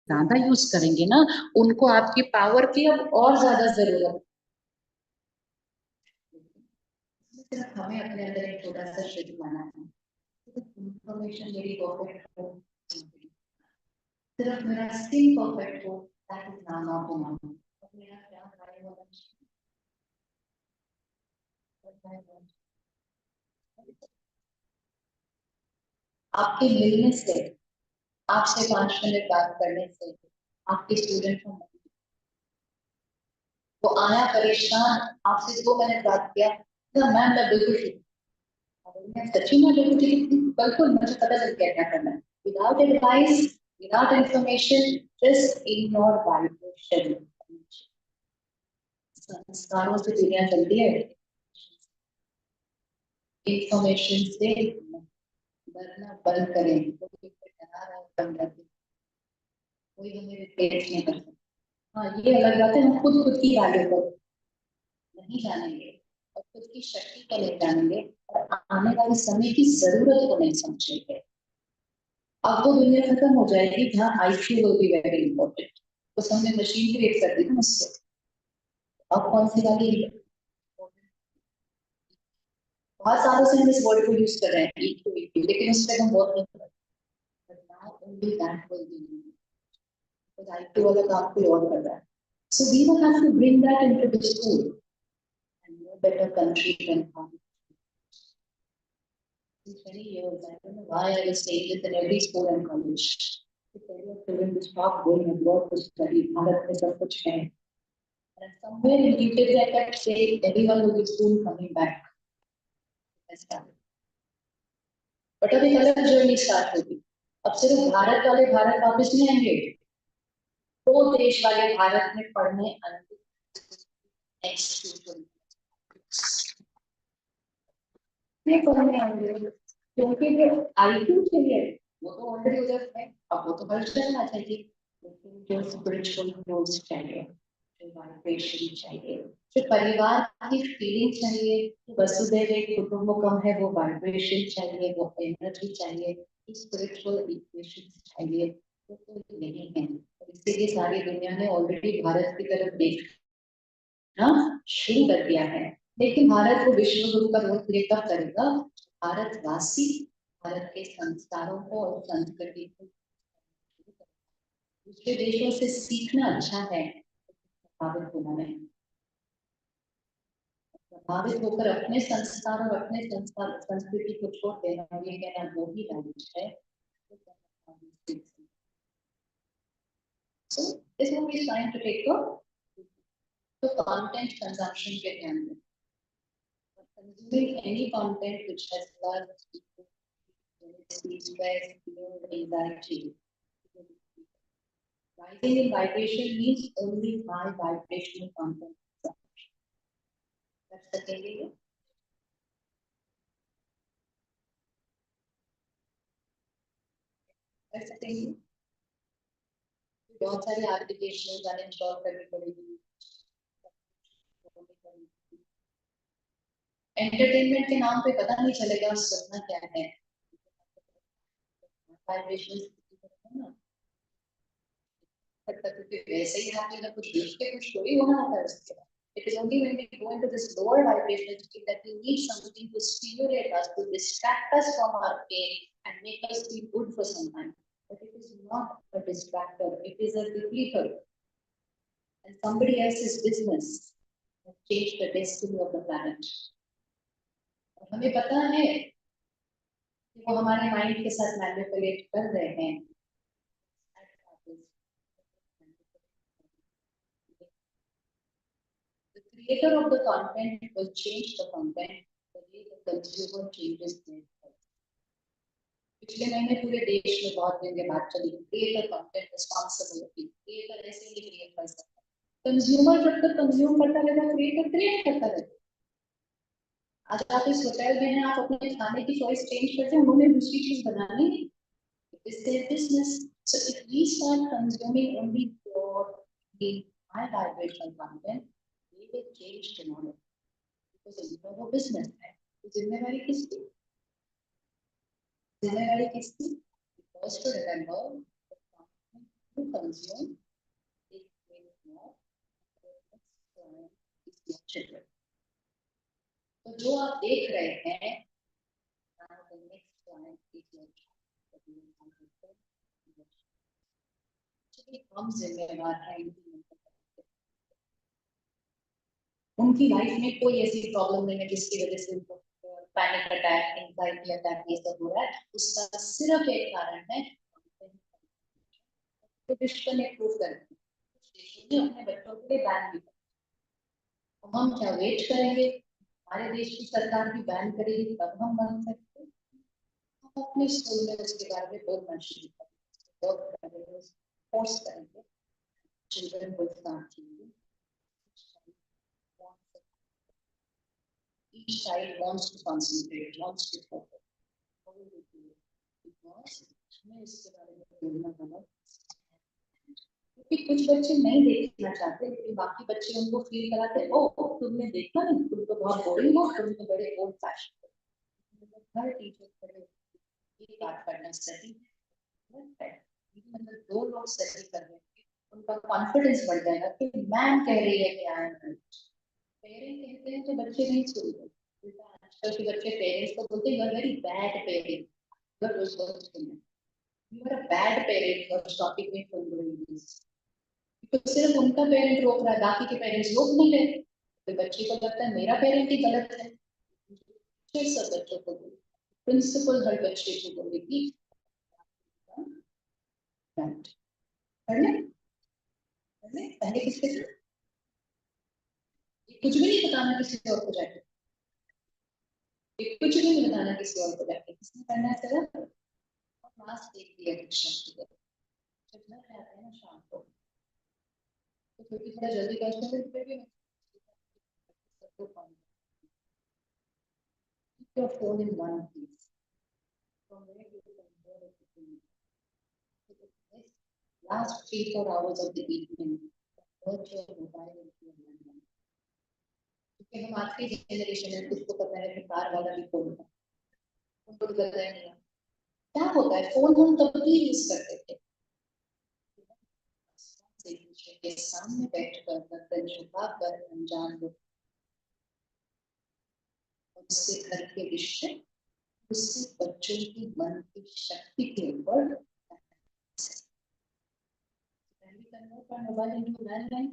ज्यादा यूज करेंगे ना, उनको आपकी पावर की अब और ज्यादा जरूरत है। सिर्फ हमें अपने अंदर एक छोटा सा शिफ्ट लाना है। इंफॉर्मेशन मेरी परफेक्ट हो, सिर्फ मेरा स्किल परफेक्ट हो, दैट इज नॉट इनफ। मेरा क्या कार्य होना चाहिए, आपके मिलने से, आपसे 5 मिनट बात करने से आपके स्टूडेंट को, वो आया परेशान, आपसे 2 मिनट बात किया, तो मैम मैं बिल्कुल ठीक हूँ। मैं सच्ची में बिल्कुल ठीक हूँ, बिल्कुल मुझे पता चल गया क्या करना है। Without advice, without information, just ignore vibration. संस्कारों से दुनिया चलती है, इंफॉर्मेशन से डरना बंद करें। कोई डरा रहा है बंद कर दे, कोई हमें रिप्लेस नहीं कर सकता। हाँ, ये अलग बात है, हम खुद की वैल्यू को नहीं जानेंगे और खुद की शक्ति को नहीं जानेंगे और आने वाले समय की जरूरत को नहीं समझेंगे। अब वो दुनिया खत्म हो जाएगी जहाँ IQ will be very important. तो हमने मशीन क्रिएट कर दी ना उससे, अब कौन सी वाली है? बहुत सालों से हम इस वर्ड को यूज कर रहे हैं EQ, लेकिन उस पर हम बहुत नहीं कर रहे। But now only that will be needed, because IQ वाला काम कोई और कर रहा है. So we will have to bring that into the school, and no better country than ours. In 20 years, I don't know why I was saying this in every school and college. To tell your children to stop going abroad to study, Bharat में सब कुछ है. And somewhere intuitively I kept saying everyone will be soon coming back. But अब एक अलग journey start होगी। अब सिर्फ भारत वाले भारत वापस नहीं आएंगे, तो देश वाले भारत में पढ़ने आएंगे। नहीं पढ़ने आएंगे, क्योंकि जो IQ चाहिए वो तो ऑलरेडी उधर है, अब वो तो हर चलना चाहिए, लेकिन जो स्पिरिचुअल ग्रोथ चाहिए, जो वाइब्रेशन चाहिए, जो परिवार की फीलिंग चाहिए, वसुधैव कुटुंबकम है, वो वाइब्रेशन चाहिए, वो एनर्जी चाहिए, स्पिरिचुअल इक्वेशंस चाहिए, वो तो नहीं है। इसीलिए सारी दुनिया ने ऑलरेडी भारत की तरफ देखना शुरू कर दिया है। लेकिन भारत को विश्व गुरु का रोल प्ले कब करेगा? भारतवासी भारत के संस्कारों को और संस्कृति को दूसरे देशों से सीखना अच्छा है, प्रभावित होना नहीं। प्रभावित होकर अपने संस्कार और अपने संस्कार संस्कृति को छोड़ देना, ये कहना वो ही लैंग्वेज है। So this movie is trying to take the content consumption के ध्यान में, consuming any content which has lust, stress, fear, anxiety. Rising in vibration means only high vibrational content. That's the thing. That's the thing. बहुत सारी applications uninstall करनी पड़ेगी। Entertainment के नाम पे पता नहीं चलेगा सुनना क्या है। वाइब्रेशंस ना, क्योंकि वैसे ही आपने ना कुछ देख के कुछ थोड़ी होना होता है उसके बाद। It is only when we go into this lower vibrational state that we need something to stimulate us, to distract us from our pain and make us feel good for some time. But it is not a distractor, it is a depleter. And somebody else's business has changed the destiny of the planet. और हमें पता है कि वो हमारे mind के साथ manipulate कर रहे हैं। The creator of the content will change the content the way the consumer changes their life. पिछले महीने पूरे देश में बहुत दिन के बाद चली क्रिएटर कंटेंट रिस्पांसिबिलिटी। क्रिएटर ऐसे ही क्रिएट कर सकता है, कंज्यूमर जब तक कंज्यूम करता रहेगा क्रिएटर क्रिएट करता रहेगा। आज आप इस होटल में हैं, आप अपने खाने की चॉइस चेंज करते हैं, उन्होंने दूसरी चीज बनानी है। It's their business. So if we start consuming only pure, high vibrational content, we will change tomorrow. Because it's not a business है, तो जिम्मेदारी किसकी? जिम्मेदारी किसकी? Because to remember, to consume it with more children. तो जो आप देख रहे हैं now the next client is your child. हम जिम्मेदार हैं उनकी लाइफ में कोई ऐसी प्रॉब्लम नहीं है जिसकी वजह से उनको पैनिक अटैक एंजाइटी अटैक ये सब हो रहा है उसका सिर्फ एक कारण है तो विश्व ने प्रूव कर दिया अपने बच्चों के लिए बैन भी तो हम क्या वेट करेंगे हमारे देश की सरकार भी बैन करेगी तब हम बन सकते हैं हम अपने स्कूल में उसके बारे में बोलना शुरू करेंगे फोर्स करेंगे चिल्ड्रन को स्टार्ट कीजिए each child wants to concentrate, wants to focus. How will we do it? Because हमें इसके बारे में बोलना होगा क्योंकि कुछ बच्चे नहीं देखना चाहते लेकिन बाकी बच्चे उनको फील कराते ओ तुमने देखा नहीं तुम तो बहुत बोरिंग हो तुम तो बड़े ओल्ड फैशन हर टीचर बड़े ये बात करना सही है मतलब दो लोग सही कर रहे हैं उनका कॉन्फिडेंस बढ़ जाएगा कि मैम कह रही है कि आई एम राइट पेरेंट कहते हैं तो बच्चे नहीं सुनते आजकल के बच्चे पेरेंट्स को बोलते हैं you are very bad parent you are a bad parent for stopping me from doing this तो सिर्फ उनका पेरेंट रोक रहा है बाकी के पेरेंट्स रोक नहीं रहे तो बच्चे को लगता है मेरा पेरेंट ही गलत है फिर सब बच्चों को प्रिंसिपल हर बच्चे को बोलेगी पहले किसके साथ कुछ भी नहीं बताना किसी और को जाके कुछ भी नहीं बताना किसी और को जाके किसने करना है सर और क्लास देख लिया शिक्षक की जब घर आते हैं ना शाम को तो क्योंकि थोड़ा जल्दी करते हैं फिर भी सबको phone your phone in one piece from where you can hear everything last 3-4 hours of the evening work your mobile into your mind क्योंकि हम आज की जनरेशन में कुछ तो पता है कि कार वाला भी फोन है उनको तो पता नहीं है क्या होता है फोन हम तब भी यूज करते थे के सामने बैठकर गर्दन झुकाकर अनजान लोग उससे घर के रिश्ते उससे बच्चों की मन की शक्ति के ऊपर मोबाइल इंटू लैंडलाइन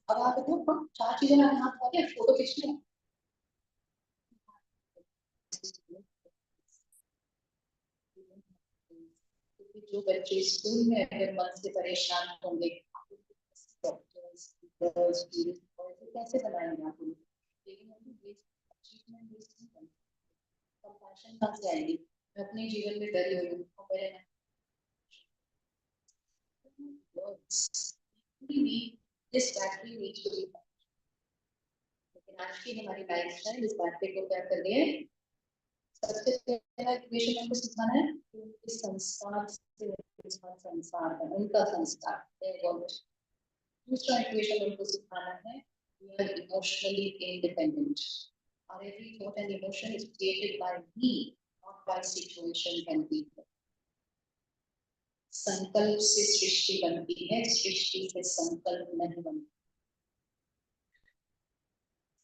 अब आप देखो चार चीजें आपके हाथ में आके फोटो खींचने जो बच्चे स्कूल में अगर मन से परेशान होंगे कैसे बनाएंगे आप कंपैशन कहाँ से आएगी मैं अपने जीवन में डरी हुई हूँ this battery needs to be लेकिन आज की हमारी लाइफस्टाइल इस बैटरी को क्या कर रही है सबसे पहला इक्वेशन हमको सिखाना है कि संस्कार से संसार है उनका संस्कार दूसरा इक्वेशन हमको सिखाना है we are emotionally independent our every thought and emotion is created by me not by situation and people संकल्प से सृष्टि बनती है सृष्टि से संकल्प नहीं बनती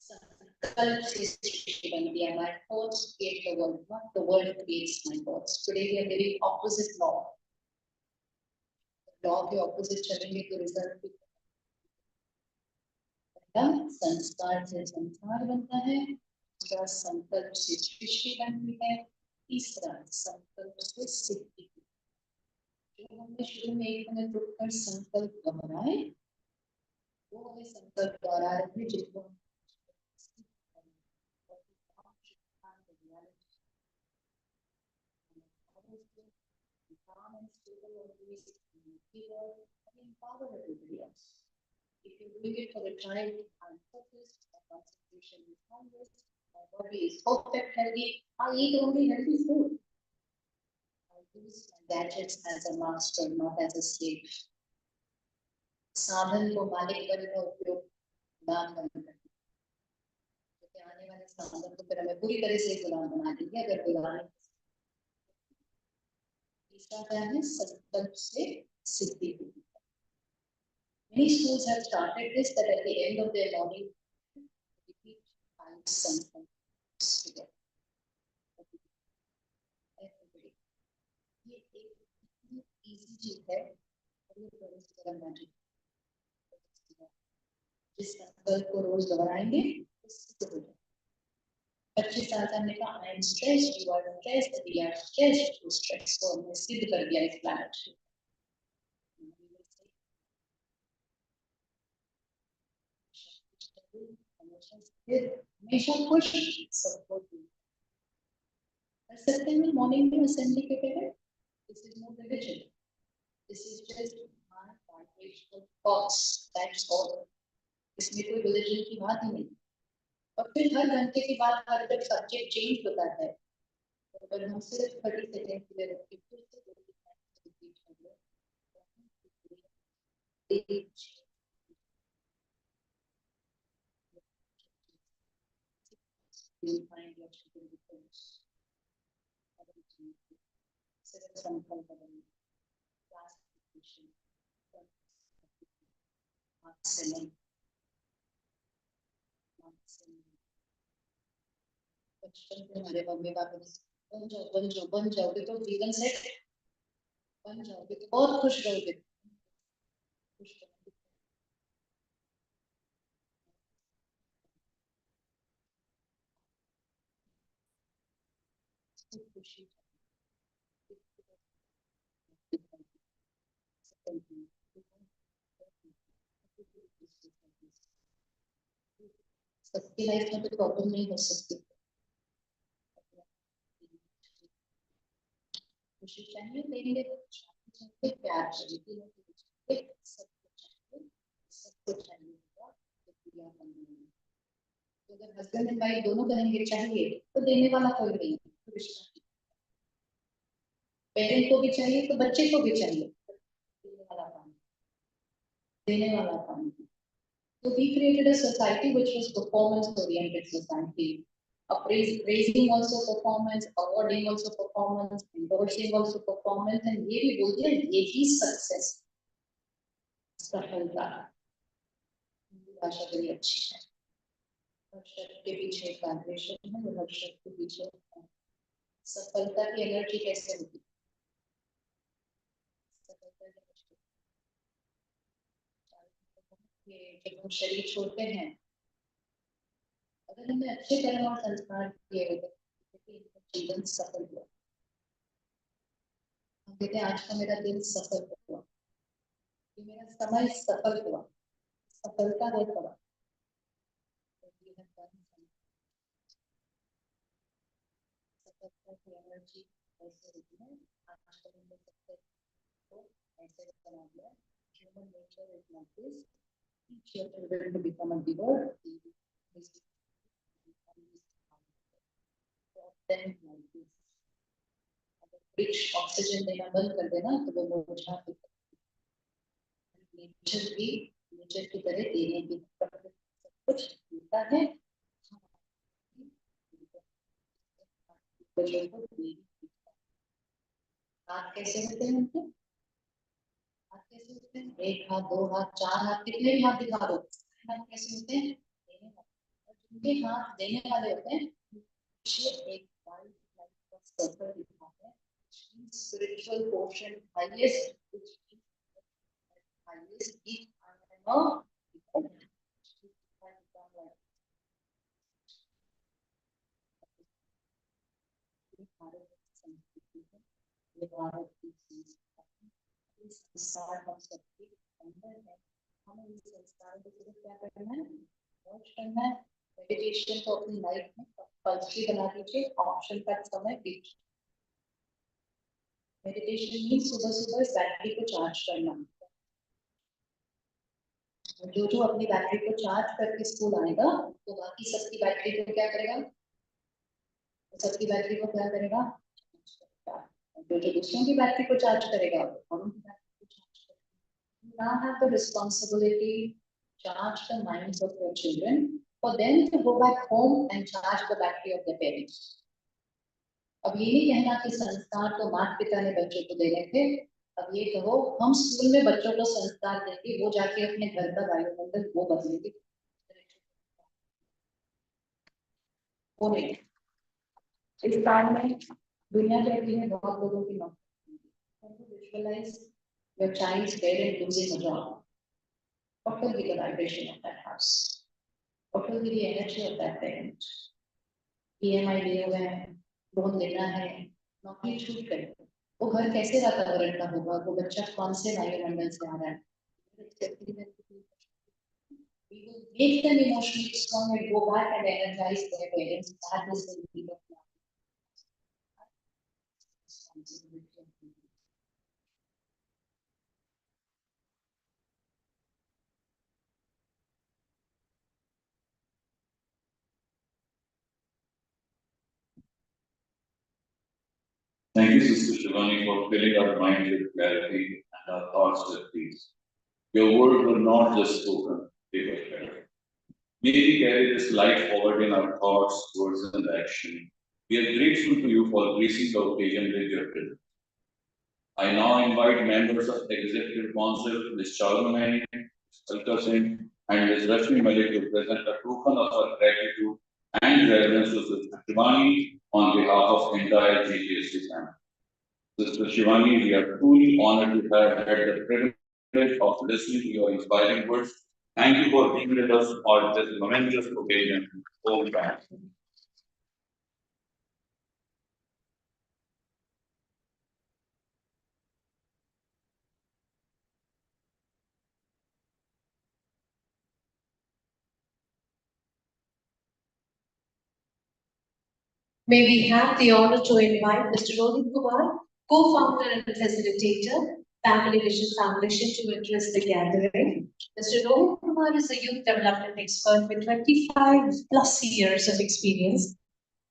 संकल्प से सृष्टि बनती है my thoughts create the world not the world creates my thoughts today we are living opposite law law के opposite चलेंगे तो रिजल्ट संस्कार से संसार बनता है दूसरा संकल्प से सृष्टि बनती है तीसरा संकल्प से सिद्धि जो हमने शुरू में एक मिनट रुककर संकल्प दोहराए वो हमें संकल्प दोहरा रहे जिसको If you're doing it for the child, I'm focused, my concentration is always, my body is perfect, healthy, I eat only healthy food. I use my gadgets as a master, not as a slave. साधन को मालिक बनकर उपयोग गुलाम बनकर क्योंकि आने वाले साधन को फिर हमें पूरी तरह से गुलाम बना देंगे अगर गुलाम तीसरा क्या है, संकल्प से सिद्धि। Many schools have started this, that at the end of their morning, repeat 5 संकल्प together. Everybody. ये एक easy चीज है, और ये बड़ी सी मैजिक। जिस संकल्प को रोज दोहराएंगे, उससे हो जाएगा। 25 साल का हमने कहा, I am stressed, you are stressed, we are stressed, to stress, तो हमने सिद्ध कर दिया इस प्लैनेट को। हमेशा खुश, सबको कर सकते हैं मॉर्निंग में असेंबली के पहले। This is not religion, this is just my vibrational thoughts, that's all. इसमें कोई रिलीजन की बात ही नहीं। और फिर हर घंटे के बाद हर जब सब्जेक्ट चेंज होता है, तो अगर हम सिर्फ 30 सेकंड के लिए रखें, फिर से रिपीट कर लो, you'll find your children different. Example, classification, बचपन से हमारे मम्मी पापा बन जाओ बन जाओ बन जाओगे तो जीवन सेट, बन जाओगे तो बहुत खुश रहोगे, खुश रहोगे। खुशी सबकी लाइफ में तो प्रॉब्लम नहीं हो सकती। खुशी चाहिए, लेंगे प्यार चाहिए, सब कुछ चाहिए। अगर हस्बैंड एंड वाइफ दोनों करेंगे चाहिए, तो देने वाला कोई नहीं। पेरेंट को भी चाहिए तो बच्चे को भी चाहिए, देने वाला काम, देने वाला काम। So we created a society which was performance-oriented society. Praising also performance, awarding also performance, endorsing also performance, and ये भी बोलते हैं यही success, सफलता। भाषा बड़ी अच्छी है। हर शब्द के पीछे एक वाइब्रेशन है, हर शब्द के पीछे सफलता की एनर्जी कैसे होती है? जब हम शरीर छोड़ते हैं, अगर हमने अच्छे कर्म और संस्कार किए होते तो जीवन सफल हुआ। हम कहते हैं आज का मेरा दिन सफल हुआ, ये मेरा समय सफल हुआ, सफलता हो हुआ। सफलता की एनर्जी ऐसे होती है, आजकल हमने सक्सेस को ऐसे बना दिया। Human nature is like this. Teach your children to become a giver. Then like this. Rich oxygen देना बंद कर देना तो वो मुरझा जाता है। नेचर की तरह देने की सब कुछ मिलता है। हाथ कैसे होते हैं उनके? हाथ कैसे होते हैं? एक हाथ, दो हाथ, चार हाथ, कितने भी हाथ दिखा दो, हाथ कैसे होते हैं? देने वाले। जिनके हाथ देने वाले होते हैं, एक वाइल्ड लाइफ का सर्कल दिखाते हैं। Spiritual portion highest, which is highest if I am a Bharat की संस्कार हम सबके अंदर है। हमें इस संस्कार को सिर्फ क्या करना है, वॉच करना है। मेडिटेशन को अपनी लाइफ में कंपल्सरी बना दीजिए, ऑप्शन का समय दीजिए। मेडिटेशन मीन्स सुबह सुबह बैटरी को चार्ज करना। जो जो अपनी बैटरी को चार्ज करके स्कूल आएगा, तो बाकी सबकी बैटरी को क्या करेगा, सबकी बैटरी को क्या करेगा, जो जो दूसरों की बैटरी को चार्ज करेगा, और उनकी बैटरी को चार्ज करेगा। You now have the responsibility to charge the minds of your children for them to go back home and charge the battery of their parents. अब ये नहीं कहना कि संस्कार तो माता पिता ने बच्चों को देने थे, अब ये कहो हम स्कूल में बच्चों को संस्कार देंगे, वो जाके अपने घर का वायुमंडल वो बदलेंगे, वो नहीं। इस काल में दुनिया कहती है बहुत लोगों की नौकरी, visualize your child's parent losing a job, what will be the vibration of that house, what will be the energy of that parent, EMI लिए हुए हैं, लोन लेना है, नौकरी छूट गई, वो घर कैसे वातावरण का होगा, वो बच्चा कौन से वायुमंडल से आ रहा है। We will make them emotionally strong and go back and energize their parents. That is the need of responsibility. Thank you, Sister Shivani, for filling our mind with clarity and our thoughts with peace. Your words were not just spoken, they were felt. May we carry this light forward in our thoughts, words, and action. We are grateful to you for gracing the occasion with your presence. I now invite members of the Executive Council, Ms. Chalumani, Ms. Alka Singh, and Ms. Rashmi Malik to present a token of our gratitude and reverence to Sister Shivani on behalf of the entire GTSC family. Sister Shivani, we are truly honored to have had the privilege of listening to your inspiring words. Thank you for being with us on this momentous occasion. Om Shanti. May we have the honor to invite Mr. Rohit Kumar, co-founder and facilitator, Family Vision Foundation, to address the gathering. Mr. Rohit Kumar is a youth development expert with 25 plus years of experience,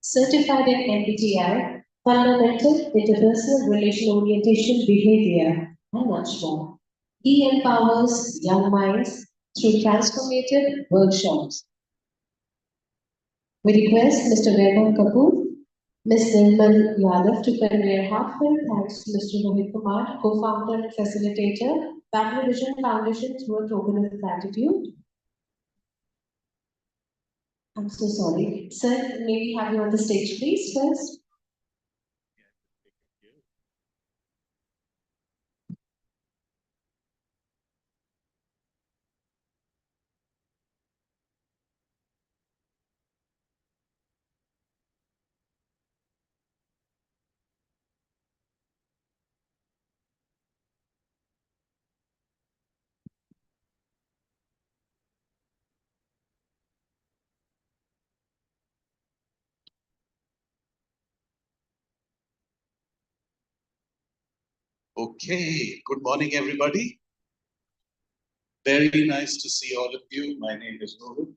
certified in MBTI, fundamental interpersonal relation orientation behavior, and much more. He empowers young minds through transformative workshops. We request Mr. Vaibhav Kapoor, Ms. Nirmal Yadav to convey heartfelt thanks to Mr. Rohit Kumar, co-founder and facilitator, Family Vision Foundation, through a token of gratitude. I'm so sorry. Sir, may we have you on the stage, please, first? Okay, good morning, everybody. Very nice to see all of you. My name is Rohit.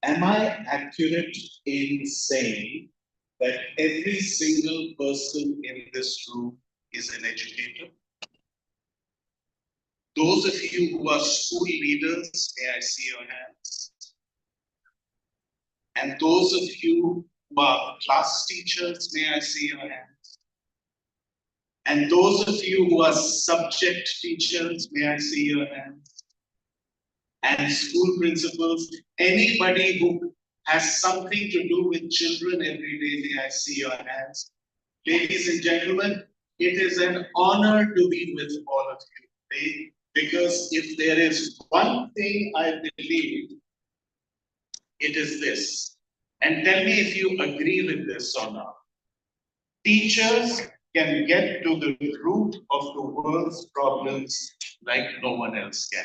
Am I accurate in saying that every single person in this room is an educator? Those of you who are school leaders, may I see your hands? And those of you who are class teachers, may I see your hands? And those of you who are subject teachers, may I see your hands? And school principals, anybody who has something to do with children every day, may I see your hands? Ladies and gentlemen, it is an honor to be with all of you today, because if there is one thing I believe, it is this. And tell me if you agree with this or not. Teachers can get to the root of the world's problems like no one else can.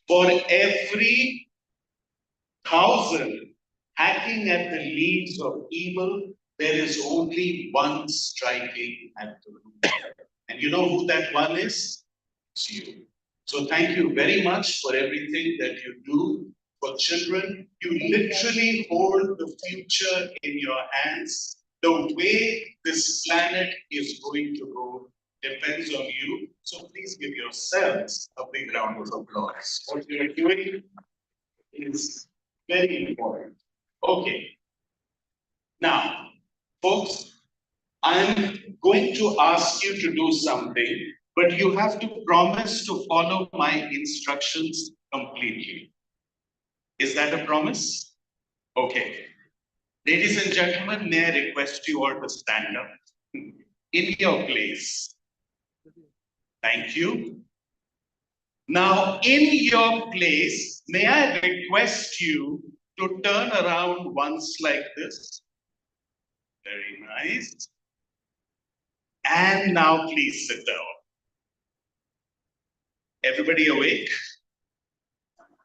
For every 1,000 hacking at the leaves of evil, there is only one striking at the root. And you know who that one is? It's you. So thank you very much for everything that you do for children. You literally hold the future in your hands. The way this planet is going to go depends on you. So please give yourselves a big round of applause. What you're doing is very important. Okay. Now, folks, I'm going to ask you to do something, but you have to promise to follow my instructions completely. Is that a promise? Okay. Ladies and gentlemen, may I request you all to stand up in your place. Thank you. Now, in your place, may I request you to turn around once like this? Very nice. And now please sit down. Everybody awake?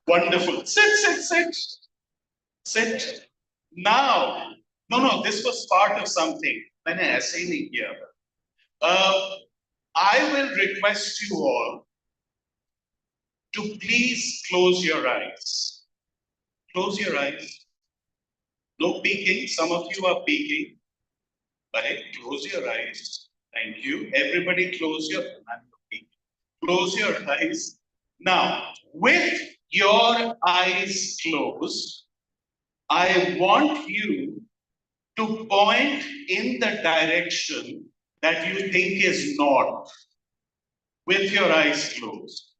Wonderful. Sit. Sit. Now, no, this was part of something. मैंने ऐसे ही नहीं किया. I will request you all to please close your eyes. Close your eyes. No peeking. Some of you are peeking. But close your eyes. Thank you. Everybody close your eyes. Now, with your eyes closed, I want you to point in the direction that you think is north. With your eyes closed.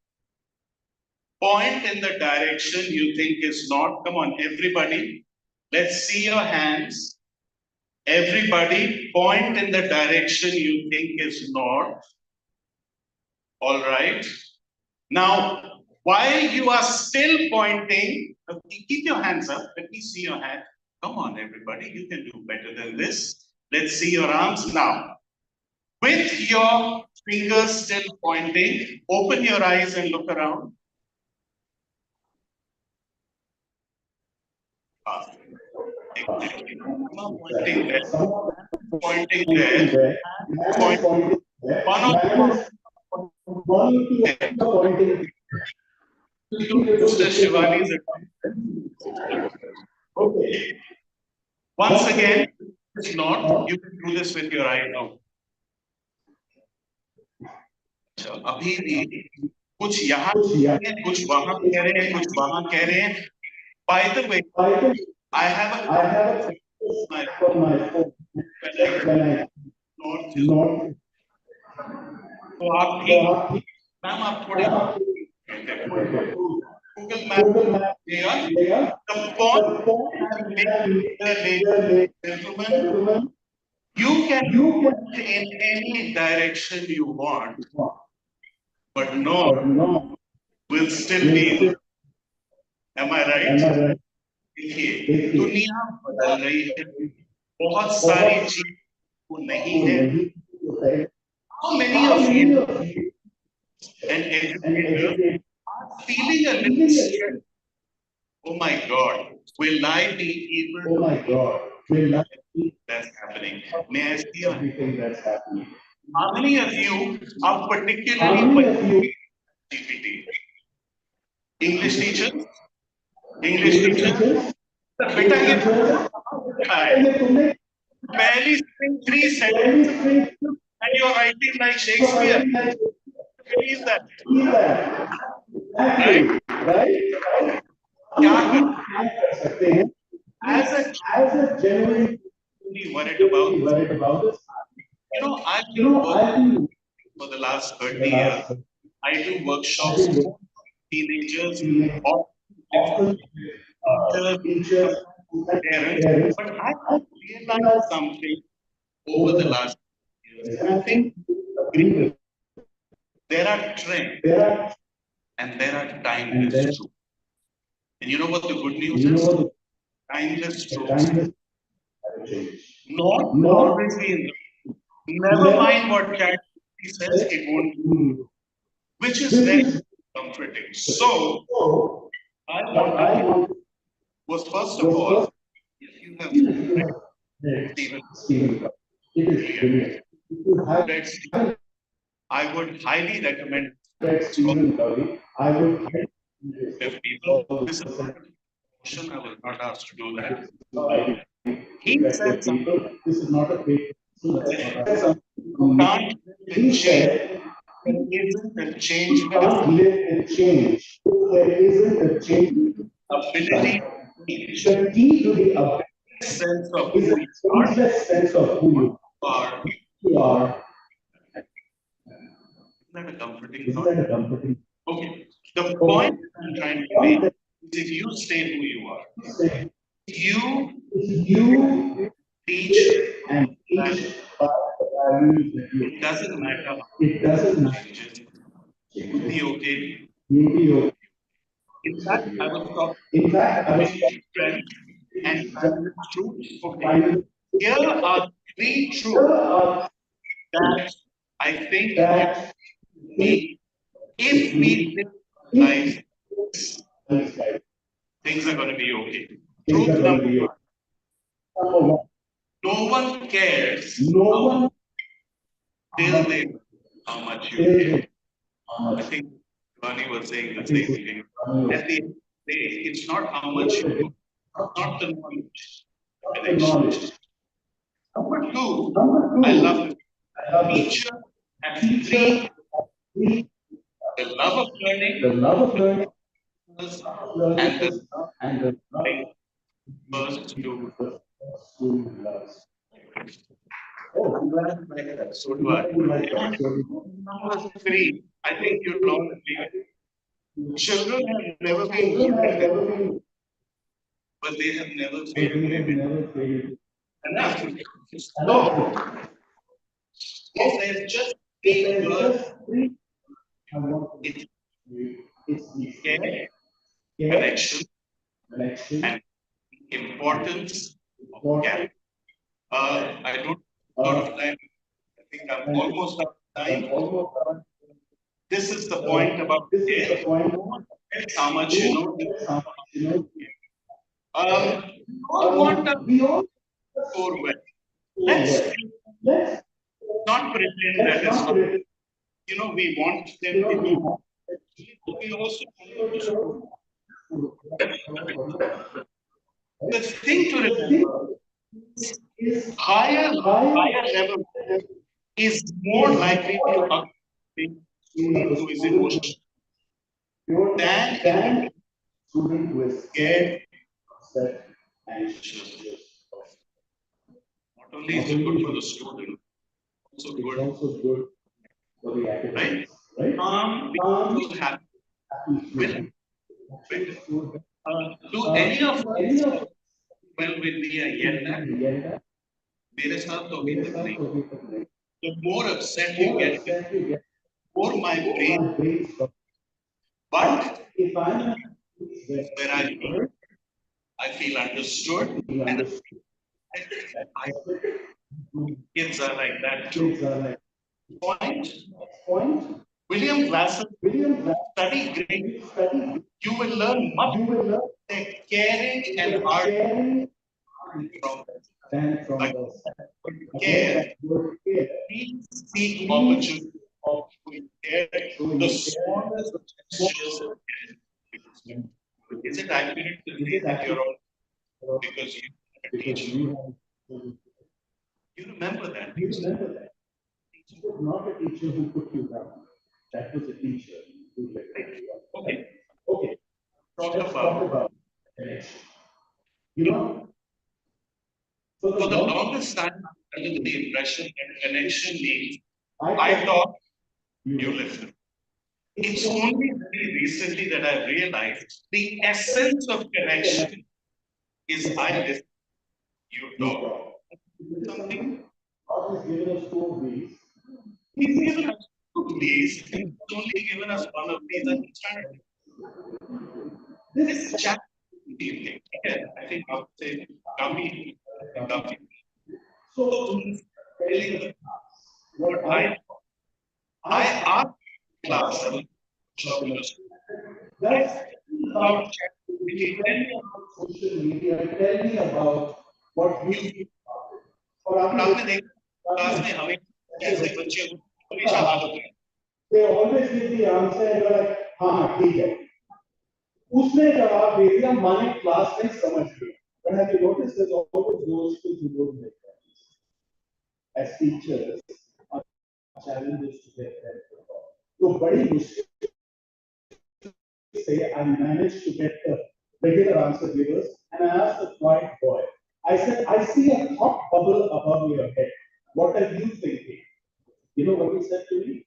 Point in the direction you think is north. Come on, everybody. Let's see your hands. Everybody, point in the direction you think is north. All right. Now, while you are still pointing, keep your hands up. Let me see your hand. Come on, everybody. You can do better than this. Let's see your arms now. With your fingers still pointing, open your eyes and look around. Pointing there. Pointing there. Pointing. One of pointing. Mr. Shivani's. Okay. Once again, if not, you can do this with your eye now. अभी भी कुछ यहाँ कुछ वहाँ कह रहे हैं कुछ वहाँ कह रहे हैं. By the way, I have my phone when I not तो आप भी मैम आप थोड़ी Google Map देगा the phone gentlemen you can put in any direction you want but no will still be. Am I right? देखिए दुनिया बदल रही है बहुत सारी चीजें वो नहीं है. How many of you and educators are feeling a little stressed? Oh my God, will I be able to? Oh my God, will I be? That's happening. May I see your hand? That's happening. How many of you are particularly GPT? English teachers? English teachers? बेटा ये barely spring 3 sentences and you're writing like Shakespeare. Believe that. Right? As a genuine worried about this. I've been working for the last 30 years. I do workshops for teenagers, teachers, parents, but I realized something over the last years. And I think there are trends and there are timeless truths. And you know what the good news is? Timeless truths. Not always be in the. Never mind what ChatGPT says, it won't do, which is very comforting. So, I want was first of all, if you have read Stephen, I would highly recommend Stephen Covey. I would if people this is a question, I was not asked to do that. He said people, this is not a paid. Can't change. There isn't a change. Can't live in change. There isn't a change. Ability. The key to the ability sense of who you are. Sense of who you are, you are, isn't that a comforting isn't thought? that a comforting? Okay, the point I'm trying to make is if you stay who you are, Say, you you teach, and teach by the values that you, it doesn't matter how it doesn't matter. changes, you'll be okay. You'll be okay. In fact, I was talking In fact, I was to a friend and finding truth. Okay, here are three truths sure that I think that we, if we live life, things are going to be okay. things are Truth going to number be one, okay. Number one, no one cares no one till they know how much you till care. they I think Vani was saying the same thing. At the end of the day, it's not how much you know, not the knowledge, the the connection. knowledge. Number two, Number two, I love it. I love this. Teacher and Teacher, three, the love of learning, the love of learning, and the and the love first to school loves. oh, I'm glad you like that. So do I. Number three, I think you'll all agree with me. Children have never been good, but they have never failed me. Enough. So, if there's just three words, it's care, connection, and importance of care. I don't lot of time. I think I'm almost out of time. This is the point about care. How much you know. We all want to score well. Let's not pretend that it's not. You know, we want them to do. We also want them to score. The thing to remember is higher level is more likely to accommodate student who is emotional than in Student who is scared, upset, anxious. Not only is it good for the student, also good, also good for the right? academics, right? Peaceful, happy. Well, do any of us well with me yet? मेरे साथ तो अभी तक नहीं. The more upset you get, the more my brain. But if I'm where I feel understood, and I kids are like that too. Point. William Glasser, study great. You will learn much. Caring and hard from care. Please seek opportunity of care. The smallest gestures of care. Is it accurate to say that you're all because you are a teacher? You remember that. It was not a teacher who put you down. That was a teacher who lifted you up. Okay. Okay. Talk about connection. For the longest time, under the impression that connection means I talk, you listen. It's only very recently that I realized the essence of connection is I listen, you talk. Something. God has given us two of these. He's given us two of these. He's only given us one of these. Understand? This chat evening. Again, I think I would say Gummy. So he's telling the what I asked class that's about chat. Tell me about social media. Tell me about what you think about it. और आपने देखा class में हमें कैसे बच्चे हमेशा हाथ उठाए. They always give the answer and you're like, हाँ ठीक है. उसने जवाब दे दिया माने क्लास में समझ गया. But have you noticed there's always those who don't make that. As teachers, our challenge is to get them. तो बड़ी मुश्किल say I managed to get the regular answer givers and I asked the quiet boy. I said, I see a hot bubble above your head. what are you thinking? You know what he said to me?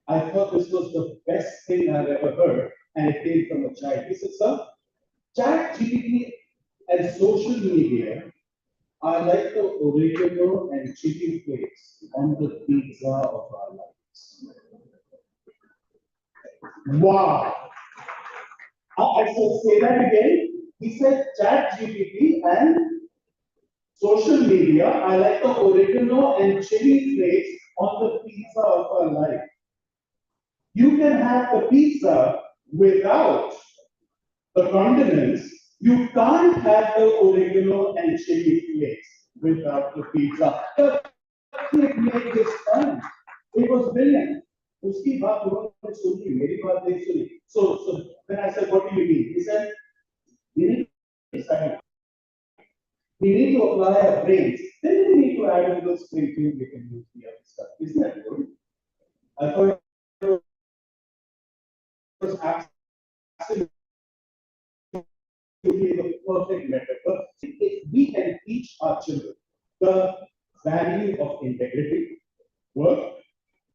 I thought this was the best thing I've ever heard, and it came from a child. He said, sir, ChatGPT and social media are like the oregano and chili flakes on the pizza of our lives. Wow! I said, say that again. He said, ChatGPT and social media are like the oregano and chili flakes on the pizza of our life. You can have the pizza without the condiments. You can't have the oregano and chili flakes without the pizza. But it made this fun. It was brilliant. उसकी बात उन्होंने सुनी, मेरी बात नहीं सुनी. So then I said, what do you mean? He said, we need to decide. We need to apply our brains. Then we need to add a little sprinkling. We can use the other stuff. Isn't that good? I thought it was absolutely the perfect metaphor. If we can teach our children the value of integrity, work,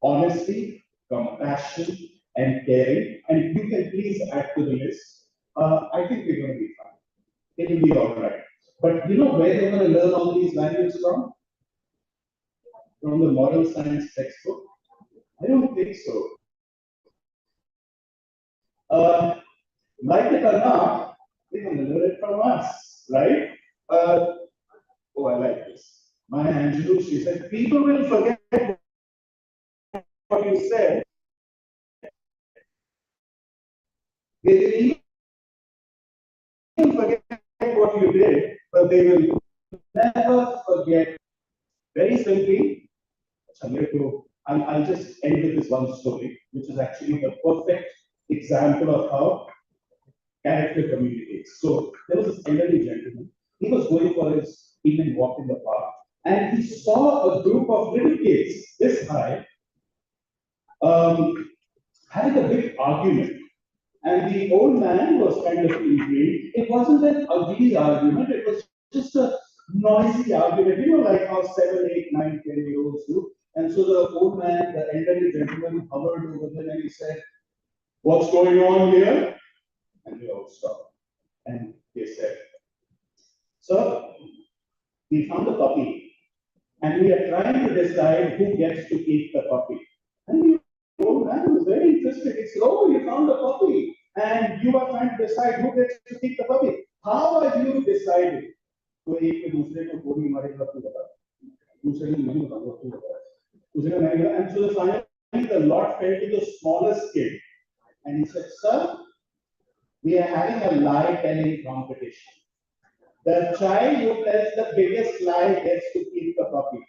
honesty, compassion, and caring, and you can please add to the list, I think we're going to be fine. It will be all right. But you know where they're going to learn all these values from? From the moral science textbook? I don't think so. Like it or not, they're going to learn it from us, right? Oh, I like this. Maya Angelou, she said, people will forget what you said. They will even forget what you did, but they will never forget. Very simply, I'll just end with this one story, which is actually the perfect example of how character communicates. So there was this elderly gentleman. He was going for his evening walk in the park, and he saw a group of little kids this high having a big argument. And the old man was kind of intrigued. It wasn't an ugly argument, it was just a noisy argument, you know, like how 7, 8, 9, 10-year-olds do. And so the old man, the elderly gentleman, hovered over them and he said, what's going on here? And they all stopped. And they said, sir, we found a puppy and we are trying to decide who gets to keep the puppy. And the old man was very interested. He said, oh, you found a puppy and you are trying to decide who gets to keep the puppy. How are you deciding? तो एक के दूसरे को गोली मारेगा तू बता, दूसरे को नहीं बताऊंगा तू बता, दूसरे को नहीं बताऊंगा. And so finally the lot fell to the smallest kid, and he said, "Sir, we are having a lie-telling competition. The child who tells the biggest lie gets to keep the puppy."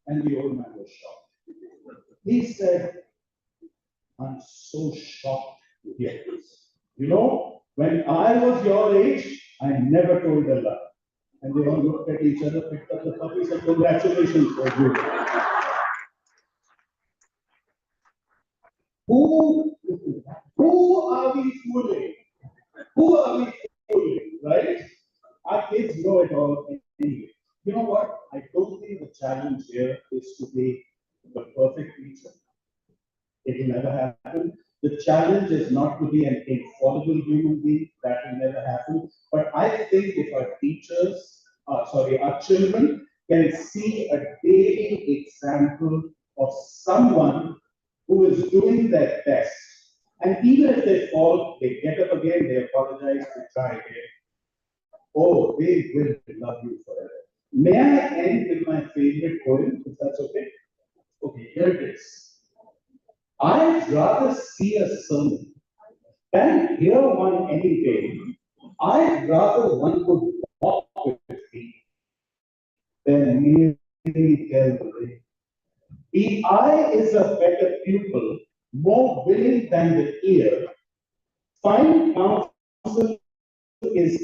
And the old man was shocked. He said, "I'm so shocked to hear this. You know, when I was your age, I never told a lie." And they all looked at each other, picked up the puppy, said, "Congratulations for you." Who are we fooling? Who are we fooling, right? Our kids know it all anyway. You know what? I don't think the challenge here is to be the perfect teacher. It will never happen. The challenge is not to be an infallible human being. That will never happen. But I think if our teachers, our children can see a daily example of someone who is doing their best, and even if they fall, they get up again, they apologize, they try again. Oh, they will love you forever. May I end with my favorite poem, if that's okay? Okay, here it is. I'd rather see a sermon than hear one any day. I'd rather one could walk with me than merely tell the way. The eye is a better pupil, more willing than the ear. Fine counsel is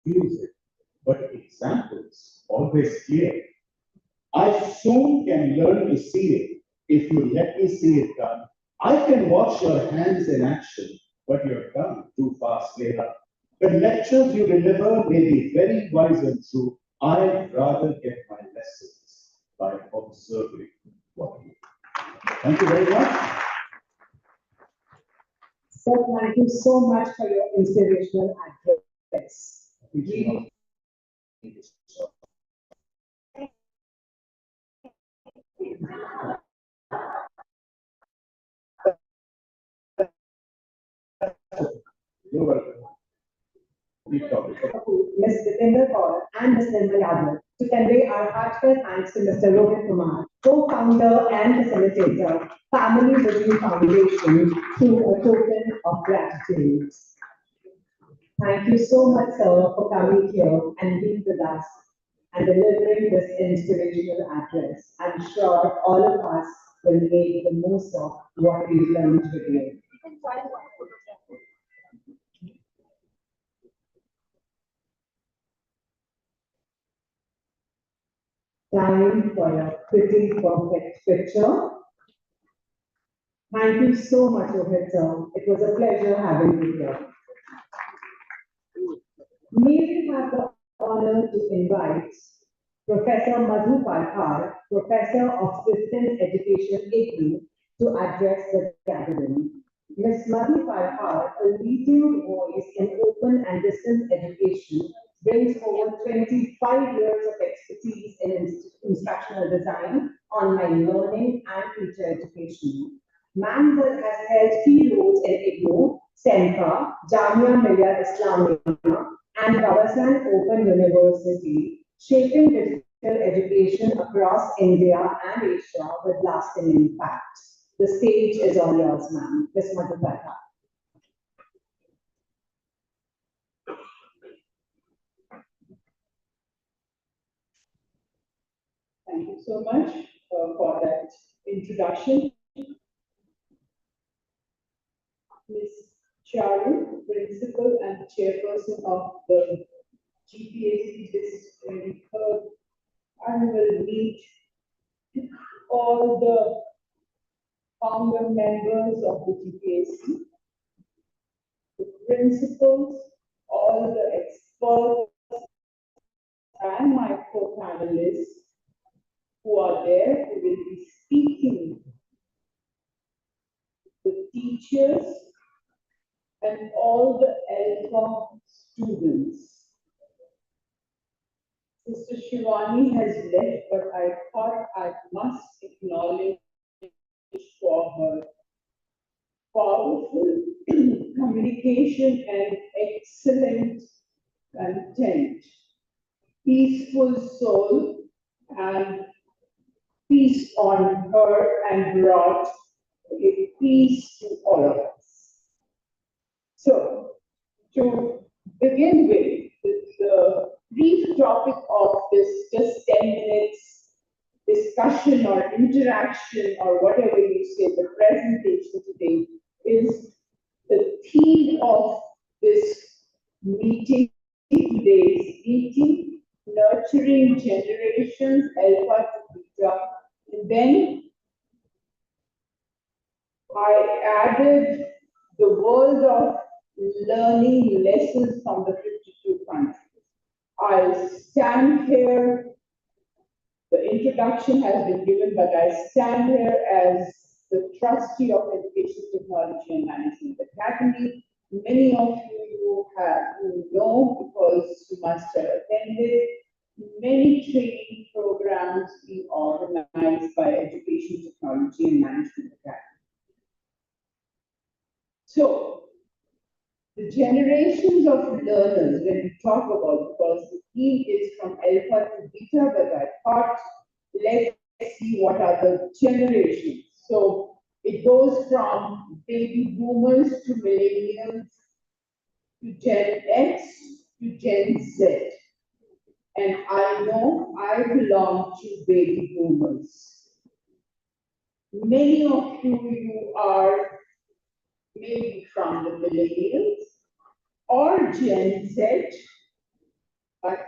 confusing, but examples always clear. I soon can learn to see it if you let me see it done. I can watch your hands in action, but your tongue too fast laid up. The lectures you deliver may be very wise and true. I'd rather get my lessons by observing what we do. Thank you very much. Sir, thank you so much for your inspirational address. Really. You're welcome. Please talk. Ms. Vipender Kaur and Ms. Nirmal Yadav to convey our heartfelt thanks to Mr. Rohit Kumar, co-founder and facilitator, Family Living Foundation, through a token of gratitude. Thank you so much, sir, for coming here and being with us and delivering this inspirational address. I'm sure all of us will make the most of what we've learned with you. Time for a pretty perfect picture. Thank you so much, Rohit sir. It was a pleasure having you here. May we have the honor to invite Professor Madhu Parkar, Professor of Systems Education, IGNOU, to address the gathering. Ms. Madhu Parkar, a leading voice in open and distance education, brings over 25 years of expertise in instructional design, online learning, and teacher education. Ma'am has held key roles in IGNOU, SENCA, Jamia Millia Islamia, and Babasam Open University, shaping digital education across India and Asia with lasting impact. The stage is all yours, ma'am. Ms. Madhu Parkar. Thank you so much for that introduction. Ms. Charu, Principal and Chairperson of the GPAC this 23rd annual meet, all the founder members of the GPAC, the principals, all the experts, and my co-panelists who are there, who will be speaking, the teachers, and all the Alpha students. Sister Shivani has left, but I thought I must acknowledge for her powerful communication and excellent content, peaceful soul, and peace on her and brought a peace to all of us. So, to begin with the brief topic of this just 10 minutes discussion or interaction or whatever you say, the presentation today is the theme of this meeting, today's meeting, nurturing generations, alpha to beta. And then I added the world of learning lessons from the 52 countries. I'll stand here, the introduction has been given, but I stand here as the trustee of Education Technology and Management Academy. Many of you know because you must have attended many training programs being organized by Education Technology and Management Academy. So, the generations of learners, when we talk about, because the theme is from alpha to beta, but I thought, let's see what are the generations. So, it goes from baby boomers to millennials, to Gen X, to Gen Z. And I know I belong to baby boomers. Many of you are maybe from the millennials or Gen Z, but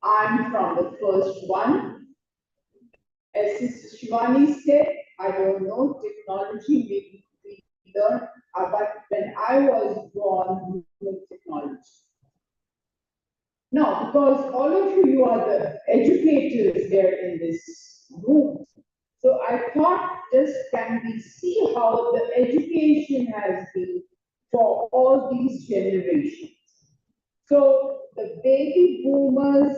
I'm from the first one. As Sister Shivani said, I don't know, technology maybe we learned, but when I was born, with technology. Now, because all of you are the educators there in this we see how the education has been for all these generations. So the baby boomers,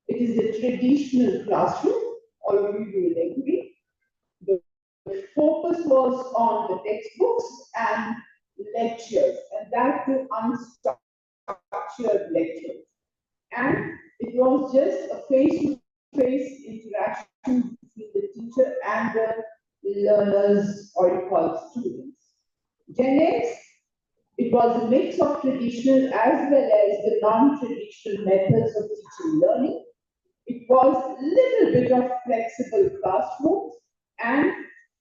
it is a traditional classroom, all of you will agree. The focus was on the textbooks and lectures, and that too unstructured lectures. And it was just a face-to-face interaction between the teacher and the learners, or you call students. Gen X, it was a mix of traditional as well as the non-traditional methods of teaching learning. It was little bit of flexible classrooms, and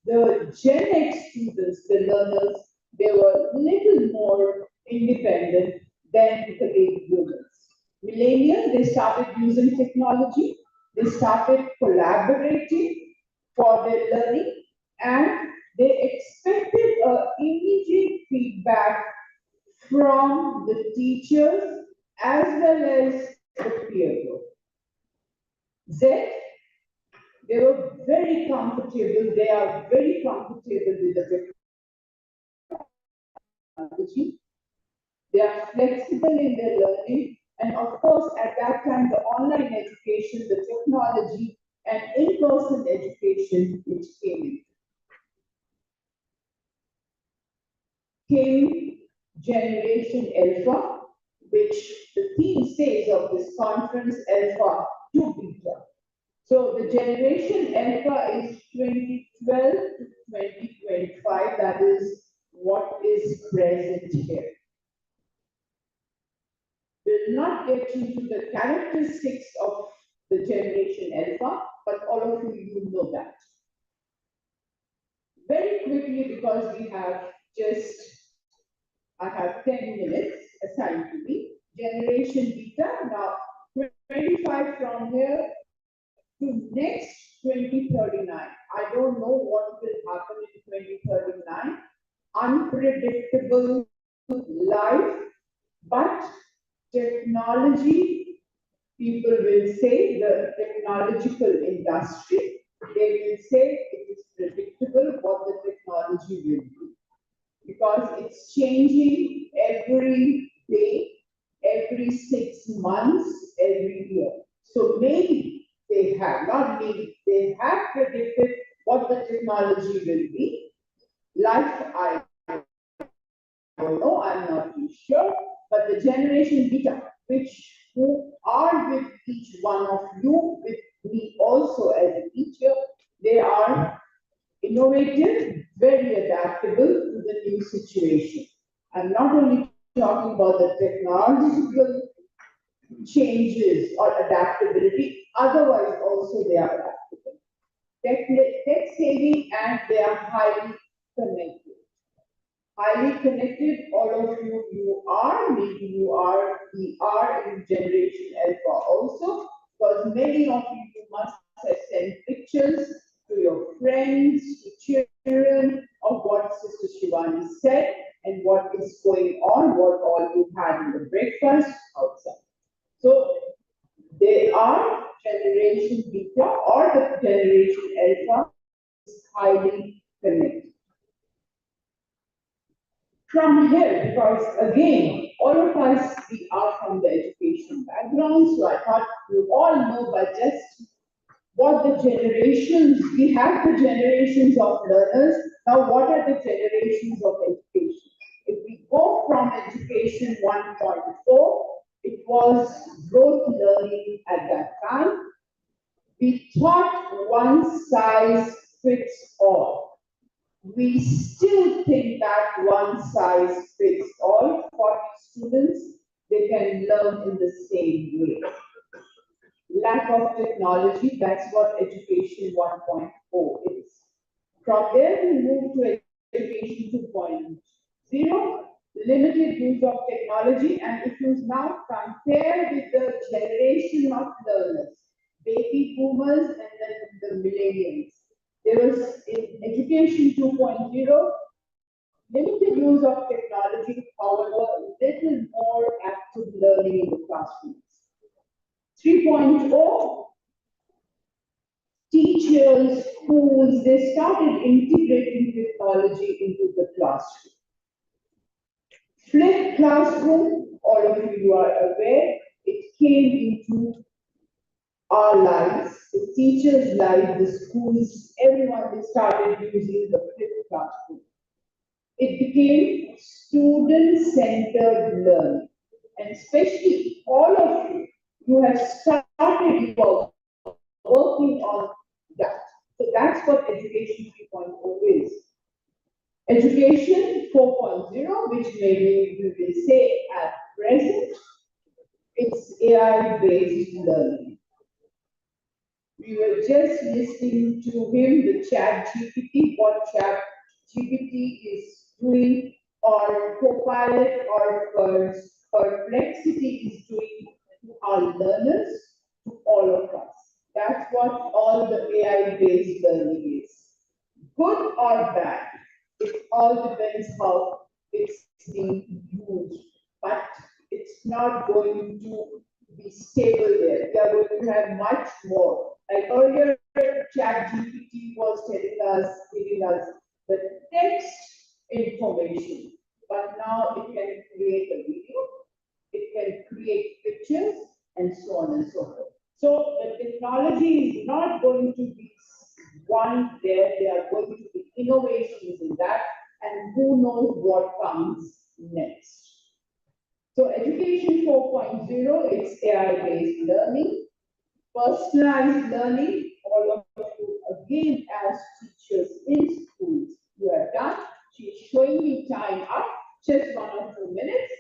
the Gen X students, the learners, they were little more independent than the baby boomers. Millennials, they started using technology, they started collaborating for their learning, and they expected immediate feedback from the teachers as well as the peer group. Z, they were very comfortable, they are very comfortable with the technology. They are flexible in their learning, and of course, at that time, the online education, the technology, and in-person education which came Generation Alpha, which the theme says of this conference, Alpha to Beta. So the Generation Alpha is 2012 to 2025, that is what is present here. We'll not get into the characteristics of the Generation Alpha, but all of you know that. Very quickly, because we have I have 10 minutes assigned to me. Generation Beta, now 25 from here to next 2039. I don't know what will happen in 2039. Unpredictable life, but technology, people will say the technological industry, they will say it is predictable what the technology will be. Because it's changing every day, every 6 months, every year. So maybe they have, not maybe, they have predicted what the technology will be. Life, I don't know, I'm not too sure, but the Generation Beta, who are with each one of you, with me also as a teacher, they are innovative, very adaptable to the new situation. I'm not only talking about the technological changes or adaptability, otherwise also they are adaptable. Tech savvy, and they are highly connected. Highly connected, all of you are, maybe you are, we are in Generation Alpha also, because many of you must have sent pictures to your friends, to children, of what Sister Shivani said and what is going on, what all you had in the breakfast outside. So they are Generation Beta or the Generation Alpha is highly connected. From here, because again, all of us, we are from the education background, so I thought you all know by just what the generations, we have the generations of learners, now what are the generations of education? If we go from education 1.4, it was rote learning at that time. We thought one size fits all. We still think that one size fits all. 40 students, they can learn in the same way. Lack of technology, that's what education 1.0 is. From there, we move to education 2.0, limited use of technology, and if you now compare with the generation of learners, baby boomers and then the millennials, there was in education 2.0, limited use of technology, however, little more active learning in the classrooms. 3.0, teachers who schools, they started integrating technology into the classroom. Flipped classroom, all of you are aware, it came into our lives, the teachers' lives, the schools, everyone, they started using the flipped classroom. It became student-centered learning. And especially all of you, you have started working on that. So that's what Education 3.0 is. Education 4.0, which maybe we will say at present, it's AI-based learning. We were just listening to him, the Chat GPT, what Chat GPT is doing, or Copilot, or Perplexity is doing to our learners, to all of us. That's what all the AI-based learning is. Good or bad, it all depends how it's being used. But it's not going to be stable there. We are going to have much more. Like earlier, ChatGPT was giving us the text information, but now it can create a video, it can create pictures, and so on and so forth. So the technology is not going to be one there. There are going to be innovations in that, and who knows what comes next. So Education 4.0, it's AI-based learning, personalized learning. All of you, again, as teachers in schools, you are done. She's showing me time up, just 1 or 2 minutes.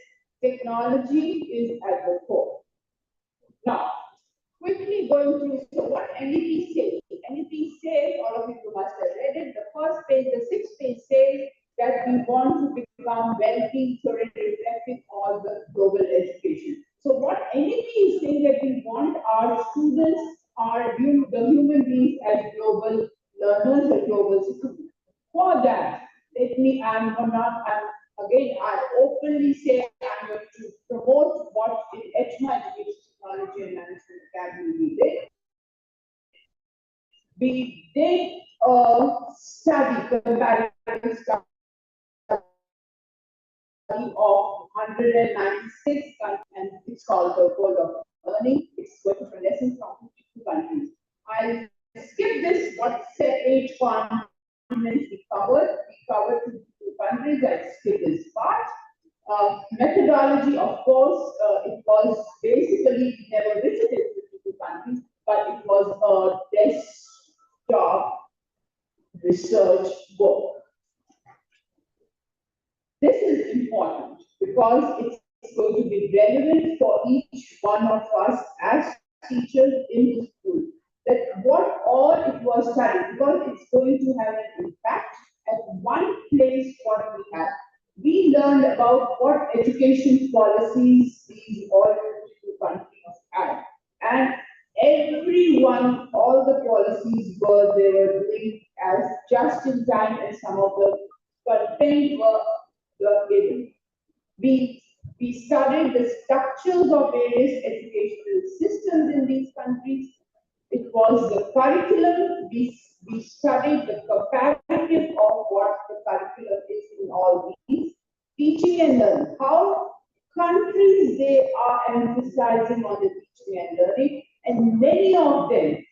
Technology is at the core. Now, quickly going through, so what NEP says? NEP says, all of you must have read it, the first page, the 6th page says that we want to become well-being, thoroughly reflective on the global education. So what NEP is saying that we want our students, the human beings as global learners, as global citizens. For that, I openly say I'm going to promote what in ECMA Education Technology and Management Academy we did. We did a study, comparative study of 196 countries, and it's called the World of Learning. It's going to lessons from 52 countries. I'll skip this, what age continents we covered. We covered 52 countries. I'll skip this part. Methodology, of course, it was basically, we never visited 52 countries, but it was a desktop research work. This is important because it's going to be relevant for each one of us as teachers in the school. That what all it was studied, because it's going to have an impact at one place what we have. We learned about what education policies these all 52 countries had. And everyone, all the policies they were doing as just in time, and some of the content were given. We studied the structures of various educational systems in these countries. It was the curriculum. We studied the comparative of what the curriculum is in all these. Teaching and learning. How countries they are emphasizing on the teaching and learning, and many of them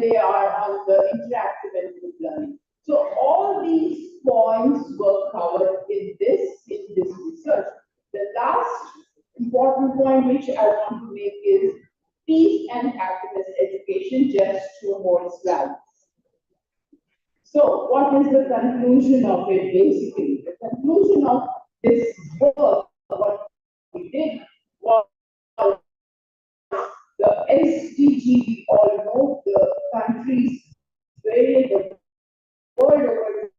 they are on the interactive and group learning. So all these points were covered in this research. The last important point which I want to make is peace and happiness education. Just 2 more slides. So what is the conclusion of it basically? The conclusion of this work, what we did, was the SDG, we all know, the countries, the world over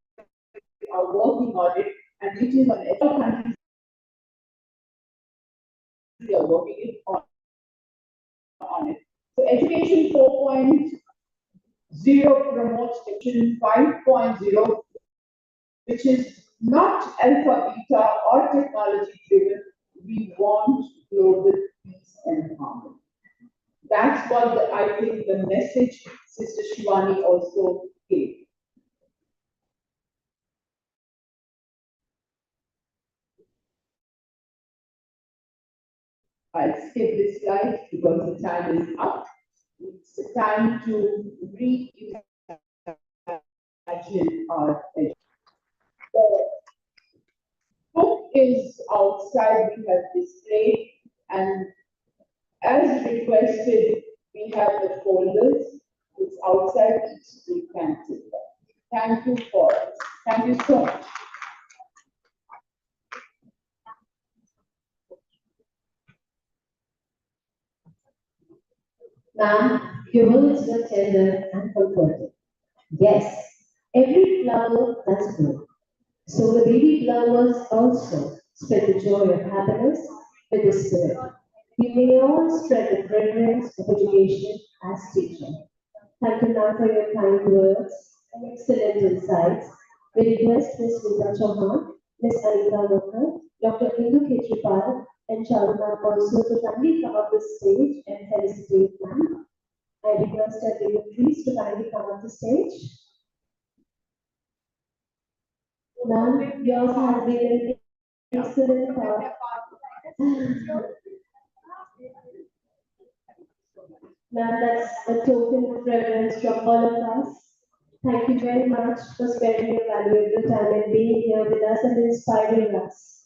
are working on it, and it is on all countries we are working on it. So education 4.0 promotes education 5.0, which is not alpha, beta, or technology driven. We want global peace and harmony. That's what I think the message Sister Shivani also gave. I'll skip this slide because the time is up. It's time to reimagine our education. The book is outside, we have displayed, and as requested, we have the folders. It's outside, you can see that. Thank you so much. Ma'am, your words were tender and comforting. Yes, every flower does bloom. So the baby flowers also spread the joy of happiness with the spirit. We may all spread the fragrance of education as teacher. Thank you, ma'am, for your kind words and excellent insights. We request Ms. Vita Chauhan, Ms. Anita Lokar, Dr. Indu Kejripal, and Charuna also to kindly come up the stage and felicitate ma'am. I request our dignitaries to kindly come up the stage. Ma'am, yours has been an excellent thought. Ma'am, that's a token of reverence from all of us. Thank you very much for spending your valuable time and being here with us and inspiring us.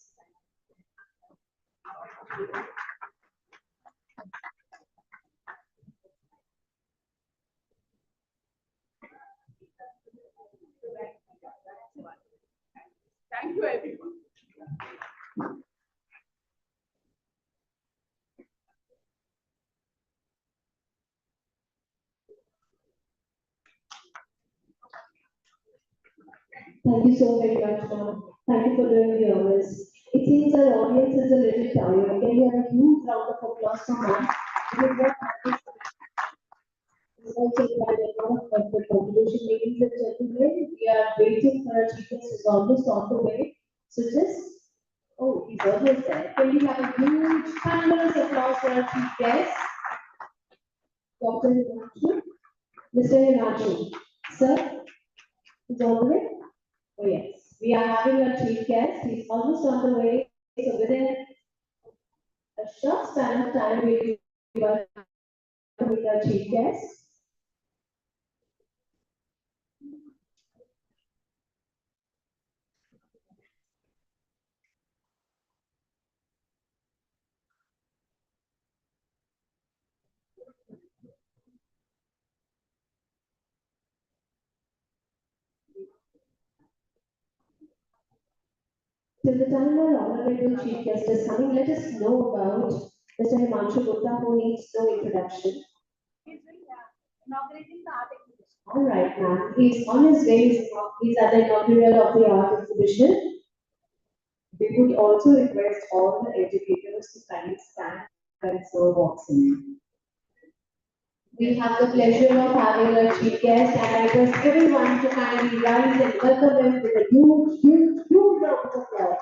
Thank you, everyone. Thank you so very much, ma'am. Thank you for doing the honors. It seems our audience is a little tired. Can we have a huge round of applause for ma'am? It's also quite a lot of effort contribution, ladies and gentlemen. We are waiting for our chief guest who's almost on the way. So oh, he's almost there. Can we have a huge, thunderous applause for our chief guest, Dr. Himanshu? Mr. Himanshu, sir, is on the way? Oh, yes. We are having our chief guest. He's almost on the way. So within a short span of time, we'll be able to meet our chief guest. Till the time our honorable chief guest is coming, let us know about Mr. Himanshu Gupta, who needs no introduction. Inaugurating the art exhibition. All right, ma'am. He's on his way. He's at the inaugural of the art exhibition. We would also request all the educators to kindly stand when Sir walks in. We have the pleasure of having our chief guest, and I request everyone to kindly rise and welcome him with a huge, huge, huge round of applause.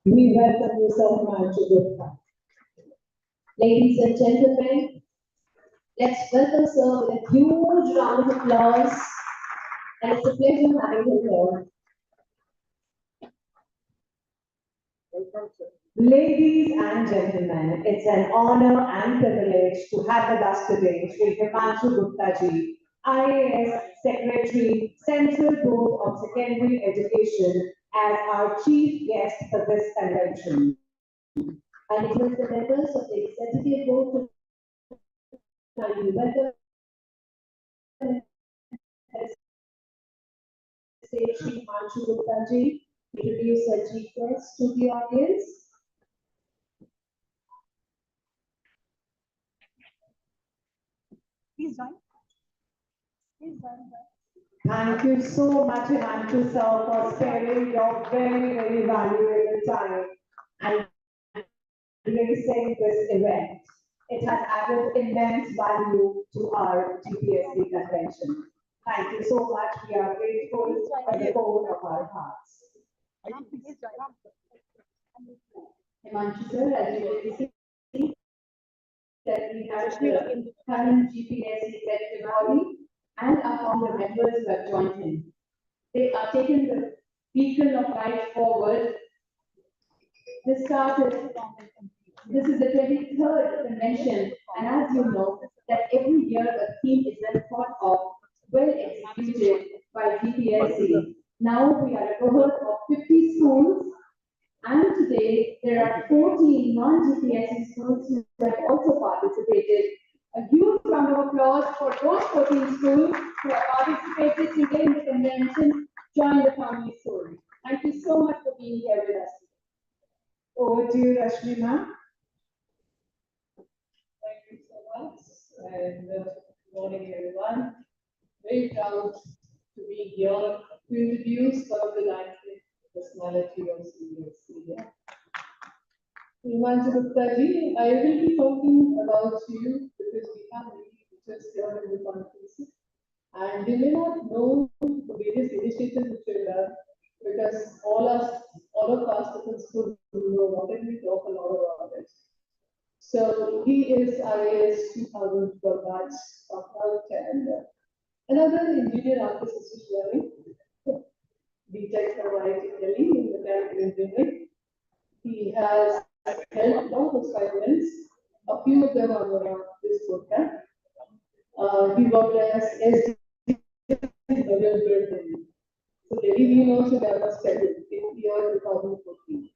We welcome you, Sir Himanshu Gupta. Ladies and gentlemen, let's welcome Sir with a huge round of applause. And it's a pleasure having him here. Ladies and gentlemen, it's an honor and privilege to have with us today Shri Himanshu Gupta ji, IAS Secretary, Central Board of Secondary Education, as our chief guest for this convention. I request the members of the executive board to kindly welcome Shri Himanshu Gupta ji, introduce our chief guest to the audience. Please join. Please join. Thank you so much, Himanshu sir, for sparing your very, very valuable time and gracing this event. It has added immense value to our GPSC convention. Thank you so much. We are grateful from the core of our hearts. Please join. Himanshu sir, as you can see, that we have the current GPSC executive body, and our founder members who have joined in. They are taking the beacon of light forward. This is the 23rd convention, and as you know, that every year a theme is well thought of, well executed by GPSE. Now we are a cohort of 50 schools, and today there are 14 non-GPSE schools who have also participated. A huge round of applause for those 14 schools who have participated today in the convention. Join the family story. Thank you so much for being here with us. Over to you, Rashmi ma'am. Thank you so much, and good morning, everyone. Very proud to be here to introduce one of the dynamic personality of CBSE. Himanshi Gupta ji, I will be talking about you because we have many teachers here in the conference, and they may not know the various initiatives which we have done because all of us different schools know what we talk a lot about it. So he is IAS 2012 batch of out, and another engineer after systems learning, BTech from IIT Delhi in mechanical engineering. He has held a lot of assignments, a few of them are on this program. He worked as SD in Delhi. So Delhi we also developed schedule in year 2014.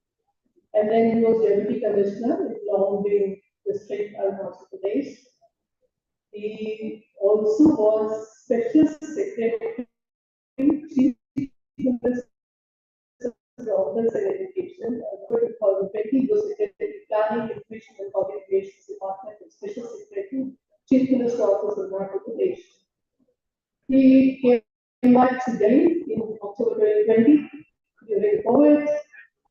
And then he was Deputy Commissioner in Long Being District, Arunachal Pradesh. He also was Special Secretary, Chief Minister of Office and Education, 2020. He was Secretary Planning, Information and Public Relations Department, and Special Secretary, Chief Minister Office of Arunachal Pradesh. He came back to Delhi in October 2020 during COVID,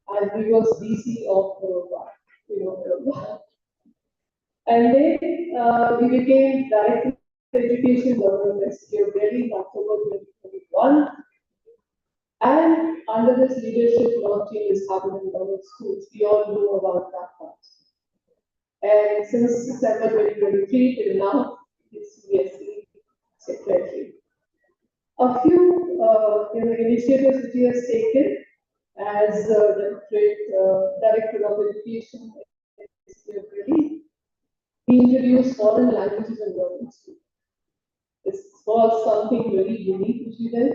and he was DC of Gurugram. And then he became Director of Education Government University of Delhi in October 2021. And under this leadership, a lot of changes happened in government schools. We all know about that part. And since December 2023 till now, he's CBSE Secretary. A few initiatives which he has taken as Director of Education in Delhi. He introduced foreign languages in government school. This was something very unique which he did.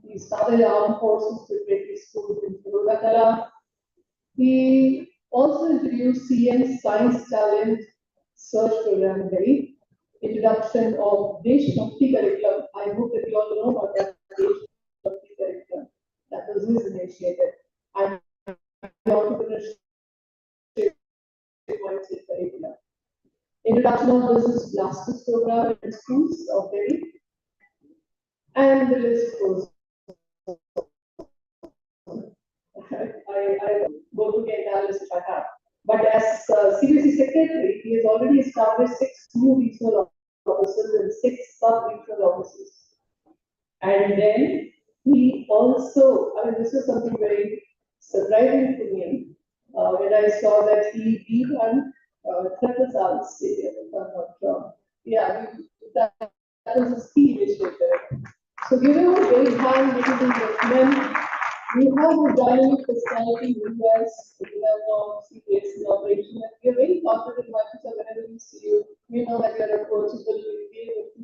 He started armed forces preparatory schools in Gurugram. He also introduced CM Science Talent Search Program in Delhi. Introduction of Desh Bhakti curriculum. I hope that you all know about that Desh Bhakti curriculum. That was his initiative. And entrepreneurship curriculum. Introduction of Business Blasters program in schools of Delhi. And the list goes. I go to the entire list if I have. But as CBSE Secretary, he has already established 6 new regional offices and 6 sub-regional offices. And then he also, I mean, this is something very surprising to me when I saw that he won Triple Stadium, if I'm not wrong. Yeah, that was his key initiative. So give him a big hand, ladies and gentlemen. We have a dynamic personality in the US, we have now CBSE operation, and we are very confident whenever we see you, we know that you are approachable, we will be able to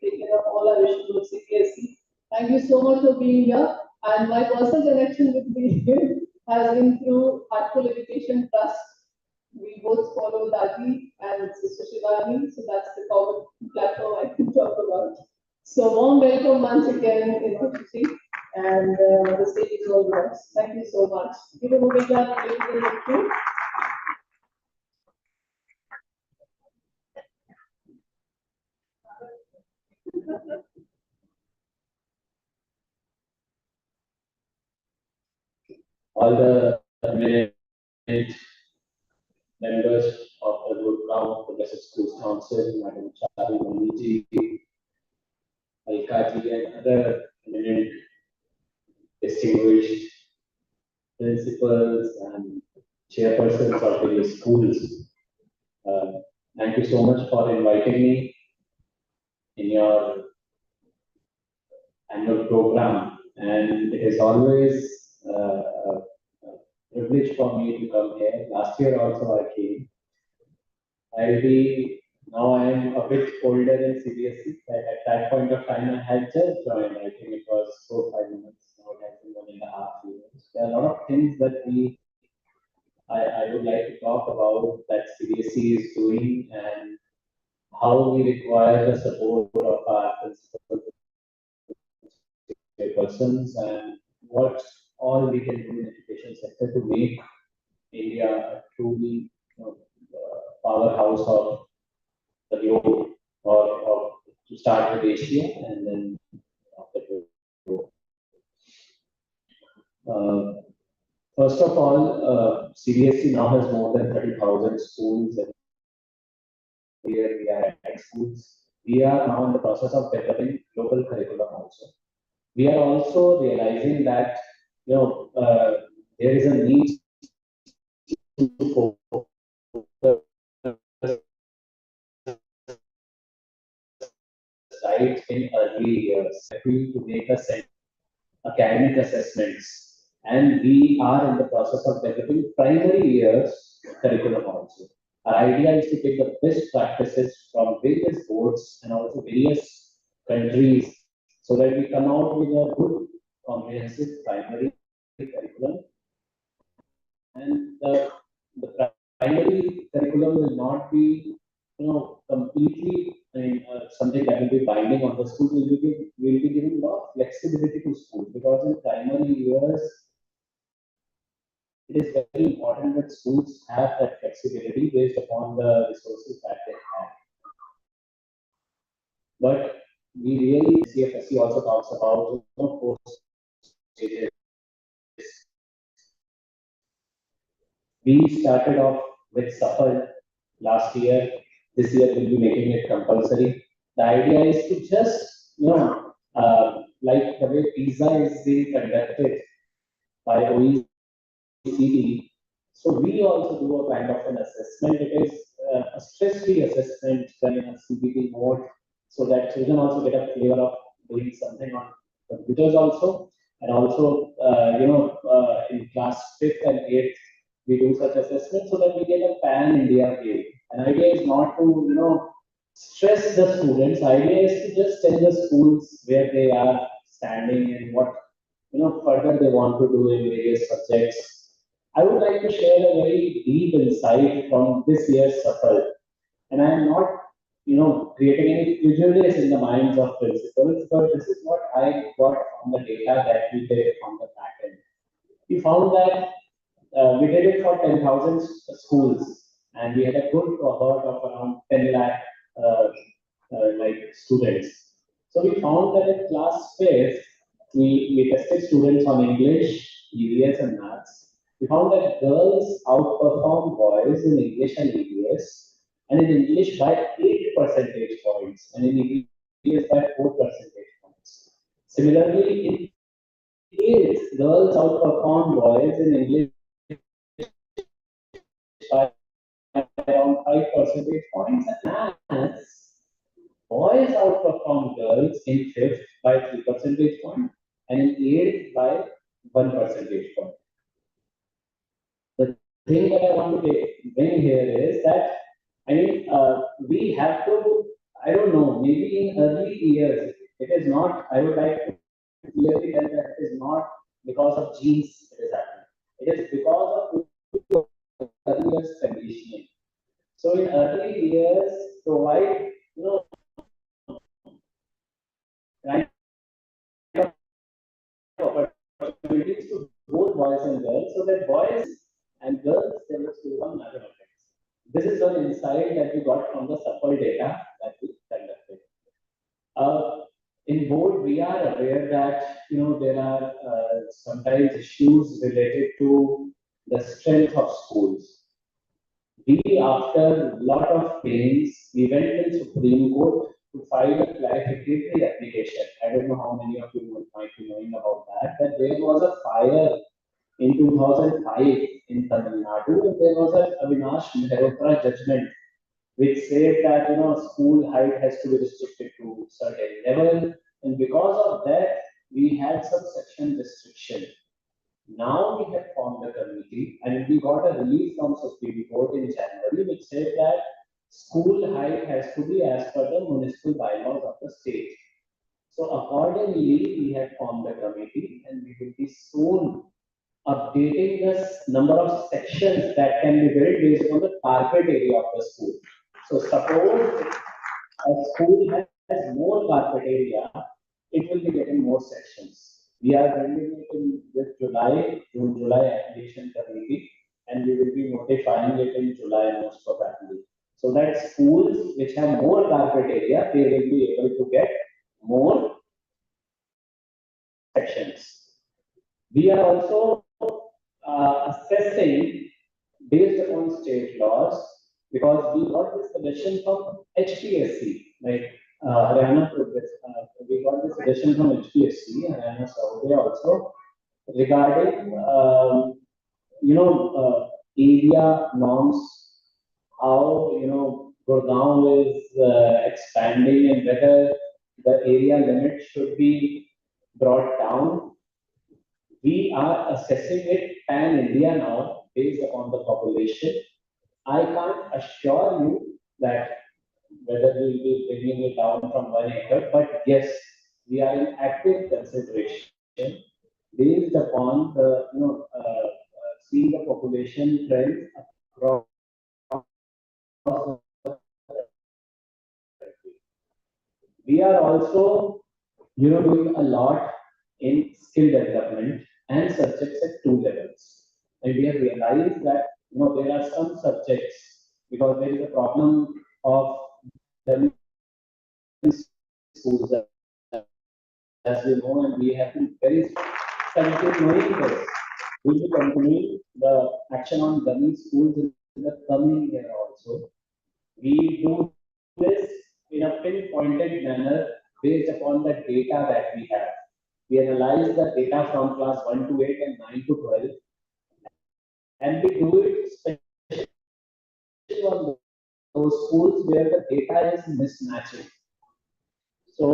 take care of all our issues with CBSE. Thank you so much for being here, and my personal connection with him has been through Heartful Education Trust. We both follow Daji and Sister Shivani, so that's the common platform I can talk about. So warm welcome once again in Kochi, and the stage is all yours. Thank you so much. Give a big round of applause. All the eminent members of the Gurugram Progressive Schools Council, Madam Chavi Maniji, Alkaji, and other eminent distinguished principals and chairpersons of various schools. Thank you so much for inviting me in your annual program, and it is always a privilege for me to come here. Last year also I came. I'll be now I am a bit older in CBSE. At that point of time, I had just joined. I think it was 4 5 months. Now it has been 1.5 years. There are a lot of things that I would like to talk about that CBSE is doing and how we require the support of our principal persons and what all we can do in education sector to make India a truly powerhouse of the globe or to start with Asia and then after the globe. First of all, CBSE now has more than 30,000 schools and here we are at schools. We are now in the process of developing global curriculum also. We are also realizing that there is a need to focus right in early years to make academic assessments, and we are in the process of developing primary years curriculum also. Our idea is to take the best practices from various boards and also various countries so that we come out with a good comprehensive primary curriculum. And the primary curriculum will not be, completely something that will be binding on the school. We'll be giving a lot of flexibility to schools because in primary years, it is very important that schools have that flexibility based upon the resources that they have. But we really, CFSE also talks about post stages. We started off with Safal last year. This year we'll be making it compulsory. The idea is to just, like the way PISA is being conducted by OECD. So we also do a kind of an assessment. It is a stress-free assessment done in a CBT mode, so that children also get a flavor of doing something on computers also, and also in class 5th and 8th we do such assessment so that we get a pan-India view. An idea is not to stress the students. Idea is to just tell the schools where they are standing and what further they want to do in various subjects. I would like to share a very deep insight from this year's Safal, and I am not creating any prejudice in the minds of principals, but this is what I got from the data that we did from the back end. We found that we did it for 10,000 schools, and we had a good cohort of around 10 lakh students. So we found that in class 5th, we tested students on English, EVS, and maths. We found that girls outperformed boys in English and EVS, and in English by 8 percentage points, and in EVS by 4 percentage points. Similarly, in 8th, girls outperformed boys in English by around 5 percentage points, and maths, boys outperformed girls in 5th by 3 percentage points, and in 8th by 1 percentage point. The thing that I want to bring here is that, we have to, I don't know, maybe in early years, it is not, I would like to clearly tell that it is not because of genes it is happening. It is because of early years conditioning. So in early years, provide, kind of opportunities to both boys and girls, so that boys and girls develop skill on mathematics. This is one insight that we got from the Safal data that we conducted. In board, we are aware that there are sometimes issues related to the strength of schools. We, after a lot of pains, we went in Supreme Court to file a clarificatory application. I don't know how many of you might be knowing about that there was a fire in 2005 in Tamil Nadu, and there was a Avinash Mehrotra judgment which said that school height has to be restricted to certain level, and because of that, we had some section restriction. Now we have formed a committee and we got a relief from Supreme Court in January which said that school height has to be as per the municipal bylaws of the state. So accordingly, we have formed a committee and we will be soon updating the number of sections that can be built based on the carpet area of the school. So suppose a school has more carpet area, it will be getting more sections. We are building it in this June-July application committee, and we will be notifying it in July most probably. So that schools which have more carpet area, they will be able to get more sections. We are also assessing based upon state laws because we got this suggestion from HPSC, like Haryana Progress. We got this suggestion from HPSC, Haryana Sahodaya also regarding area norms, how Gurugram is expanding and whether the area limit should be brought down. We are assessing it pan-India now based upon the population. I can't assure you that whether we will be bringing it down from 1 acre, but yes, we are in active consideration based upon the seeing the population trend across the country. We are also doing a lot in skill development and subjects at 2 levels. And we have realized that there are some subjects because there is a problem of the schools as we know, and we have been very sensitive knowing this. We will be continuing the action on dummy schools in the coming year also. We do this in a pinpointed manner based upon the data that we have. We analyze the data from class 1 to 8 and 9 to 12, and we do it especially on those schools where the data is mismatching. So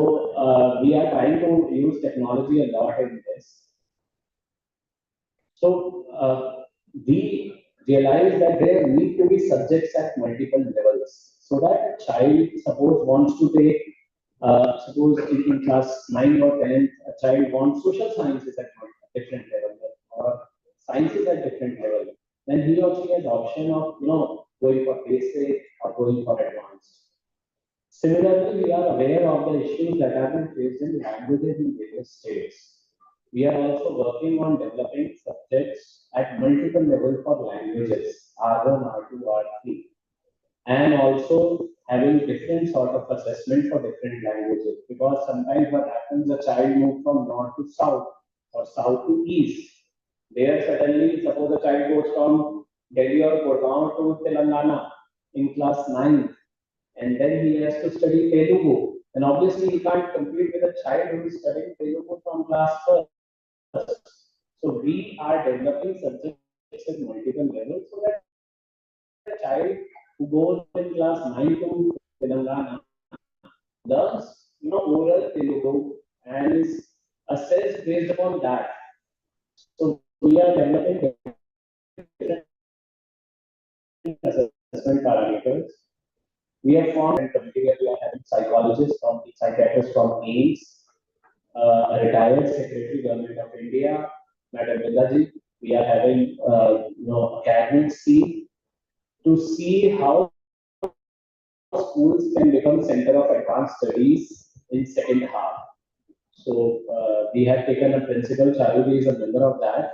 we are trying to use technology a lot in this. So we realize that there need to be subjects at multiple levels, so that a child suppose wants to take, suppose in class 9 or 10, a child wants social sciences at different level or sciences at different level, then he or she has option of going for basic or going for advanced. Similarly, we are aware of the issues that have been faced in languages in various states. We are also working on developing subjects at multiple levels for languages, R1, R2, R3, and also having different sort of assessment for different languages. Because sometimes what happens, a child moves from north to south or south to east. There suddenly, suppose a child goes from Delhi or Gurgaon to Telangana in class 9, and then he has to study Telugu. And obviously, he can't compete with a child who is studying Telugu from class 1. So we are developing subjects at multiple levels so that a child who goes in class 9 to Telangana learns, oral Telugu and is assessed based upon that. So we are developing different assessment parameters. We have formed a committee where we are having psychologists psychiatrists from AIMS, a retired Secretary Government of India, Madam Vidaji. We are having academics team to see how schools can become center of advanced studies in second half. So we have taken a principal, Charuji is a member of that.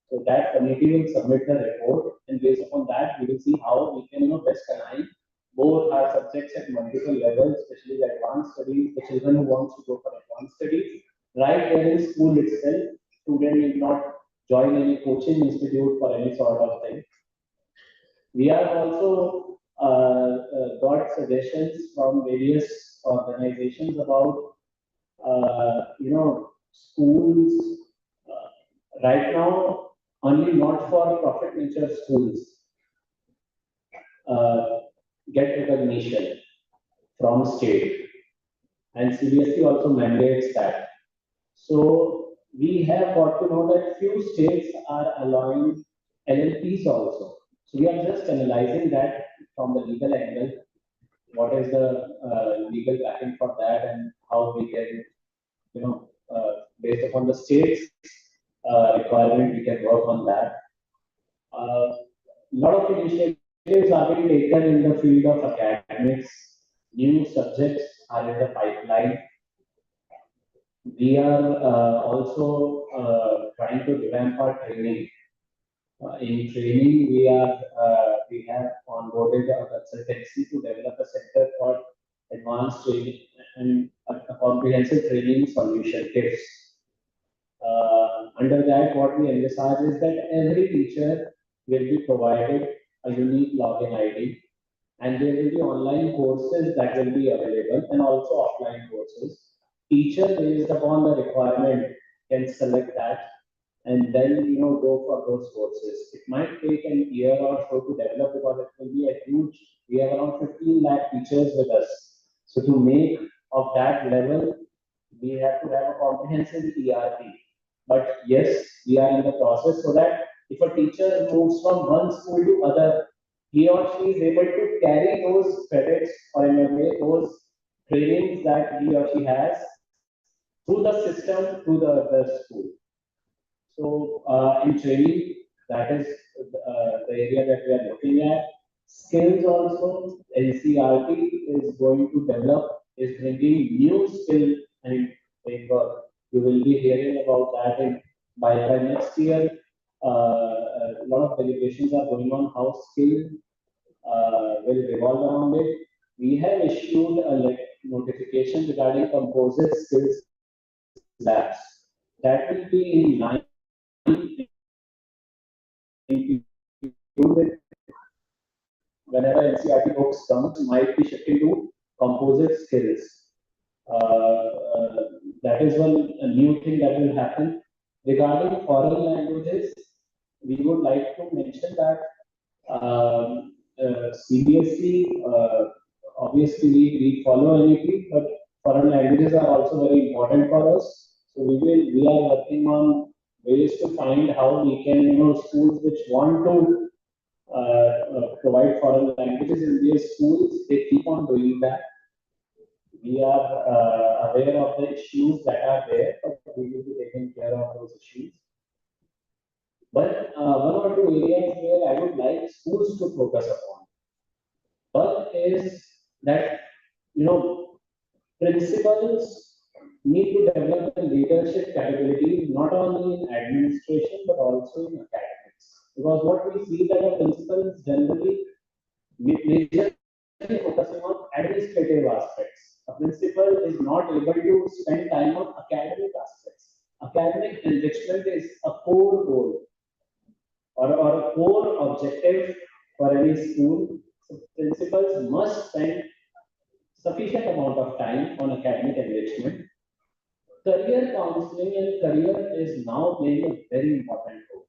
So that committee will submit the report, and based upon that, we will see how we can best align both our subjects at multiple levels, especially the advanced studies, the children who wants to go for advanced studies. Right there in school itself, student need not join any coaching institute for any sort of thing. We are also got suggestions from various organizations about schools right now only not for profit nature schools get recognition from state, and CBSE also mandates that. So we have got to know that few states are allowing LLPs also. So we are just analyzing that from the legal angle. What is the legal backing for that, and how we can, based upon the state's requirement, we can work on that. Lot of initiatives are being taken in the field of academics. New subjects are in the pipeline. We are also trying to revamp our training. In training, we have onboarded a consultancy to develop a center for advanced training and a comprehensive training solution kits. Under that, what we envisage is that every teacher will be provided a unique login ID, and there will be online courses that will be available and also offline courses. Teacher, based upon the requirement, can select that and then go for those courses. It might take an year or so to develop because it will be a huge. We have around 15 lakh teachers with us. So to make of that level, we have to have a comprehensive ERP. But yes, we are in the process so that if a teacher moves from one school to other, he or she is able to carry those credits or in a way those trainings that he or she has through the system to the school. So in training, that is the area that we are looking at. Skills also, NCRT is going to develop, is bringing new skill and framework. You will be hearing about that by next year. A lot of deliberations are going on how skill will revolve around it. We have issued a notification regarding composite skills labs. That will be in line included whenever NCRT books come, might be shifting to composite skills. That is one new thing that will happen. Regarding foreign languages, we would like to mention that CBSE, obviously we follow NEP, but foreign languages are also very important for us. So we are working on ways to find how we can, schools which want to provide foreign languages in their schools, they keep on doing that. We are aware of the issues that are there, but we will be taking care of those issues. But one or two areas where I would like schools to focus upon. One is that, principals need to develop the leadership capability not only in administration but also in academics. Because what we see that a principal is generally majorly focusing on administrative aspects. A principal is not able to spend time on academic aspects. Academic enrichment is a core goal or a core objective for any school. So principals must spend sufficient amount of time on academic enrichment. Career counseling and career is now playing a very important role.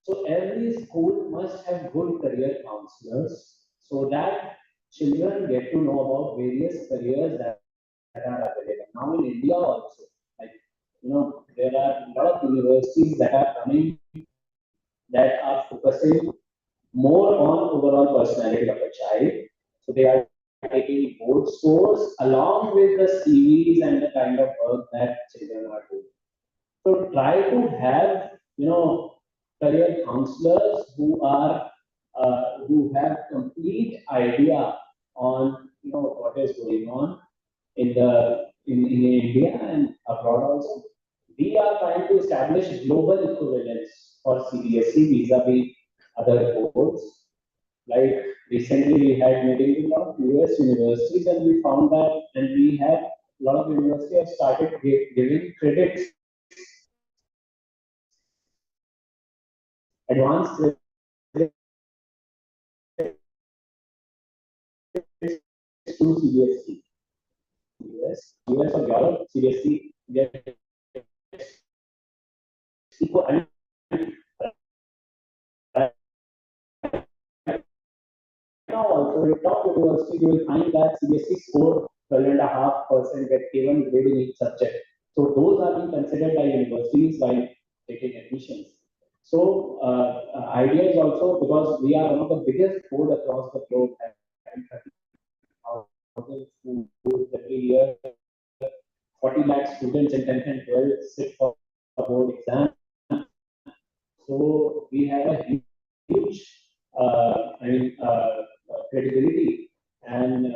So every school must have good career counselors so that children get to know about various careers that are available. Now in India also, like, there are a lot of universities that are coming that are focusing more on overall personality of a child. So they are taking board scores along with the CVs and the kind of work that children are doing. So try to have, career counselors who have complete idea on, what is going on in India and abroad also. We are trying to establish global equivalence for CBSE vis-a-vis other boards. Like recently we had meetings with a lot of US universities and we found that, and we have a lot of universities have started giving credits, advanced credits to CBSE. US or Europe, CBSE gets equal. Now also in top university you will find that CBSE score 12.5% get given grade in each subject. So those are being considered by universities while taking admissions. So idea is also because we are one of the biggest board across the globe, having 30,000 schools every year, 40 lakh students in 10th and 12th sit for board exam. So we have a huge, credibility, and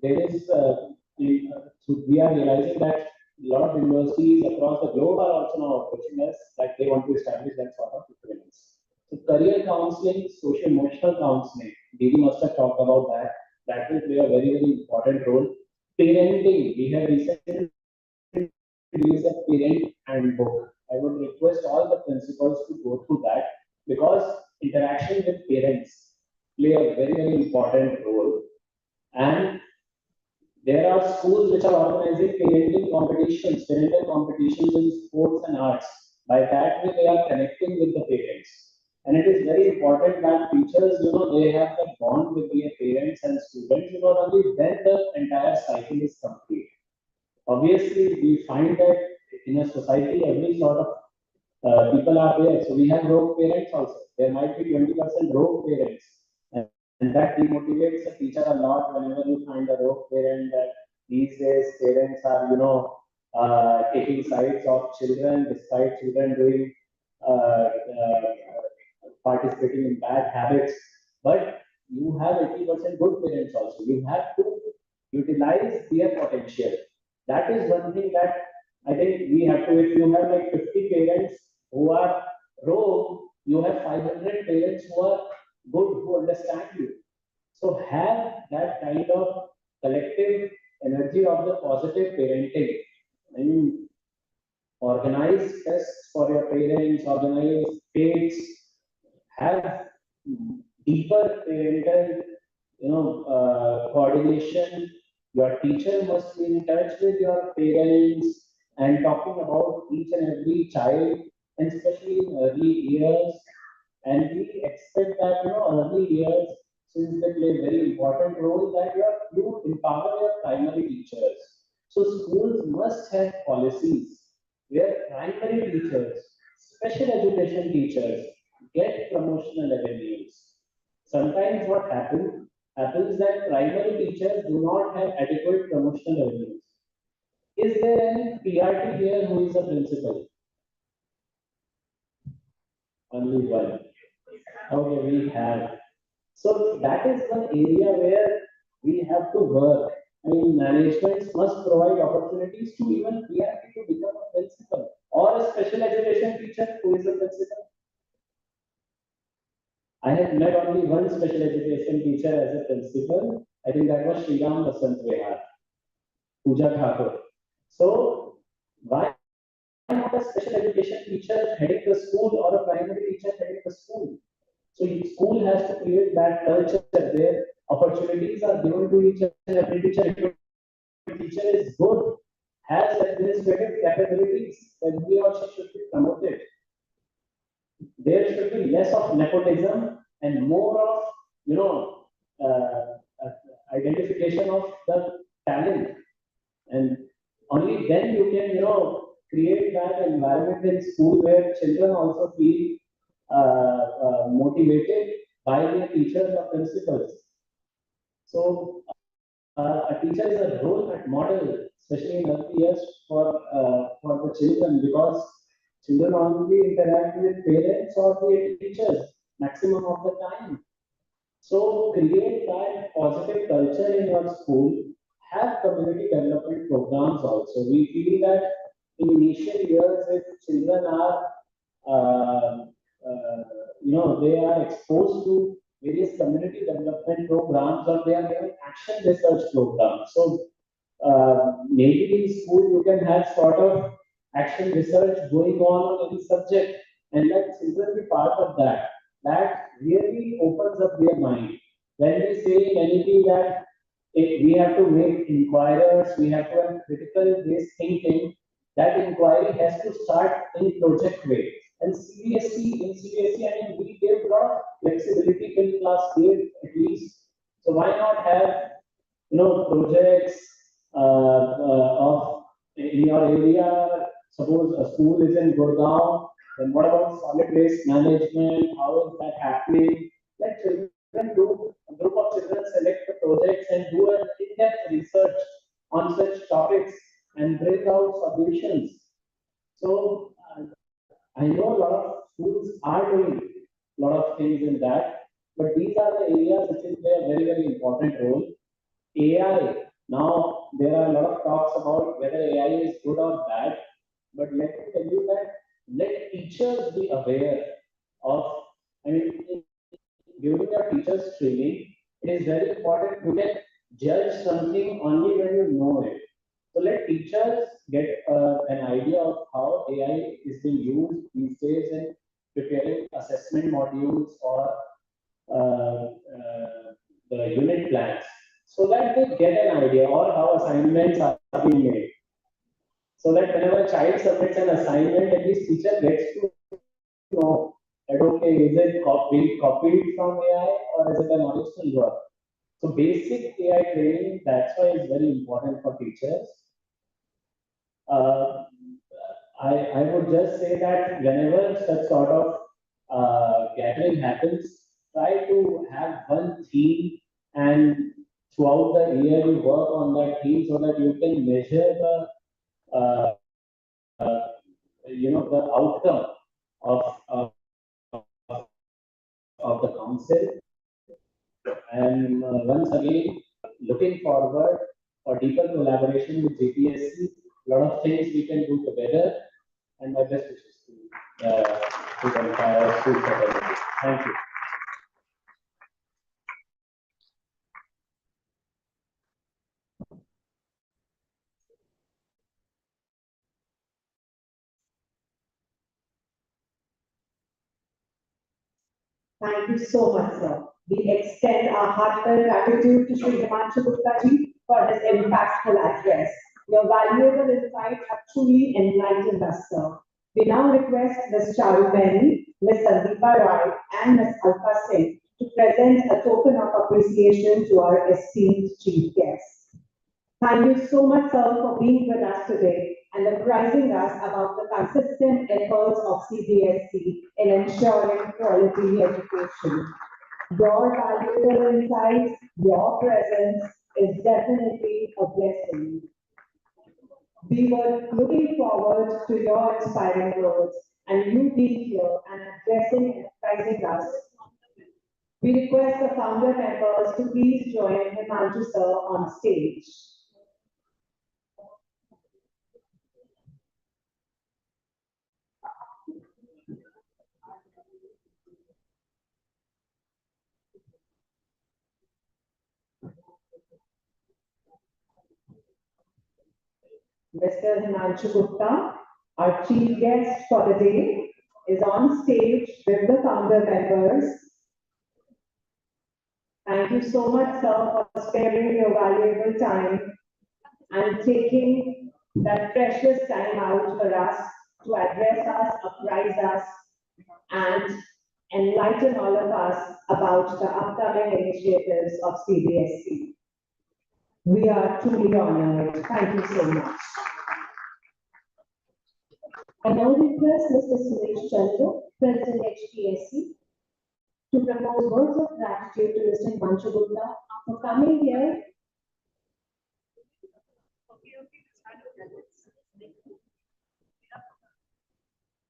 there is, so we are realizing that a lot of universities across the globe are also now approaching us that they want to establish that sort of equivalence. So career counseling, social emotional counseling, Didi must have talked about that. That will play a very, very important role. Parenting, we have recently released a parent handbook. I would request all the principals to go through that because interaction with parents play a very, very important role. And there are schools which are organizing parental competitions in sports and arts. By that way, they are connecting with the parents. And it is very important that teachers, they have that bond with their parents and students because only then the entire cycle is complete. Obviously, we find that in a society, every sort of people are there. So we have rogue parents also. There might be 20% rogue parents. And that demotivates a teacher a lot whenever you find a rogue parent that these days parents are, taking sides of children despite children doing, participating in bad habits. But you have 80% good parents also. You have to utilize their potential. That is one thing that I think we have to, if you have like 50 parents who are rogue, you have 500 parents who are good, who understand you. So have that kind of collective energy of the positive parenting. I mean, organize tests for your parents, organize dates, have deeper parental, coordination. Your teacher must be in touch with your parents and talking about each and every child, and especially in early years. And we expect that, early years, since they play a very important role, that you empower your primary teachers. So schools must have policies where primary teachers, special education teachers get promotional avenues. Sometimes what happens that primary teachers do not have adequate promotional avenues. Is there any PRT here who is a principal? Only one. Okay, we have. So that is one area where we have to work. I mean, management must provide opportunities to even PRT to become a principal or a special education teacher who is a principal. I have met only one special education teacher as a principal. I think that was Sriram Basant Vihar, Pooja Thakur. So why not a special education teacher heading the school or a primary teacher heading the school? So school has to create that culture where opportunities are given to each and every teacher. If a teacher is good, has administrative capabilities, then he or she should be promoted. There should be less of nepotism and more of, identification of the talent. And only then you can, create that environment in school where children also feel motivated by their teachers or principals. So a teacher is a role model, especially in early years for the children, because children only interact with parents or their teachers maximum of the time. So create that positive culture in your school. Have community development programs also. We feel that in initial years, if children are, they are exposed to various community development programs or they are given action research programs. So maybe in school you can have sort of action research going on any subject and let children be part of that. That really opens up their mind. When we say in NEP that we have to make inquirers, we have to have critical based thinking, that inquiry has to start in project way. And CBSE, I mean, we gave a lot of flexibility till class 8 at least. So why not have, projects of in your area, suppose a school is in Gurugram, then what about solid waste management? How is that happening? Let children do, a group of children select the projects and do an in-depth research on such topics and bring out solutions. So I know a lot of schools are doing a lot of things in that, but these are the areas which will play a very, very important role. AI, now there are a lot of talks about whether AI is good or bad, but let me tell you that let teachers be aware of, I mean, during your teacher's training, it is very important to get judge something only when you know it. So let teachers get an idea of how AI is being used these days in preparing assessment modules or the unit plans, so that they get an idea or how assignments are being made. So that whenever a child submits an assignment, at least teacher gets to know that okay, is it copied from AI or is it an original work? So basic AI training, that's why it's very important for teachers. I would just say that whenever such sort of gathering happens, try to have one theme and throughout the year you work on that theme so that you can measure the the outcome of the council. And once again, looking forward for deeper collaboration with GPSC, a lot of things we can do together, and my best wishes to the entire school fraternity. Thank you. Thank you so much, sir. We extend our heartfelt gratitude to Shri Himanshu Gupta ji for his impactful address. Your valuable insights have truly enlightened us, sir. We now request Ms. Charu Mehri, Ms. Sandeepa Roy, and Ms. Alka Singh to present a token of appreciation to our esteemed chief guests. Thank you so much, sir, for being with us today and apprising us about the consistent efforts of CBSE in ensuring quality education. Your valuable insights, your presence is definitely a blessing. We were looking forward to your inspiring words and you being here and addressing and apprising us. We request the founder members to please join Himanshu sir on stage. Mr. Himanshu Gupta, our chief guest for the day, is on stage with the founder members. Thank you so much, sir, for sparing your valuable time and taking that precious time out for us to address us, apprise us, and enlighten all of us about the upcoming initiatives of CBSE. We are truly honored. Thank you so much. I now request Mr. Suresh Chandra, President HPSC, to propose words of gratitude to Mr. Himanshu Gupta for coming here.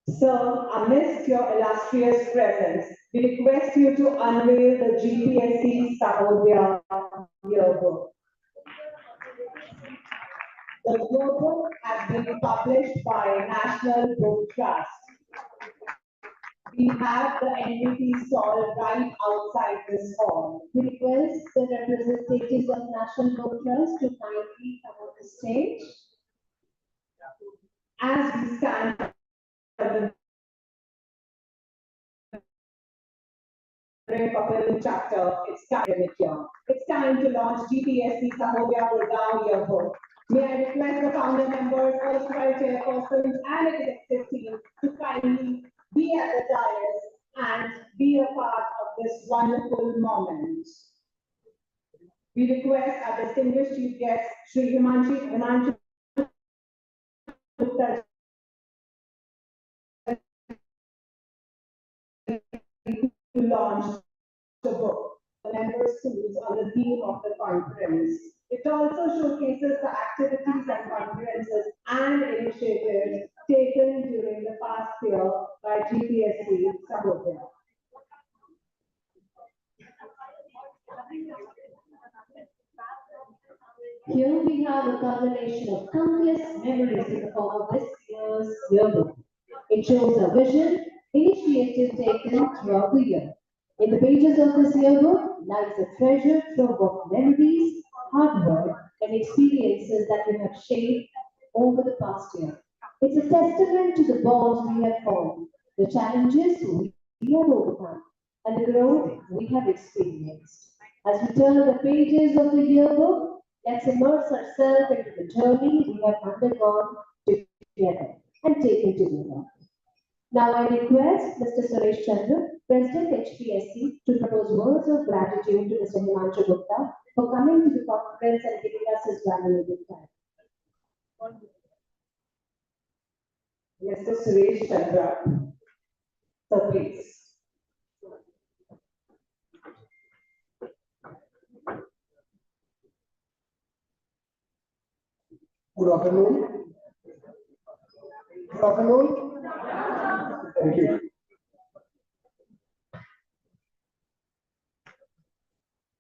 Sir, amidst your illustrious presence, we request you to unveil the GPSE Sahodaya yearbook. The yearbook has been published by National Book Trust. We have the NVT stall right outside this hall. We request the representatives of National Book Trust to kindly come on the stage. As we stand for the brink of a new chapter, it's time here. It's time to launch GPSE Sahodaya Gurugram yearbook. May I request the founder members, erstwhile chairpersons, and executive team to kindly be at the dais and be a part of this wonderful moment. We request our distinguished chief guest, Shri Himanshu Gupta to launch the book, the member schools, on the theme of the conference. It also showcases the activities and conferences and initiatives taken during the past year by GPSC Sahodaya. Here we have a combination of countless memories in the form of this year's yearbook. It shows a vision, initiative taken throughout the year. In the pages of this yearbook lies a treasure trove of memories, hard work, and experiences that we have shaped over the past year. It's a testament to the bonds we have formed, the challenges we have overcome, and the growth we have experienced. As we turn the pages of the yearbook, let's immerse ourselves into the journey we have undergone together and taken together. Now I request Mr. Suresh Chandra, President HPSC, to propose words of gratitude to Mr. Himanshu Gupta for coming to the conference and giving us his valuable time. Mr. Suresh Chandra, so please. Good afternoon. Good afternoon. Thank you.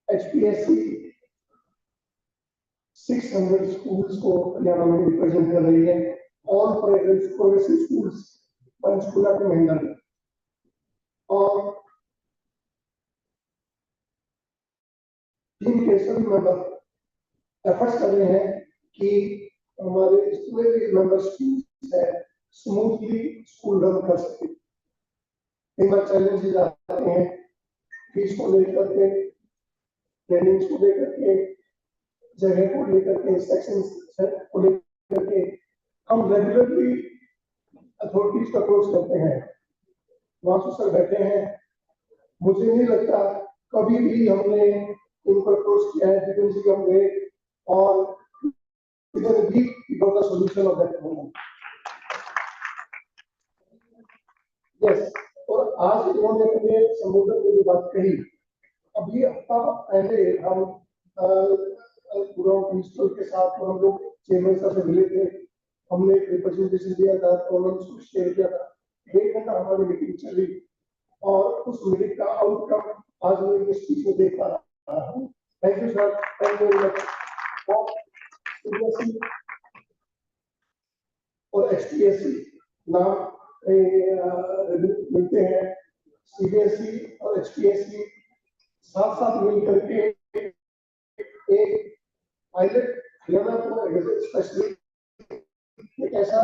HPSC 600 schools को हरियाणा में represent कर रही है। All progressive schools Panchkula के महिंदर में, और team के सभी मेंबर एफर्ट्स कर रहे हैं कि हमारे जितने भी मेंबर स्कूल्स है स्मूथली स्कूल रन कर सके। कई बार चैलेंजेस आते हैं फीस को लेकर के, ट्रेनिंग्स को लेकर के, जगह को लेकर के, सेक्शन को लेकर के। हम रेगुलरली अथॉरिटीज को अप्रोच करते हैं, वहां सर बैठे हैं। मुझे नहीं लगता कभी भी हमने उनको अप्रोच किया है फ्रीक्वेंसी कम गए और solution of that problem. Yes, और आज इन्होंने अपने संबोधन में जो बात कही, अभी हफ्ता पहले हम गुरुग्राम प्रिंसिपल के साथ हम लोग चेयरमैन साहब से मिले थे। हमने एक रिप्रेजेंटेशन दिया था, प्रॉब्लम्स को शेयर किया था। 1 घंटा हमारी मीटिंग चली और उस मीटिंग का आउटकम आज मैं इस स्पीच में देख पा रहा हूँ। Thank you sir, thank you very much. CBSE और HPSC नाम मिलते हैं। CBSE और HPSC साथ साथ मिलकर के एक पायलट हरियाणा को स्पेशली एक ऐसा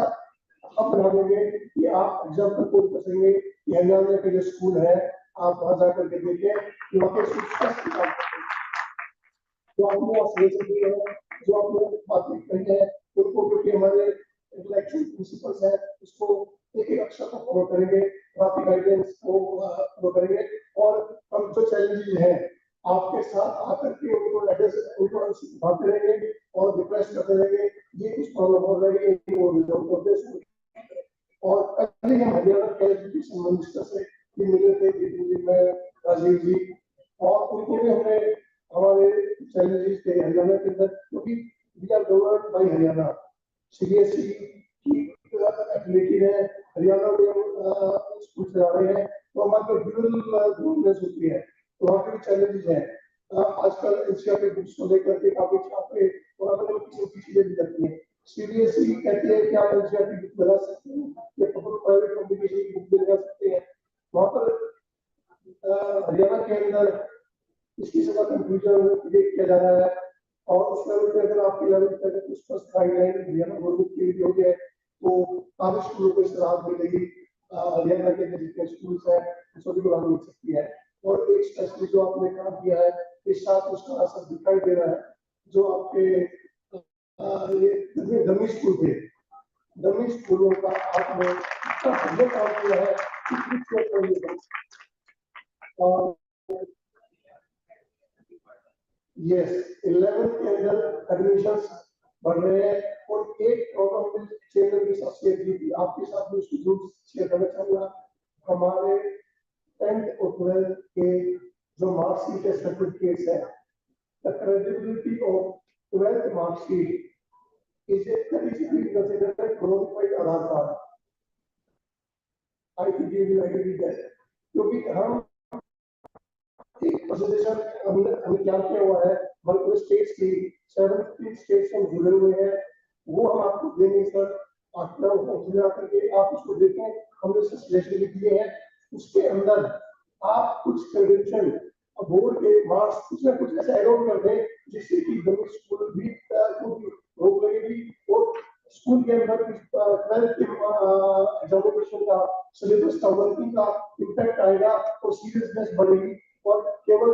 हब बना देंगे कि आप एग्जाम्पल कोट कर सकेंगे कि हरियाणा के जो स्कूल है आप वहां जाकर के देखें कि वहाँ के स्कूल जो आपने है, जो आपने बातें कही है उनको, क्योंकि हमारे इंटेलेक्चुअल प्रिंसिपल्स है उसको एक एक अक्षर को फॉलो करेंगे, बाकी गाइडेंस को फॉलो करेंगे। और हम जो चैलेंजेस हैं आपके साथ आकर के उनको एड्रेस उनको बातें रहेंगे और रिक्वेस्ट करते रहेंगे ये कुछ प्रॉब्लम हो रही है वो रिजॉल्व करते हैं। और कल हम हरियाणा के एजुकेशन मिनिस्टर से भी मिले थे, जितिन में राजीव जी, और उनको भी हमने हमारे चैलेंजेस थे हरियाणा के अंदर, क्योंकि we are governed by Haryana. CBSE की एफिलिएटेड है, हरियाणा में स्कूल चला रहे हैं, तो हमारे को ड्यूअल गवर्नेंस होती है, तो वहाँ के भी चैलेंजेस हैं। आजकल एनसीईआरटी बुक्स को लेकर के काफी छापे और अलग अलग किस्म की चीजें भी जाती हैं। CBSE कहती है कि आप एनसीईआरटी बुक लगा सकते हैं या प्राइवेट कम्युनिकेशन की बुक भी लगा सकते हैं। वहाँ पर हरियाणा के अंदर इसकी जगह कंफ्यूजन क्रिएट किया जा रहा है, और उस लेवल पे अगर आपकी लेवल पे कुछ स्पष्ट गाइडलाइन हरियाणा गवर्नमेंट की भी हो गया तो काफी स्कूलों को इस राहत मिलेगी। हरियाणा के जितने स्कूल्स हैं सभी को राहत मिल सकती है। और एक स्पेशली जो आपने काम किया है इस साथ उसका असर दिखाई दे रहा है, जो आपके ये डमी स्कूल थे, डमी स्कूलों का आपने इतना बढ़िया काम किया है। और यस, 11th के अंदर एडमिशंस बढ़ रहे हैं, और एक प्रॉब्लम चेयरमैन के साथ शेयर की थी, आपके साथ भी उसकी जरूर शेयर करना चाहूँगा। हमारे 10th और 12th के जो मार्कशीट है, सर्टिफिकेट्स है, the credibility of 12th marksheet is a traditionally considered a glorified Aadhaar card. I think you will agree with that. क्योंकि हम एक प्रेजेंटेशन हमें क्या किया हुआ है, हमारे पूरे स्टेट्स की 70 स्टेट्स हम जुड़े हुए हैं, वो हम आपको देंगे सर। आप खुला करके आप उसको देखें, हमने सजेशन भी दिए हैं, उसके अंदर आप कुछ कंडीशन बोर्ड के मार्क्स कुछ ना कुछ ऐसा एड कर दें जिससे कि गवर्नमेंट स्कूल भी रोक लगेगी और स्कूल के अंदर 12th के एग्जामिनेशन का सिलेबस का वर्किंग का इम्पैक्ट आएगा और सीरियसनेस बढ़ेगी और केवल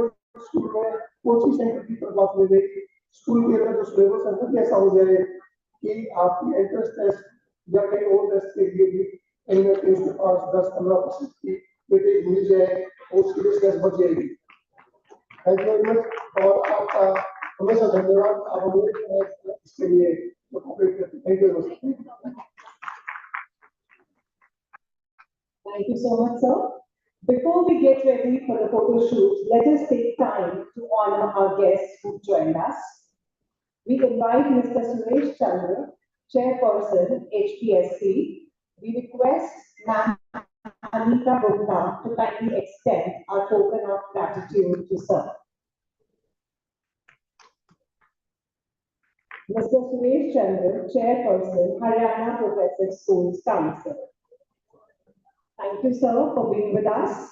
स्कूल में कोचिंग सेंटर की तरफ बात मिलेगी। स्कूल के अंदर जो सिलेबस है वो ऐसा हो जाए कि आपकी एंट्रेंस टेस्ट या कहीं और टेस्ट के लिए भी कहीं ना कहीं उसके पास 10-15% की वेटेज मिल जाए और सीरियसनेस बढ़ जाएगी। थैंक यू वेरी मच और आपका हमेशा धन्यवाद। आप हमें इसके लिए कोऑपरेट करते हैं। Thank you very much. Thank you so much, sir. Before we get ready for the photo shoot, let us take time to honor our guests who joined us. We invite Mr. Suresh Chandra, Chairperson, HPSC. We request Ma'am Anita Gupta to kindly extend our token of gratitude to sir. Mr. Suresh Chandra, Chairperson, Haryana Professor Schools Council. Thank you, sir, for being with us.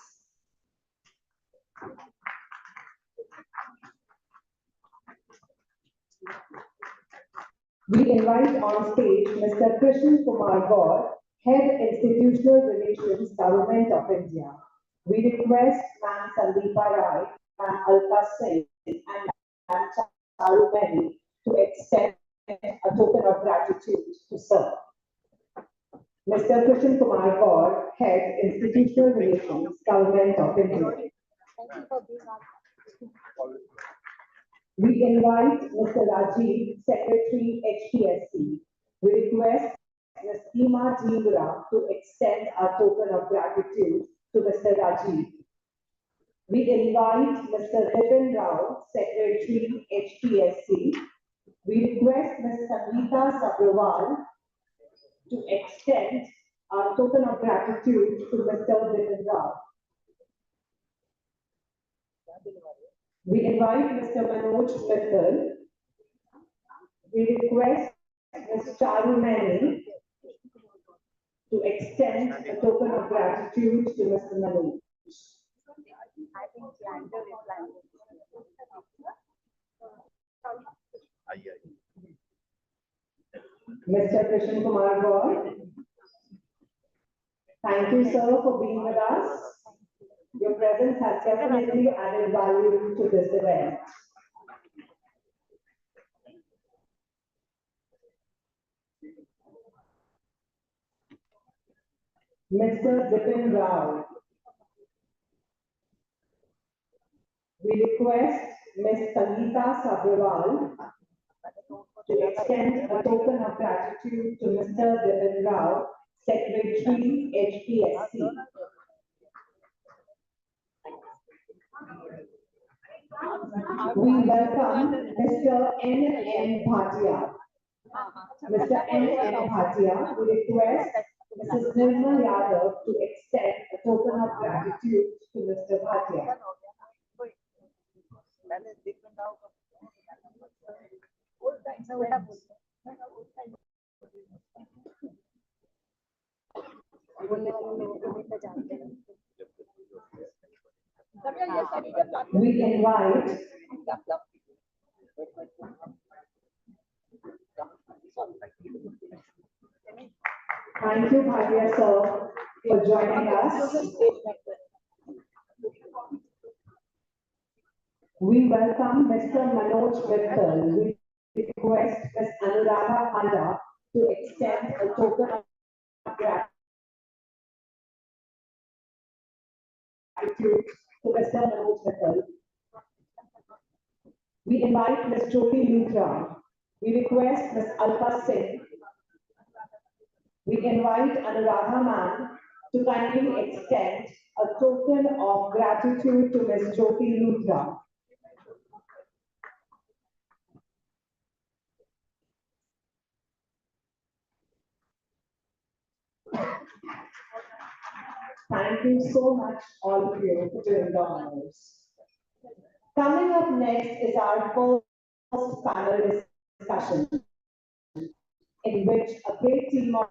We invite on stage Mr. Krishnan Kumar Gaur, Head Institutional Relations, Government of India. We request Ma'am Sandeepa Rai, Ma'am Alka Singh, and Ma'am Charu Mehri to extend a token of gratitude to sir. Mr. Krishnan Kumar Gaur, Head Institutional Relations, Government of India. Thank you for being on. We invite Mr. Rajiv, Secretary, HPSC. We request Ms. Seema Jindra to extend our token of gratitude to Mr. Rajiv. We invite Mr. Vipin Rao, Secretary, HPSC. We request Ms. Sangeeta Sabrawal to extend our token of gratitude to Mr. Vipin Rao. We invite Mr. Manoj Mittal. We request Ms. Charu Mehri to extend a token of gratitude to Mr. Manoj. I think the angle is like. Mr. Krishnan Kumar Gaur. Thank you, sir, for being with us. Your presence has definitely added value to this event. Mr. Vipin Rao. We request Ms. Sangeeta Sabrawal to extend a token of gratitude to Mr. Vipin Rao, Secretary, HPSC. We welcome Mr. N.N. Bhatia. Mr. N.N. Bhatia, we request Mrs. Nirmal Yadav to extend a token of gratitude to Mr. Bhatia. We invite Thank you, Bhatia sir, for joining us. We welcome Mr. Manoj Mittal. We request Ms. Anuradha Handa to extend a token of gratitude to Mr. Manoj Mittal. We invite Ms. Jyoti Luthra. We request Ms. Alka Singh. we invite Anuradha ma'am to kindly extend a token of gratitude to Ms. Jyoti Luthra. Thank you so much, all of you, for doing the honors. Coming up next is our first panel discussion, in which a great team of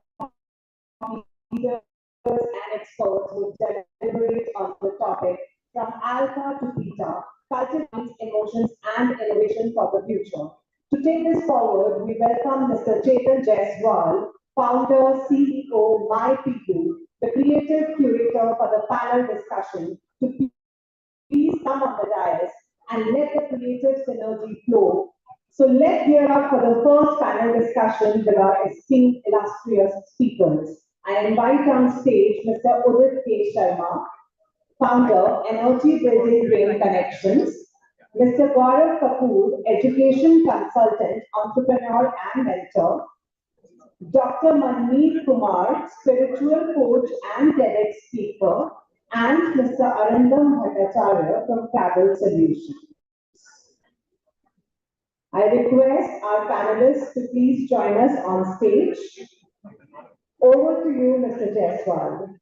leaders and experts will deliberate on the topic from alpha to beta, cultivating emotions and innovation for the future. To take this forward, we welcome Mr. Chetan Jaiswal, founder, CEO, MyPeople, the creative curator for the panel discussion, to please come on the dais and let the creative synergy flow. So let's gear up for the first panel discussion with our esteemed illustrious speakers. I invite on stage Mr. Udit K. Sharma, founder, Energy Building Brain Connections, Mr. Gaurav Kapoor, education consultant, entrepreneur and mentor, Dr. Manmeet Kumar, spiritual coach and TEDx speaker, and Mr. Arindam Bhattacharya from Travel Solutions. I request our panelists to please join us on stage. Over to you, Mr. Jaiswal.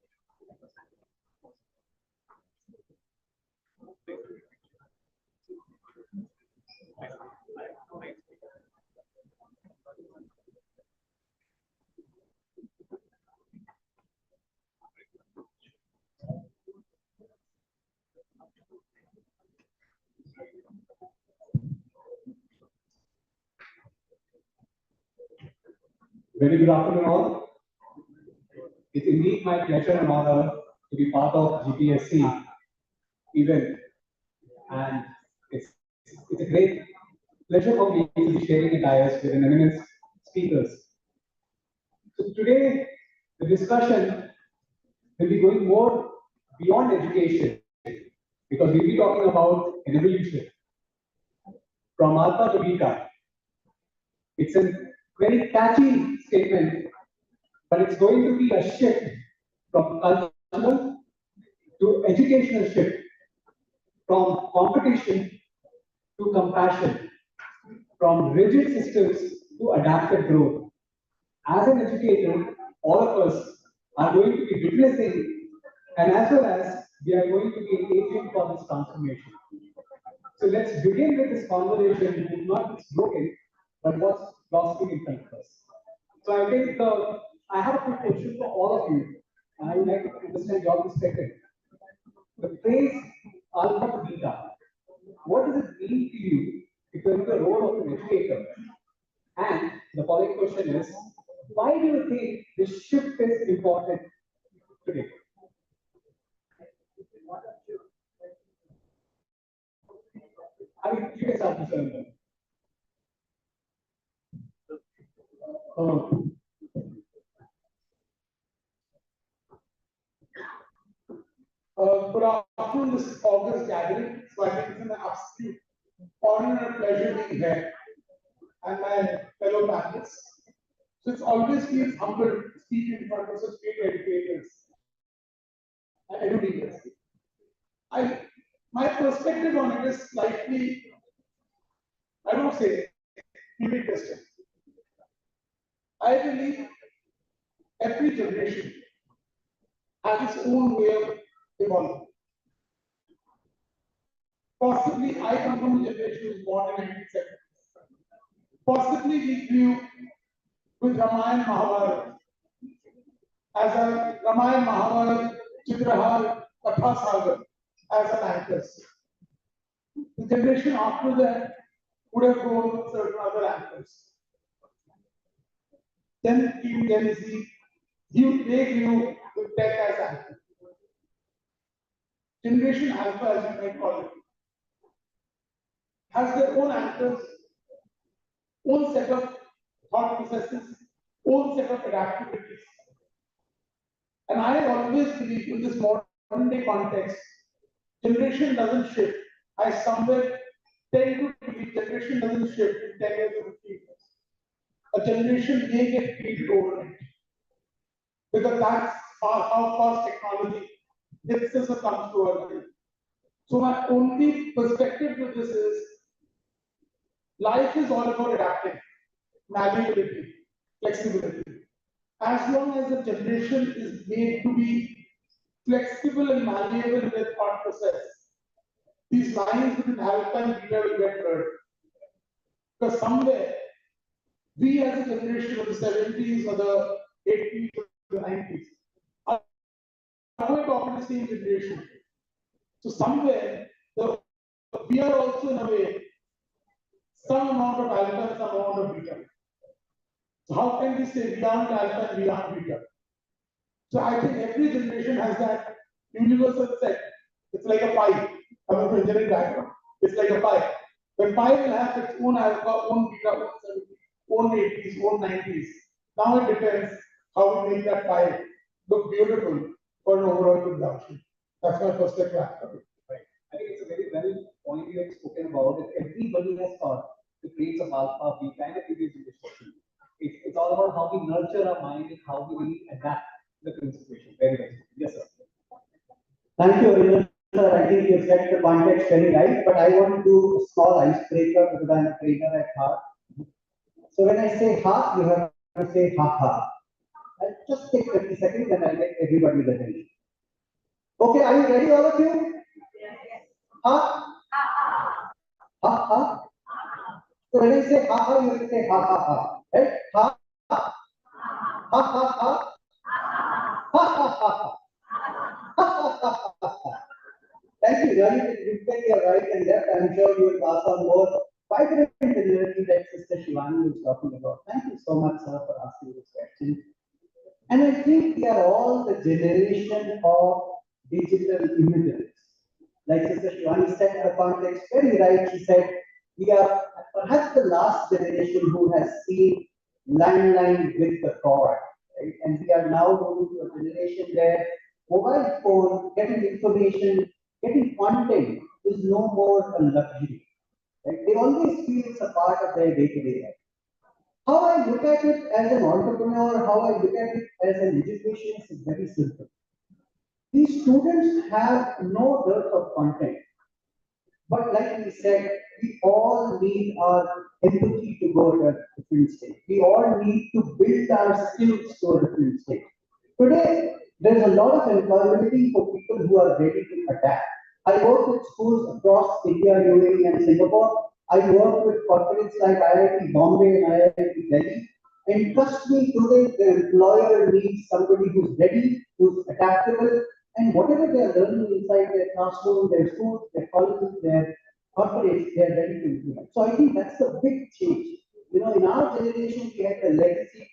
Very good afternoon, all. It's indeed my pleasure and honor to be part of GPSC event, and it's a great pleasure for me to be sharing a dais with an eminent speakers. So today, the discussion will be going more beyond education, because we'll be talking about an evolution from alpha to beta. It's a very catchy statement, but it's going to be a shift from cultural to educational shift, from competition to compassion, from rigid systems to adaptive growth. As an educator, all of us are going to be witnessing, and as well as we are going to be an agent for this transformation. So let's begin with this conversation, which is not what's broken, but what's blossoming in front of us. So I think I have a quick question for all of you, and I would like to understand your perspective. The phrase alpha to beta, what does it mean to you if you're in the role of an educator? And the following question is, why do you think this shift is important today? I mean, you can start, Mr. Anand. Good afternoon, this August gathering. So I think it's an absolute honor and pleasure being here and my fellow panelists. So it's always feels humble to speak in front of such great educators and educators. My perspective on it is slightly, I don't say, interesting. I believe every generation has its own way of evolving. Possibly, I come from a generation who was born in 1970s. Possibly, we grew with Ramayana Mahabharata as a Ramayana Mahabharata, Chitrahar, Katha Sagar as an anchors. The generation after that would have grown with certain other anchors. Then came Gen Z, they grew with tech as anchor. Generation Alpha, as you might call it, has their own anchors, own set of thought processes, own set of adaptabilities. And I always believe in this modern day context, generation doesn't shift. I somewhere tend to believe generation doesn't shift in 10 years or 15 years. A generation may get created overnight. because that's how fast technology itself comes to our life. So my only perspective to this is, life is all about adapting, malleability, flexibility. As long as the generation is made to be flexible and malleable in their thought process, these lines between alpha and beta will get blurred. Because somewhere, we as a generation of the 70s or the 80s or the 90s are going to operate the same generation. So somewhere, we are also in a way some amount of alpha and some amount of beta. So how can we say we aren't alpha and we aren't beta? So I think every generation has that universal set. It's like a pie. Coming from engineering background, it's like a pie. The pie will have its own alpha, own beta, own 70s, own 80s, own 90s. Now it depends how we make that pie look beautiful for an overall consumption. That's my perspective. Right. I think it's a very well point you have spoken about. That everybody has thought to create some alpha, beta, and a previous generation. It's all about how we nurture our mind and how we really adapt the current situation. Very well. Yes, sir. Thank you, Arvind, sir. I think you set the context very right, but I want to do a small icebreaker because I'm a trainer at heart. So when I say ha, you have to say ha ha. I'll just take 30 seconds and I'll get everybody's attention. Okay, are you ready, all of you? Ha? Ha ha. So when I say ha ha, you have to say ha ha ha. Right? Ha ha ha ha. Ha ha ha. Thank you, really. You get your right and left. I'm sure you will pass on more vibrant energy that Sister Shivani was talking about. Thank you so much, sir, for asking this question. And I think we are all the generation of digital immigrants. Like Sister Shivani said in the context, very right. She said, we are perhaps the last generation who has seen landline with the cord. Right? And we are now moving to a generation where mobile phone, getting information, getting content is no more a luxury. Right? They always feel it's a part of their day-to-day life. How I look at it as an entrepreneur, how I look at it as an education is very simple. These students have no dearth of content. But like we said, we all need our empathy to go to a different state. We all need to build our skills to a different state. Today, there's a lot of employability for people who are ready to adapt. I work with schools across India, UAE, and Singapore. I work with corporates like IIT Bombay and IIT Delhi. And trust me, today the employer needs somebody who's ready, who's adaptable, and whatever they are learning inside their classroom, their schools, their colleges, their corporates, they are ready to implement. So I think that's the big change. You know, in our generation, we had the legacy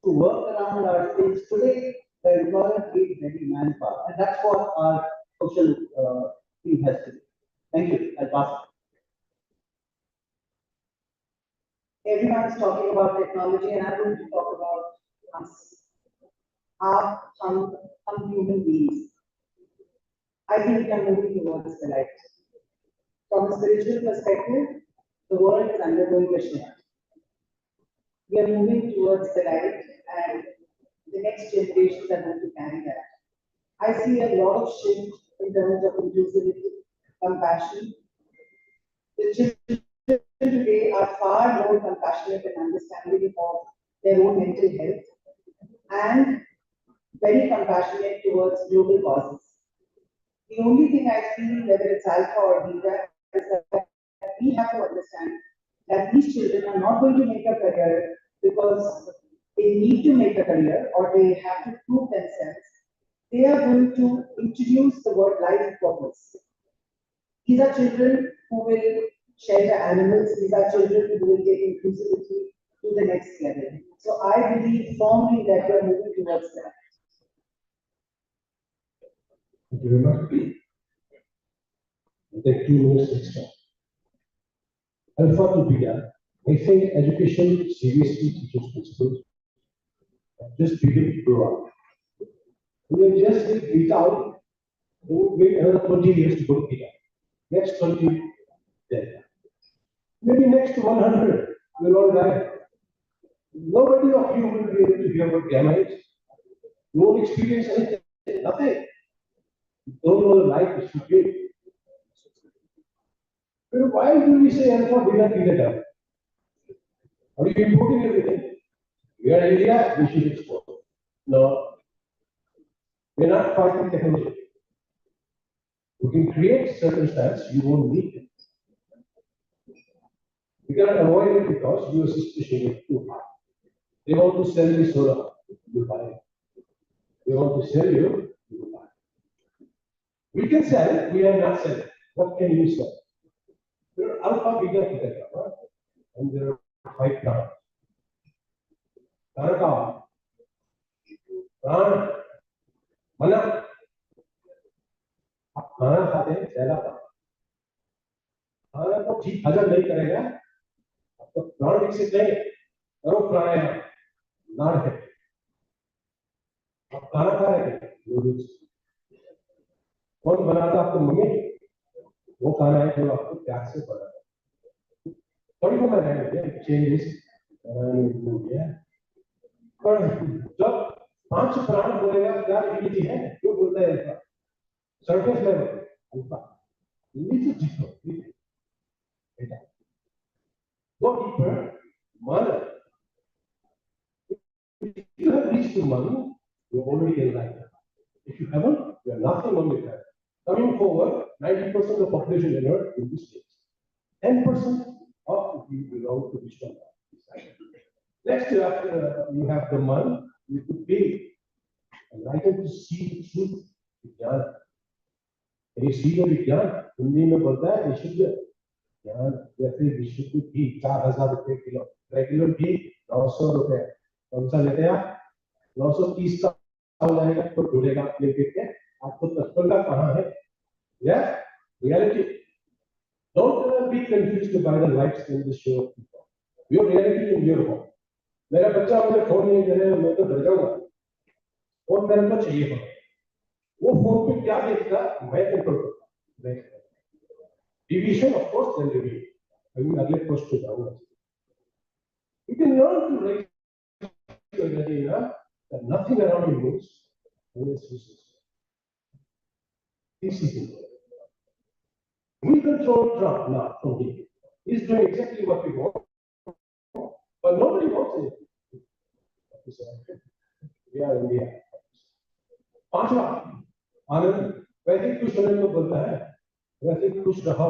to work around our skills. Today, the employer needs ready manpower, and that's what our social team has to do. Thank you. I'll pass. Everyone is talking about technology, and I'm going to talk about us, some human beings. I think we are moving towards the light. From a spiritual perspective, the world is undergoing a shift. We are moving towards the light, and the next generations are going to carry that. I see a lot of shift in terms of inclusivity, compassion. The children today are far more compassionate and understanding of their own mental health, and very compassionate towards global causes. The only thing I feel, whether it's alpha or beta, is that we have to understand that these children are not going to make a career because they need to make a career or they have to prove themselves. They are going to introduce the word life purpose. These are children who will shelter animals. These are children who will take inclusivity to the next level. So I believe firmly that we are moving towards that. Thank you very much. I'll take 2 minutes extra. Alpha to beta. I think education seriously teaches principles. Just begin to grow up. When they just get beta out, they would wait another 20 years to go to beta. Next 20, then. Maybe next 100, we'll all die. Nobody of you will be able to hear what gamma is. You won't experience anything, nothing. You don't know the life which you give. But why do we say alpha, beta, theta? Are you importing everything? We are India, we should export. No, we're not fighting technology. We can create circumstance you won't need it. We cannot avoid it because you are pushing it too hard. They want to sell you solar, you buy it. They want to sell you, you buy it. We can sell, we are not selling. What can you sell? There are alpha, beta, theta, right? And there are 5 prana. Prana, prana, mana. आप खाना खाते हैं पहला खाना को ठीक हजम नहीं करेगा आपको प्राण विकसित नहीं करो प्राणायाम ना रहे आप खाना खा रहे थे नूडल्स कौन बनाता आपको मम्मी वो खाना है जो आपको प्यार से बनाता थोड़ी को मैं रहेंगे चेंजेस पर जब 5 प्राण बोलेगा क्या डिग्निटी है क्यों बोलता है surface level, alpha. Little deeper, beta. Go deeper, mana. If you have reached to mana, you're already enlightened. If you haven't, you are nothing on the planet. Coming forward, 90% of the population on Earth will be states. 10% of you belong to Vishnu. Next, you have the mana, you could be enlightened to see the truth, Vijnana. ये सीधे विज्ञान हिंदी में बोलता है विशुद्ध ज्ञान जैसे विशुद्ध घी 4000 रुपए किलो रेगुलर घी 900 रुपए कौन सा लेते हैं आप 930 का हो जाएगा तो ढूंढेगा लेके के आपको 55 का कहाँ है या reality don't be confused by the lights in the show your reality in your home मेरा बच्चा मुझे फोन नहीं दे रहा मैं तो डर जाऊंगा फोन मेरे को चाहिए होगा वो फोन पे क्या देखता मैं कंट्रोल करता division of course then review अभी अगले पोस्ट पे जाऊंगा you can learn to rate your energy that nothing around you moves unless you this is it we control Trump now from here he's doing exactly what we want but nobody wants it we are India पांचवा आनंद वैसे खुश होने को बोलता है वैसे खुश रहो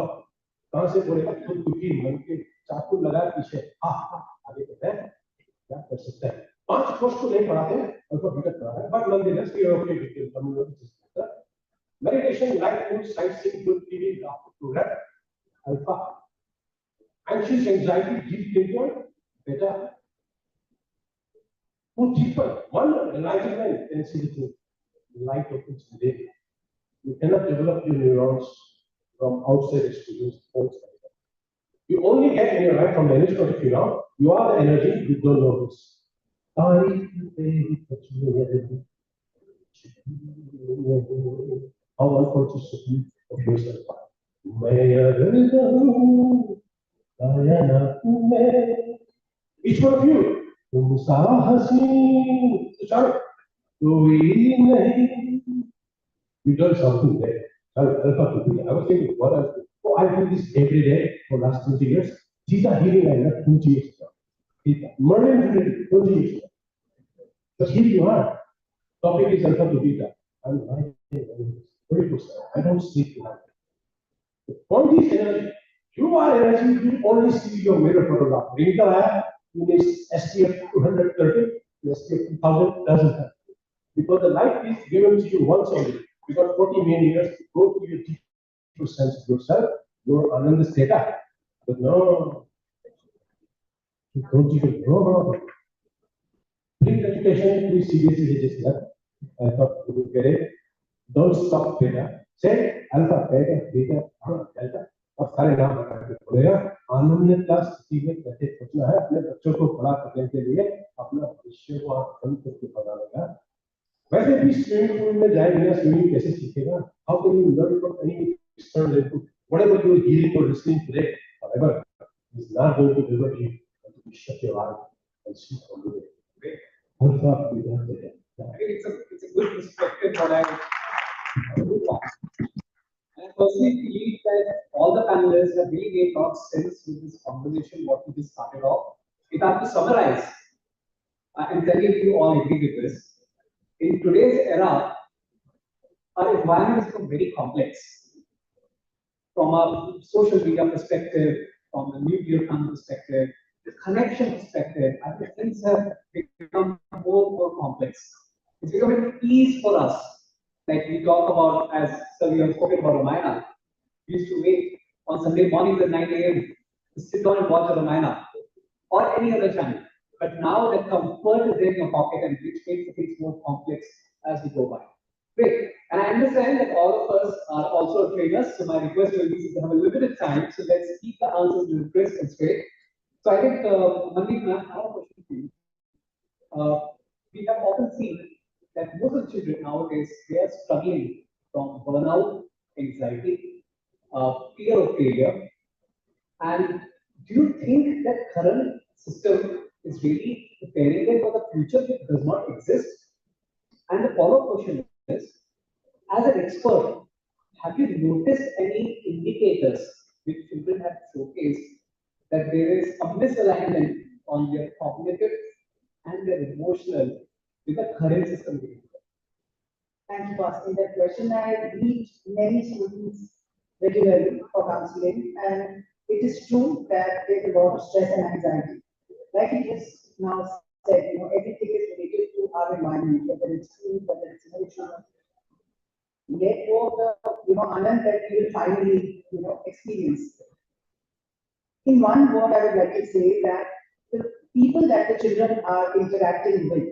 कहां से बोलेगा खुद दुखी मन के चाकू लगा पीछे आगे कहते हैं क्या कर सकते हैं 5 कोर्स को नहीं पढ़ाते अल्फा बीटा पढ़ा है but nonetheless we are okay with community meditation life food sightseeing good TV programme alpha anxious anxiety deep thinking beta who deeper one enlightenment and see the truth light opens within. You cannot develop your neurons from outside experience. You only get in your life from the energy of you know. You are the energy, you don't know this. How unconscious of yourself. Each one of you. You done something there. I was thinking, what else? Oh, I do this every day for the last 20 years. Theta healing I left 20 years ago. Theta. Merlin did it 20 years ago. But here you are. Topic is alpha to beta. I'm very good. I don't sleep tonight. The point is energy. You are energy, you only see your mirror photograph. Rinka is STF 230, STF 2000 doesn't have. Because the light is given to you once only. You got 40 million years to go to your deeper sense of yourself, your Ananda Theta. But no, you don't even know about it. Bring education to CBSE just left. I thought you would get it. Don't stop beta. Say alpha, beta, beta, delta. और सारे नाम बता के बोलेगा आनंद का स्थिति में कैसे सोचना है अपने बच्चों को बड़ा करने के लिए अपना भविष्य को आप बंद करके बनाएगा वैसे भी स्विमिंग पूल में जाएगा स्विमिंग कैसे सीखेगा how can you learn from any external input whatever you are hearing और listening today however is not going to deliver you to shut your eyes and see from the way alpha beta theta good perspective what I do want. And I personally believe that all the panelists have really made a lot of sense with this conversation, what we just started off. If I have to summarize, and tell you if you all agree with this, in today's era, our environment has become very complex. From a social media perspective, from the nuclear family perspective, the connection perspective, I think things have become more and more complex. It's becoming easy for us. Like we talk about, as sir, we have spoken about Ramayana. We used to wait on Sunday mornings at 9 a.m. to sit down and watch a Ramayana or any other channel. But now the comfort is there in your pocket and which makes things more complex as we go by. Great. And I understand that all of us are also trainers, so my request will be to have a limited time, so let's keep the answers to crisp and straight. So I think, Mandeep, ma'am, I have a question for you. We have often seen that most of the children nowadays, they are struggling from burnout, anxiety, fear of failure. And do you think that current system is really preparing them for the future which does not exist? And the follow-up question is, as an expert, have you noticed any indicators which children have showcased that there is a misalignment on their cognitive and their emotional with the current system? Thank you for asking that question. I meet many students regularly for counseling, and it is true that there's a lot of stress and anxiety. Like you just now said, everything is related to our environment, whether it's food, whether it's emotional. Let go of the, anand that we will finally, experience. In one word, I would like to say that the people that the children are interacting with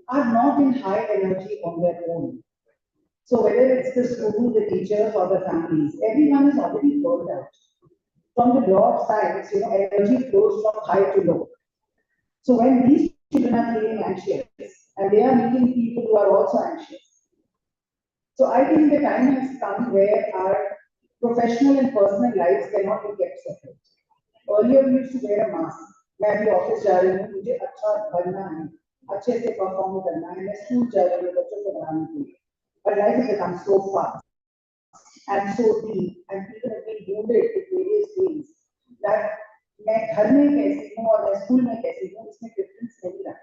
are not in high energy on their own. So whether it's the school, the teachers, or the families, everyone is already burned out. From the law of science, energy flows from high to low. So when these children are feeling anxious, and they are meeting people who are also anxious, so I think the time has come where our professional and personal lives cannot be kept separate. Earlier we used to wear a mask. मैं अभी office जा रही हूँ, मुझे अच्छा बनना है, अच्छे से परफॉर्म करना है, मैं स्कूल जा रही हूँ बच्चों को पढ़ाने के लिए. But life has become so fast and so deep, and people have been wounded in various ways that मैं घर में कैसी हूँ और मैं स्कूल में कैसी हूँ, इसमें difference नहीं रहा.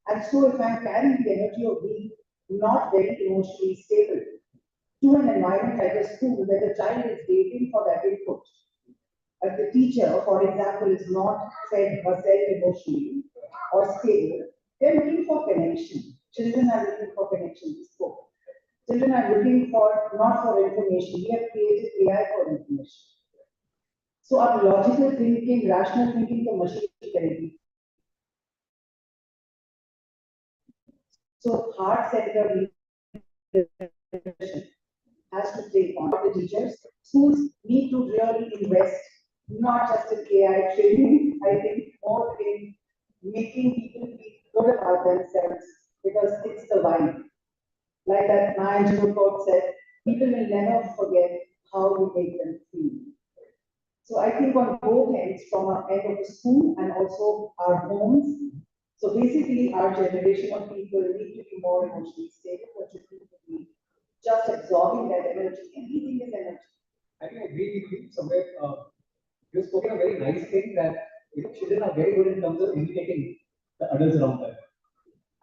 And so if I'm carrying the energy of being not very emotionally stable to an environment like a school where the child is waiting for that input, but the teacher, for example, is not fed herself emotionally or stable, they're looking for connection. Children are looking for connection. Children are looking for, not for information. We have created AI for information. So our logical thinking, rational thinking, the machine करेगी. So heart-centered leadership has to take on the teachers. Schools need to really invest, not just in AI training, I think more in making people feel good about themselves, because it's the vibe. Like that Maya quote said, people will never forget how you make them feel. So I think on both ends, from our end of the school and also our homes. So basically, our generation of people need to be more emotionally stable, but to be just absorbing that energy. Everything is energy. I think I agree with you somewhere. You've spoken a very nice thing that children are very good in terms of imitating the adults around them.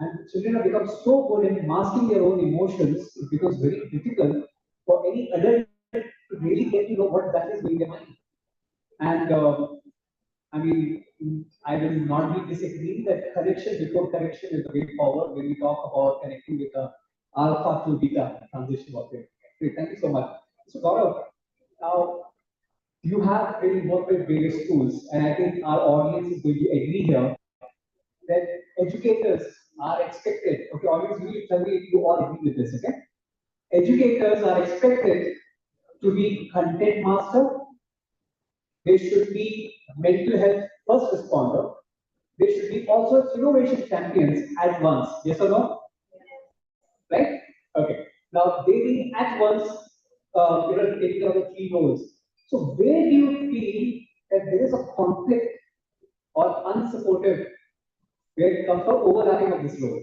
And children have become so good in masking their own emotions, it becomes very difficult for any adult to really get to know what exactly is going in their mind. And I mean, I will not be disagreeing that connection before correction is the way forward when we talk about connecting with the alpha to beta transition of it. Great, thank you so much. So Gaurav, now you have really worked with various schools, and I think our audience is going to agree here that educators are expected, okay, audience, really tell me if you all agree with this, okay? Educators are expected to be content master, they should be mental health first responder, they should be also innovation champions at once, yes or no? Right? Okay. Now they being at once, taking out the three roles. So where do you feel that there is a conflict or unsupportive where it comes from overlapping of this role?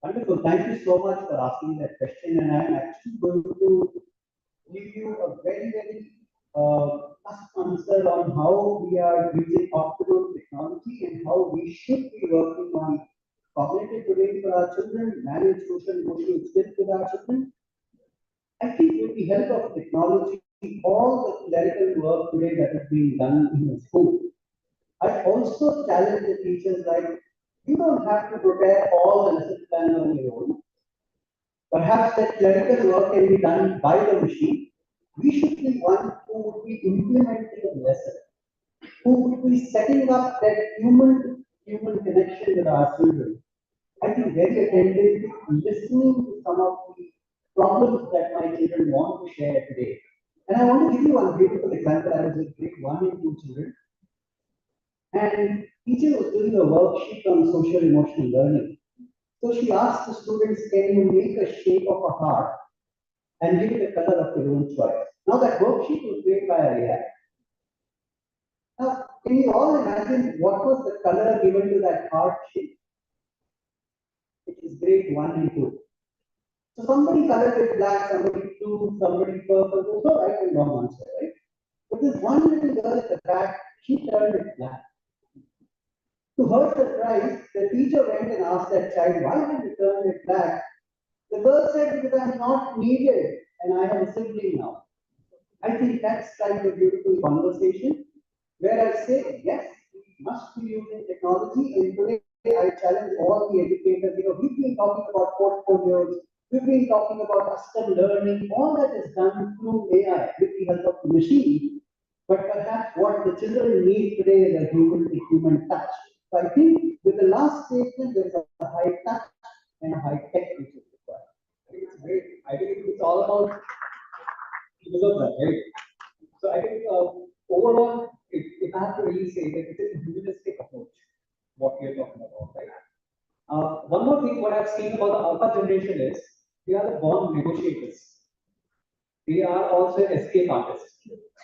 Wonderful. Thank you so much for asking that question. And I'm actually going to give you a very fast answer on how we are using optimal technology and how we should be working on cognitive domain for our children, manage social emotional skills with our children. I think with the help of technology, all the clerical work today that is being done in the school, I also challenge the teachers like, you don't have to prepare all the lesson plans on your own. Perhaps that clerical work can be done by the machine. We should be one who would be implementing the lesson, who would be setting up that human connection with our children. I think very attentive, listening to some of the problems that my children want to share today. And I want to give you one beautiful example. I was with grade 1 and 2 children, and teacher was doing a worksheet on social emotional learning. So she asked the students, can you make a shape of a heart and give it a color of your own choice? Now that worksheet was made by AI. Now, can you all imagine what was the color given to that heart shape? It is grade 1 and 2. So somebody colored it black, somebody blue, somebody purple. There's no right and wrong answer, right? But this one little girl at the back, she turned it black. To her surprise, the teacher went and asked that child, why did you turn it black? The girl said, because I'm not needed and I have a sibling now. I think that's like a beautiful conversation where I say, yes, we must be using technology. And today I challenge all the educators. We've been talking about portfolios, we've been talking about custom learning, all that is done through AI with the help of the machine. But perhaps what the children need today is a human touch. So I think with the last statement, there's a high touch and a high tech which is required. I think it's great. I think it's all about that, right? So I think overall, if I have to really say that it is a humanistic approach, what we are talking about, right? One more thing, what I've seen about the alpha generation is they are the born negotiators. They are also escape artists.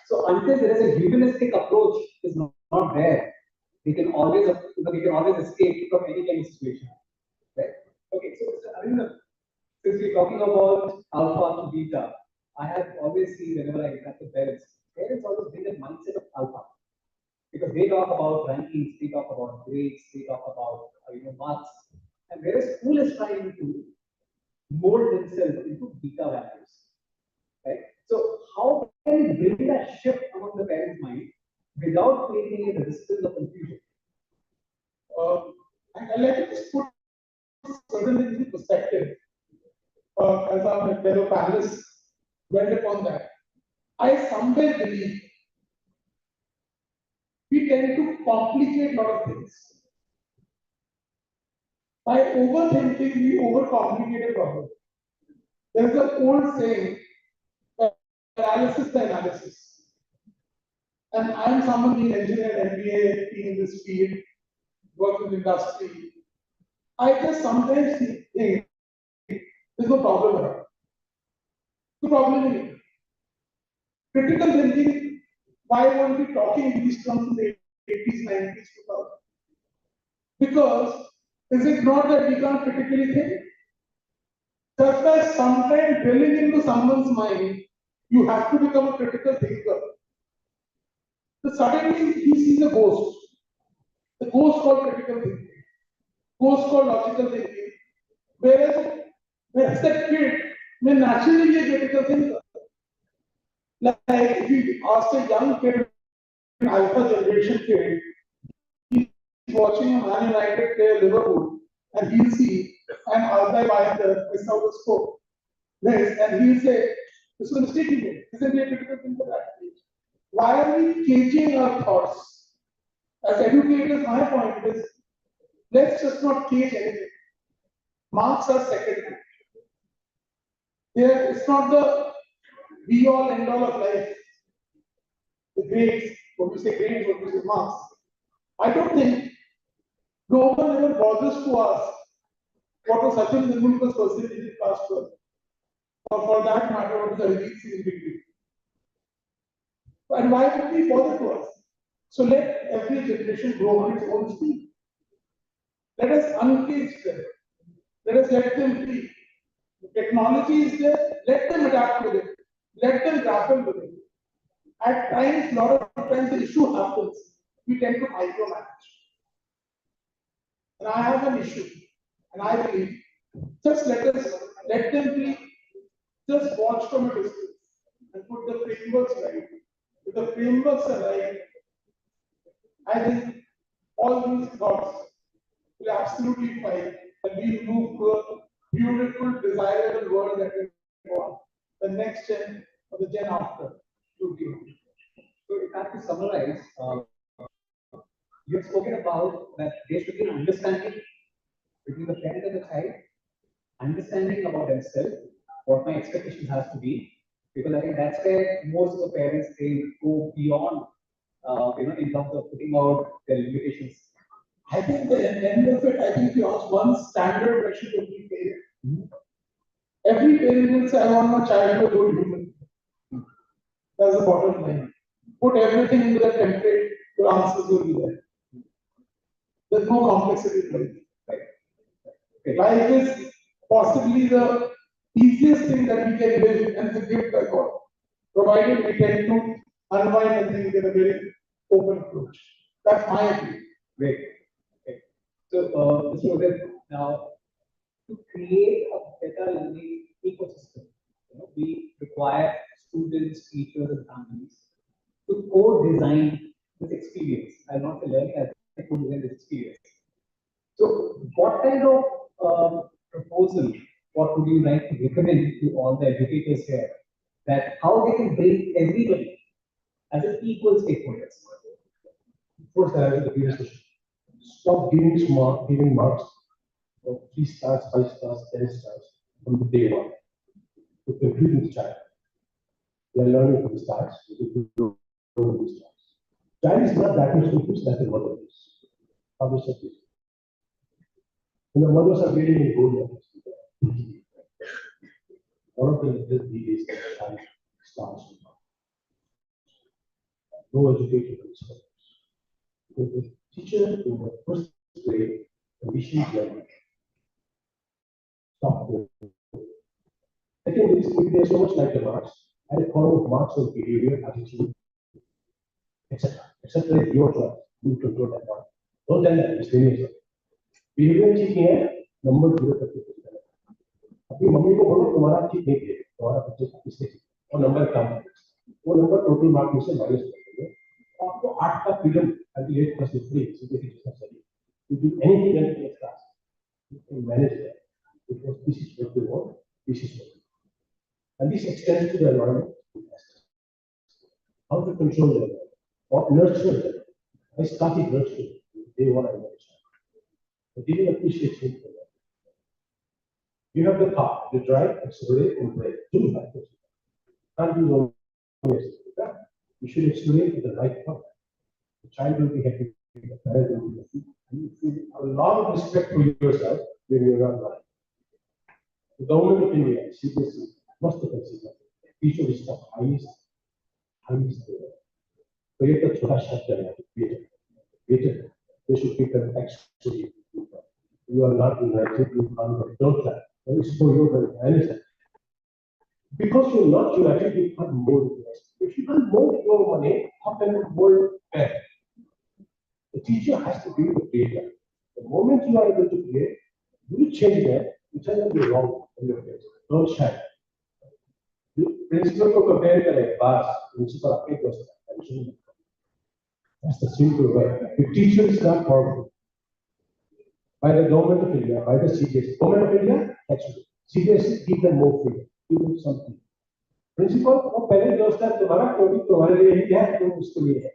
So until there is a humanistic approach is not there, they can always escape from any kind of situation. Right? Okay, so I mean, since we're talking about alpha to beta, I have always seen whenever I interact with parents always bring a mindset of alpha. Because they talk about rankings, they talk about grades, they talk about marks. And whereas school is trying to mold themselves into beta values. Right? So how can we bring that shift among the parents' mind without creating a resistance or confusion? I like to just put certain things in perspective. As our fellow panelists went upon that, I somewhere believe we tend to complicate a lot of things. By overthinking, we overcomplicate a problem. There's an old saying, paralysis by analysis. And I'm someone being engineer, MBA, being in this field, work in industry. I just sometimes think there's no problem around. The problem is critical thinking. Why weren't we talking these terms in the 80s, 90s, 2000s? Because is it not that we can't critically think? Just by sometimes drilling into someone's mind, you have to become a critical thinker. So suddenly he sees a ghost. The ghost called critical thinking. Ghost called logical thinking. Whereas that kid may naturally be a critical thinker. Like if you ask a young kid, an alpha generation kid, he's watching a Man United play Liverpool, and he'll see an Alzheimer's binder miss out the scope. Yes, and he'll say, this is a mistake he made. Isn't he a critical thinker at that age? Why are we caging our thoughts? As educators, my point is, let's just not cage anything. Marks are secondary. It's not the be all end all of life. The grades, what we say grades, what we say marks. I don't think no one ever bothers to ask what was Sachin Tendulkar's percentage in class 12. Or for that matter, what was the elite in degree. And why would we bother to ask? So let every generation grow on its own speed. Let us uncage them. Let us let them be. The technology is there, let them adapt with it. Let them grapple with it. At times, lot of times the issue happens. We tend to micromanage. And I have an issue. And I believe, just let them be, just watch from a distance and put the frameworks right. If the frameworks are right, I think all these thoughts will absolutely fine, and we move to a beautiful, desirable world that we want. The next gen or the gen after to give. So if I have to summarize, you have spoken about that there should be an understanding between the parent and the child, understanding about themselves, what my expectation has to be, because I think that's where most of the parents they go beyond, in terms of putting out their limitations. I think the end of it, I think you ask one standard question to every parent. Every parent will say, I want my child to be a good human. That's the bottom line. Put everything into that template, your answers will be there. There's no complexity in life. Okay. Life is possibly the easiest thing that we can live, and it's a gift by God. Provided we tend to unwind and think in a very open approach. That's my opinion. Great. Okay. So, Mr. Udit, now to create a better learning ecosystem, we require students, teachers, and families to co-design this experience. I'll not say learning, I'll say co-design this experience. So, what kind of proposal, what would you like to recommend to all the educators here, that how they can bring everybody as an equal stakeholders? First, I have the previous question. Stop giving marks of 3 stars, 5 stars, 10 stars from the day one. To confuse the child. They are learning from the stars. From the stars. Child is not that much confused that the mother is. How does it? When the mothers are reading in gold, one of the is child stars. No education principles. The teacher in the first grade conditions learning. Stop there. I think there's so much like the marks. I follow marks of behavior, attitude, etc. etc. is your choice. You control that one. Don't tell that it's serious. Behavior ठीक है, number 0 तक है. अपनी mummy को बोलो तुम्हारा ठीक नहीं है, तुम्हारा बच्चे का किसने और नंबर कम है. वो नंबर टोटल मार्क में से माइनस कर देंगे. आपको 8 का फ्रीडम अभी 8 plus 3 सीधे कितना चाहिए. You do anything else in the class. You can manage that because this is what you want. This is what you want. And this extends to the environment. How to control them or nurture them. I started nurturing. They want to nurture. But giving appreciation for that. You have the car, you drive, accelerate, and brake. Two factors. Can't do wrong. You should accelerate with the right car. The child will be happy, the parent will be happy. And you feel a lot of respect for yourself when you're not lying. The government of India, CBSE, must consider teacher is the highest there. Create a छोटा शब्द है created. They should be an actually. You are not united, you can't don't try. It's for your benefit. Because you're not united, you can't mold it. If you can't mold your money, how can you mold better? The teacher has to be the creator. The moment you are able to create, you change that, you will be wrong in your face. Don't shy. Principal को compare करें class, principal आपके दोस्त हैं. That's the simple way. The teacher is not powerful. By the government of India, by the CBSE. Government of India, actually. CBSE give them more freedom, give them something. Principal वो पहले दोस्त है तुम्हारा क्योंकि तुम्हारे लिए ही है तुम उसके लिए है.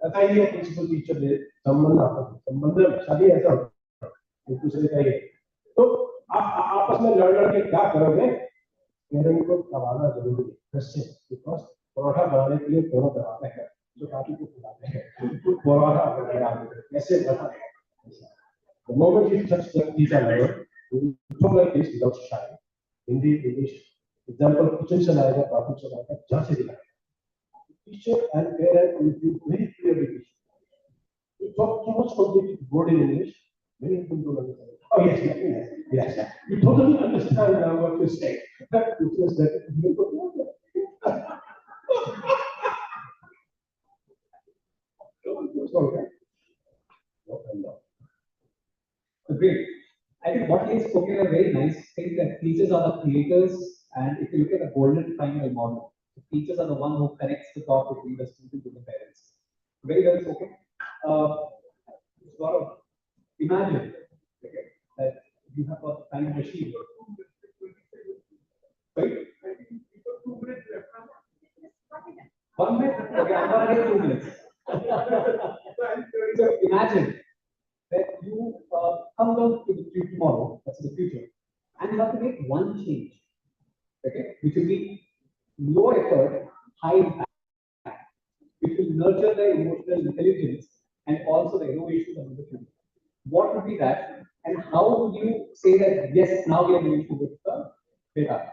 ऐसा ही है principal teacher ने संबंध आता है. संबंध शादी ऐसा होता है. एक दूसरे का ही है. तो आप आपस में लड़ के क्या करोगे? पेरेंट को दबाना जरूरी है. कैसे? Because परोठा बनाने के लिए दोनों दबाते हैं. जो काफी को खिलाते हैं. तो परोठा बनाने कैसे बनाते हैं? The moment you touch the teacher level, you talk like this without shying. Hindi, English. Example, kitchen se laega, bathroom se laega, jahan se dilaega. Teacher and parent will be very clearly teach. You talk too much complicated word in English, many of them don't understand. Oh yes, Yes, you totally understand now what you say. It was that okay. Great. I think what he has spoken a very nice thing that teachers are the creators, and if you look at the golden triangle model, the teachers are the one who connects the dot between the student to the parents. Very well spoken. Sort of imagine okay, that you have a time machine. Right? 1 minute. Okay, I'm gonna get 2 minutes. So imagine that you come down to the future tomorrow, that's the future, and you have to make one change, okay, which will be low effort, high impact, which will nurture the emotional intelligence and also the innovations of the future. What would be that, and how would you say that yes, now we are going to with the data?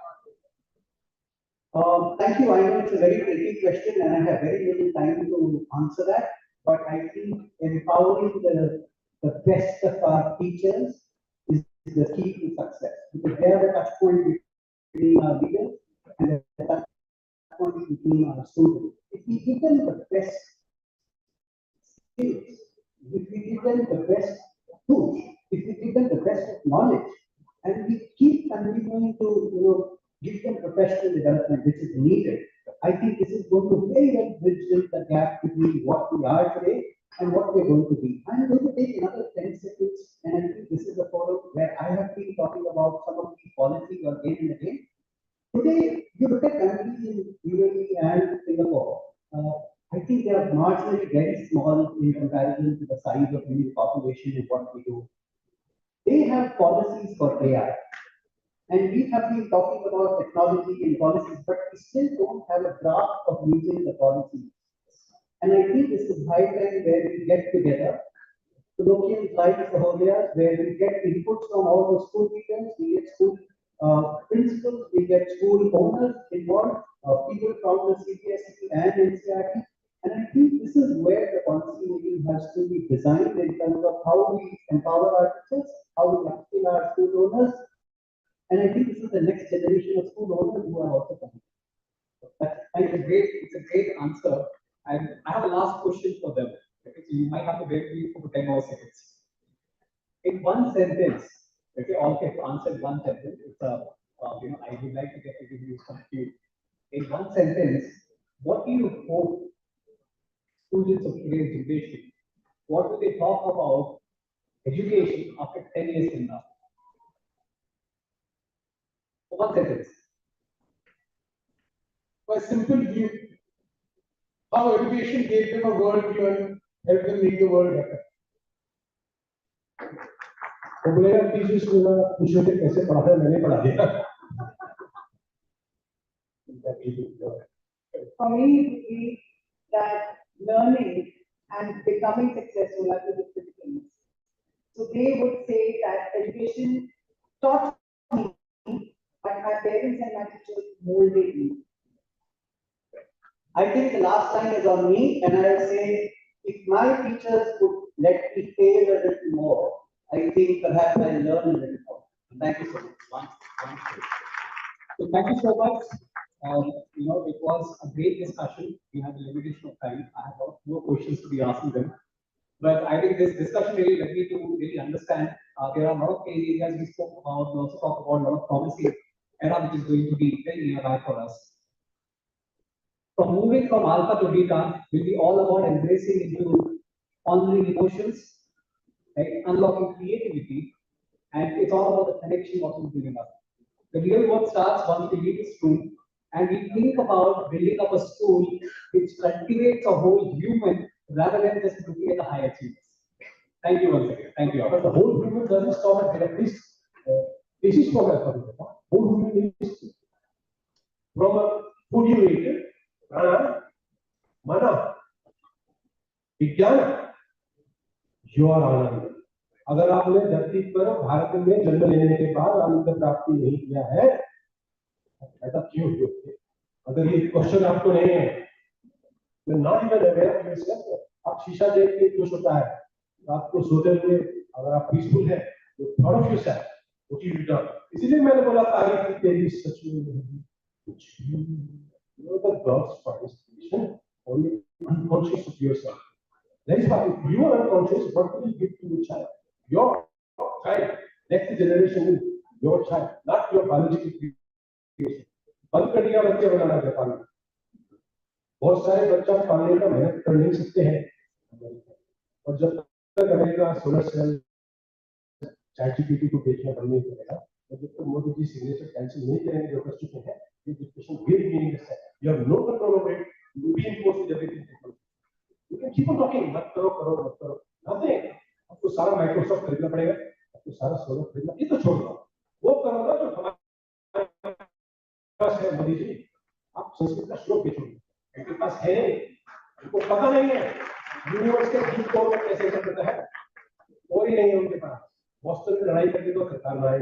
Thank you. I know it's a very tricky question and I have very little time to answer that. But I think empowering the best of our teachers is the key to success. Because they are the touch point between our leaders and the touch point between our students. If we give them the best skills, if we give them the best tools, if we give them the best of knowledge, and we keep continuing to give them professional development which is needed, I think this is going to very well bridge the gap between what we are today and what we're going to be. I'm going to take another 10 seconds, and I think this is a forum where I have been talking about some of these policies again and again. Today, you look at countries in UAE and Singapore. I think they are marginally very small in comparison to the size of Indian population and what we do. They have policies for AI. And we have been talking about technology and policies, but we still don't have a draft of using the policies. And I think this is high time where we get together, colloquials like Sahodaya, where we get inputs from all the school leaders, we get school principals, we get school owners involved, people from the CBSE and NCRT. And I think this is where the policy making has to be designed in terms of how we empower our teachers, how we upskill our school owners. And I think this is the next generation of school owners who are also coming. It's a great answer. And I have a last question for them. Okay, so you might have to bear with me for 10 more seconds. In one sentence, okay, all get to answer in one sentence. It's I would like to get to give you some cue. In one sentence, what do you hope students of today's generation, what do they talk about education after 10 years from now? One sentence. A simple view. How education gave them a world view and helped them make the world better. तो बोलेगा teachers को पूछो कि कैसे पढ़ा है मैंने पढ़ा दिया. For me, it would be that learning and becoming successful are two different things. So they would say that education taught me, but my parents and my teachers molded me. I think the last line is on me, and I'll say, if my teachers would let me fail a little more, I think perhaps I'll learn a little more. Thank you so much. So thank you so much. It was a great discussion. We had a limitation of time. I have more questions to be asking them. But I think this discussion really led me to really understand there are a lot of areas we spoke about. We also talked about a lot of promising era which is going to be very nearby for us. From moving from alpha to beta will be all about embracing into honoring emotions, right? Unlocking creativity, and it's all about the connection what we're building up. The real work starts once we leave the school and we think about building up a school which cultivates a whole human rather than just looking at the high achievers. Thank you once again. Thank you. But the whole human doesn't stop at that. This is what I'm talking about. Whole human is from a food you ate, mana, विज्ञान, your आनंद. अगर आपने धरती पर भारत में जन्म लेने के बाद आनंद प्राप्ति नहीं किया है, ऐसा क्यों हुआ? अगर ये क्वेश्चन आपको नहीं है, तो ना ही मैं aware of yourself, आप शीशा देख के खुश होता है, आपको सोते हुए अगर आप पीसफुल है, you thought of yourself, What you've done. इसीलिए मैंने बोला तारीफ तेरी सच में नहीं कुछ भी। You know that God's participation only unconscious of yourself. That is why if you are unconscious, what will you give to your child? Your child, next generation is your child, not your biological creation. बंद कर दिया बच्चे बनाना Japan में। बहुत सारे बच्चा पालने का मेहनत कर नहीं सकते हैं और जब तक अमेरिका सोलर सेल ChatGPT को बेचना बंद नहीं करेगा और जब तक मोदी जी सिग्नेचर कैंसिल नहीं करेंगे जो कर चुके हैं ये डिस्कशन विल मीनिंगलेस है। You have no control over it. You be enforced with everything. You can keep on talking, मत करो मत करो nothing. आपको सारा माइक्रोसॉफ्ट खरीदना पड़ेगा, आपको सारा सोलर खरीदना, ये तो छोड़ दो, वो करोगे जो हमारे पास है। मोदी जी आप संस्कृत का श्लोक बेचोगे, उनके पास है नहीं, उनको पता नहीं है यूनिवर्स के बीच को कैसे करता है, कोई नहीं है उनके पास। बॉस्टन में लड़ाई करके तो खतरनाक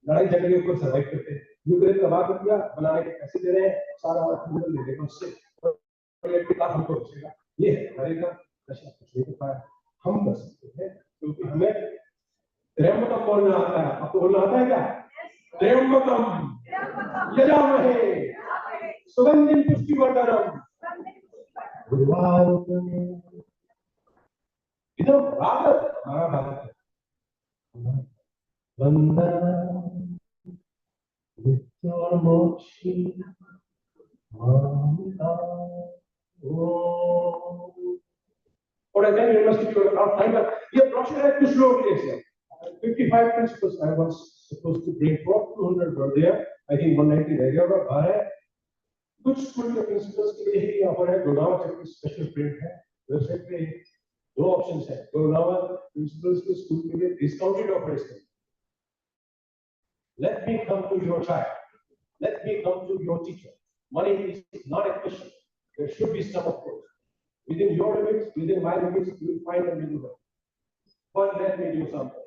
लड़ाई झगड़े के ऊपर सर्वाइव करते हैं। यूक्रेन तबाह कर दिया, बनाने के पैसे दे रहे हैं, सारा ले लेगा उससे, हमको बचेगा। ये है हमारे का नशा, कुछ नहीं कर पाया, हम कर सकते हैं क्योंकि हमें त्र्यंबकम बोलना आता है। आपको बोलना आता है क्या? त्र्यंबकम यजामहे सुगंधिं पुष्टिवर्धनम् गुरुवायुर्भुवः। इधर भारत हमारा भारत है। वंदना मृत्युर्मोक्षी और again university को आप फाइनल ये ब्रोशर है कुछ लोग के लिए 55 principles I was supposed to bring forth, 200 were there, I think 190 रह गया होगा बाहर है। कुछ स्कूल के प्रिंसिपल्स के लिए ही ऑफर है। गुरुग्राम चैप्टर स्पेशल प्रिंट है वेबसाइट पे, दो ऑप्शंस है। गुरुग्राम प्रिंसिपल्स के स्कूल के लिए डिस्काउंटेड ऑफर है। Let me come to your child, let me come to your teacher. Money is not a question, there should be some of course. Within your limits, within my limits, you will find a middle way. But let me do something.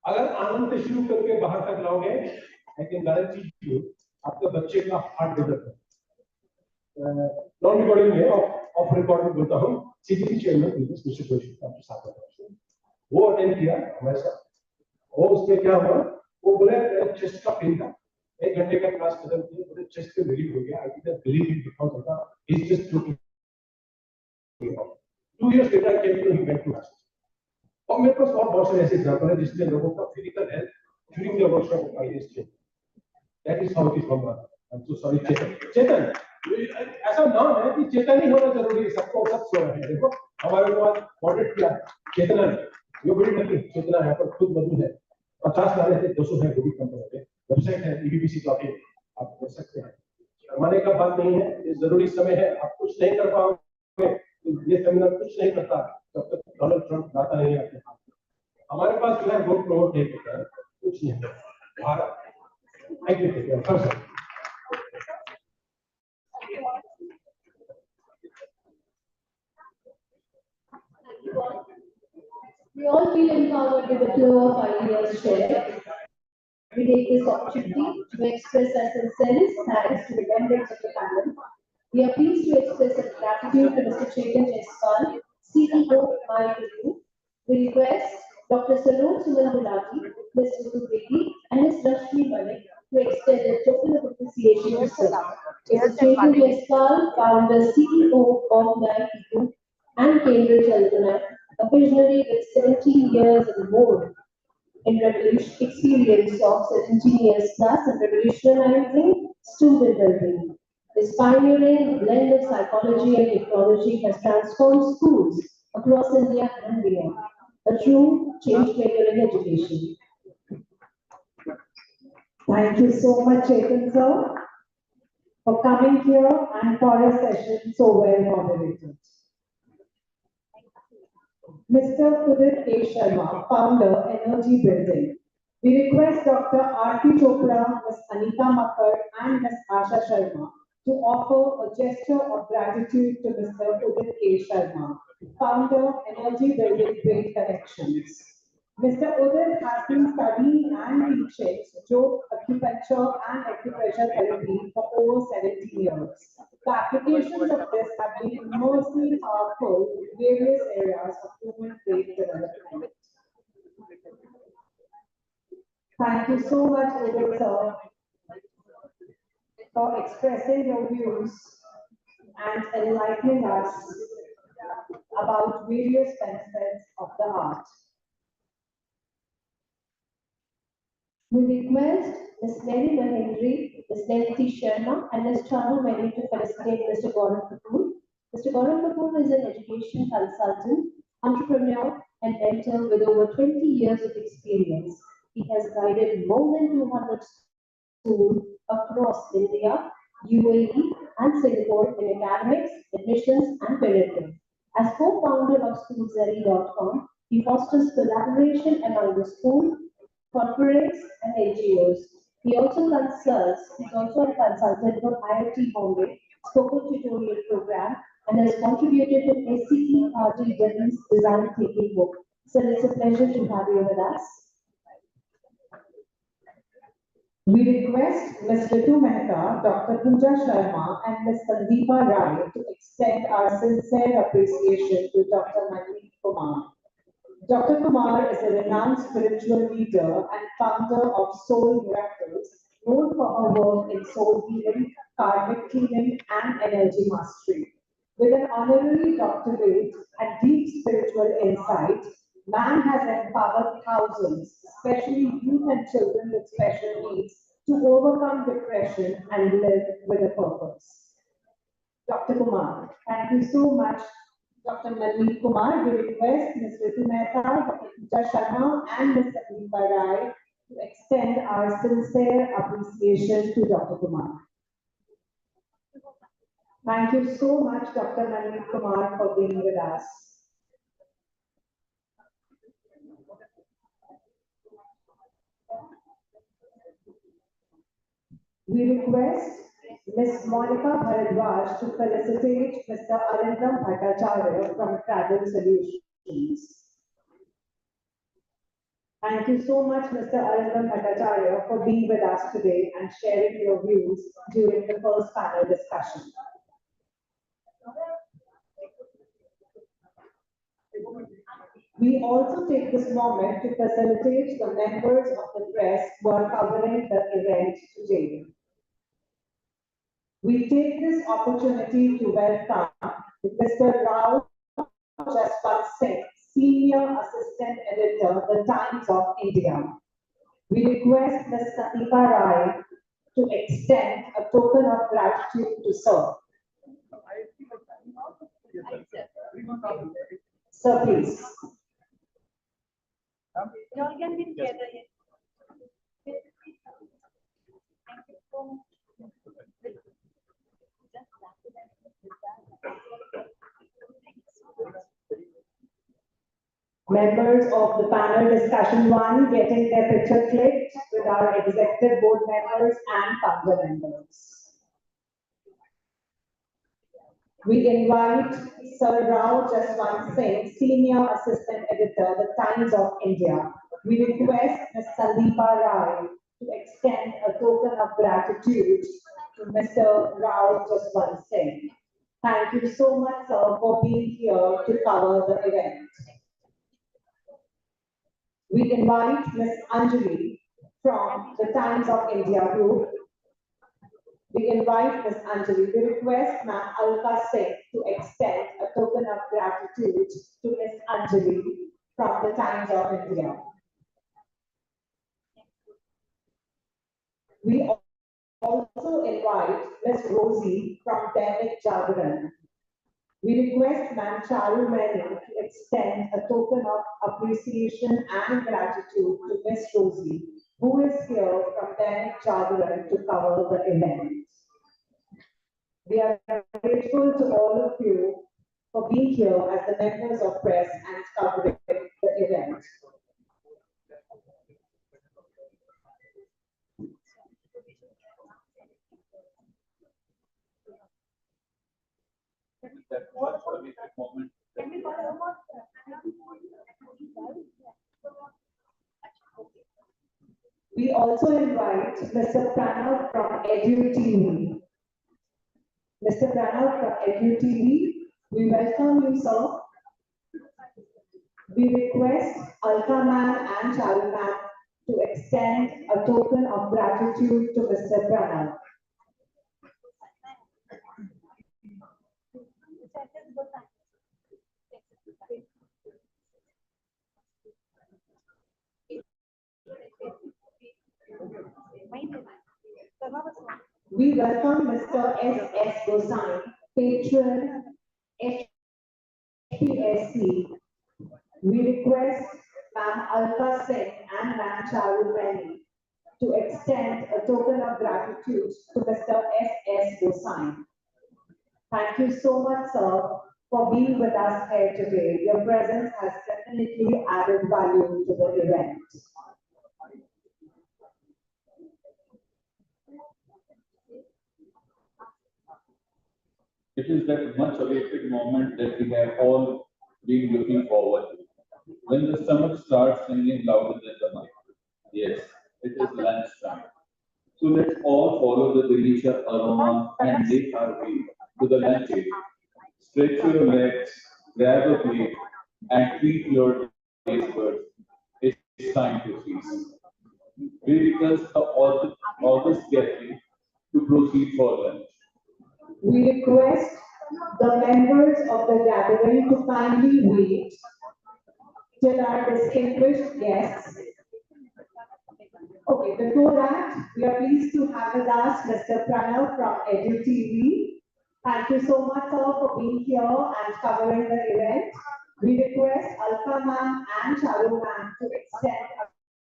अगर आनंद से शुरू करके बाहर तक लाओगे, I can guarantee you, आपके बच्चे का हार्ट डेवलप है। नॉन रिकॉर्डिंग में ऑफ रिकॉर्डिंग बोलता हूँ, CBSE चेयरमैन मिस्टर जोशी आपके साथ है, वो अटेंड किया हमारे साथ। वो उसमें क्या हुआ, वो बोले चेस्ट का पेन था, 1 घंटे का क्लास खत्म किया, बोले चेस्ट पे रिलीफ हो गया। I didn't believe it because of the is just two 2 years later I came to him went to us. और मेरे पास और बहुत सारे ऐसे एग्जांपल है जिसमें लोगों का physical health during the workshop I is change. That is how it is from I am so sorry Chetan ऐसा नाम है कि चेतन ही होना जरूरी है, सबको सब सो रहे हैं। देखो हमारे पास मॉडरेट किया चेतना, ये बड़ी लगी चेतना यहाँ पर खुद मौजूद है। 50 लाने थे 200 है, वो भी कम हो गए। वेबसाइट है ebbc.in, आप देख सकते हैं। शर्माने का बात नहीं है, ये जरूरी समय है। आप कुछ नहीं कर पाओगे, ये सेमिनार कुछ नहीं करता तब तक डोनाल्ड ट्रंप लाता नहीं आपके हाथ में। हमारे पास जो है वो प्रमोट नहीं करता है, कुछ नहीं है Bharat. Thank you. We all feel empowered with the flow of ideas shared. We take this opportunity to express our sincerest thanks to the members of the panel. We are pleased to express our gratitude to Mr. Chetan Jaiswal, CEO of MyGuru. We request Dr. Salon Suman Gulati, Ms. Muthu Bedi, and Ms. Rashmi Malik to extend a token of appreciation to Sir. Mr. Chetan Jaiswal, founder CEO of MyGuru and Cambridge Alumni, a visionary with 17 years and more in revolution experience of 17 years plus in revolutionizing student well-being. His pioneering blend of psychology and technology has transformed schools across India and beyond. A true change maker in education. Thank you so much, Chetan sir, for coming here and for a session so well moderated. Mr. Udit A. Sharma, founder, Energy Building. We request Dr. R.T. Chopra, Ms. Anita Makkar, and Ms. Asha Sharma to offer a gesture of gratitude to Mr. Udit A. Sharma, founder, Energy Building Great Connections. Mr. Udit has been studying and teaching yoga, acupuncture, and acupressure therapy for over 70 years. The applications of this have been immensely powerful in various areas of human brain development. Thank you so much, Udit sir, for expressing your views and enlightening us about various benefits of the art. We request Ms. Mary Mahendri, Ms. Nancy Sharma, and Ms. Chanu Mehri to felicitate Mr. Gaurav Kapoor. Mr. Gaurav Kapoor is an education consultant, entrepreneur, and mentor with over 20 years of experience. He has guided more than 200 schools across India, UAE, and Singapore in academics, admissions, and parenting. As co-founder of SchoolZeri.com, he fosters collaboration among the school, corporates, and NGOs. He's also a consultant for IIT Bombay, spoken tutorial program, and has contributed to SCERT Delhi's design thinking book. So it's a pleasure to have you with us. We request Ms. Ritu Mehta, Dr. Pooja Sharma, and Ms. Sandeepa Rai to extend our sincere appreciation to Dr. Manmeet Kumar. Dr. Kumar is a renowned spiritual leader and founder of Soul Miracles, known for her work in soul healing, karmic healing, and energy mastery. With an honorary doctorate and deep spiritual insight, man has empowered thousands, especially youth and children with special needs, to overcome depression and live with a purpose. Dr. Kumar, thank you so much. Dr. Manmeet Kumar, we request Ms. Ritu Mehta, Dr. Pooja Sharma, and Ms. Sandeepa Rai to extend our sincere appreciation to Dr. Kumar. Thank you so much, Dr. Manmeet Kumar, for being with us. We request Ms. Monica Bharadwaj to felicitate Mr. Arindam Bhattacharya from Travel Solutions. Thank you so much, Mr. Arindam Bhattacharya, for being with us today and sharing your views during the first panel discussion. We also take this moment to facilitate the members of the press who are covering the event today. We take this opportunity to welcome Mr. Rao Jaswant Singh, Senior Assistant Editor, The Times of India. We request Ms. Sandeepa Rai to extend a token of gratitude to Sir. Sir, please. You all can be together here. Thank you so much. Members of the panel discussion one getting their picture clicked with our executive board members and council members. We invite Sir Rao Jaswant Singh, Senior Assistant Editor, The Times of India. We request Ms. Sandeepa Rai to extend a token of gratitude to Mr. Rao Jaswant Singh. Thank you so much, sir, for being here to cover the event. We invite Ms. Anjali from the Times of India Group. We invite Ms. Anjali. We request Ms. Alka Singh to extend a token of gratitude to Ms. Anjali from the Times of India. We also invite Ms. Rosie from Dainik Jagran. We request Ms. Charu Mehri to extend a token of appreciation and gratitude to Ms. Rosie, who is here from Dainik Jagran to cover the event. We are grateful to all of you for being here as the members of press and covering the event. We also invite Mr. Pranav from EduTV. Mr. Pranav from EduTV, we welcome you, sir. We request Alka ma'am and Charu ma'am to extend a token of gratitude to Mr. Pranav. We welcome Mr. S.S. Gosai, patron HPSC. We request Ma'am Alka Singh and Ma'am Charu Mani to extend a token of gratitude to Mr. S.S. Gosai. Thank you so much, sir, for being with us here today. Your presence has definitely added value to the event. It is that much awaited moment that we have all been looking forward to. When the stomach starts singing louder than the mind. Yes, it is lunchtime. So let's all follow the delicious aroma and make our way to the lunch area. Stretch your legs, grab a plate, and treat your taste buds. It's time to feast. We request the August gathering to proceed for lunch. We request the members of the gathering to kindly wait till our distinguished guests. Okay, before that, we are pleased to have with us Mr. Pranav from Edu TV. Thank you so much, sir, for being here and covering the event. We request Alpha Ma'am and Charu Ma'am to extend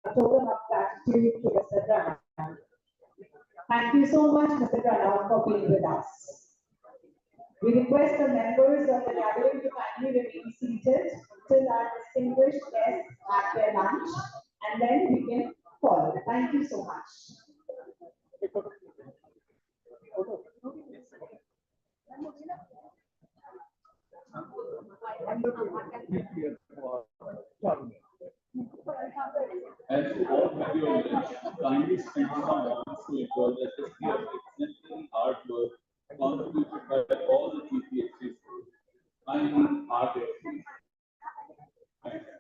a token of gratitude to Mr. Pranav. Thank you so much, Mr. Pranav, for being with us. We request the members of the gathering to kindly remain seated till our distinguished guests have their lunch, and then we can follow. Thank you so much. As you all have your lunch, kindly spend some moments to enjoy the history of exemplary artwork contributed by all the GPSC schools. Kindly art experience. Thank you.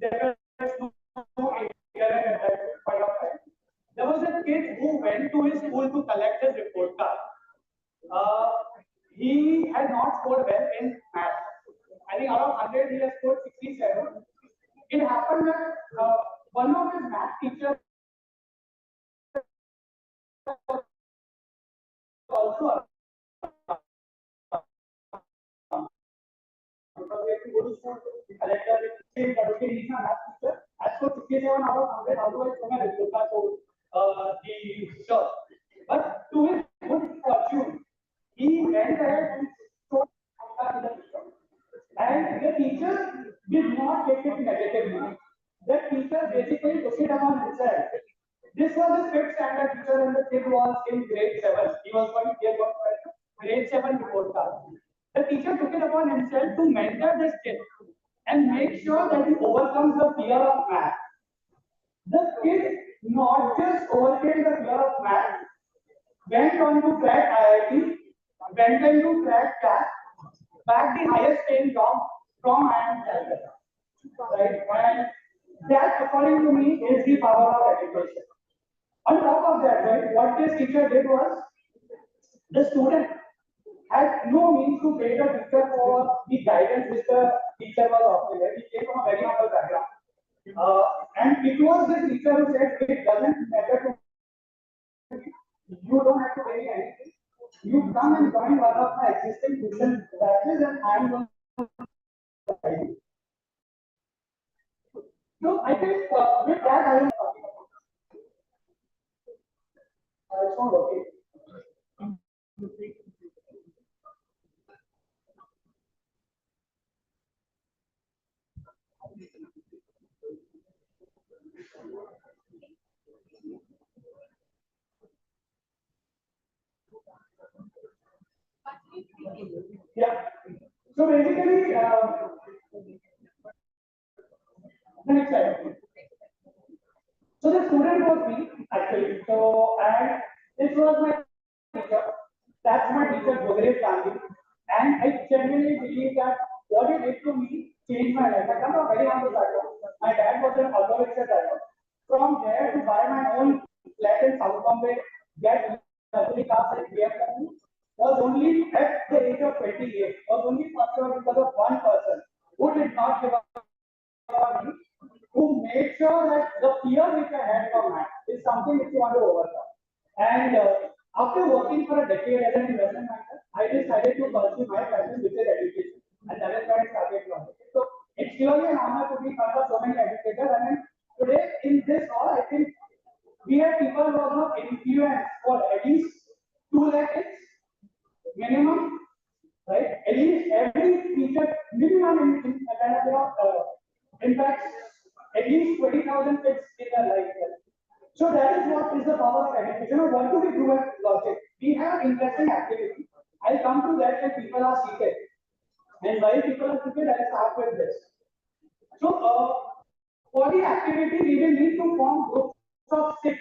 there was no internet at that point of time. There was a kid who went to his school to collect his report card. He had not scored well in math. I think out of 100, he has scored 67. It happened that one of his math teachers also because we have to go to school, the collector will say that okay, he's a math teacher. I scored 67 out of 100. How do I show my report card to the teacher? But to his good fortune, he went ahead and showed to the teacher. And the teacher did not take it negatively. The teacher basically took it upon himself. This was a 5th standard teacher and the kid was in grade 7. He was going to get grade 7 report card. The teacher took it upon himself to mentor this kid and make sure that he overcomes the fear of math. The kid not just overcame the fear of math, went on to crack IIT, went on to crack CAT, back the highest paying job from IIM Calcutta. Right? And that, according to me, is the power of education. On top of that, right, what this teacher did was the student had no means to pay the teacher for the guidance which the teacher was offering. He came from a very humble background. And it was this teacher who said, it doesn't matter to you don't have to pay anything. You come and join one of my existing tuition classes and I'm going to guide you. So I think with that I am talking about. It's not okay. Yeah. So basically, the next slide. So the student was me actually. So and this was my teacher. That's my teacher, Gurugram family. And I genuinely believe that what he did to me changed my life. I come from a very humble background. My dad was an auto rickshaw driver. From there to buy my own flat in South Bombay, get luxury cars and BMW was only at the age of 28. Was only possible because of one person who did not give up on me, who made sure that the fear which I had for math is something which you want to overcome. And after working for a decade as an investment banker, I decided to pursue my passion, which is education. And that is why I started learning. So it's really an honor to be in front of so many educators. And then today in this hall, I think we have people who are not influenced for at least 2 lakh minimum, right? At least every teacher minimum in impacts at least 20,000 kids in their lifetime. So that is what is the power of education. What do we do at Logic? We have interesting activity. I'll come to that when people are seated. And while people are seated, I'll start with this. So for the activity, we will need to form groups of 6.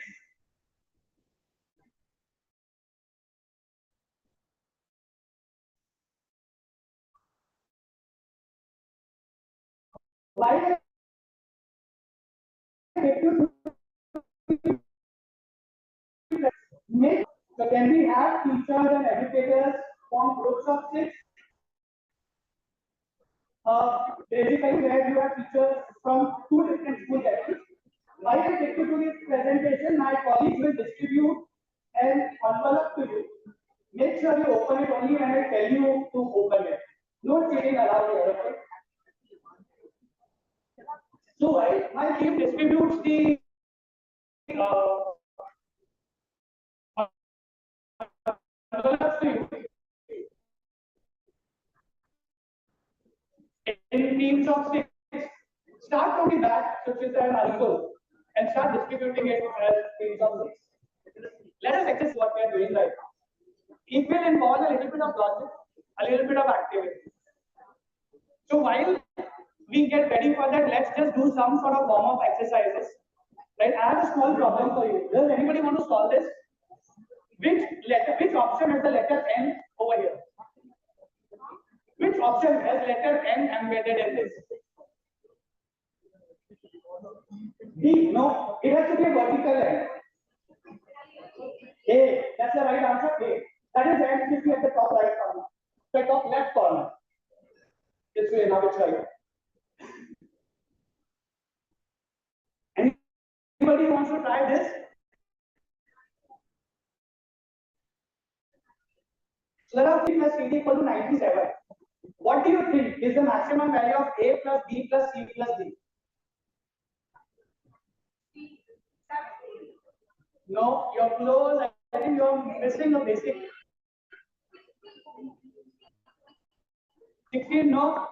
Why so can we have teachers and educators form groups of 6? Basically, where you have teachers from 2 different schools at least. While I take you to this presentation, my colleagues will distribute an envelope to you. Make sure you open it only when I tell you to open it. No cheating allowed here, okay? So while my team distributes the envelopes to you, in teams of 6, start from the back, which is an alcove, and start distributing it as teams of 6. Let us access what we are doing right now. It will involve a little bit of logic, a little bit of activity. So while we get ready for that, let's just do some sort of warm-up exercises. Right? I have a small problem for you. Does anybody want to solve this? Which option has the letter N over here? Which option has letter N embedded in this? B, no, it has to be a vertical end. A, that's the right answer, A. That is end should be at the top right corner, the top left corner. This way, now it's right. Anybody wants to try this? So let us see plus CD equal to 97. What do you think is the maximum value of A plus B plus C plus D? No, you're close. I think you're missing the basic. 16, no.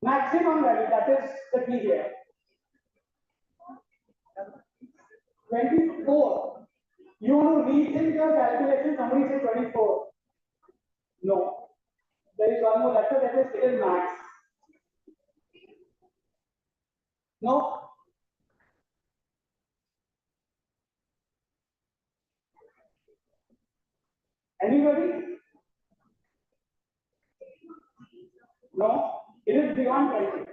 Maximum value, that is the key here. 24. You want to rethink your calculation, somebody said 24. No. There is one more letter that is still max. No. Anybody? No. It is beyond 20.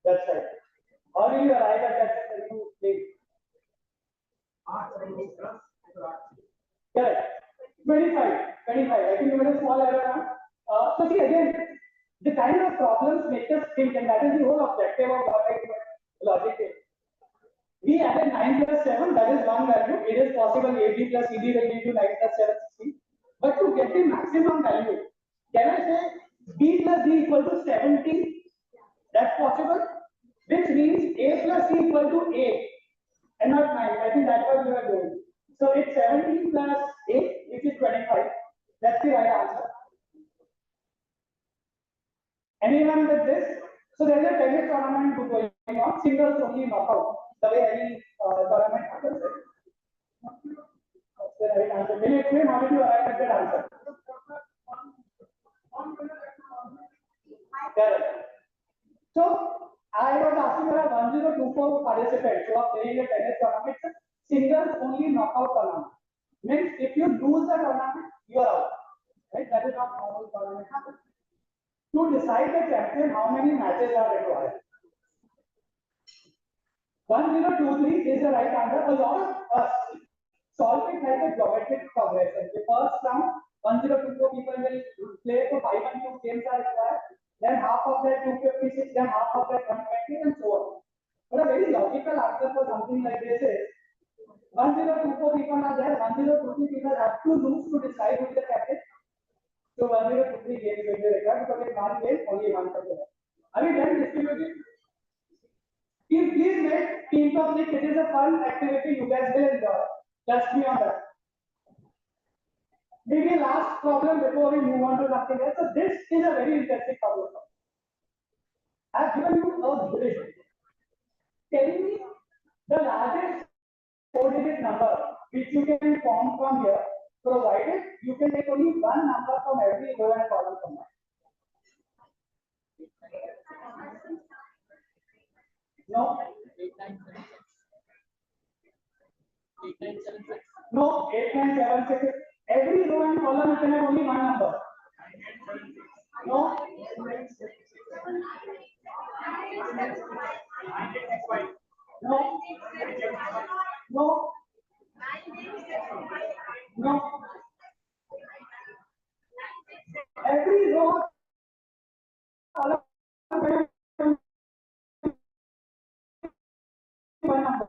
That's right. How do you arrive at that new thing? Correct. 25. I think you made a small error now. So see again, the kind of problems make us think, and that is the whole objective of logic is. We added 9 plus 7, that is one value. It is possible AB plus CD will lead to 9 plus 7, 16. But to get the maximum value, can I say B plus D equal to 17? That's possible, which means A plus C equal to 8 and not 9. I think that's what we are doing. So it's 17 plus 8, which is 25. That's the right answer. Anyone with this? So there's a tennis tournament going on, singles only knockout. The way any tournament happens. That's the right answer. Can you explain how did you arrive at that answer? Correct. So I was asking there are 1024 participants who are playing a tennis tournament, singles only knockout tournament. Means if you lose the tournament, you are out. Right? That is not normal tournament happens. To decide the champion, how many matches are required? 1023 is the right answer. A lot of us solve it like a geometric progression. The first round, 1024 people will play, so 500 games are required. Then half of that 256, then half of that 120, and so on. But a very logical answer for something like this is 1024 people are there, 1023 people have to lose to decide who is the captain. So 1023 games will be required because in one game only one person. Are we done distributing? Please make team public. It is a fun activity. You guys will enjoy. Trust me on that. Maybe last problem before we move on to something else. So this is a very interesting problem. I have given you a grid. Tell me the largest 4-digit number which you can form from here, provided you can take only one number from every row and column combined. No. 8976. No, 8976. Every row and column you can have only one number. No. No. No. No. Every row column one number.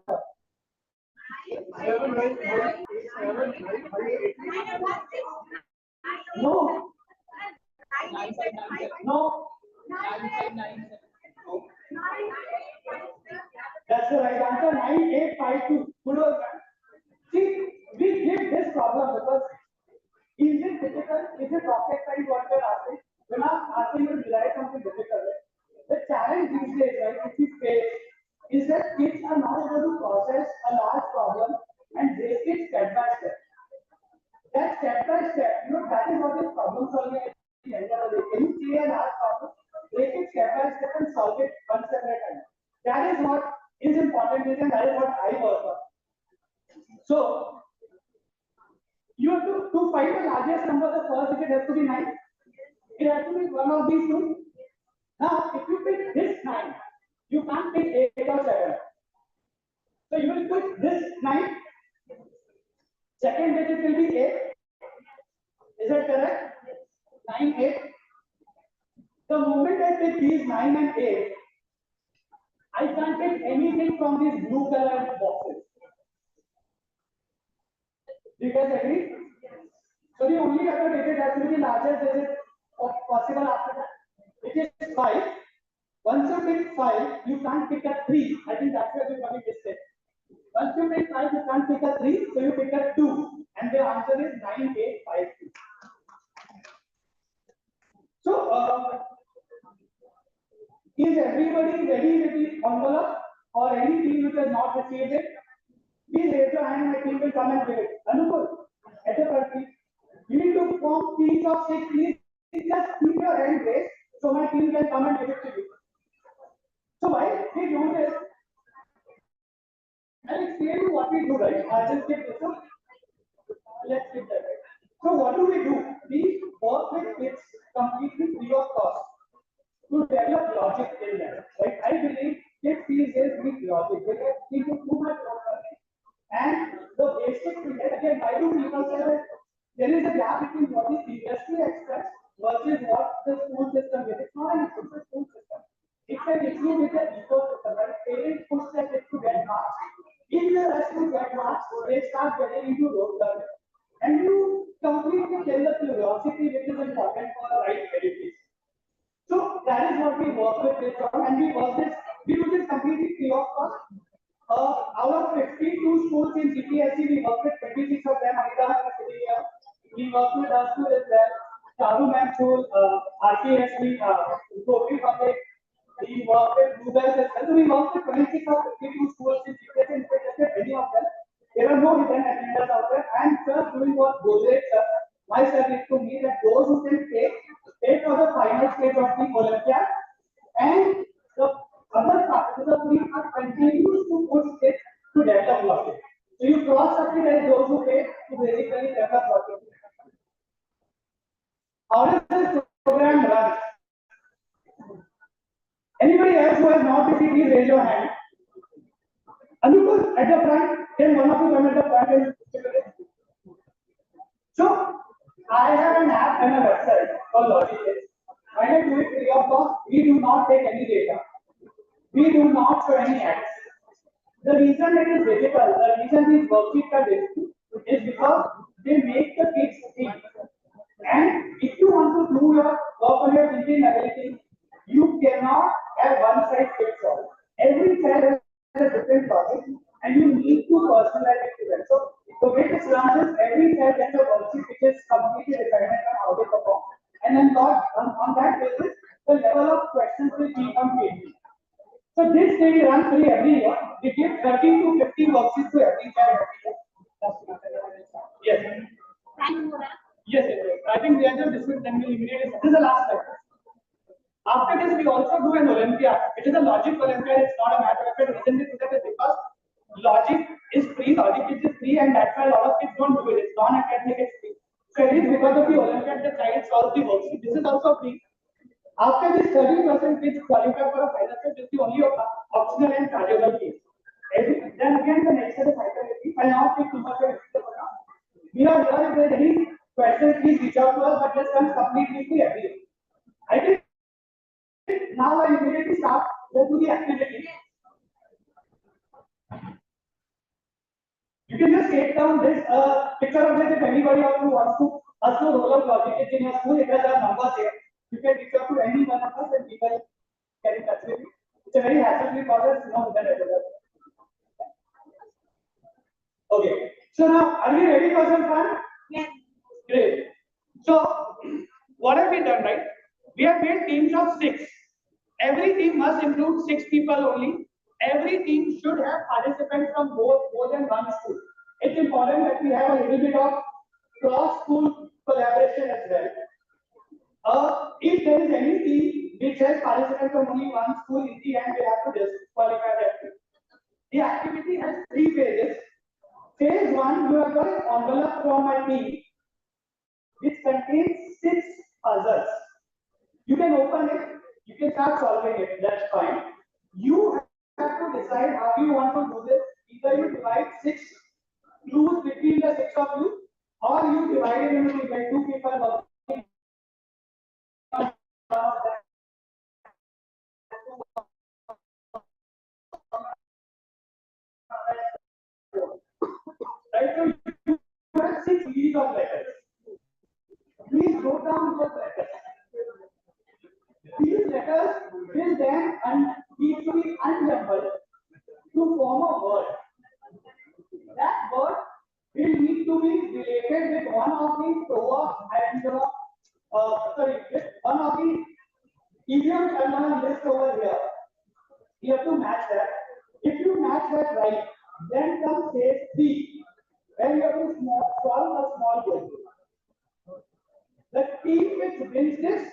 No. No. That's the right answer. 9852. Good work. See, we did this problem because is it difficult? Is it rocket science what we're asking? We're not asking you to derive something difficult. The challenge these days, right, which we face, is that kids are not able to process a large problem and break it step by step. That step by step, that is what is problem solving at the end of the day. Can you see a large problem, break it step by step and solve it one step at a time? That is what is important, and that is what I work on. So you have to it has to be 9? It has to be one of these two. Now, if you pick this 9, you can't pick 8 or 7. So you will put this 9. Second digit will be 8. Is that correct? 9, 8. The moment I pick these 9 and 8, I can't take anything from these blue colored boxes. Do you guys agree? So the only other digit has to be the largest digit possible after that, which is 5. Once you pick 5, you can't pick a 3. I think that's where we're going to mistake. Once you pick 5, you can't pick a 3, so you pick a 2. And the answer is 9, 8, 5, 2. So, is everybody ready with the envelope or any team which has not received it? Please raise your hand, my team will come and give it. Anupul, at the front, please. You need to form teams of 6, please. Just keep your hand raised so my team can come and give it to you. So why we do this? I'll explain you what we do, right? I'll just skip this one. Let's skip that. So what do? We work with kids completely free of cost to develop logic in them. Right? I believe kids these days need logic. They get into too much learning. And the basic thing, again, why do people say that there is a gap between what is seriously expects versus what the school system is? It's not an exclusive school system. It's an issue with the ecosystem. Right? Parents push their kids to get marks. If they rush to get marks, they start getting into rote learning. And you completely kill the curiosity which is important for the right education. So that is what we work with this on, and we do this completely free of cost. Out of 52 schools in CBSE, we work with 26 of them. We work with our school as well. Charu Ma'am School, RKSB, Gopri Public. We work with Gurugram as well. So we work with 26 of 52 schools in CBSE. In fact, any of them. There are no hidden agendas out there. And sir, doing what Godrej sir, my service to me that those who can take for the final stage of the Olympiad, and the other part, the three part continues to push it to develop logic. So you cross-subsidize those who pay to basically develop logic. How does this program run? Anybody else who has not received, please raise your hand. Anupul, at the front, then one of you come at the front. So, I have an app and a website called Logic. When I do it free of cost, we do not take any data. We do not show any ads. The reason it is digital, the reason these worksheets are digital is because they make the kids think. And if you want to do your work on your thinking ability, you cannot have one size fits all. Every child has a different logic, and you need to personalize it to them. So the way this runs is every child gets a worksheet which is completely dependent on how they perform. And then on that basis, the level of questions will keep on changing. So this thing runs free every year. We give 13 to 15 worksheets to every child every year. Yes. Yes, I think we are just discussing then we eliminate it. This is the last slide. After this, we also do an Olympiad. It is a logic Olympiad, it's not a math Olympiad. The reason we do that is because logic is free, logic is free, and that's why a lot of kids don't do it. It's non-academic, it's free. So it is because of the Olympiad the child solves the worksheet. This is also free. After this, 30% kids qualify for a final test. This is the only optional and chargeable case. Then again, the next set is hyperactivity. I now take too much of it. We are here. If there is any questions, please reach out to us. But this comes completely free every year. I think now I immediately start go to the activity. You can just take down this picture of this if anybody who wants to us to roll out logic in your school. It has our numbers here. You can reach out to any one of us and we will get in touch with you. It's a very hassle-free process. Okay. So now, are we ready for some fun? Yes. Great. So, what have we done, right? We have made teams of 6. Every team must include 6 people only. Every team should have participants from more than one school. It's important that we have a little bit of cross-school collaboration as well. If there is any team which has participants from only one school, in the end, we have to disqualify that team. The activity has 3 phases. Phase 1, you have got an envelope from my team which contains 6 puzzles. You can open it, you can start solving it, that's fine. You have to decide how you want to do this. Either you divide 6 clues between the 6 of you, or you divide it into like 2 people working on right, so you have 6 series of letters. Please note down those letters. These letters will then need to be unjumbled to form a word. That word will need to be related with one of the proverbs and with one of the idioms and one list over here. You have to match that. If you match that right, then comes phase 3, where you have to solve a small question. The team which wins this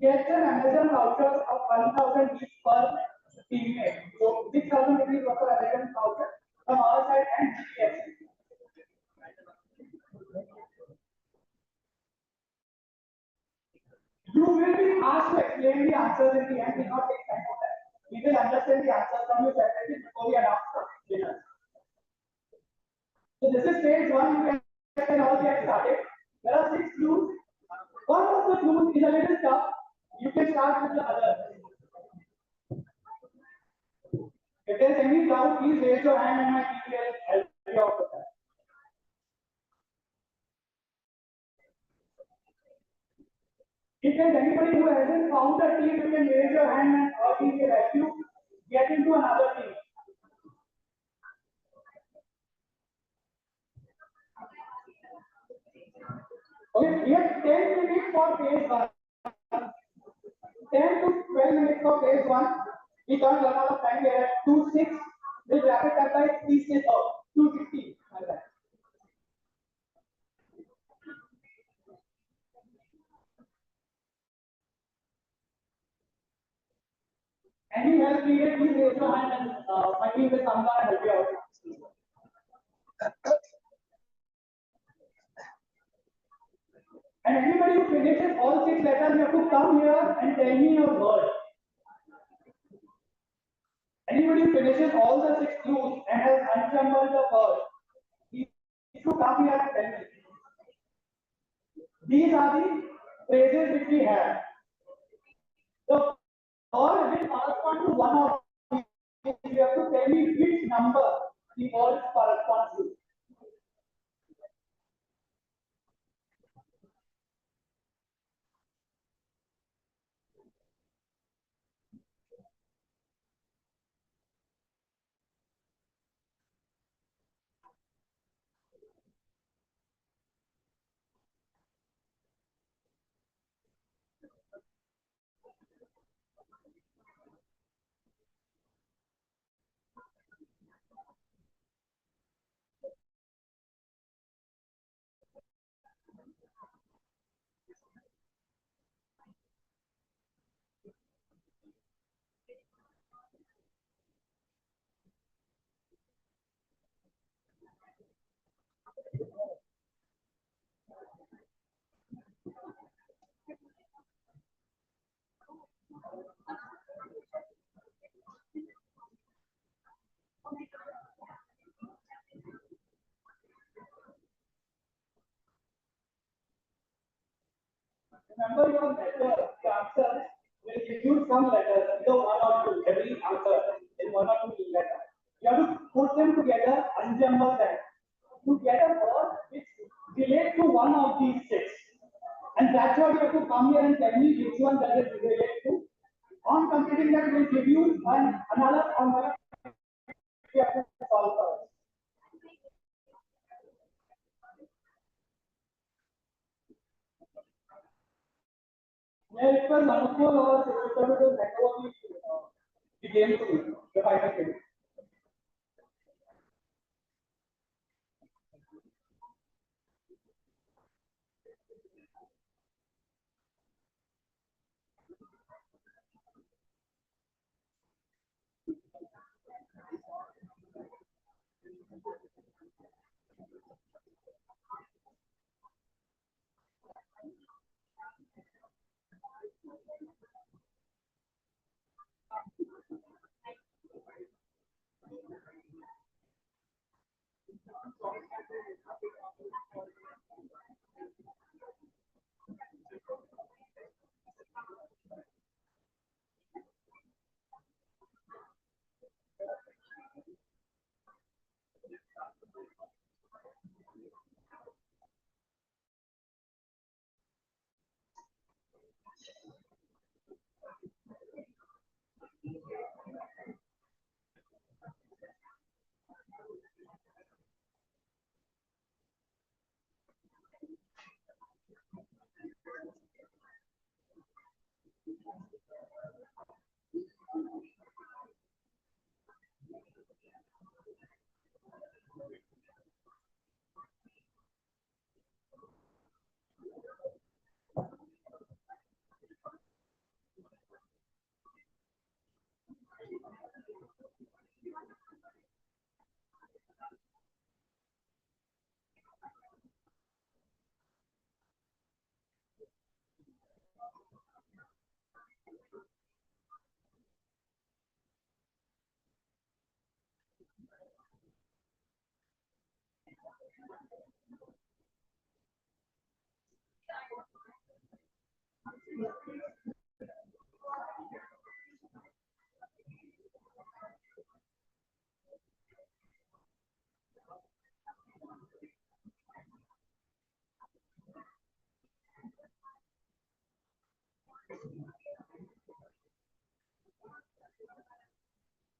gets an Amazon voucher of 1,000 each per teammate. So 6,000 rupees worth of Amazon voucher from our side and CBSE. You will be asked to explain the answers in the end. We will not take time for that. We will understand the answers from you separately before we announce the winners. So this is phase 1. You can all get started. There are 6 clues. One of the clues is a little tough. You can start with the other. If there is any doubt, please raise your hand and my team will help you out with that. If there is anybody who hasn't found a team, you can raise your hand and our team will help you get into another team. Okay, we have 10 minutes for phase 1. 10 to 12 minutes for phase 1. We don't run out of time. We are at 2:06. We'll wrap it up by 2:60. Any help needed, please raise your hand and my team will come down and help you out. And anybody who finishes all 6 letters, you have to come here and tell me your word. Anybody who finishes all the 6 clues and has unjumbled the word, he should come here and tell me. These are the phrases which we have. The word will correspond to one of these. You have to tell me which number the word corresponds to. Remember your letter, the answer will give you some letters, either 1 or 2, every answer in 1 or 2 letters. You have to put them together, unjumble them, to get a word which relates to one of these 6. And that's what you have to come here and tell me which one does it relate to. On completing that, will give you another formula you have to solve first. May I request Anupur or Secretary to hand over the game to you, the final game.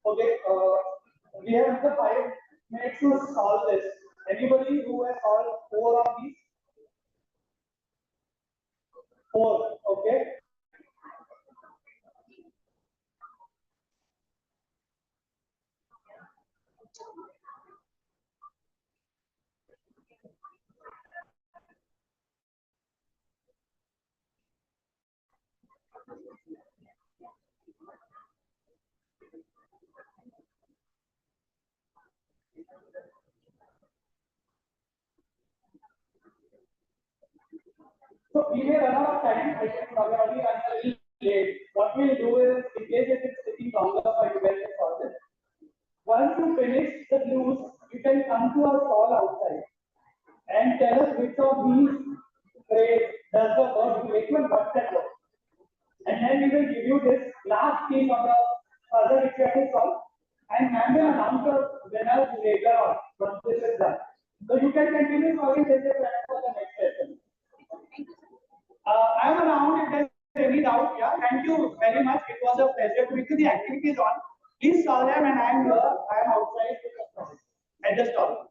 Okay, we have the 5 minutes to solve this. Anybody who has solved 4 of these? 4, okay. So we may run out of time. I think probably I'm a little late. What we'll do is, in case if it's taking longer for you guys to solve it, once you finish the clues, you can come to our stall outside and tell us which of these phrase does the word replacement what's that word. And then we will give you this last piece of the puzzle which you have to solve. And ma'am will announce the winners later on once this is done. So you can continue solving this for the next session. I am around if there is any doubt. Yeah, thank you very much. It was a pleasure to do the activities on. Please solve them, and I am here. I am outside at the stall.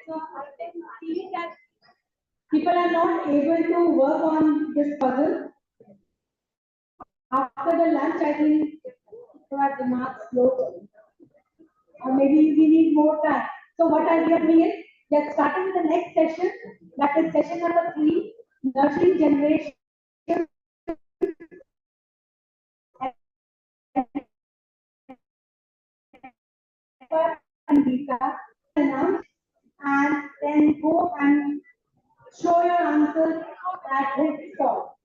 So I can see that people are not able to work on this puzzle. After the lunch, I think our remarks flow. Or maybe we need more time. So what are we doing is, we are starting with the next session, that is session number 3, nurturing generation. And Lisa announce and then go and show your answers at his stall.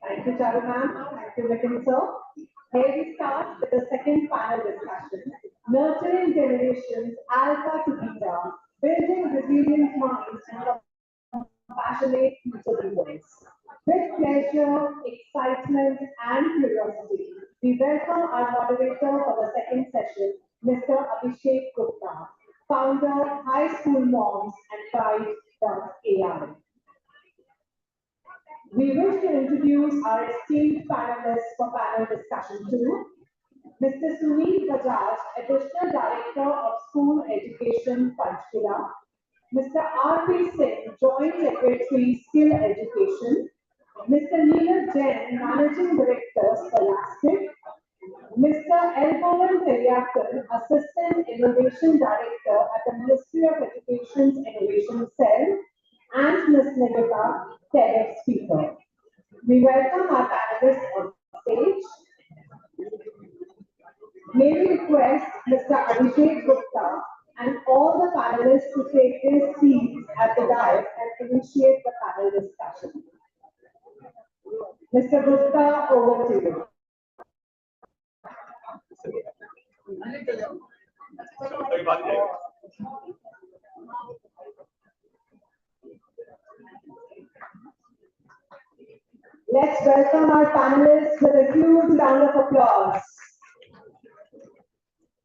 Thank you, Charu ma'am. Thank you, Nitin sir. Here we start with the second panel discussion. Nurturing generations, alpha to beta, building resilient minds and compassionate future leaders. With pleasure, excitement, and curiosity, we welcome our moderator for the second session, Mr. Abhishek Gupta, founder, High School Moms and Pride.ai. We wish to introduce our esteemed panelists for panel discussion 2. Mr. Sunil Bajaj, Additional Director of School Education, Panchkula. Mr. R.P. Singh, Joint Secretary, Skill Education. Mr. Neeraj Jain, Managing Director, Scholastic. Mr. L. Govind Teliakar, Assistant Innovation Director at the Ministry of Education's Innovation Cell. And Ms. Nigita, TEDx speaker. We welcome our panelists on stage. May we request Mr. Abhishek Gupta and all the panelists to take their seats at the dais and initiate the panel discussion. Mr. Gupta, over to you. Let's welcome our panelists with a huge round of applause.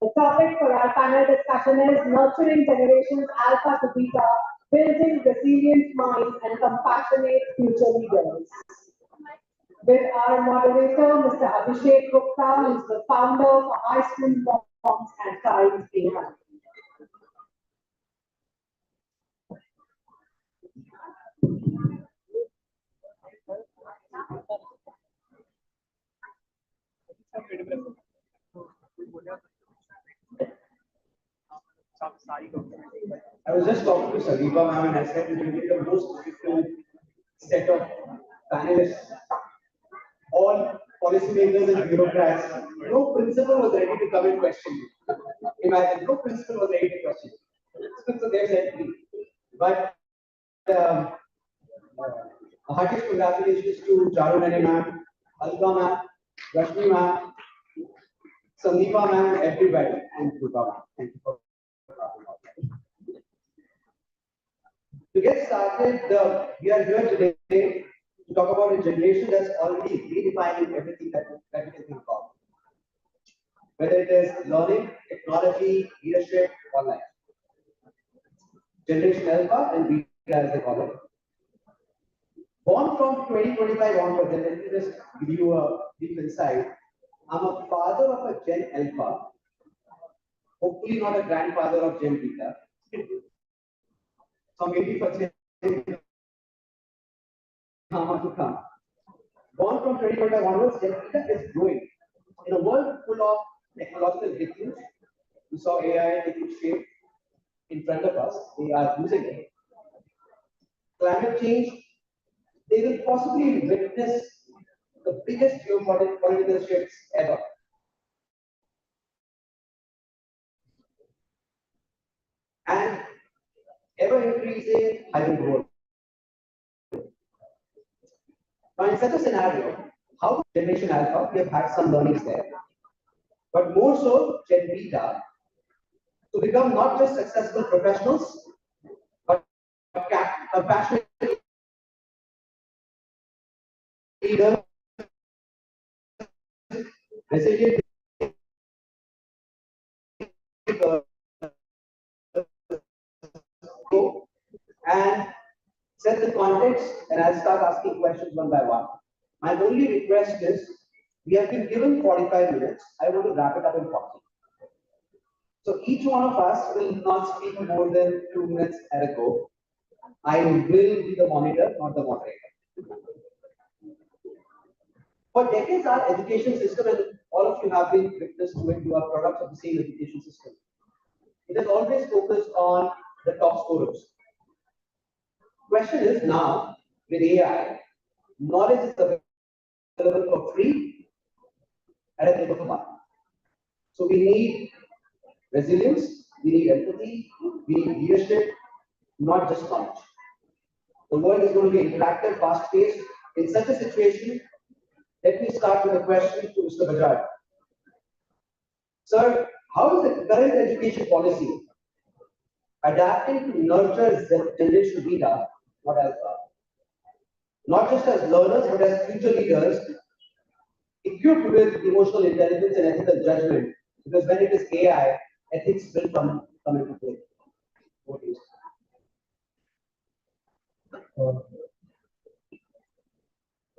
The topic for our panel discussion is Nurturing Generations Alpha to Beta, Building Resilient Minds and Compassionate Future Leaders. With our moderator, Mr. Abhishek Gupta, who is the founder of High School Moms and Times AI. I was just talking to Sandeepa ma'am and I said it will be the most difficult set of panelists. All policymakers and bureaucrats. No principal was ready to come and question you. Imagine, no principal was ready to question you. So they said me. But a heartiest congratulations to Charu ma'am, Alka ma'am, Rashmi ma'am, Sandeepa ma'am, everybody, and Durga ma'am. Thank you for to get started, we are here today to talk about a generation that's already redefining everything that we can think of. Whether it is learning, technology, leadership, or life. Generation Alpha and Beta as they call it. Born from 2025 onwards, and let me just give you a deep insight. I'm a father of a Gen Alpha, hopefully not a grandfather of Gen Beta. So maybe for Gen Alpha to come. Born from 2025 onwards, Gen Beta is growing. In a world full of technological breakthroughs, we saw AI taking shape in front of us. They are using it. Climate change, they will possibly witness the biggest geopolitical shifts ever. And ever increasing hybrid world. Now, in such a scenario, how Generation Alpha, we have had some learnings there, but more so Gen Beta, to become not just successful professionals, but compassionate leaders, resilient and set the context, and I'll start asking questions one by one. My only request is, we have been given 45 minutes. I want to wrap it up in 40. So each one of us will not speak more than 2 minutes at a go. I will be the monitor, not the moderator. For decades, our education system, and all of you have been witness to it, you are products of the same education system. It has always focused on the top scorers. Question is now, with AI, knowledge is available for free at a click of a button. So we need resilience, we need empathy, we need leadership, not just knowledge. The world is going to be interactive, fast-paced. In such a situation, let me start with a question to Mr. Bajaj. Sir, how is the current education policy adapting to nurture Generation Beta, not Alpha? Not just as learners, but as future leaders, equipped with emotional intelligence and ethical judgment, because when it is AI, ethics will come into play. What is?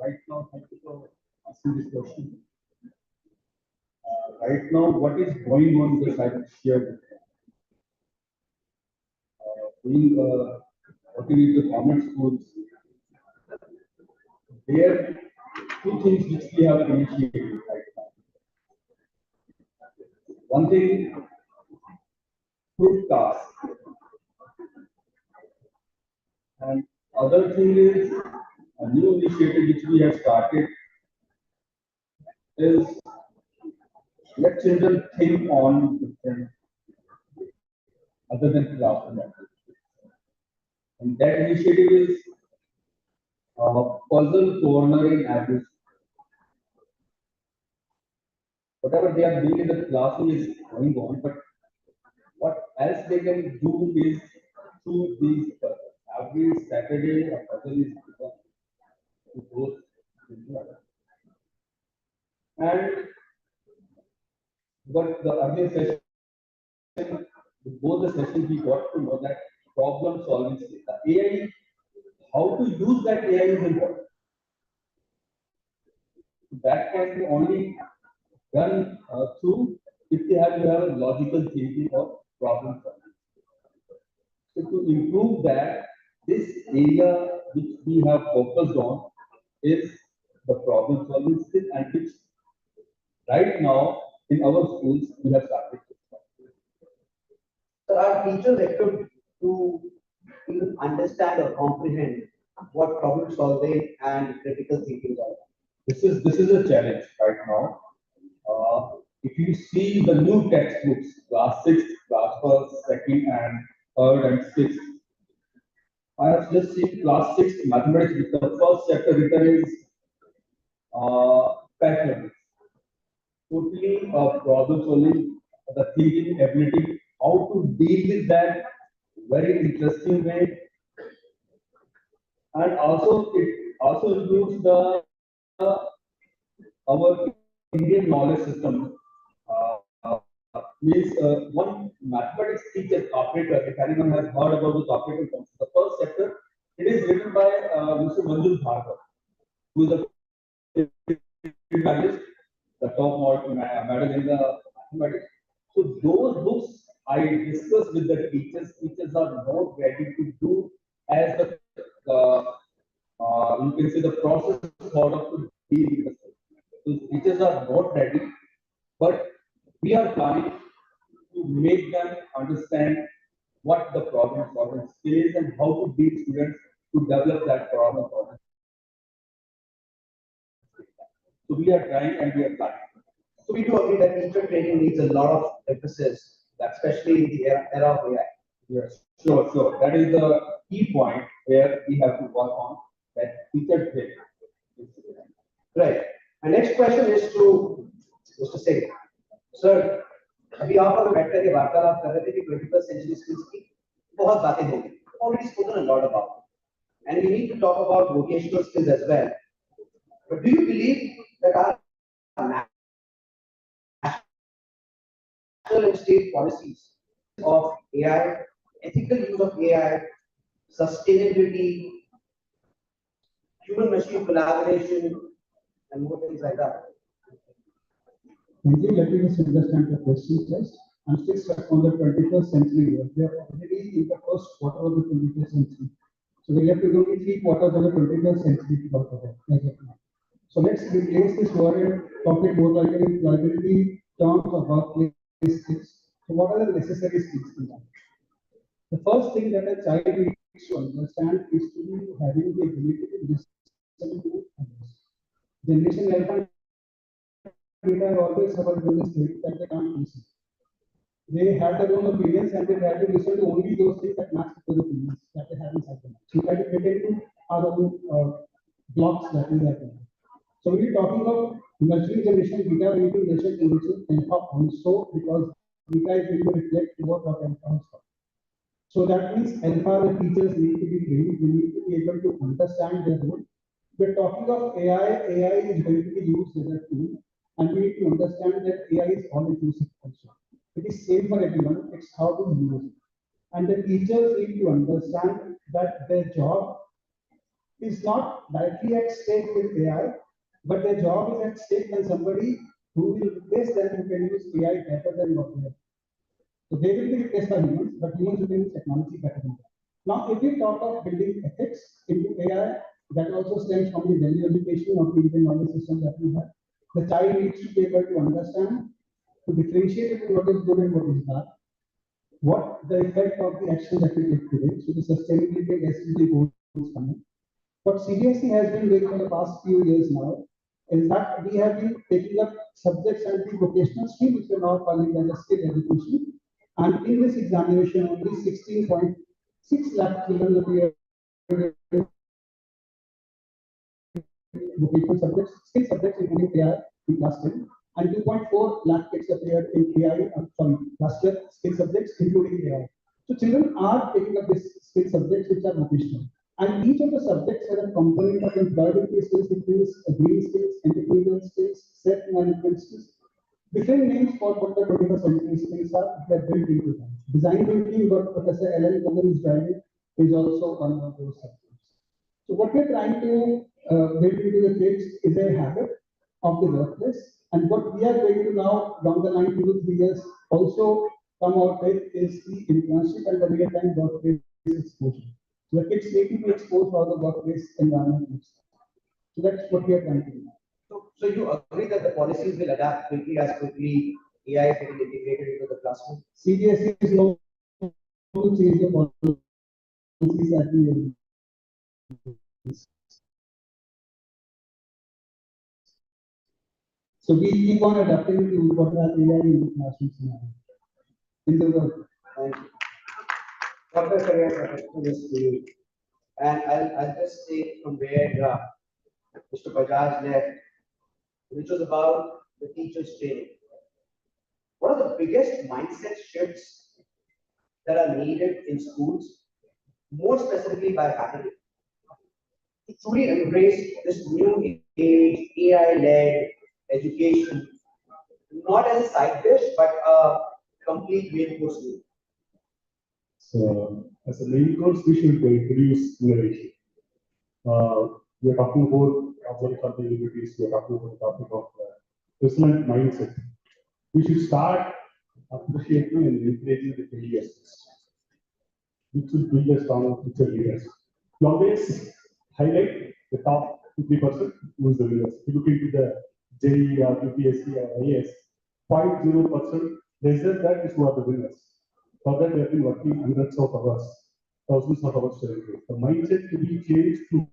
Right now, thank you for asking this question. Right now, what is going on with the shared? Working with the government schools, there are two things which we have initiated right now. One thing, group task, and other thing is a new initiative which we have started is let children think on different other than classroom activities. And that initiative is puzzle corner in every. Whatever they are doing in the classroom is going on, but what else they can do is through these every Saturday a puzzle is given to both children. And but the earlier session, both the sessions we got to know that problem solving skill. The AI, how to use that AI is important. That can be only done through if you have a logical thinking or problem solving. So to improve that, this area which we have focused on is the problem solving skill, and which right now in our schools we have started. So are teachers equipped to even understand or comprehend what problem solving and critical thinking are? This is a challenge right now. If you see the new textbooks, class 6, class 1st, 2nd, and 3rd and 6th, I have just seen class 6 mathematics. The first chapter written is pattern, totally problem solving, the thinking ability, how to deal with that very interesting way, and also it also includes the our Indian knowledge system. Means one mathematics teacher, operator, if anyone has heard about the operator concept, the first chapter, it is written by Mr. Manju Bhargav, who is a finalist, the top medal in the mathematics. So those books I discussed with the teachers. Teachers are not ready to do as you can say the process sort of to deal with the system. So teachers are not ready, but we are trying to make them understand what the problem solving skill is and how to teach students to develop that problem solving. So we are trying and we are trying. So we do agree that teacher training needs a lot of emphasis, especially in the era of AI. Yes, sure. That is the key point where we have to work on that teacher training. Right. My next question is to Mr. Singh. Sir, अभी आप और बैठ करके वार्तालाप कर रहे थे कि 21st century skills की बहुत बातें हो गई. Already spoken a lot about it. And we need to talk about vocational skills as well. But do you believe that our national and state policies of AI, ethical use of AI, sustainability, human-machine collaboration, and more things like that? Thank you. Let me just understand the question first. I'm still stuck on the 21st century. We are already in the first quarter of the 21st century. So we have to go in 3 quarters of the 21st century to talk about it. So let's replace this word and talk it more like an employability terms of workplace skills. So what are the necessary skills in that? The first thing that a child needs to understand is to be having the ability to listen to others. Generation Alpha data always have a thing that they can't listen. They have their own opinions and they try to listen to only those things that match with their opinions that they have inside them. So we try to fit into our own blocks that we have. So when we're talking of nurturing generation beta, we need to nurture generation alpha also, because beta is going to reflect what alpha is. So that means alpha, the teachers need to be trained, we need to be able to understand their role. We're talking of AI is going to be used as a tool, and we need to understand that AI is all inclusive also. It is same for everyone, it's how to use it. And the teachers need to understand that their job is not directly at stake with AI, but their job is at stake when somebody who will replace them who can use AI better than what they have. So they will be replaced by humans, but humans will use technology better than that. Now, if we talk of building ethics into AI, that also stems from the value education of the Indian knowledge system that we have. The child needs to be able to understand, to differentiate between what is good and what is bad, what the effect of the action that we take today, so the sustainability and SDG goals coming. What CBSE has been doing for the past few years now is that we have been taking up subjects and the vocational stream, which we are now calling as a skill education. And in this examination, only 16.6 lakh children appeared vocational subjects, skill subjects, including AI in class 10. and 2.4 lakh kids appeared in AI from last year skill subjects, including AI. So children are taking up these skill subjects which are vocational. And each of the subjects has a component of employability skills, includes green skills, entrepreneurial skills, self-management skills. Different names for what the 21st century skills are, they are built into them. Design thinking, what Professor Ellen Coleman is driving, is also one of those subjects. So what we're trying to build into the kids is a habit of the workplace. And what we are going to now, down the line, 2 to 3 years, also come out with is the internship and the real-time workplace exposure. So the kids need to be exposed to how the workplace environment looks like. So that's what we are trying to do. So you agree that the policies will adapt quickly as quickly AI is getting integrated into the classroom? CBSE is going to change the policies that we so we keep on adapting to what are AI in the classroom scenario. In the world. Thank you. Dr. Karyar, and I'll just take from where Mr. Bajaj left, which was about the teachers' training. What are the biggest mindset shifts that are needed in schools, more specifically by faculty, to truly embrace this new age AI-led education, not as a side dish, but a complete main course meal? So, as a main course, we should introduce innovation. We are talking about observing continuities, we are talking about the topic of resilient mindset. We should start appreciating and encouraging the failures, which will build a strong future leaders. We always highlight the top 3% who is the winners. If you look into the JEE or UPSC or IAS, 0.0% less than that is who are the winners. For that, we have been working hundreds of hours, thousands of hours to improve. The mindset to be changed to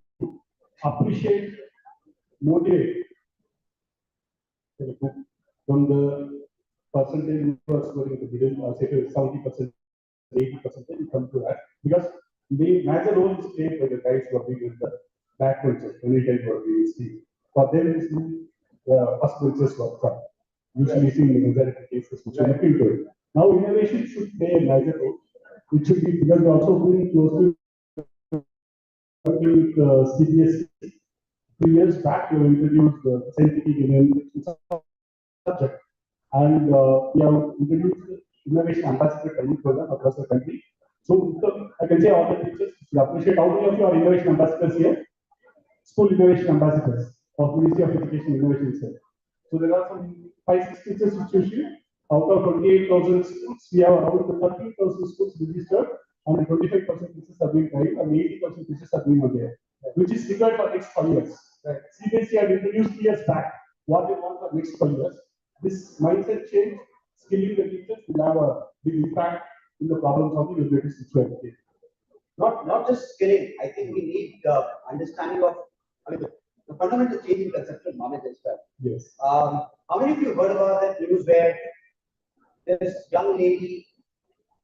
appreciate, motivate. From the percentage you are scoring the middle, say 70%, 80%, you come to that. Because the major role is played by the guys working with the back benches, any type of see. For them, this is the first benches work from. Usually seen in the majority cases which are looking to it. Now innovation should play a major role, which should be because we also been closely working with CBSE. 3 years back, we introduced the scientific subject, and we have introduced innovation ambassador training program across the country. So I can say all the teachers should appreciate how many of you are innovation ambassadors here, school innovation ambassadors of Ministry of Education Innovation Center. So there are some 5-6 teachers institution. Out of 28,000 schools, we have around 13,000 schools registered, and 25% teachers are being trained, and 80% teachers are being there, which is required for next 5 years. CBSE had introduced years back what they want for next 5 years. This mindset change, skilling the teachers will have a big impact in the problem solving abilities to educate. Not just skilling. I think we need understanding of the fundamental change in conceptual knowledge as well. Yes. How many of you heard about that news where this young lady,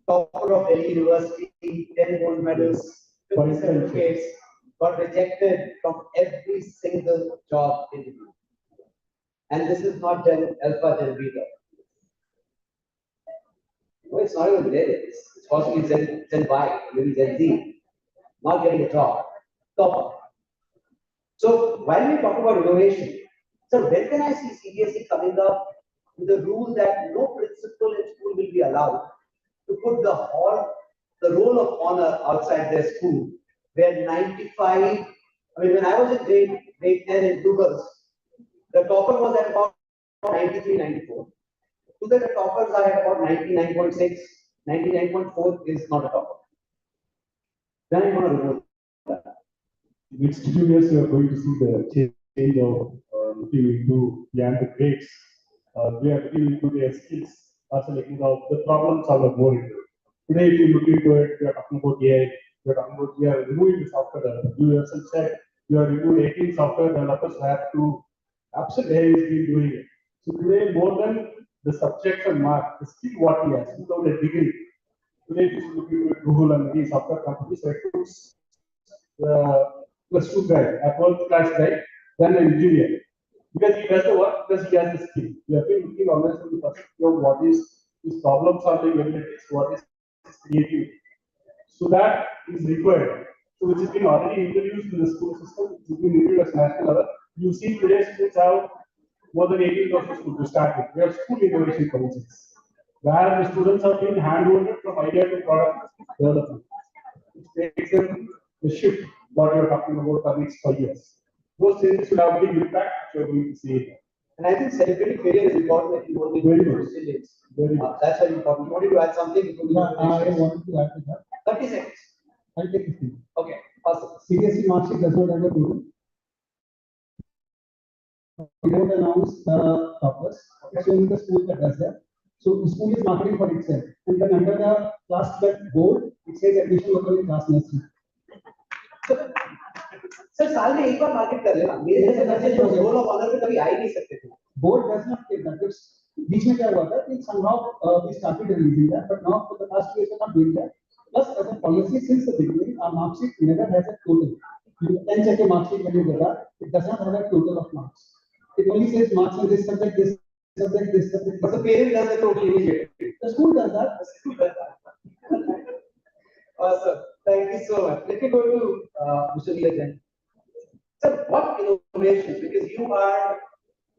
topper of Delhi University, 10 gold medals, 50 certificates, got rejected from every single job interview? And this is not Gen Alpha, Gen Beta. No, it's not even there. It's possibly Gen Y, maybe Gen Z, not getting a job. Topper. So while we talk about innovation, so when can I see CBSE coming up with a rule that no principal in school will be allowed to put the roll of honor outside their school, where 95, when I was in grade 10 in Google, the topper was at about 93, 94. Today the toppers are at about 99.6, 99.4 is not a topper. Then I'm going to remove that. Next 2 years, you are going to see the change of looking into beyond the grades. We are looking into their skills, also looking at the problems solver more into it. Today, if you look into it, we are talking about AI, we are removing the software developers. You yourself said you are removing 18 software developers who have to, absolutely AI is been doing it. So today, more than the subjects and mark, the skill what he has, without a degree. Today, if you look into Google and many software companies, recruits +2 guy, a 12th class guy, then an engineer. Because he does the work, because he has the skill. You have been looking always from the perspective of what is his problem solving abilities, what is his creativity. So that is required. So which has been already introduced in the school system, which has been introduced as national level. You see today schools have more than 18,000 schools to start with. We have school innovation councils, where the students are being handholded from idea to product development. It takes them the shift what you are talking about for the next 5 years. Those changes will have a big impact, which we are going to see it. And I think celebrating failure is important if you want to Very build good. resilience. Very good. That's very important. You wanted to add something before we Yeah, go to the I next? wanted to add to that. 30 seconds. I'll take 15. Okay, awesome. CBSE mark sheet does not have a total. We don't announce the toppers. It's only the school that does that. So the school is marketing for itself. And then under the class 12 board, it says admission local in class nursery. Sir साल में एक बार market कर लेना मेरे जैसे बच्चे जो role of honour पे कभी आ ही नहीं सकते थे Board does not take that. It's बीच में क्या हुआ था कि somehow we started releasing that, but now for the past 2 years we're not doing that. Plus, as a policy since the beginning, our mark sheet never has a total. You can check a mark sheet when you get that. It does not have a total of marks. It only says marks in this subject, this subject, this subject. But the parent does the total immediately. The school does that. The school does that. Awesome. Thank you so much. Let me go to Mr. Leah. So what innovations, because you are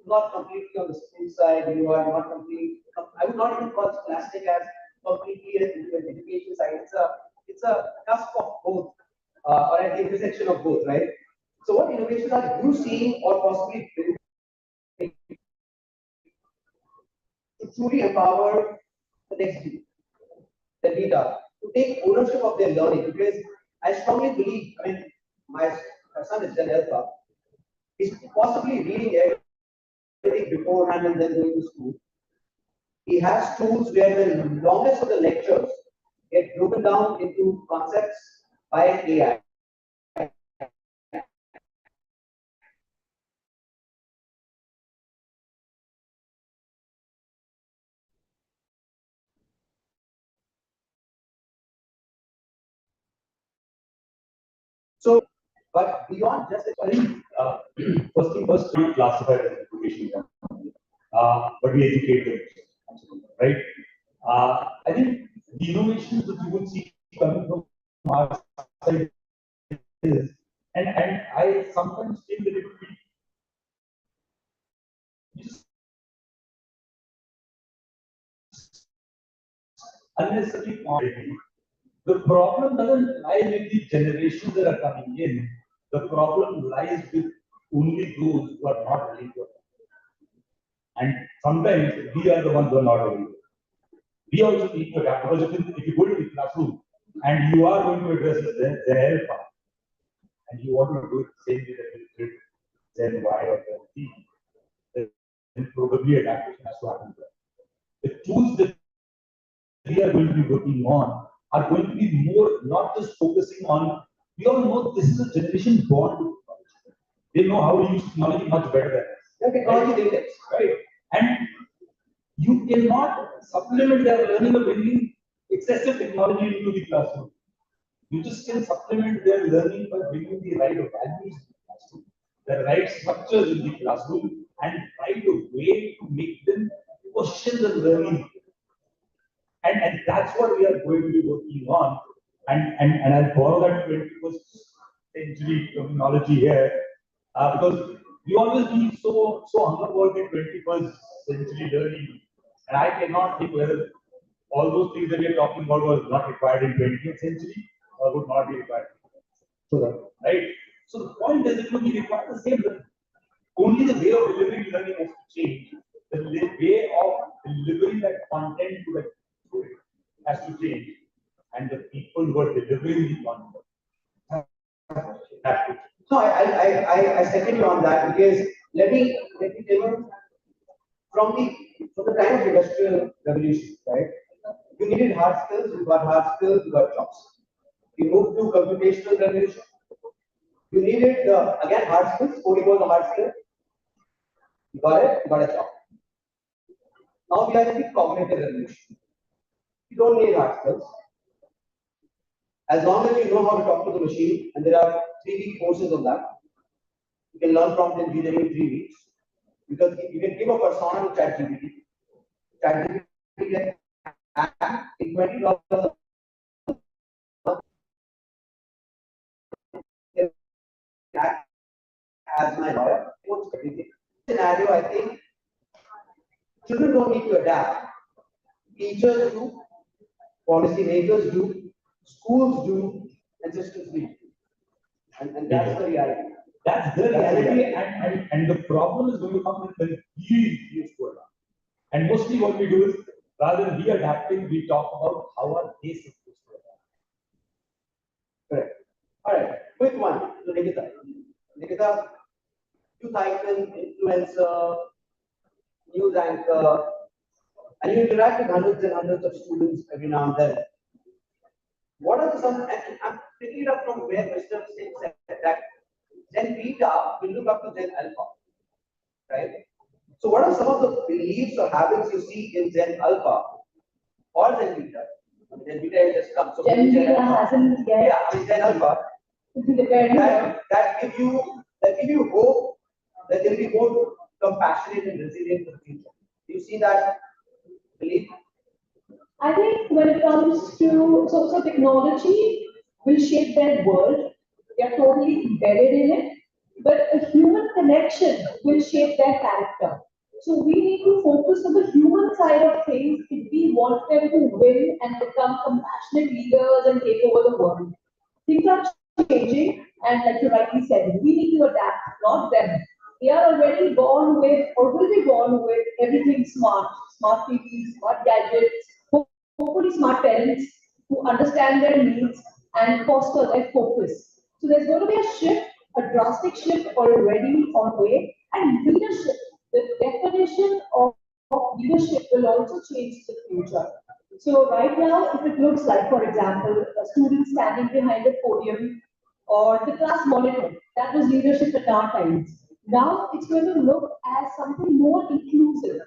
not completely on the school side, you are not completely, I would not even call scholastic as completely into an education side. It's a cusp of both, or an intersection of both, right? So what innovations are you seeing or possibly building to truly empower the next group, the leader, to take ownership of their learning? Because I strongly believe, I mean, my son is Gen Alpha, he's possibly reading everything beforehand and then going to school. He has tools where the longest of the lectures get broken down into concepts by AI. So, but beyond just First thing first, we classify as education, but we educate them, right? I think the innovations that you would see coming from our side is, and I sometimes feel that it would be just unnecessarily complicated. The problem doesn't lie with the generations that are coming in. The problem lies with only those who are not ready for it. And sometimes we are the ones who are not ready. We also need to adapt, because if you go to the classroom and you are going to address the help, and you want to do it the same way that you did Gen Y or Gen Z, then probably adaptation has to happen. The tools that we are going to be working on are going to be more not just focusing on. We all know this is a generation born with technology. They know how to use technology much better than us. The technology data, Right? And you cannot supplement their learning by bringing excessive technology into the classroom. You just can supplement their learning by bringing the right values in the classroom, the right structures in the classroom, and find a way to make them question the learning. And that's what we are going to be working on. And I'll borrow that 21st century terminology here, because we always be so hung about the 21st century learning. And I cannot think whether all those things that we are talking about was not required in 20th century or would not be required. So that, right? So the point is, it will be required the same learning. Only the way of delivering learning has to change. The way of delivering that content to the student has to change. And the people who are delivering the content have to change. No, I second you on that, because let me tell you, from the time of industrial revolution, right? You needed hard skills, you got hard skills, you got jobs. You moved to computational revolution. You needed again hard skills, coding was a hard skill. You got it, you got a job. Now we are in the cognitive revolution. You don't need hard skills. As long as you know how to talk to the machine, and there are 3-week courses on that. You can learn prompt engineering in 3 weeks. Because you can give a persona to ChatGPT. ChatGPT can act in $20 as my lawyer. Scenario, I think children don't need to adapt. Teachers do, policy makers do, schools do, and systems do. And that's the reality. That's the reality, and the problem is going to come when he is to adapt. And mostly what we do is, rather than we adapting, we talk about how are they supposed to adapt. Correct. All right, quick one to Nikita. Nikita, youth icon, influencer, news anchor, and you interact with hundreds and hundreds of students every now and then. What are some, and I'm picking it up from where Mr. Singh said that Gen Beta will look up to Gen Alpha, right? So what are some of the beliefs or habits you see in Gen Alpha or Gen Beta? I mean, Gen Beta has just come. So Gen Beta hasn't yet. Yeah, I mean Gen Alpha. that give you hope that they'll be more compassionate and resilient for the future. Do you see that belief? I think when it comes to so technology will shape their world. They are totally embedded in it, but a human connection will shape their character. So we need to focus on the human side of things if we want them to win and become compassionate leaders and take over the world. Things are changing, and like you rightly said, we need to adapt, not them. They are already born with, or will be born with everything smart, smart TVs, smart gadgets, hopefully smart parents who understand their needs and foster their focus. So there's going to be a shift, a drastic shift already on way, and leadership, the definition of leadership will also change in the future. So right now, if it looks like, for example, a student standing behind a podium or the class monitor, that was leadership at our times. Now it's going to look as something more inclusive.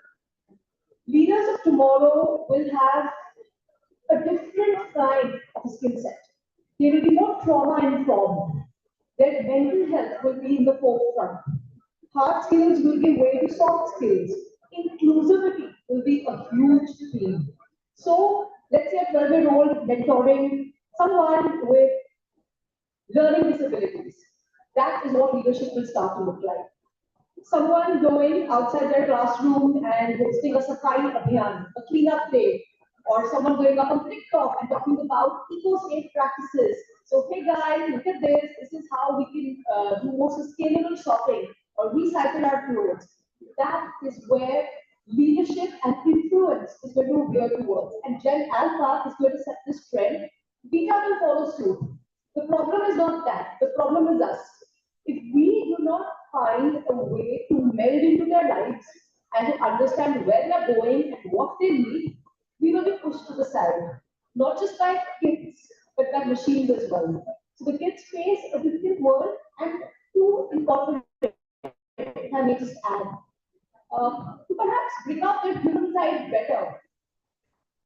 Leaders of tomorrow will have a different kind of skill set. They will be more trauma informed. Their mental health will be in the forefront. Hard skills will give way to soft skills. Inclusivity will be a huge theme. So let's say a 12-year-old mentoring someone with learning disabilities. That is what leadership will start to look like. Someone going outside their classroom and hosting a Safai Abhiyan, a cleanup day, or someone going up on TikTok and talking about eco-safe practices. So, hey guys, look at this. This is how we can do more sustainable shopping or recycle our clothes. That is where leadership and influence is going to veer towards. And Gen Alpha is going to set this trend. Beta will follow suit. The problem is not that. The problem is us. If we do not find a way to meld into their lives and to understand where they are going and what they need, we will be pushed to the side. Not just by kids, but by machines as well. So the kids face a different world, and to incorporate, if I may just add, to perhaps bring out their human side better.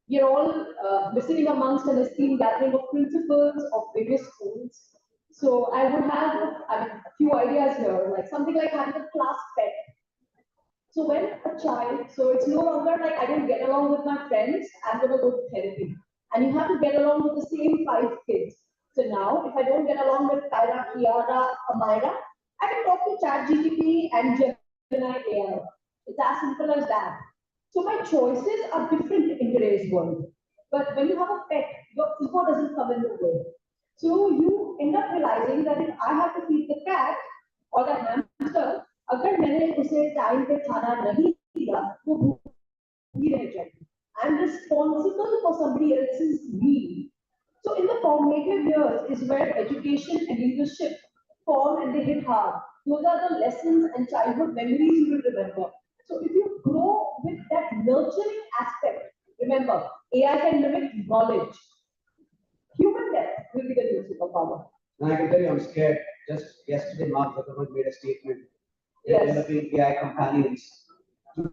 We are all visiting amongst an esteemed gathering of principals of various schools. So I would have a few ideas here, like something like having a class pet. So when a child, so it's no longer like I don't get along with my friends, I'm gonna go to therapy. And you have to get along with the same 5 kids. So now, if I don't get along with Kyra, Kiara, Amira, I can talk to ChatGPT and Gemini AI. It's as simple as that. So my choices are different in today's world. But when you have a pet, your ego doesn't come in the way. So you end up realizing that if I have to feed the cat or the hamster, अगर मैंने उसे time पे खाना नहीं दिया तो भूखी रह जाएगी. I'm responsible for somebody else's need. So in the formative years is where education and leadership form and they hit hard. Those are the lessons and childhood memories you will remember. So if you grow with that nurturing aspect, remember, AI can mimic knowledge. Human depth will be the new superpower. And I can tell you, I'm scared. Just yesterday, Mark Zuckerberg made a statement. They're developing AI companions to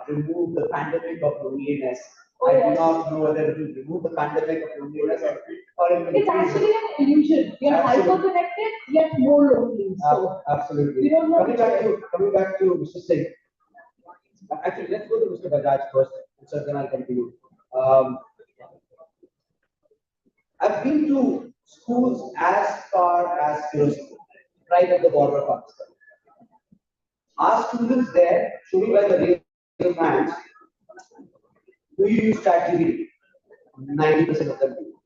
remove the pandemic of loneliness I do not know whether it will remove the pandemic of loneliness or it will It's increase actually it. an illusion. We are Absolutely. hyper-connected, yet more lonely. So Absolutely. we don't know Coming back to Mr. Singh. Actually, let's go to Mr. Bajaj first, so then I'll come to you. I've been to schools as far as Firozpur, right at the border of Pakistan. Our students there, showing by the raise of hands, do you use ChatGPT? 90% of them do.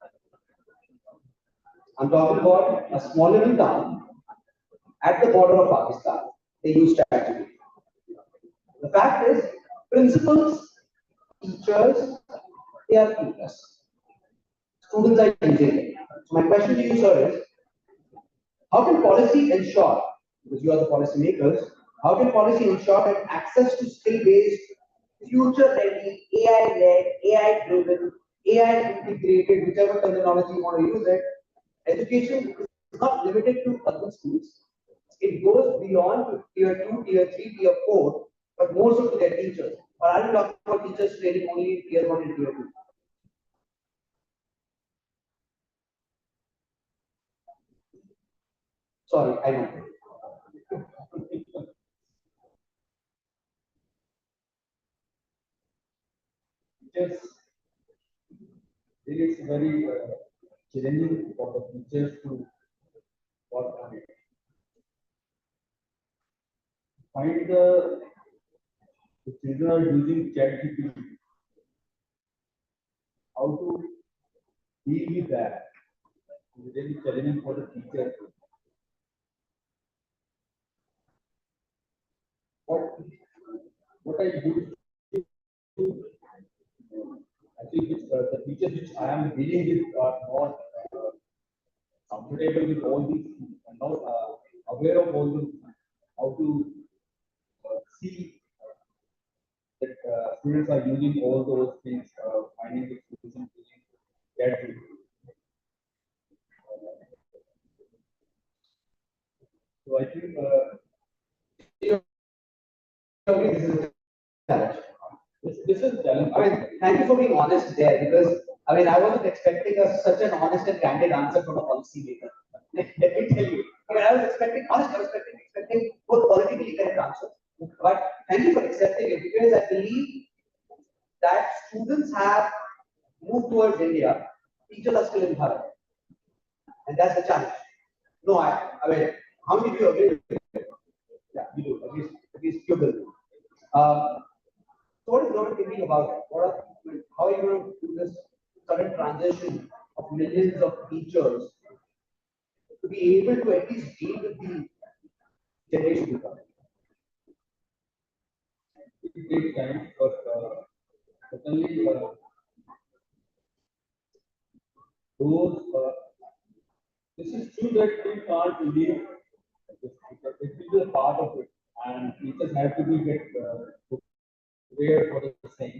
I'm talking about a small little town at the border of Pakistan. They use ChatGPT. The fact is, principals, teachers, they are clueless. Students are using it. So my question to you, sir, is how can policy ensure, because you are the policy makers, how can policy ensure that access to skill-based, future-ready, AI-led, AI-driven, AI-integrated, whichever terminology you want to use it, education is not limited to urban schools. It goes beyond to tier 2, tier 3, tier 4, but more so to their teachers. Or are you talking about teachers training only in tier 1 and tier 2? Sorry, I know. Yes, it is very challenging for the teachers to work on it. Find the children are using ChatGPT. How to deal with that is really challenging for the teachers. What what I do, I think the teachers which I am dealing with are not comfortable with all these things and not aware of all those things. How to see that students are using all those things, finding the solution using that. So I think This is a challenge. this is challenge. I mean, thank you for being honest there because I mean, I wasn't expecting such an honest and candid answer from a policy maker. Let me tell you. I mean, I was expecting honest, I was expecting both politically correct answers. But thank you for accepting it because I believe that students have moved towards India, teachers are still in Bharat. And that's the challenge. No, I mean, how many of you agree with it? Yeah, we do, at least few will do. So what is government thinking about it? How are you going to do this sudden transition of millions of teachers to be able to at least deal with the generation to come? It takes time, but certainly those this is true that we can't leave. It is a part of it, and teachers have to be get prepared for the same.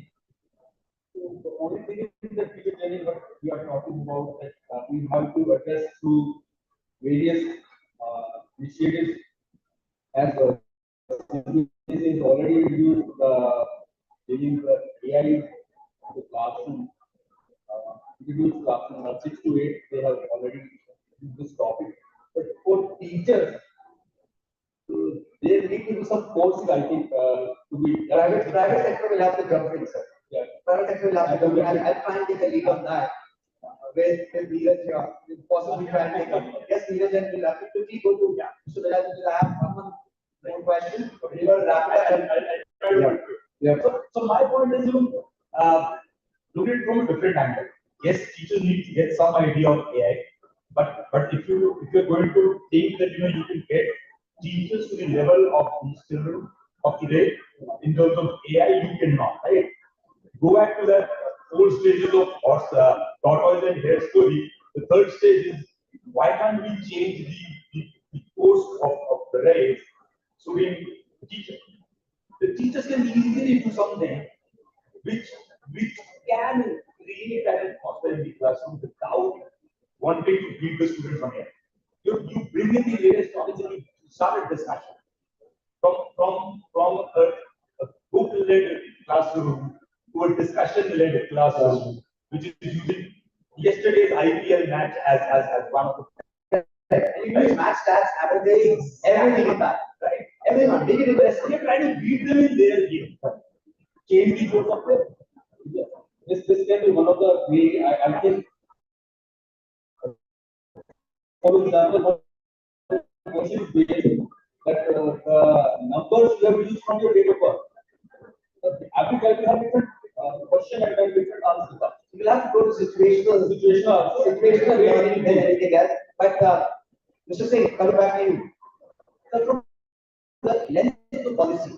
So the only thing is that teacher training, what we are talking about, that we have to address through various initiatives as well. This is already used using the AI in the classroom. Introduced classroom 6 to 8, they have already used this topic. But for teachers, they need to do some courses, I think, to be Private sector will have to jump in, sir. Yeah. Private sector will have to jump in. I'll try and take a lead on that. With Neeraj here, we'll possibly try and take a. Yes, Neeraj, and we'll have to quickly go to Mr. Bajaj, because I have one more question. We will wrap it up. Yeah. So my point is, look at it from a different angle. Yes, teachers need to get some idea of AI, but if you're going to think that you can get teachers to the level of these children of today in terms of AI, you cannot, right? Go back to that four stages of tortoise and hare story. The third stage is why can't we change the course of the race so we teach the teachers can easily do something which can create an atmosphere in the classroom without wanting to beat the students on it. You bring in the latest knowledge and you start a discussion from a book-led classroom to a discussion-led classroom, which is using yesterday's IPL match as one of the English match stats, averages, everything in that, right? Everyone, make it interesting. You're trying to beat them in their game. Change the course of play. Yeah. This can be one of the way I think. For example, that the numbers you have used from your date of birth. Every time you have different question and then different answers. You will have to go to situational learning than anything else. But Mr. Singh, coming back to you. So from the lens of policy,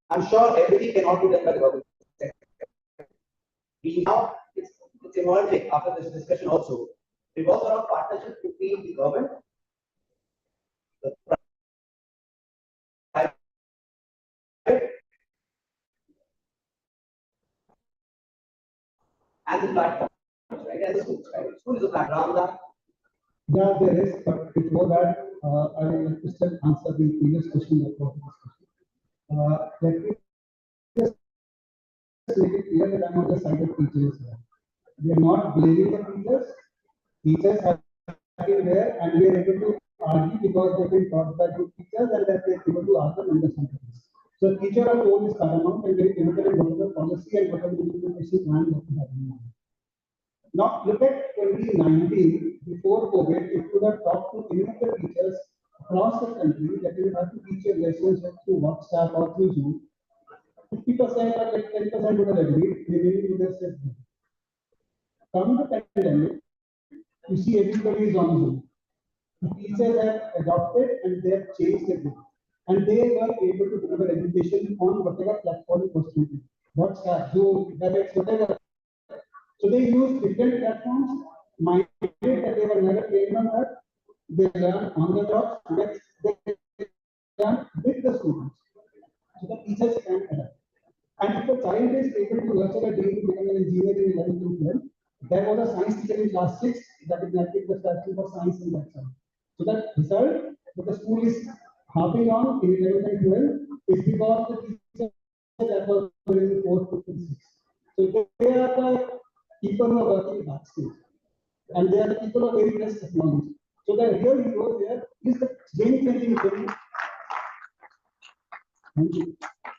I'm sure everything cannot be done by the government. Now it's emerging after this discussion also. It was around partnership between the government, the private, and the platform. Right? And the schools, right? School is a platform. Yeah, there is, but before that, I would like to still answer the previous question that was discussed. Let me just make it clear that I'm on the side of teachers here. We are not blaming the teachers. Teachers have been there and we are able to argue because they've been taught by good teachers and that they're able to ask them understand things. So teacher of role is paramount and very pivotal in whatever policy and whatever implementation plan that we have in mind. Now look at 2019, before COVID, if you have talked to any of the teachers across the country that you have to teach your lessons through WhatsApp or through Zoom, 50% or like 10% would have agreed, remaining would have said no. Come the pandemic, you see everybody is on Zoom. The teachers have adopted and they have changed it. And they were able to deliver education on whatever platform was needed. WhatsApp, Zoom, WebEx, whatever. So they use different platforms, minded that they were never trained on that. They learn on the job, they learn with the students. So the teachers can adapt. And if a child is able to nurture a dream to become an engineer in 11th and 12th, there was a science teacher in class 6 that ignited the passion for science in that child. So that result that the school is harping on in 11th and 12th is because the teachers that were in 4th, 5th, and 6th. So they are the people who are working backstage. And they are the people who are very less technology. So the real hero there is the game-changing thing. Thank you.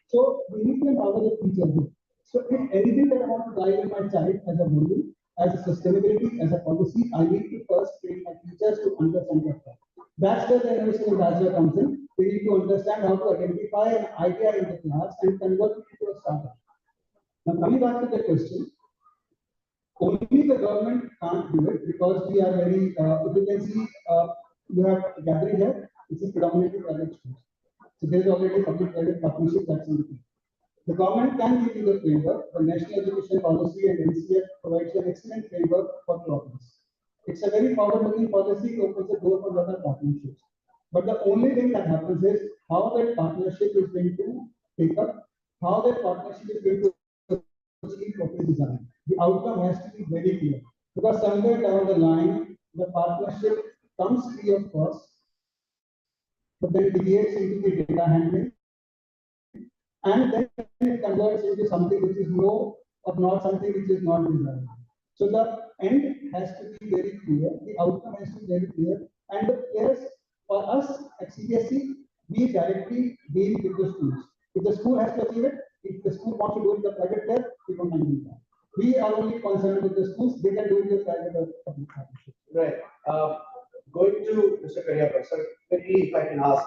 So we need to empower the teacher. So if anything that I want to drive in my child as a movement, as a sustainability, as a policy, I need to first train my teachers to understand that. That's where the innovation in Raja comes in. They need to understand how to identify an idea in the class and convert it into a startup. Now coming back to the question, only the government can't do it because we are very, if you can see, you have a gathering here, it's a predominantly private schools. So there is already public-private partnership that's in the field. The government can give you the framework. The National Education Policy and NCF provides an excellent framework for progress. It's a very forward-looking policy, it opens the door for other partnerships. But the only thing that happens is how that partnership is going to take up, how that partnership is going to achieve proper design. The outcome has to be very clear. Because somewhere down the line, the partnership comes free of cost, but then deviates into the data handling, and then it converts into something which is more or not something which is not desired. So the end has to be very clear, the outcome has to be very clear, and the players for us at CBSE, we directly deal with the schools. If the school has to achieve it, if the school wants to do it with the private player, we don't mind doing that. We are only concerned with the schools, they can do it with private or public partnership. Right. Going to Mr. Kariyappa, sir, quickly if I can ask,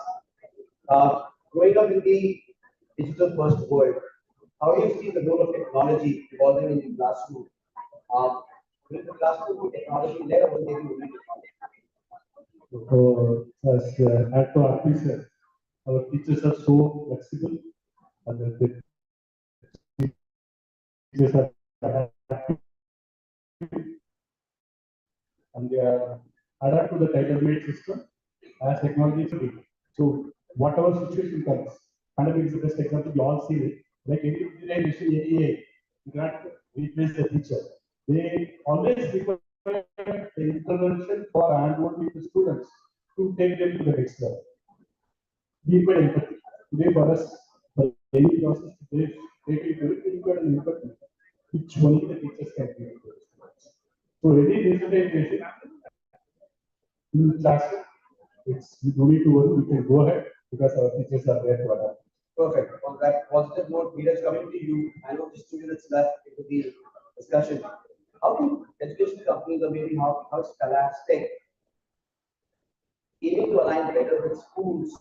growing up in the digital first world, how do you see the role of technology evolving in the classroom? Will the classroom be technology led or will they be only technology? So, as Actor Arti said, our teachers are so flexible and the teachers are adaptive and they are adapt to the tailor-made system as technology is free. So, whatever situation comes, pandemic is the best example, you all see it. Like any AI, you can't replace the teacher. They always require the intervention for hand-holding the students to take them to the next level. deeper empathy. Today for us, the daily process today, they require an empathy, which only the teachers can give to the students. So any digitization in the classroom, you don't need to worry, we can go ahead because our teachers are there to adapt. Perfect. On that positive note, Neeraj, coming to you, I know just 2 minutes left into the discussion. How can education companies or maybe how Scholastic aiming to align better with schools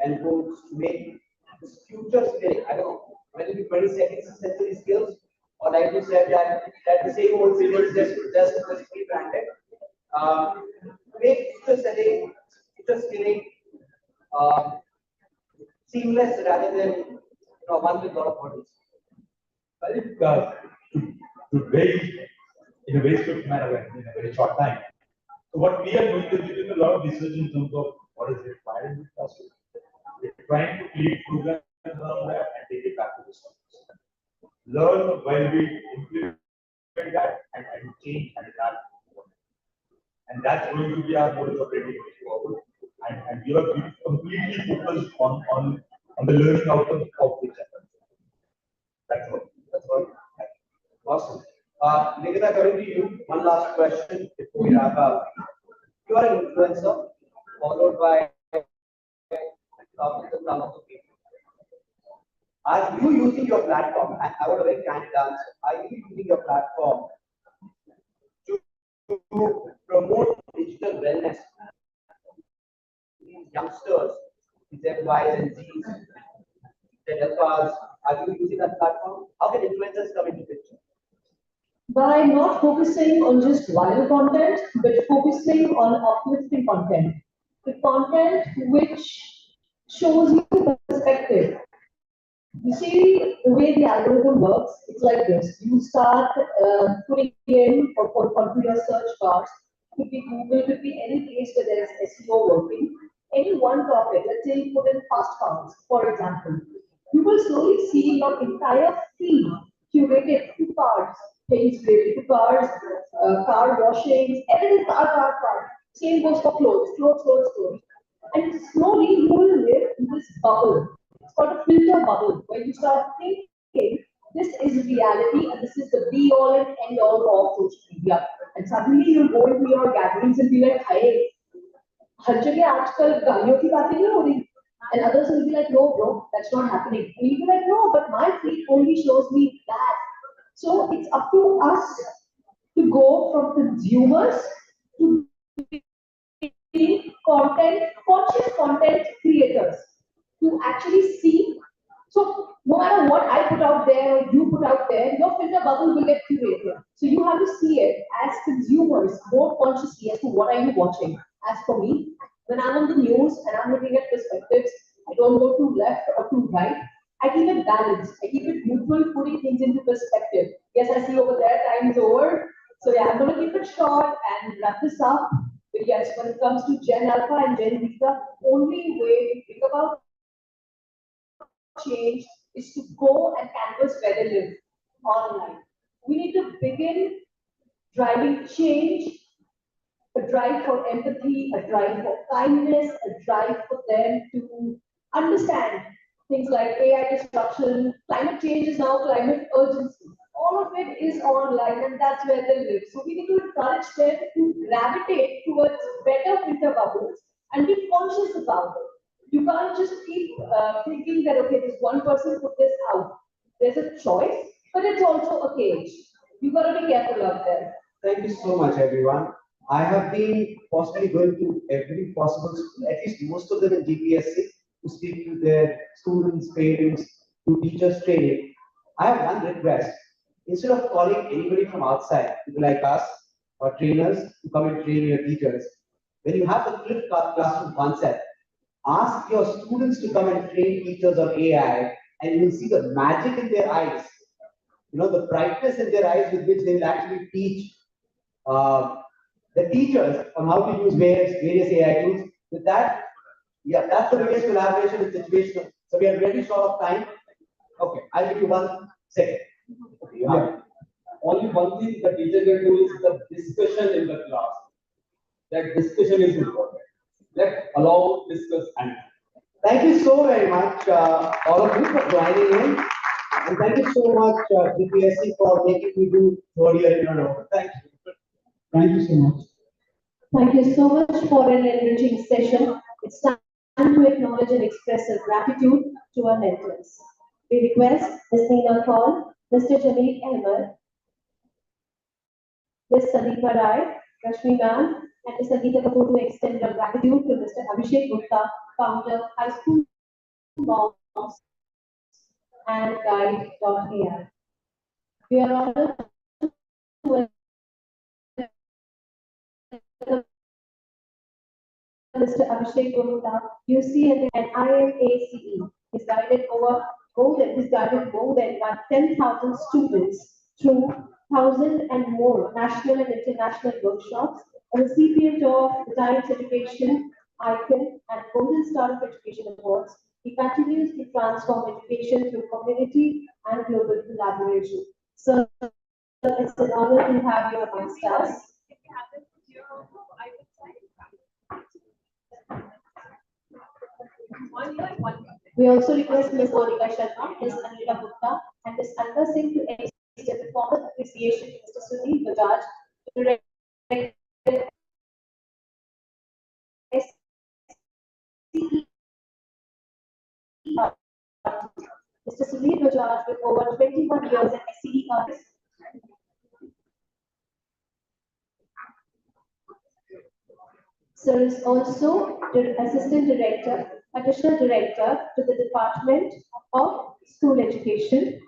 and boards to make this future skilling? I don't know, whether it be 22nd century skills or like you said that the same old skills just rebranded. Make future skilling um, seamless rather than one with a lot of bodies. I think to very in a very swift manner and in a very short time. So what we are doing is doing a lot of research in terms of what is required in the classroom. We're trying to create programs around that and take it back to the students. Learn while we implement that and change and adapt. And that's going to be our modus operandi going forward. And we are completely focused on the learning outcomes of the chapter. That's all. That's all. Awesome. Nikita, coming to you, one last question before we wrap up. You are an influencer, followed by thousands and thousands of people. Are you using your platform? I want a very candid answer. Are you using your platform to promote digital wellness? These youngsters, these Ys and Zs, the alphas, are you using that platform? How can influencers come into picture? By not focusing on just viral content, but focusing on uplifting content. The content which shows you perspective. You see, the way the algorithm works, it's like this. You start putting in or onto your search bars, could be Google, could be any place where there's SEO working. Any one topic, let's say you put in fast cars, for example. You will slowly see your entire feed curated to cars, things related to cars, car washings, everything car. Same goes for clothes. And slowly you will live in this bubble. It's called a filter bubble, where you start thinking this is reality and this is the be all and end all of social media. And suddenly you go into your gatherings and be like, hey, हर जगह आजकल गालियों की बातें नहीं हो रही. And others will be like, no, bro, that's not happening. And you'll be like, no, but my feed only shows me that. So it's up to us to go from consumers to being conscious content creators, to actually see. So no matter what I put out there or you put out there, your filter bubble will get curated. So you have to see it as consumers more consciously as to what are you watching. As for me, when I'm on the news and I'm looking at perspectives, I don't go to left or to right. I keep it balanced. I keep it neutral, putting things into perspective. Yes, I see over there, time is over. So yeah, I'm going to keep it short and wrap this up. But yes, when it comes to Gen Alpha and Gen Beta, only way we think about change is to go and canvas where they live online. We need to begin driving change, a drive for empathy, a drive for kindness, a drive for them to understand things like AI disruption, climate change is now climate urgency. All of it is online and that's where they live. So we need to encourage them to gravitate towards better filter bubbles and be conscious about it. You can't just keep thinking that, okay, this one person put this out. There's a choice, but it's also a cage. You've got to be careful out there. Thank you so much, everyone. I have been possibly going to every possible school, at least most of them in GPSC, to speak to their students, parents, to teachers training. I have one request. Instead of calling anybody from outside, people like us or trainers to come and train your teachers, when you have the flipped classroom concept, ask your students to come and train teachers on AI, and you will see the magic in their eyes. You know, the brightness in their eyes with which they will actually teach the teachers on how to use various AI tools. With that, yeah, that's the biggest collaboration and situation. So we are really short of time. Okay, I'll give you 1 second. Okay, you have it. Only one thing the teacher can do is the discussion in the class. That discussion is important. Let allow discuss and Thank you so very much, all of you, for joining in. And thank you so much, GPSC, for making me do third year in a row. Thank you. Thank you so much. Thank you so much for an enriching session. It's time to acknowledge and express our gratitude to our mentors. We request Ms. Neena Kaul, Mr. Jamil Ahmed, Ms. Sandeepa Rai, Rashmi Ma'am, and Ms. Sangeeta Kapoor to extend our gratitude to Mr. Abhishek Gupta, founder, High School Moms and Guide.ai. We are honored to welcome Mr. Abhishek Gupta, UC and IMACE. He's guided more than 10,000 students through 1,000 and more national and international workshops, a recipient of the Times Education Icon and Golden Star of Education Awards. He continues to transform education through community and global collaboration. So it's an honor to have you amongst us. We also request Ms. Monica Sharma, Ms. Anila Gupta, and Ms. Anga Singh to extend a formal appreciation to Mr. Sunil Bajaj, Director Mr. Sunil Bajaj, with over 21 years in SCE arts. Sir is also the Assistant Director, Additional Director to the Department of School Education,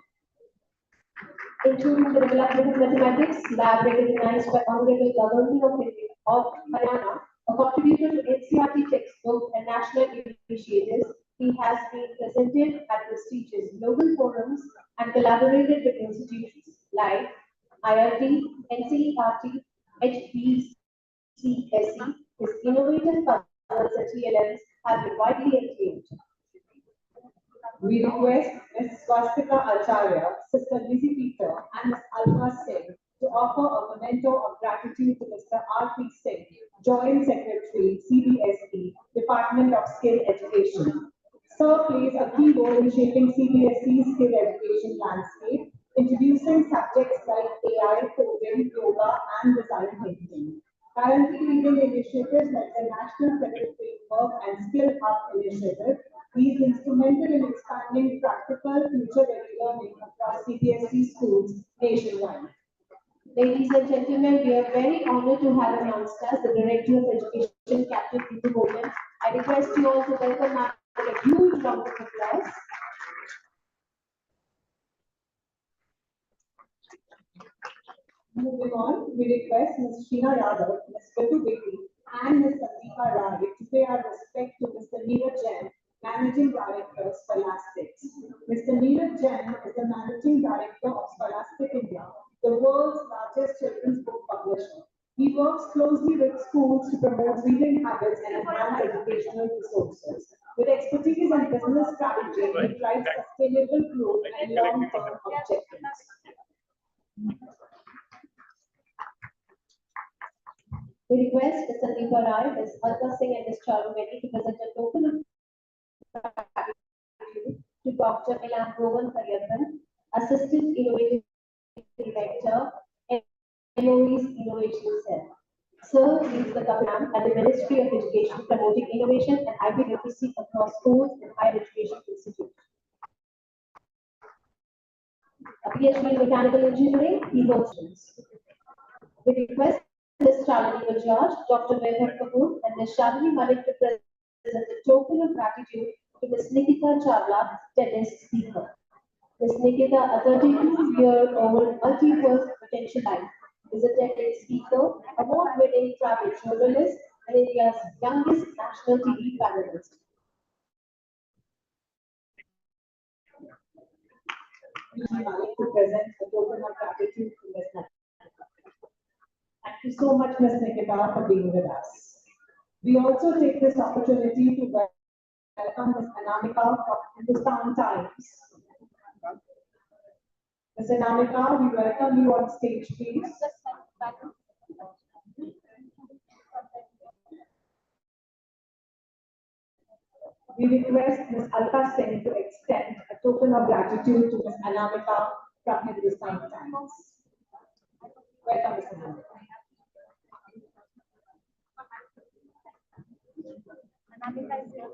including the development of mathematics lab recognized by Honorable Government of India of Haryana, a contributor to NCERT textbook and national initiatives. He has been presented at prestigious global forums and collaborated with institutions like IIT, NCERT, HBCSE. His innovative puzzles and TLMs have been widely acclaimed. We request Ms. Swastika Acharya, Sister Lizzie Peter, and Ms. Alma Singh to offer a memento of gratitude to Mr. R.P. Singh, Joint Secretary, CBSE, Department of Skill Education. Sir plays a key role in shaping CBSE's skill education landscape, introducing subjects like AI, coding, yoga, and design thinking. Currently leading initiatives like the National Credit Framework and Skill Hub Initiative, he is instrumental in expanding practical, future-ready learning across CBSE schools nationwide. Ladies and gentlemen, we are very honored to have amongst us the Director of Education, Captain Deepu Bowman. I request you all to welcome her with a huge round of applause. Moving on, we request Ms. Sheena Yadav, Ms. Pitu Bedi, and Ms. Sandeepa Rai to pay our respect to Mr. Neeraj Jain, Managing Director, Scholastics. Mr. Neeraj Jain is the Managing Director of Scholastic India, the world's largest children's book publisher. He works closely with schools to promote reading habits and enhance educational resources. With expertise in business strategy, he drives sustainable growth and long-term objectives. We request Ms. Sandeepa Rai, Ms. Alka Singh, and Ms. Charu Reddy to present a token of gratitude to Dr. Ilan Rowan Karyapan, Assistant Innovative Director, MOE's Innovation Cell. Sir leads the program at the Ministry of Education, promoting innovation and IP literacy across schools and higher education institutes. A PhD in Mechanical Engineering, he works. We request Ms. Shalini Bajaj, Dr. Vaibhav Kapoor, and Ms. Shalini Malik to present a token of gratitude to Ms. Nikita Chawla, tennis speaker. Ms. Nikita, a 32-year-old multi-work potentialite, is a TEDx speaker, award-winning travel journalist, and India's youngest national TV panelist. To present a token of gratitude to Ms. Nikita. Thank you so much, Ms. Nikita, for being with us. We also take this opportunity to welcome Ms. Anamika from Hindustan Times. Ms. Anamika, we welcome you on stage, please. we request Ms. Alka Singh to extend a token of gratitude to Ms. Anamika from Hindustan Times. Welcome, Ms. Anamika. Anamika is here.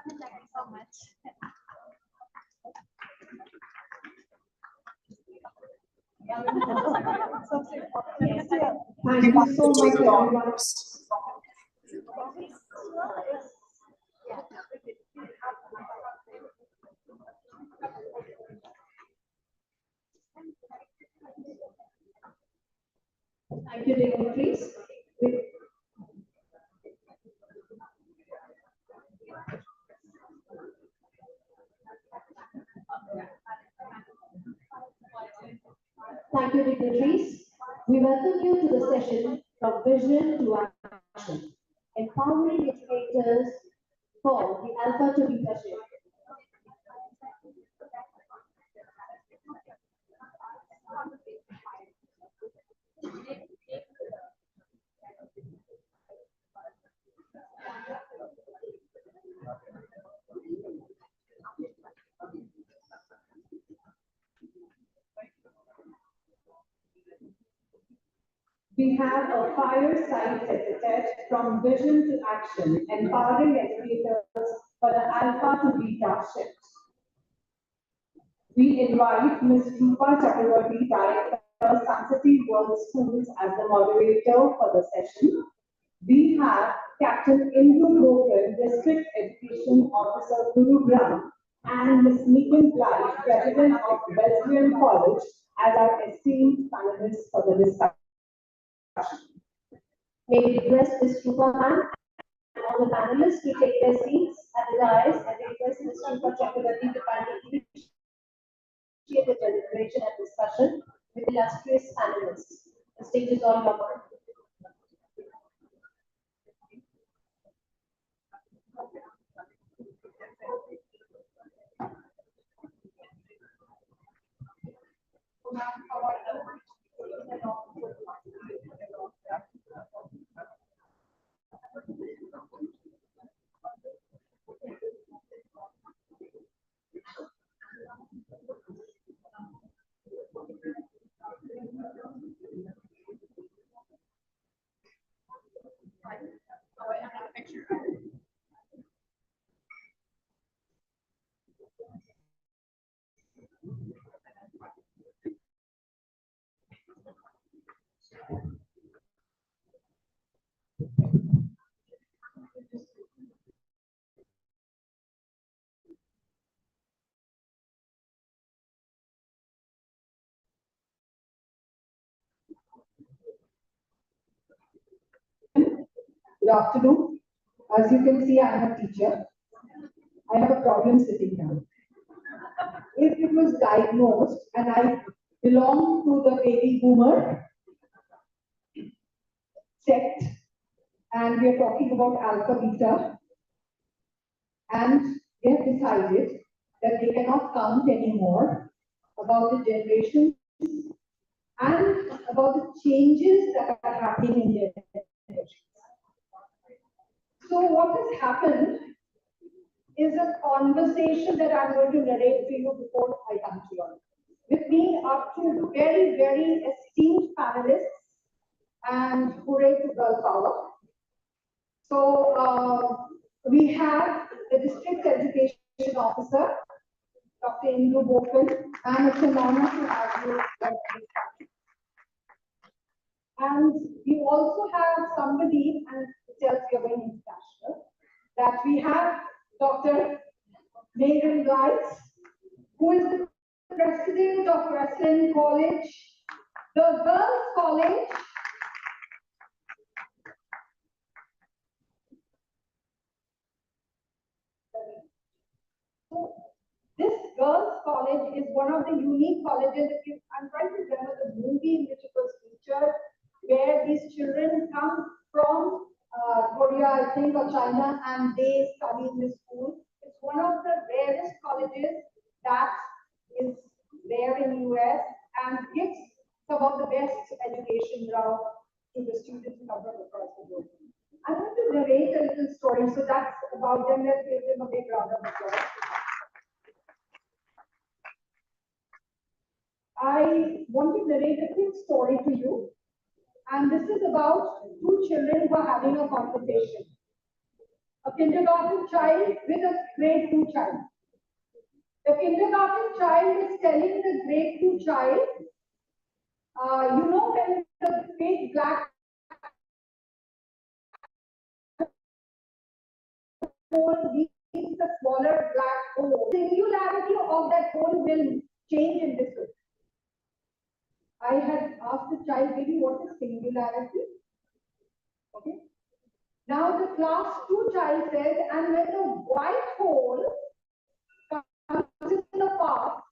Thank you so much. Thank you so much, everyone. Thank you, dignitaries. Thank you, dignitaries. We welcome you to the session from vision to action, empowering educators for the Alpha to Beta shift. We have a fireside tete-a-tete from vision to action, empowering educators for the Alpha to Beta shift. We invite Ms. Rupa Chakravarti, Director, Sanctity World Schools, as the moderator for the session. We have Captain Indru Logan, District Education Officer, Gurugram, and Ms. Nitin Blythe, President of Wesleyan College, as our esteemed panelists for the discussion. May we request Ms. Rupa ma'am and all the panelists to take their seats at the dais, and request Ms. Rupa Chakravarti to kindly initiate the deliberation and discussion with illustrious panelists. The stage is all yours. Good afternoon. As you can see, I am a teacher. I have a problem sitting down. If it was diagnosed and I belong to the baby boomer sect, and we are talking about alpha beta, and they have decided that they cannot count anymore about the generations and about the changes that are happening in their generations. So what has happened is a conversation that I'm going to narrate to you before I come to you. With me are two very, very esteemed panelists, and hooray to girl power. So we have the District Education Officer, Dr. Indru Logan, and it's an honor to have you. And we also have somebody, and it tells you very international, that we have Dr. Megan Guides, who is the president of Wesleyan College, the Girls' College. So this Girls' College is one of the unique colleges. I'm trying to remember the movie in which it was featured, where these children come from Korea, I think, or China, and they study in this school. It's one of the rarest colleges that is there in US and gives some of the best education around to the students covered across the globe. I want to narrate a little story, so that's about them. Let's give them a big round of applause. I want to narrate a quick story to you, and this is about two children who are having a conversation. A kindergarten child with a grade 2 child. The kindergarten child is telling the grade 2 child, you know, when the big black hole leaves the smaller black hole, singularity of that hole will change in this way. I had asked the child, baby, what is singularity? Okay. Now the class 2 child says, and when the white hole comes in the path,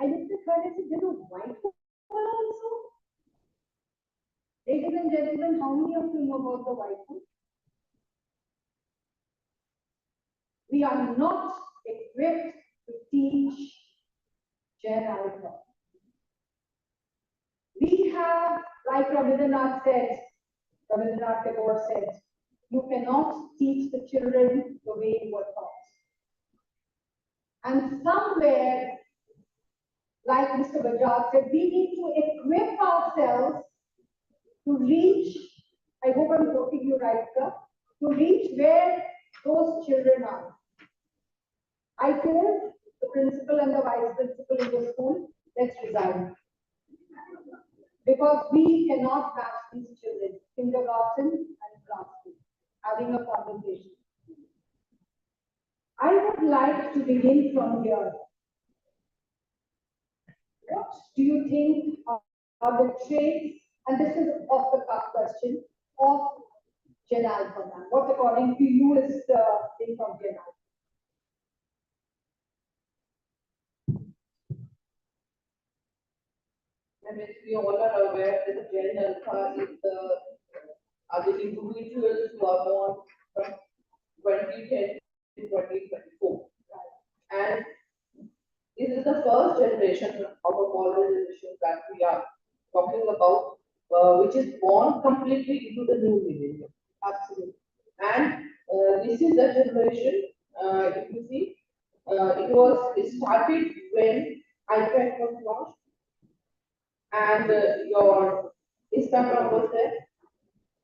I looked at her and said, there's a white hole also? Ladies and gentlemen, how many of you know about the white hole? We are not equipped to teach Gen Alpha. We have, like Rabindranath Tagore said, you cannot teach the children the way you were taught. And somewhere, like Mr. Bajaj said, we need to equip ourselves to reach, I hope I'm quoting you right, sir, to reach where those children are. I told the principal and the vice principal in the school, let's resign. Because we cannot match these children, kindergarten and class 2, having a conversation. I would like to begin from here. What do you think are the traits, and this is off the cuff question, of Gen Alpha man? What according to you is the thing of Gen Alpha? I mean, we all are aware that Gen Alpha is are the individuals who are born from 2010 to 2024. And this is the first generation of a colonization that we are talking about, which is born completely into the new millennium. Absolutely. And this is the generation, if you see, it started when iPad was launched, and your Instagram was there,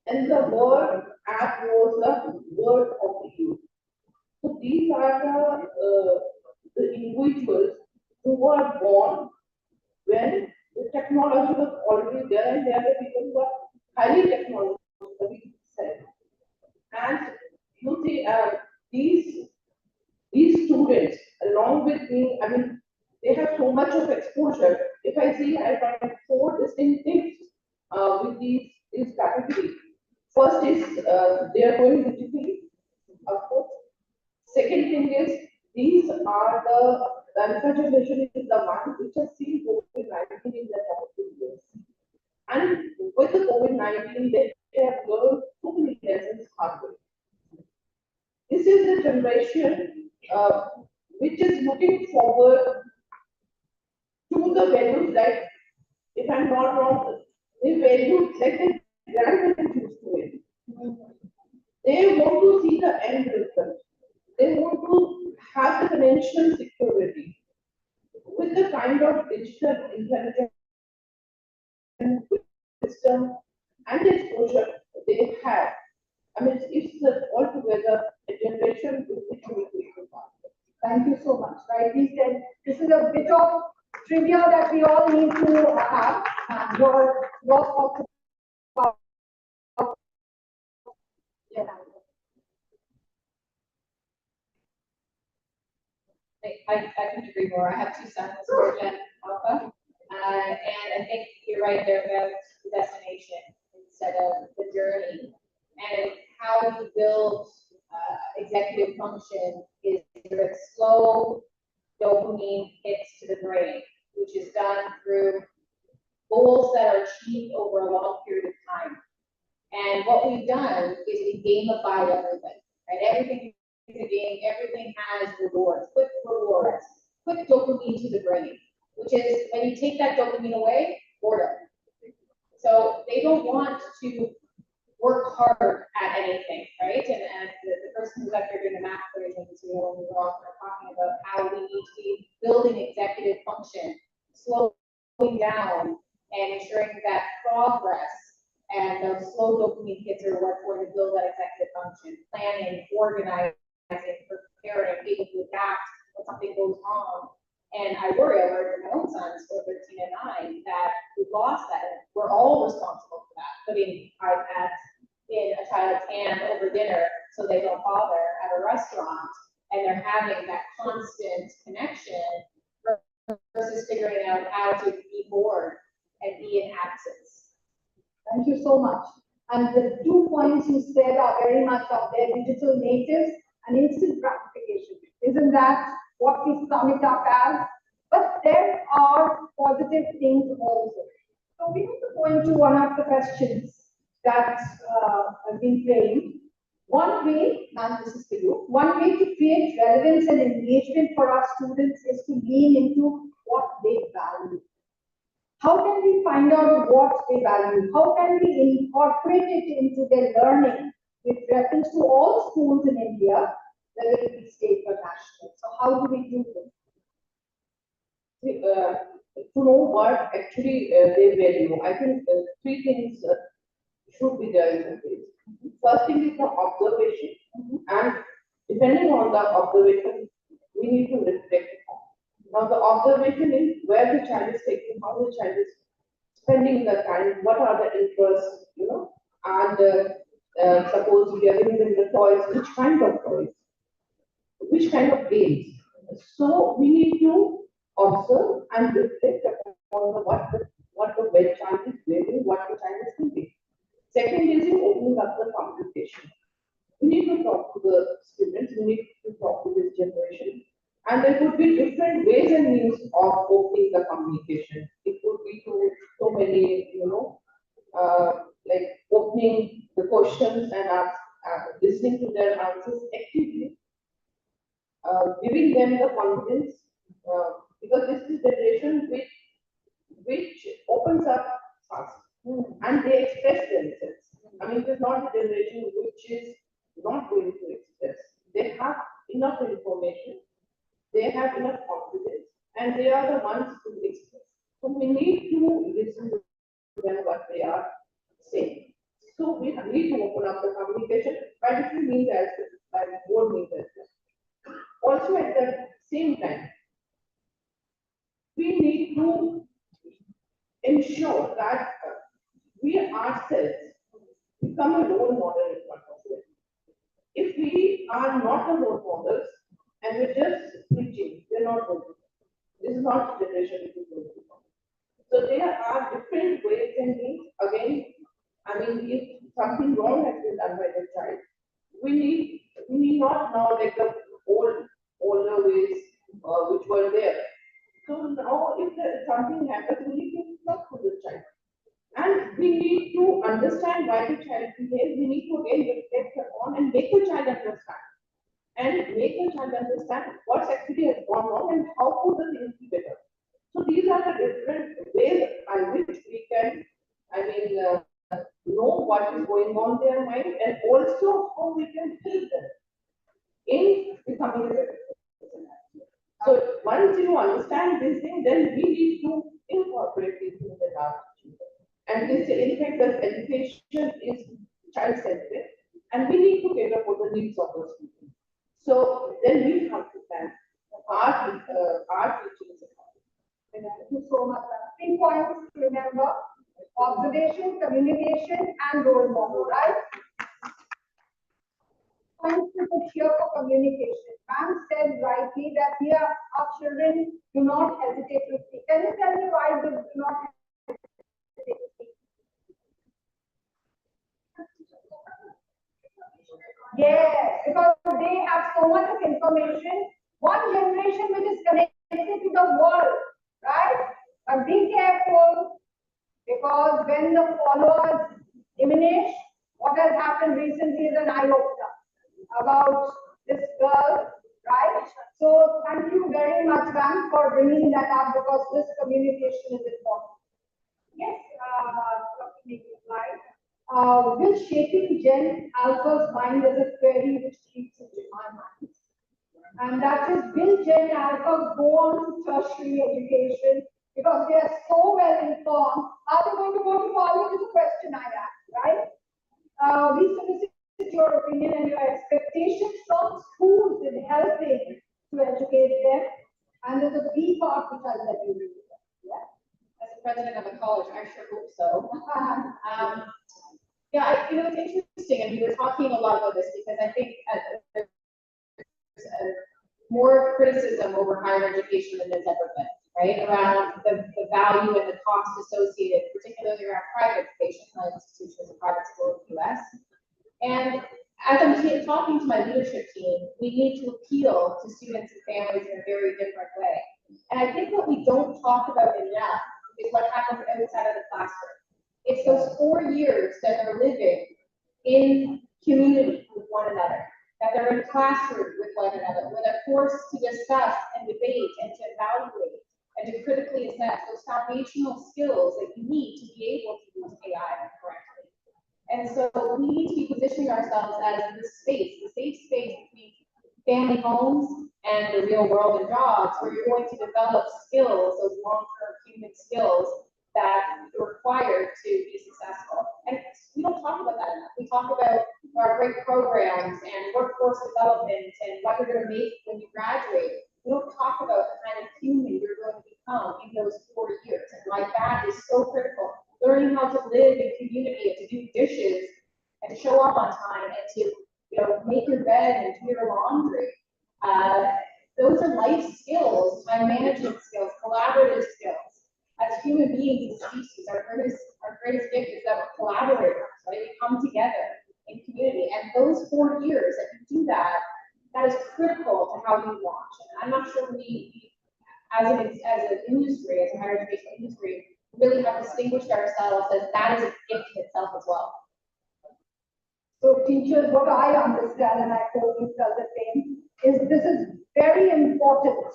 and the word app was the word of the youth. So these are the individuals who were born when the technology was already there, and they are the people who are highly technologically savvy. And you see, these students, along with me, I mean, they have so much of exposure. If I see, I find 4 distinctives with these categories. First is they are going digitally, of course. Second thing is these are the Alpha generation is the one which has seen COVID-19 in their formative years. And with the COVID-19, they have learned so many lessons hard way. This is the generation which is looking forward to the values that, if I'm not wrong, the values like the grandparents used to it. They want to see the end result. They want to have the financial security with the kind of digital intelligence system and exposure they have. I mean, it's altogether a generation with which we will be part. Thank you so much. Rightly said. This is a bit of trivia that we all need to have. Your thoughts about I couldn't agree more. I have 2 sons who are Gen Alpha, and I think you're right there about the destination instead of the journey. And how you build executive function is with slow dopamine hits to the brain, which is done through goals that are achieved over a long period of time. And what we've done is we gamified everything, right? Everything is a game, everything has rewards, quick dopamine to the brain, which is when you take that dopamine away, boredom. So they don't want to work hard at anything, right? And the person who's up here doing the math equations, you know, we were all kind of talking about how we need to be building executive function, slowing down and ensuring that progress and those slow dopamine hits are what's going to build that executive function, planning, organizing, preparing, able to adapt when something goes wrong. And I worry over my own sons, who are 13 and 9, that we've lost that. We're all responsible for that, putting iPads in a child's hand over dinner so they don't bother at a restaurant, and they're having that constant connection versus figuring out how to be bored and be in absence. Thank you so much. And the 2 points you said are very much of their digital natives and instant gratification. Isn't that what we sum it up as? But there are positive things also. So we need to go into one of the questions that have been framed. One way, and this is for you, one way to create relevance and engagement for our students is to lean into what they value. How can we find out what they value? How can we incorporate it into their learning with reference to all schools in India, whether it be state or national? So how do we do this? To know what actually they value, I think 3 things should be there in the case. First thing is the observation, and depending on the observation, we need to reflect on. Now the observation is where the child is taking, how the child is spending the time, what are the interests, you know, and suppose we are giving them the toys, which kind of toys, which kind of games. So we need to observe and reflect upon what the web child is doing, what the child is thinking. Second is in opening up the communication. We need to talk to the students, we need to talk to this generation. And there could be different ways and means of opening the communication. It could be to so many, you know, like opening the questions and listening to their answers actively, giving them the confidence, because this is the generation which opens up fast and they express themselves. I mean, it is not the generation which is not going to express. They have enough information, they have enough confidence, and they are the ones to express. So we need to listen to them what they are saying. So we need to open up the communication by different means as well, by more means as well. Also at the same time, we need to ensure that we ourselves become a role model in front of them. If we are not the role models and we're just preaching, we're not going to. This is not the generation which is going to come. So there are different ways and means. Again, I mean, if something wrong has been done by the child, we need not now like the older ways which were there. So now, if something happens, we need to talk to the child. And we need to understand why the child behaves. We need to again reflect upon and make the child understand. And make the child understand what actually has gone wrong and how could the things be better. So these are the different ways by which we can, know what is going on in their mind and also how we can help them in becoming a better person. So once you understand this thing, then we need to incorporate these things in our teaching. And this, in fact, the education is child-centered, and we need to cater for the needs of the students. So then we have to plan our teaching. Thank you so much. 3 points to remember: observation, communication, and role model, right? Points to put here for communication. Ma'am said rightly that here our children do not hesitate to speak. Can you tell me why they do not hesitate to speak? Yes, because they have so much of information. One generation which is connected to the world, right? But be careful, because when the followers diminish, what has happened recently is an eye-opener about this girl, right? So thank you very much, ma'am, for bringing that up, because this communication is important. Yes, slide. will shaping Gen Alpha's mind as a query which keeps into my mind. And that is, will Gen Alpha go on to tertiary education because they are so well informed? Are they going to go to college? Is a question I ask, right? We solicit your opinion and your expectations from schools in helping to educate them. And there's a B part which I'll let you read. Yeah. As a president of a college, I sure hope so. Yeah, it's interesting, and we were talking a lot about this because I think there's more criticism over higher education than there's ever been, right? Around the value and the cost associated, particularly around private education, higher institutions and private schools in the US. And as I'm talking to my leadership team, we need to appeal to students and families in a very different way. And I think what we don't talk about enough is what happens outside of the classroom. It's those 4 years that they're living in community with one another, that they're in classroom with one another, where they're forced to discuss and debate and to evaluate and to critically assess those foundational skills that you need to be able to use AI correctly. And so we need to be positioning ourselves as the safe space between family homes and the real world and jobs, where you're going to develop skills, those long-term human skills that are required to be successful. And we don't talk about that enough. We talk about our great programs and workforce development and what you're going to make when you graduate. We don't talk about the kind of human you're going to become in those 4 years. And why that is so critical. Learning how to live in community and to do dishes and to show up on time and to make your bed and do your laundry. Those are life skills, time management skills, collaborative skills. As human beings and species, our greatest gift is that we're collaborators, right? We come together in community. And those 4 years that you do that, that is critical to how you launch. And I'm not sure we as an industry, as a higher education industry, really have distinguished ourselves as that is a gift in itself as well. So teachers, what I understand, and I hope you felt the same, is this is very important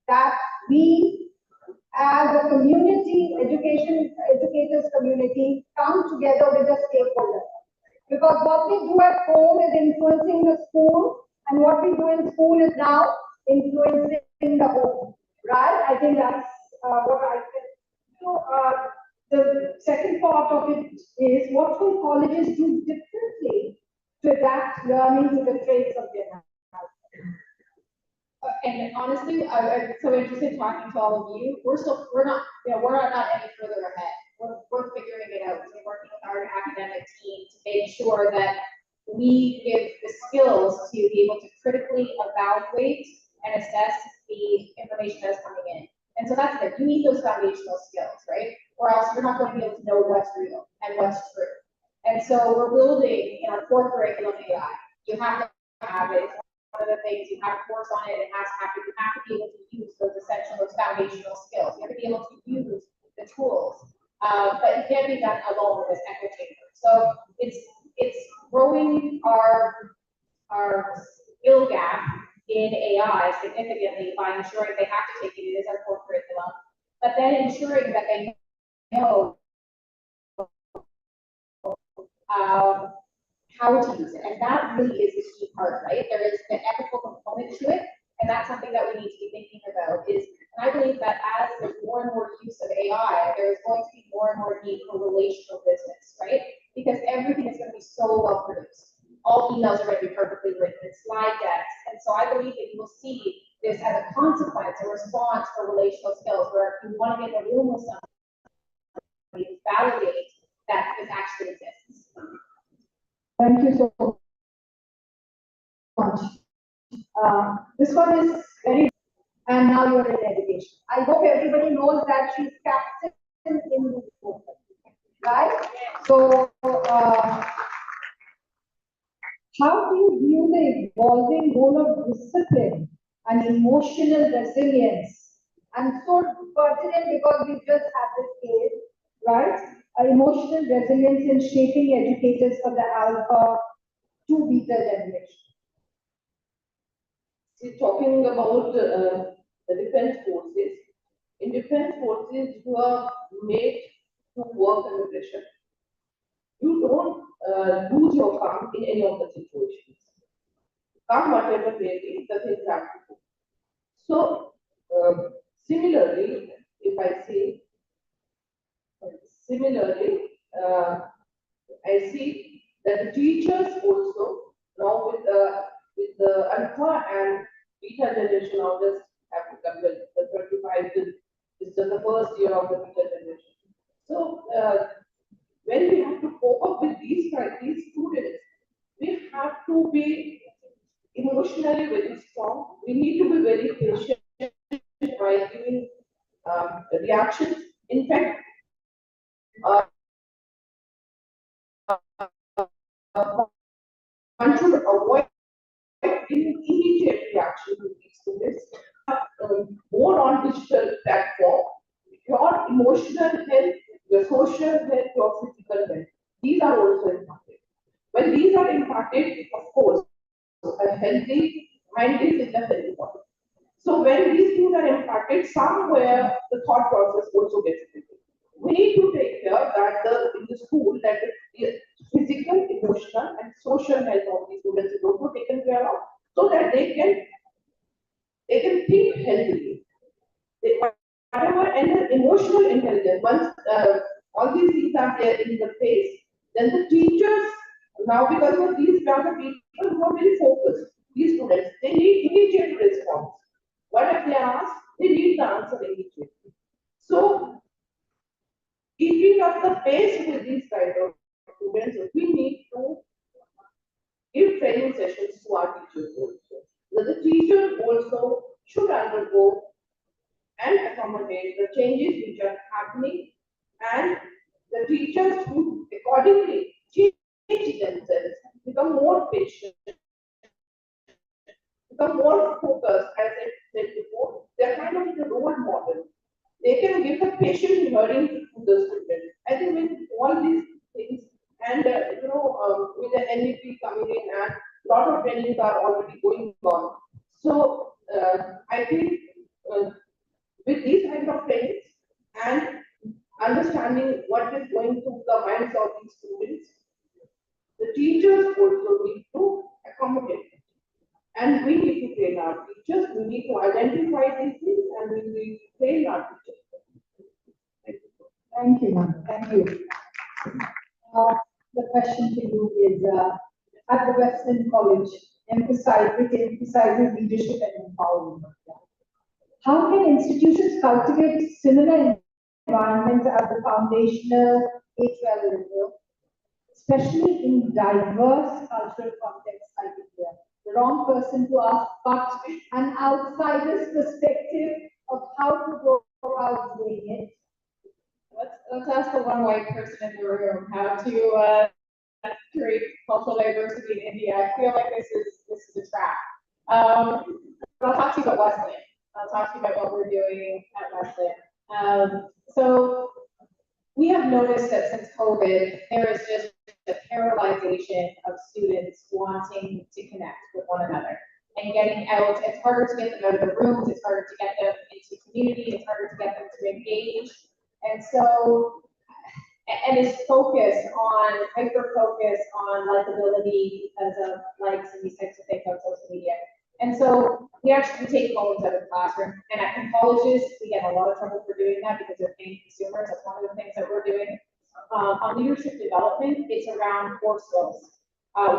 that we as a community, educators community, come together with the stakeholders. Because what we do at home is influencing the school, and what we do in school is now influencing the home, right? I think that's what I said. So the second part of it is what will colleges do differently to adapt learning to the traits of their life? And honestly, I'm so interested in talking to all of you. We're not any further ahead. We're figuring it out. We're working with our academic team to make sure that we give the skills to be able to critically evaluate and assess the information that's coming in. And so that's it. You need those foundational skills, right? Or else you're not going to be able to know what's real and what's true. And so we're building in our core curriculum AI. You have to have it. One of the things you have a course on it, you have to be able to use those essential, those foundational skills. You have to be able to use the tools, but it can't be done alone with this echo chamber. So it's growing our skill gap in AI significantly by ensuring they have to take it as our core curriculum, but then ensuring that they know how to use it. And that really is the key part, right? There is an ethical component to it, and that's something that we need to be thinking about is, and I believe that as there's more and more use of AI, there is going to be more and more need for relational business, right? Because everything is going to be so well produced. All emails are going to be perfectly written, slide decks. And so I believe that you will see this as a consequence, a response for relational skills, where if you want to get in a room with somebody, validate that this actually exists. Thank you so much. This one is very, and now you're in education. I hope everybody knows that she's captain in this book, right? So, how do you view the evolving role of discipline and emotional resilience? And so pertinent because we just had this case, right? Emotional resilience in shaping educators for the alpha to beta generation. We're talking about the defense forces. In defense forces, you are made to work under pressure. you don't lose your calm in any of the situations. Calm whatever may be, the things have to go. So, similarly, if I say, similarly, I see that the teachers also now with the alpha and beta generation now just have to come with the 35 is just the first year of the beta generation. So when we have to cope up with these students, we have to be emotionally very strong. We need to be very patient by giving reactions. In fact, one should avoid giving immediate reaction to these students. More on digital platform, your emotional health, your social health, your physical health, these are also impacted. When these are impacted, of course, a healthy mind is in the healthy body. So when these things are impacted, somewhere the thought process also gets affected. We need to take care that in the school that the physical, emotional, and social health of the students is also taken care of, so that they can think healthily. Whatever and the emotional intelligence, once all these things are there in the place, then the teachers now because of these younger people who are very focused, these students, they need immediate response. Whatever they ask, they need the answer immediately. So keeping up the pace with these kind of students, we need to give training sessions to our teachers also. So the teachers also should undergo and accommodate the changes which are happening, and the teachers who accordingly change themselves, become more patient, become more focused, as I said before, they're kind of the role model. They can give the patient hearing to the student. I think with all these things, and with the NEP coming in, and a lot of trainings are already going on. So I think with these kind of trainings and understanding what is going through the minds of these students, the teachers also need to accommodate. And we need to train our teachers, we need to identify these things, and we need to train our teachers. Thank you, ma'am. Thank you. The question to you is, at the Western College, it emphasizes leadership and empowerment. How can institutions cultivate similar environments at the foundational K-12 level, especially in diverse cultural contexts like India? The wrong person to ask, but an outsider's perspective of how to go about doing it. Let's ask the one white person in the room how to create cultural diversity in India. I feel like this is a trap. But I'll talk to you about Wesleyan. I'll talk to you about what we're doing at Wesleyan. So we have noticed that since COVID, there is just a paralyzation of students wanting to connect with one another and getting out. It's harder to get them out of the rooms. It's harder to get them into community. It's harder to get them to engage. And so, and it's focused on, hyper-focus on likability because of likes and these types of things on social media. And so we actually take phones out of the classroom, and in colleges, we get a lot of trouble for doing that because they're paying consumers. That's one of the things that we're doing. On leadership development, it's around core skills.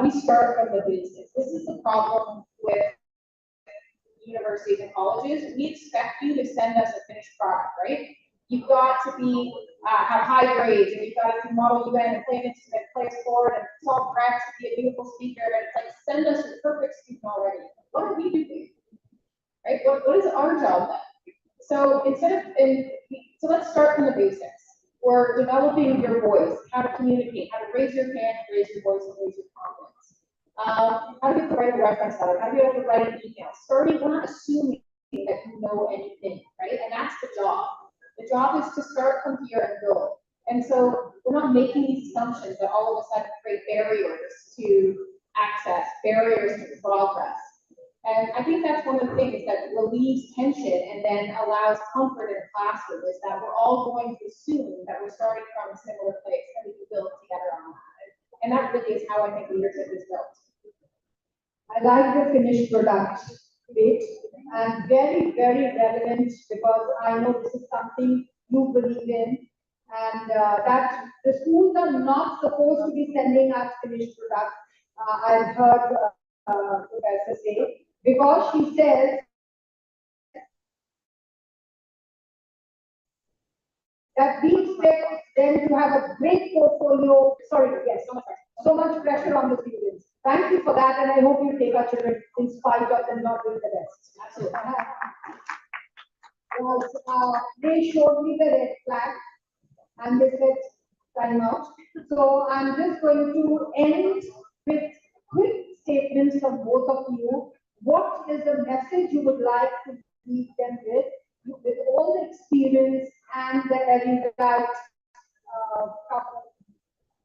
We start from the basics. This is the problem with universities and colleges. We expect you to send us a finished product, right? You've got to be have high grades, and you've got to model UN and play an instrument, play a sport, and solve graphs, and be a beautiful speaker. And it's like, send us your perfect student already. What are we doing? Right? What is our job then? So so let's start from the basics. We're developing your voice, how to communicate, how to raise your hand, raise your voice, and raise your confidence. How to get the right reference letter, how to be able to write an email. Starting, we're not assuming that you know anything, right? And that's the job. The job is to start from here and build. And so we're not making these assumptions that all of a sudden create barriers to access, barriers to progress. And I think that's one of the things that relieves tension and then allows comfort in a classroom, is that we're all going to assume that we're starting from a similar place and we can build together on that. And that really is how I think leadership is built. I like the finished product, great, and very, very relevant because I know this is something you believe in, and that the schools are not supposed to be sending us finished products. I've heard Professor say, because she says that we expect them to have a great portfolio. Sorry, yes, so much pressure on the students. Thank you for that, and I hope you take our children in spite of them not doing the best. Absolutely. They showed me the red flag, and they said time out. So I'm just going to end with quick statements from both of you. What is the message you would like to leave them with all the experience and the erudite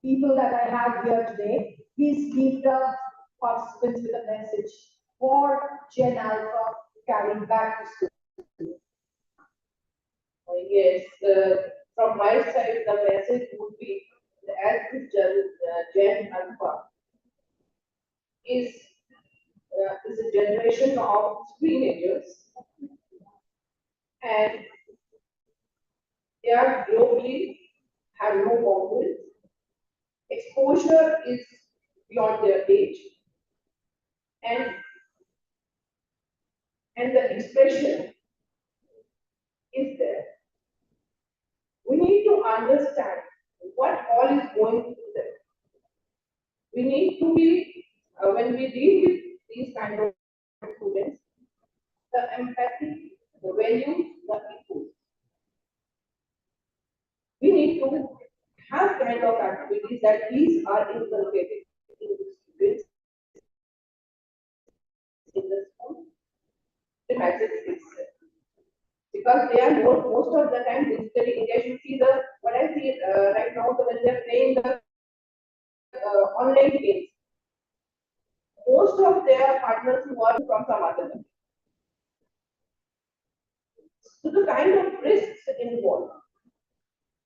people that I have here today? Please leave the participants with a message for Gen Alpha carrying back to school. Yes, from my side, the message would be as this Gen Alpha is a generation of teenagers, and they are globally have no boundaries. Exposure is beyond their age, and the expression is there. We need to understand what all is going through them. We need to be, when we deal with these kind of students, the empathy, the values, the equals. We need to have kind of activities that these are inculcated in the students in the school. The message is because they are most of the time digitally engaged. You see what I see right now when they are playing the online games. Most of their partners who are from some other country. So the kind of risks involved.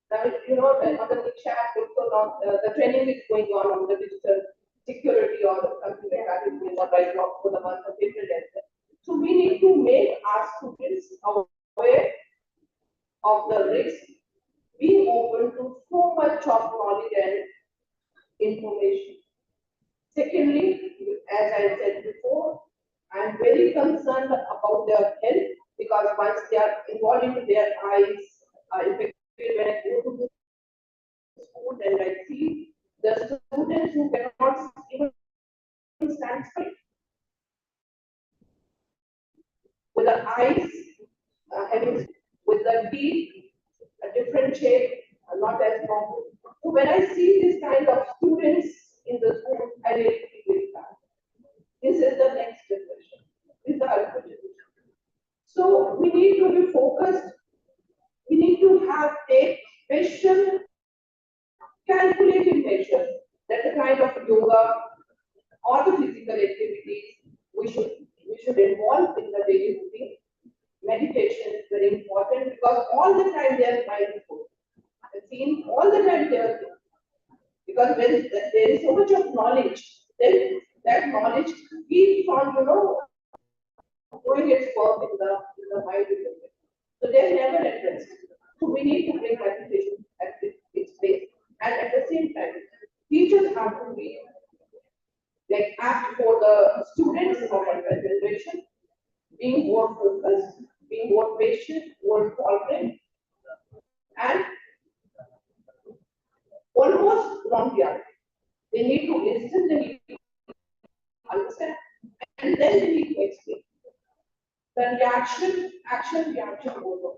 Now, you know, on the chat, also now, the training is going on the digital security or something like that is going on right now for the month of April. So we need to make our students aware of the risk, being open to so much of knowledge and information. Secondly, as I said before, I am very concerned about their health because once they are involved into their eyes are affected when I go to the school and I see the students who cannot even stand straight with the eyes having with the teeth a different shape, not as normal. So when I see this kind of students in the school, I really feel very bad. This is the next generation. This is the alpha generation. So we need to be focused. We need to take special calculated measures that the kind of yoga or the physical activities we should involve in the daily routine. Meditation is very important because all the time they are mindful. I've seen all the time they are there. Because when there is so much of knowledge, then that knowledge keeps on, doing its work in the mind. So they are never at rest. So we need to bring meditation at its place. And at the same time, teachers have to be like act for the students of our generation, being more focused, being more patient, more tolerant, and almost non-reactive. They need to listen, they need to understand, and then they need to explain. The reaction over.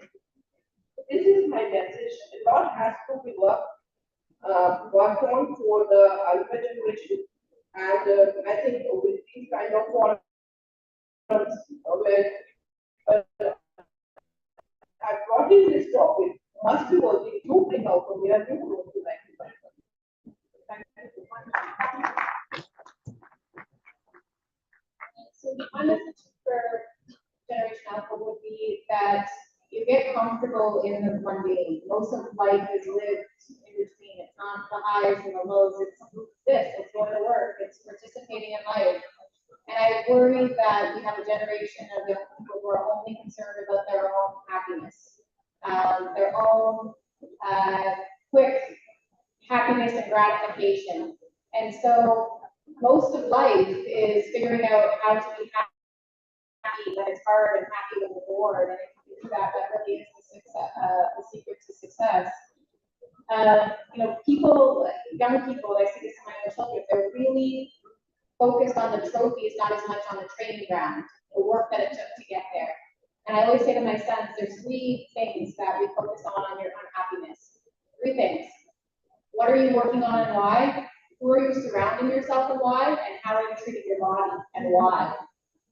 This is my message. A lot has to be worked on for the alpha generation, and I think with these kind of forums where I brought in this topic, must be working to bring out from here new growth to 95%. Thank you so much. So the message for Generation Alpha would be that you get comfortable in the mundane. Most of life is lived in between. It's not the highs and the lows. It's this, it's going to work, it's participating in life. And I worry that we have a generation of young people who are only concerned about their own happiness, their own quick happiness and gratification. And so most of life is figuring out how to be happy when it's hard and happy when you're bored. And if you do that, that really is the secret to success. People, young people, I see this in my own children, they're really focused on the trophies, not as much on the training ground, the work that it took to get there. And I always say to my sons, there's three things that we focus on your unhappiness. Three things. What are you working on and why? Who are you surrounding yourself and why? And how are you treating your body and why?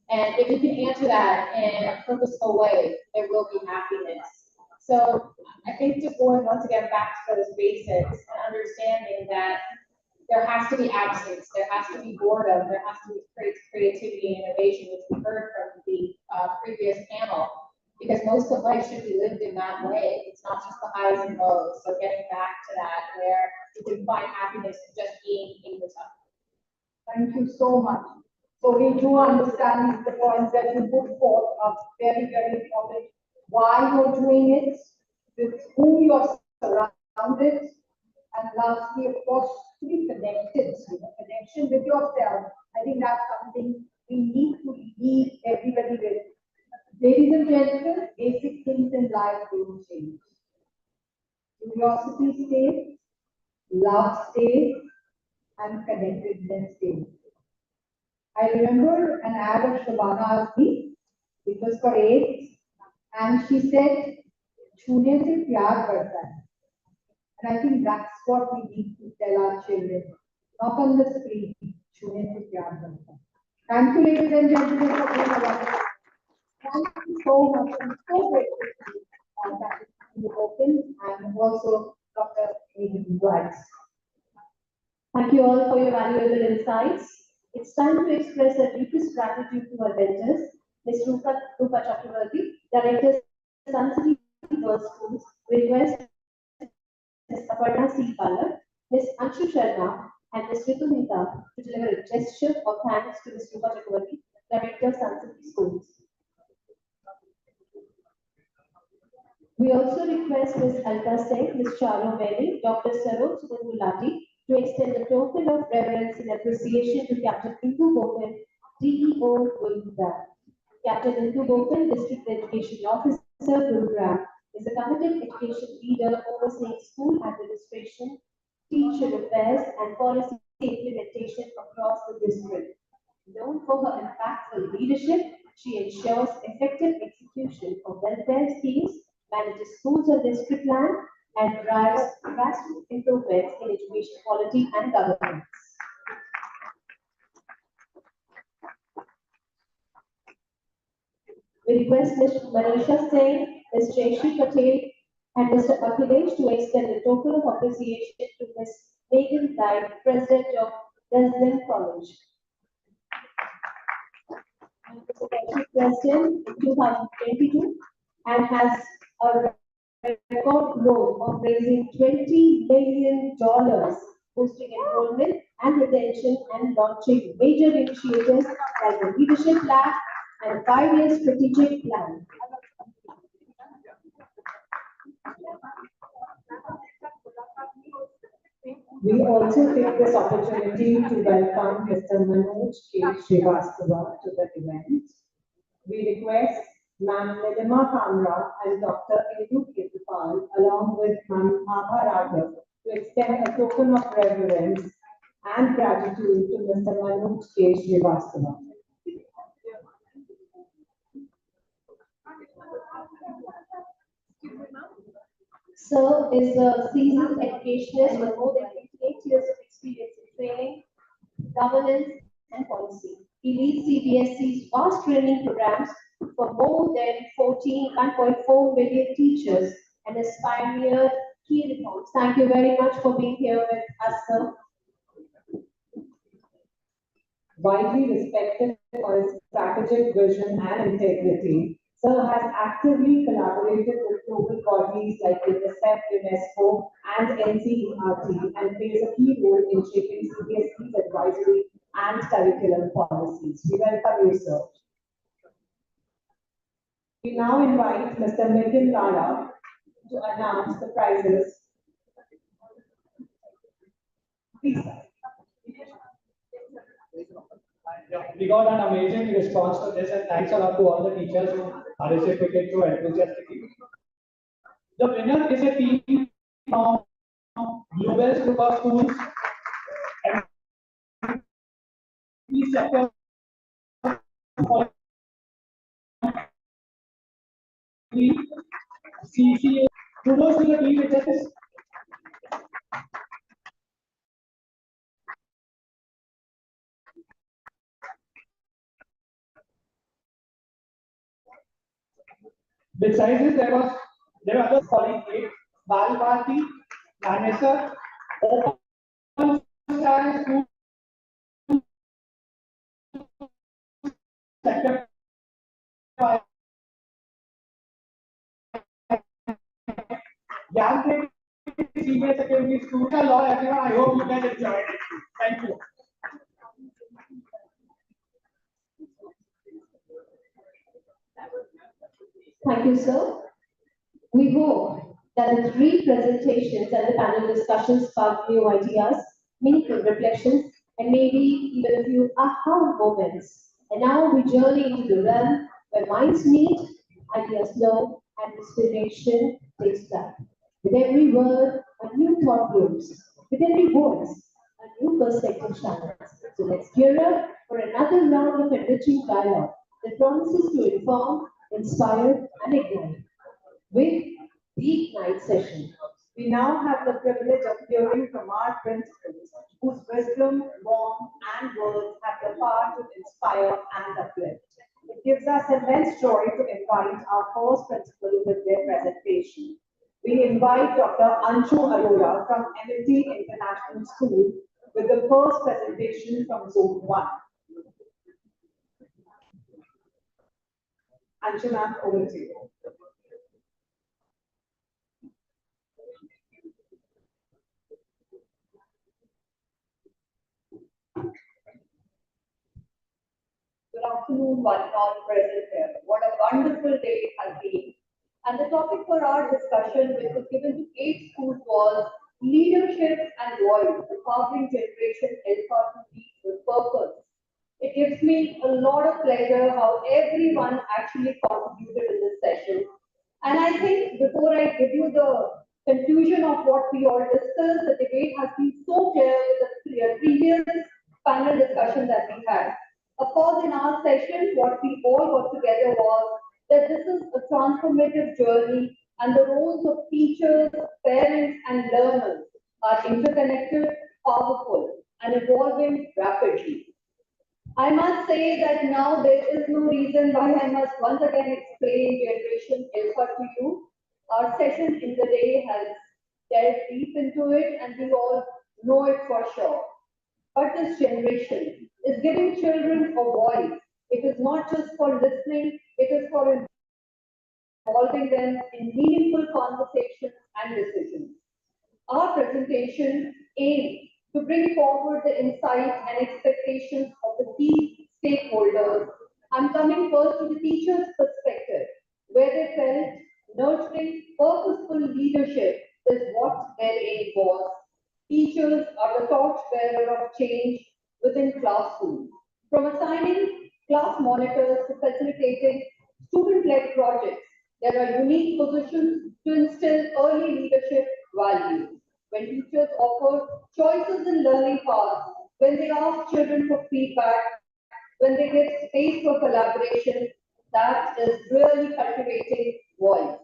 And if you can answer that in a purposeful way, there will be happiness. So I think just going once again back to those basics and understanding that there has to be absence, there has to be boredom, there has to be creativity and innovation, which we heard from the previous panel, because most of life should be lived in that way. It's not just the highs and lows. So getting back to that, where you can find happiness in just being in the tough. Thank you so much. So we do understand the points that you put forth are very, very important. Why you're doing it, with whom you're surrounded, and lastly, of course, to be connected, connection with yourself. I think that's something we need to leave everybody with. Ladies and gentlemen, basic things in life don't change. Curiosity stays, love stays, and connectedness stays. I remember an ad of Shabana Azmi, it was for AIDS, and she said, "Chune se pyar karta hai." And I think that's what we need to tell our children. Not on the screen, chune se pyar karta hai. Thank you, ladies and gentlemen, for being around. Thank you so much. I'm so grateful to you that you open, and also Dr. Megan Bright. Thank you all for your valuable insights. It's time to express our deepest gratitude to our mentors, Ms. Rupa Chakravarti, Director, Sun City Girls Schools. We request Ms. Aparna C. Pallak, Ms. Anshu Sharma, and Ms. Ritu Mehta to deliver a gesture of thanks to Ms. Rupa Chakravarti, Director, Sun City Schools. We also request Ms. Alka Singh, Ms. Charo Mary, Dr. Saroj Gulati to extend a token of reverence and appreciation to Captain Indu Gopan, DEO Gurugram. Captain Indu Gopan, District Education Officer, Gurugram, is a committed education leader overseeing school administration, teacher affairs, and policy implementation across the district. Known for her impactful leadership, she ensures effective execution of welfare schemes, manages schools on district land, and drives grassroots improvements in education quality and governance. We request Ms. Manisha Singh, Ms. Jayashree Patel, and Mr. Akhilesh to extend a token of appreciation to Ms. Megan Dyke, President of Wesleyan College. Mr. President in 2022 and has a record goal of raising $20 million, boosting enrollment and retention, and launching major initiatives like the Leadership Lab and a 5-year strategic plan. We also take this opportunity to welcome Mr. Manoj K. Srivastava to the event. We request Ma'am Nilima Kamra and Dr. Indu Kirtipal along with Ma'am Abha Raghav to extend a token of reverence and gratitude to Mr. Manoj K. Srivastava. Sir is a seasoned educationist with more than 28 years of experience in training, governance, and policy. He leads CBSE's vast training programs for more than 1.4 million teachers and has pioneered key reforms. Thank you very much for being here with us, sir. Widely respected for his strategic vision and integrity, Sir has actively collaborated with global bodies like UNICEF, UNESCO, and NCERT and plays a key role in shaping CBSE's advisory and curriculum policies. We welcome you, sir. We now invite Mr. Nitin Rana to announce the prizes. Please, sir. Yeah, we got an amazing response to this, and thanks a lot to all the teachers who participated so enthusiastically. The winner is a team from Bluebell's group of schools. Please sector CCA. Kudos to the team which is besides this, there were other calling eight, Balbati, Vanessa, Open Sky School, Sector 5, Yandre, Senior Secondary School, a lot, everyone. I hope you guys enjoyed it. Thank you. Thank you, sir. We hope that the three presentations and the panel discussions spark new ideas, meaningful reflections, and maybe even a few aha moments. And now we journey into the realm where minds meet, ideas flow, and inspiration takes flight. With every word, a new thought blooms. With every voice, a new perspective shines. So let's gear up for another round of enriching dialogue that promises to inform, inspire, and ignite. With the Ignite session. We now have the privilege of hearing from our principals, whose wisdom, warmth, and words have the power to inspire and uplift. It gives us immense joy to invite our first principal with their presentation. We invite Dr. Anshu Arora from MIT International School with the first presentation from Zone 1. Anshu ma'am, over to you. Good afternoon, one and all present here. What a wonderful day it has been. And the topic for our discussion, which was given to 8 schools, was leadership and voice, empowering generation empowered to lead with purpose. It gives me a lot of pleasure how everyone actually contributed in this session. And I think before I give you the conclusion of what we all discussed, the debate has been so clear with the previous panel discussion that we had. Of course, in our session, what we all got together was that this is a transformative journey and the roles of teachers, parents, and learners are interconnected, powerful, and evolving rapidly. I must say that now there is no reason why I must once again explain Generation Alpha to you. Our session in the day has delved deep into it and we all know it for sure. But this generation is giving children a voice. It is not just for listening, it is for involving them in meaningful conversations and decisions. Our presentation aims to bring forward the insights and expectations of the key stakeholders. I'm coming first to the teacher's perspective, where they felt nurturing purposeful leadership is what their aim was. Teachers are the torchbearer of change within classrooms, from assigning class monitors to facilitating student-led projects. There are unique positions to instill early leadership values. When teachers offer choices in learning paths, when they ask children for feedback, when they give space for collaboration, that is really cultivating voice.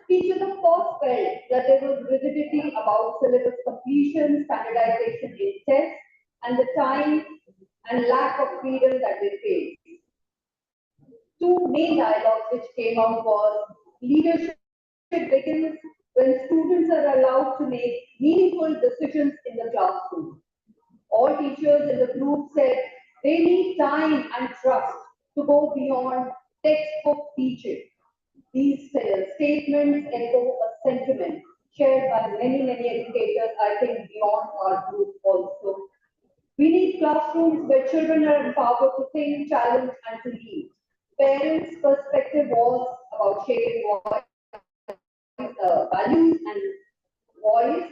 Teachers, of course, felt that there was rigidity about syllabus completion, standardization in tests, and the time and lack of freedom that they faced. Two main dialogues which came out was leadership begins when students are allowed to make meaningful decisions in the classroom. All teachers in the group said they need time and trust to go beyond textbook teaching. These statements echo a sentiment shared by many educators, I think beyond our group also. We need classrooms where children are empowered to think, challenge, and to lead. Parents' perspective was about shaping values and voice.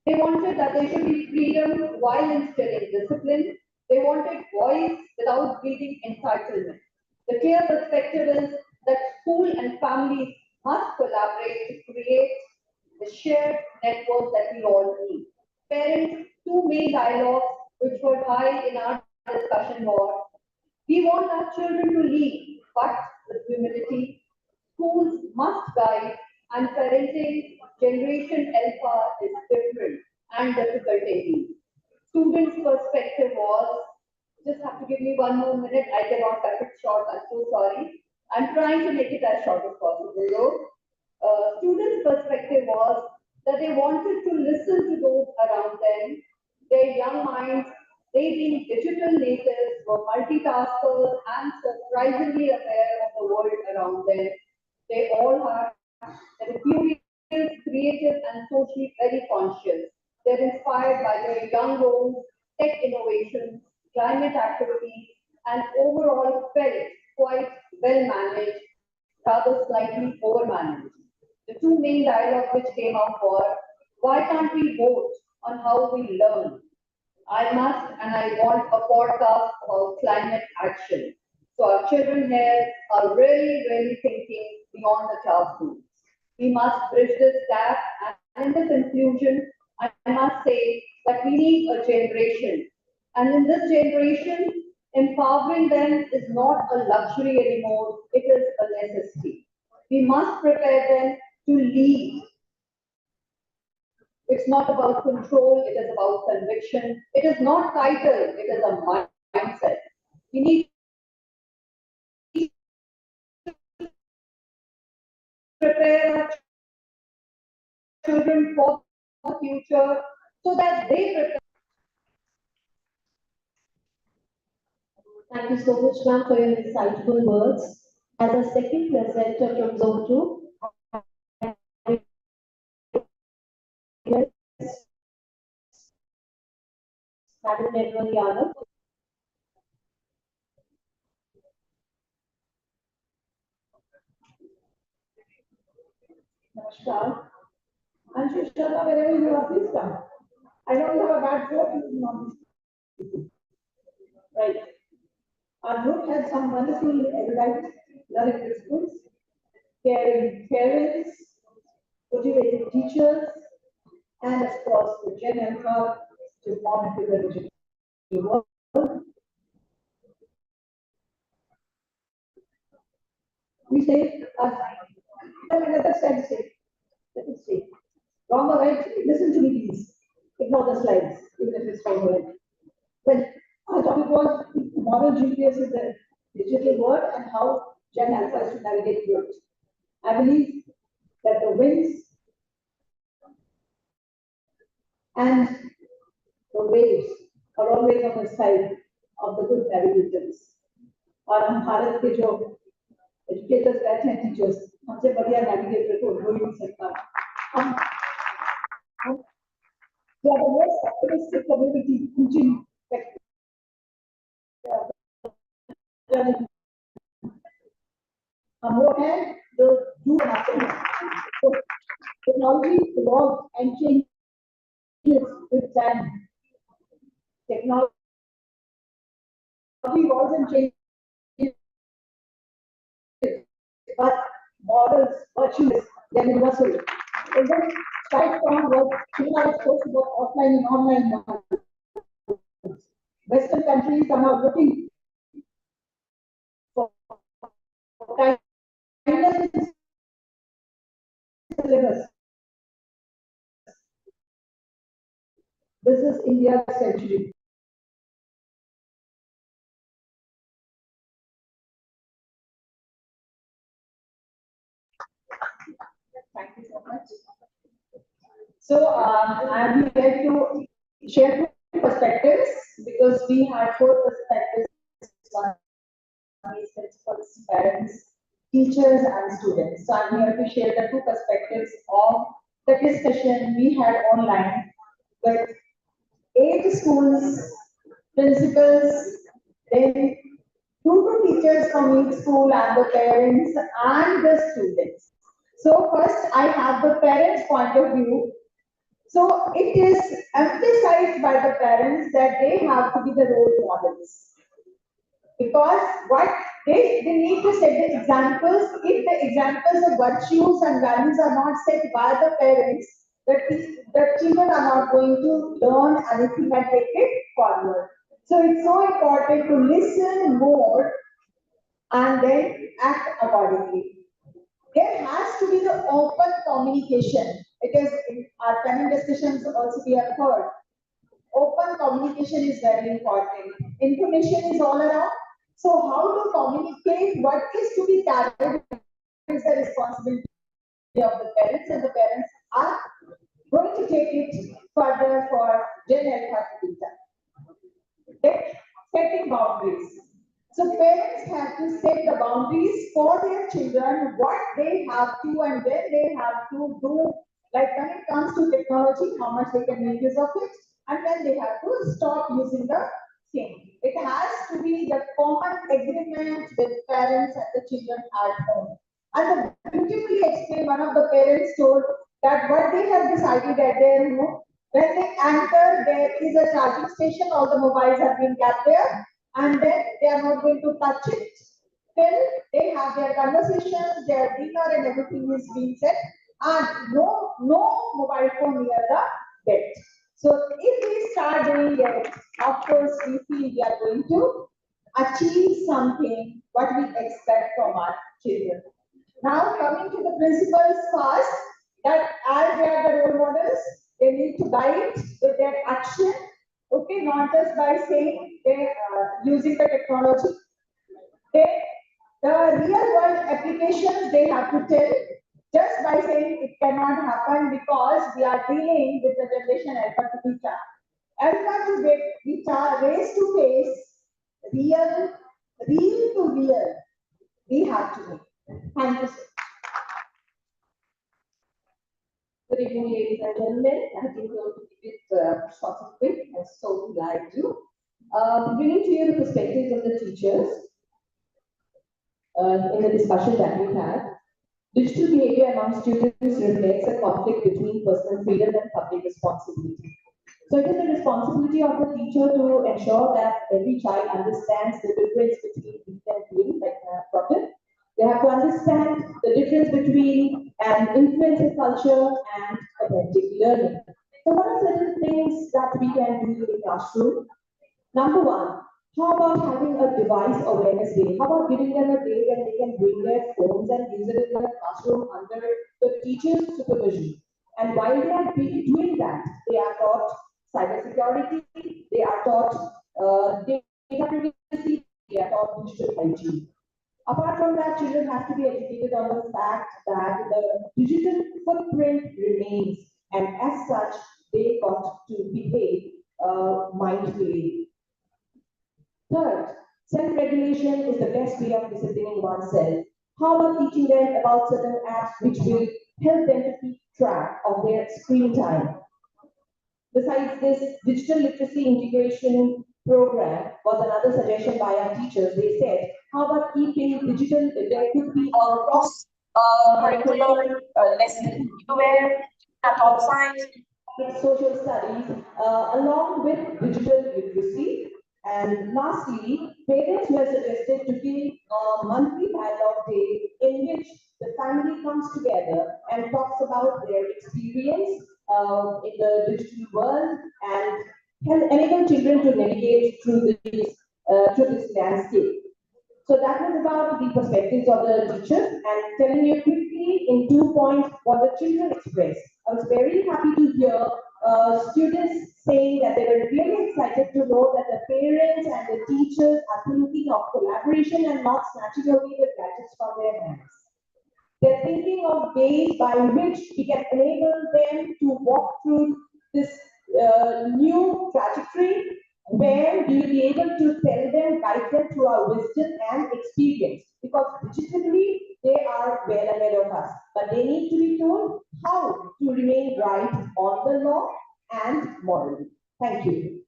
They wanted that there should be freedom while instilling discipline. They wanted voice without breeding entitlement. The clear perspective is that school and families must collaborate to create the shared network that we all need. Parents, two main dialogues which were high in our discussion were, we want our children to lead, but with humility. Schools must guide, and parenting generation alpha is different and difficult indeed. Students' perspective was, just have to give me one more minute, I cannot cut it short, I'm so sorry. I'm trying to make it as short as possible though. Students' perspective was that they wanted to listen to those around them, their young minds, they being digital natives, were multitaskers and surprisingly aware of the world around them. They all are curious, creative, and socially very conscious. They're inspired by their young roles, tech innovations, climate activities, and overall felt quite well managed, rather slightly over managed. The two main dialogues which came out were, why can't we vote on how we learn? I must and I want a podcast about climate action. So our children here are really thinking beyond the classroom. We must bridge this gap, and in the conclusion, I must say that we need a generation. And in this generation, empowering them is not a luxury anymore, it is a necessity. We must prepare them to lead. It's not about control, it is about conviction. It is not title, it is a mindset. We need to prepare our children for the future so that they prepare. Thank you so much, ma'am, for your insightful words. As a second presenter from Zone 2, Madam Nedwal Yadav. Namaskar. I'm Sharma, wherever you are, please come. I don't have a bad joke. Right. Our group has some wonderful erudite learning principles, caring parents, motivated teachers, and of course the Gen Alpha to form into the digital world. We say, another side say, let us say, wrong or right, listen to me please. Ignore the slides, even if it's wrong or right. Well, our topic was moral GPS in the digital world and how Gen Alpha is to navigate through it. I believe that the winds and the waves are always on the side of the good navigators. और हम भारत के जो educators बैठे हैं teachers, हमसे बढ़िया navigator को हो ही नहीं सकता. We are the most optimistic community teaching. हम वो हैं जो do बनाते हैं. So technology evolves and changes with time. Technology evolves and changes, but morals, virtues, they're universal. In the strike from what I spoke about offline and online models. Western countries are now looking for kindness in syllabus. This is India's century. Thank you so much. So I'm here to share two perspectives because we had four perspectives. academies, principals, parents, teachers and students. So I'm here to share the two perspectives of the discussion we had online with 8 schools, principals, then 2 teachers from each school and the parents and the students. So first I have the parents' point of view. So it is emphasized by the parents that they have to be the role models. Because what they need to set the examples. If the examples of virtues and values are not set by the parents, the children are not going to learn anything and take it forward. So it's so important to listen more and then act accordingly. There has to be the open communication. It is in our panel discussions also we have heard. Open communication is very important. Information is all around. So how to communicate what is to be carried is the responsibility of the parents, and the parents are going to take it further for Gen Alpha to be done. Okay? Setting boundaries. So parents have to set the boundaries for their children, what they have to and when they have to do. Like when it comes to technology, how much they can make use of it, and when they have to stop using the same. It has to be the common agreement with parents and the children at home. And beautifully explained, one of the parents told that what they have decided at their home, when they enter, there is a charging station, all the mobiles have been kept there, and then they are not going to touch it till they have their conversations, their dinner, and everything is being set, and no mobile phone near the bed. So if we start doing it, of course we feel we are going to achieve something what we expect from our children. Now coming to the principals first, that as they are the role models, they need to guide with their action. Okay, not just by saying they using the technology. The real world applications they have to tell, just by saying it cannot happen because we are dealing with the generation alpha to beta. Alpha to beta, race to face, real to real, we have to make. Thank you, sir. Good evening, ladies and gentlemen. I think we'll keep it short and quick, and so would I do. Bringing to you the perspectives of the teachers in the discussion that we had. Digital behavior among students reflects a conflict between personal freedom and public responsibility. So it is the responsibility of the teacher to ensure that every child understands the difference between read and doing, like I have brought it. They have to understand the difference between an influencer culture and authentic learning. So what are certain things that we can do in the classroom? Number one, how about having a device awareness day? How about giving them a day when they can bring their phones and use it in the classroom under the teacher's supervision? And while they are doing that, they are taught cybersecurity, they are taught data privacy, they are taught digital hygiene. Apart from that, children have to be educated on the fact that the digital footprint remains, and as such, they got to behave mindfully. Third, self-regulation is the best way of disciplining oneself. How about teaching them about certain apps which will help them to keep track of their screen time? Besides this, digital literacy integration program was another suggestion by our teachers. They said, how about keeping digital, there could be a cross curricular lesson where I taught science, social studies, along with digital literacy. And lastly, parents were suggested to give a monthly dialogue day in which the family comes together and talks about their experience in the digital world and can enable children to navigate through this landscape. So that was about the perspectives of the teachers, and telling you quickly in 2 points what the children expressed. I was very happy to hear students saying that they were really excited to know that the parents and the teachers are thinking of collaboration and not snatching away the gadgets from their hands. They're thinking of ways by which we can enable them to walk through this new trajectory where we will be able to tell them, guide them through our wisdom and experience Thank you.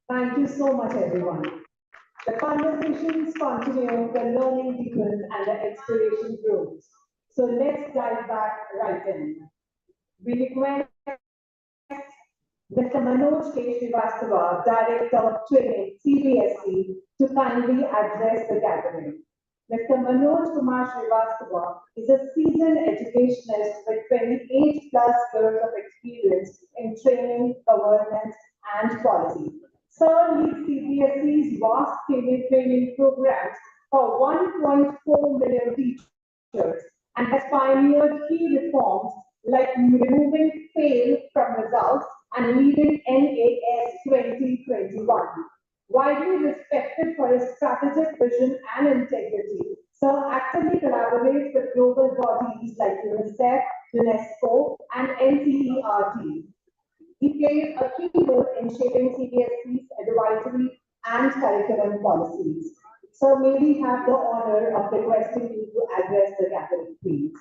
Thank you so much, everyone. The conversations continue, the learning deepens, and the exploration grows. So let's dive back right in. We request Mr. Manoj K. Srivastava, Director of Training, CBSE, to kindly address the gathering. Mr. Manoj Kumar Srivastava is a seasoned educationist with 28 plus years of experience in training, governance, and policy. Sir leads CBSE's vast training programs for 1.4 million teachers and has pioneered key reforms like removing fail from results and leading NAS 2021. Widely respected for his strategic vision and integrity, Sir actively collaborates with global bodies like UNICEF, UNESCO, and NCERT. He plays a key role in shaping CBSE's advisory and curriculum policies. So may we have the honor of requesting you to address the gathering, please.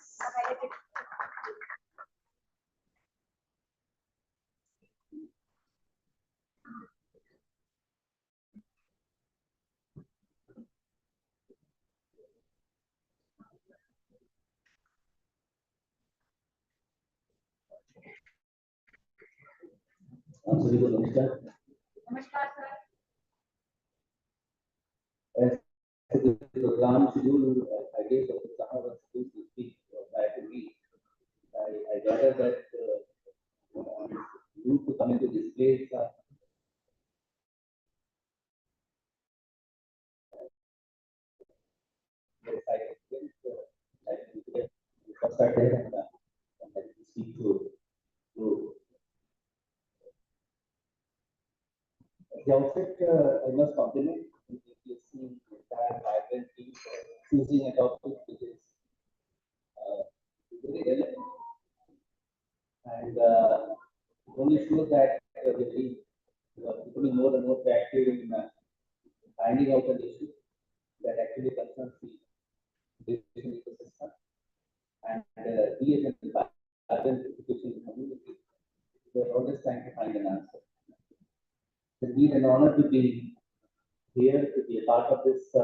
सभी को नमस्कार। Namaskar, sir. Program schedule, I guess, of the summer was supposed to speak prior to me. I gather that you to come into this place. First start there and speak to the outset. I must compliment the entire vibrant team for choosing a topic which is very relevant and only shows that we are becoming more and more proactive in finding out an issue that actually concerns the education ecosystem and we as an vibrant education community, we are always trying to find an answer. It's indeed an honor to be here, to be a part of this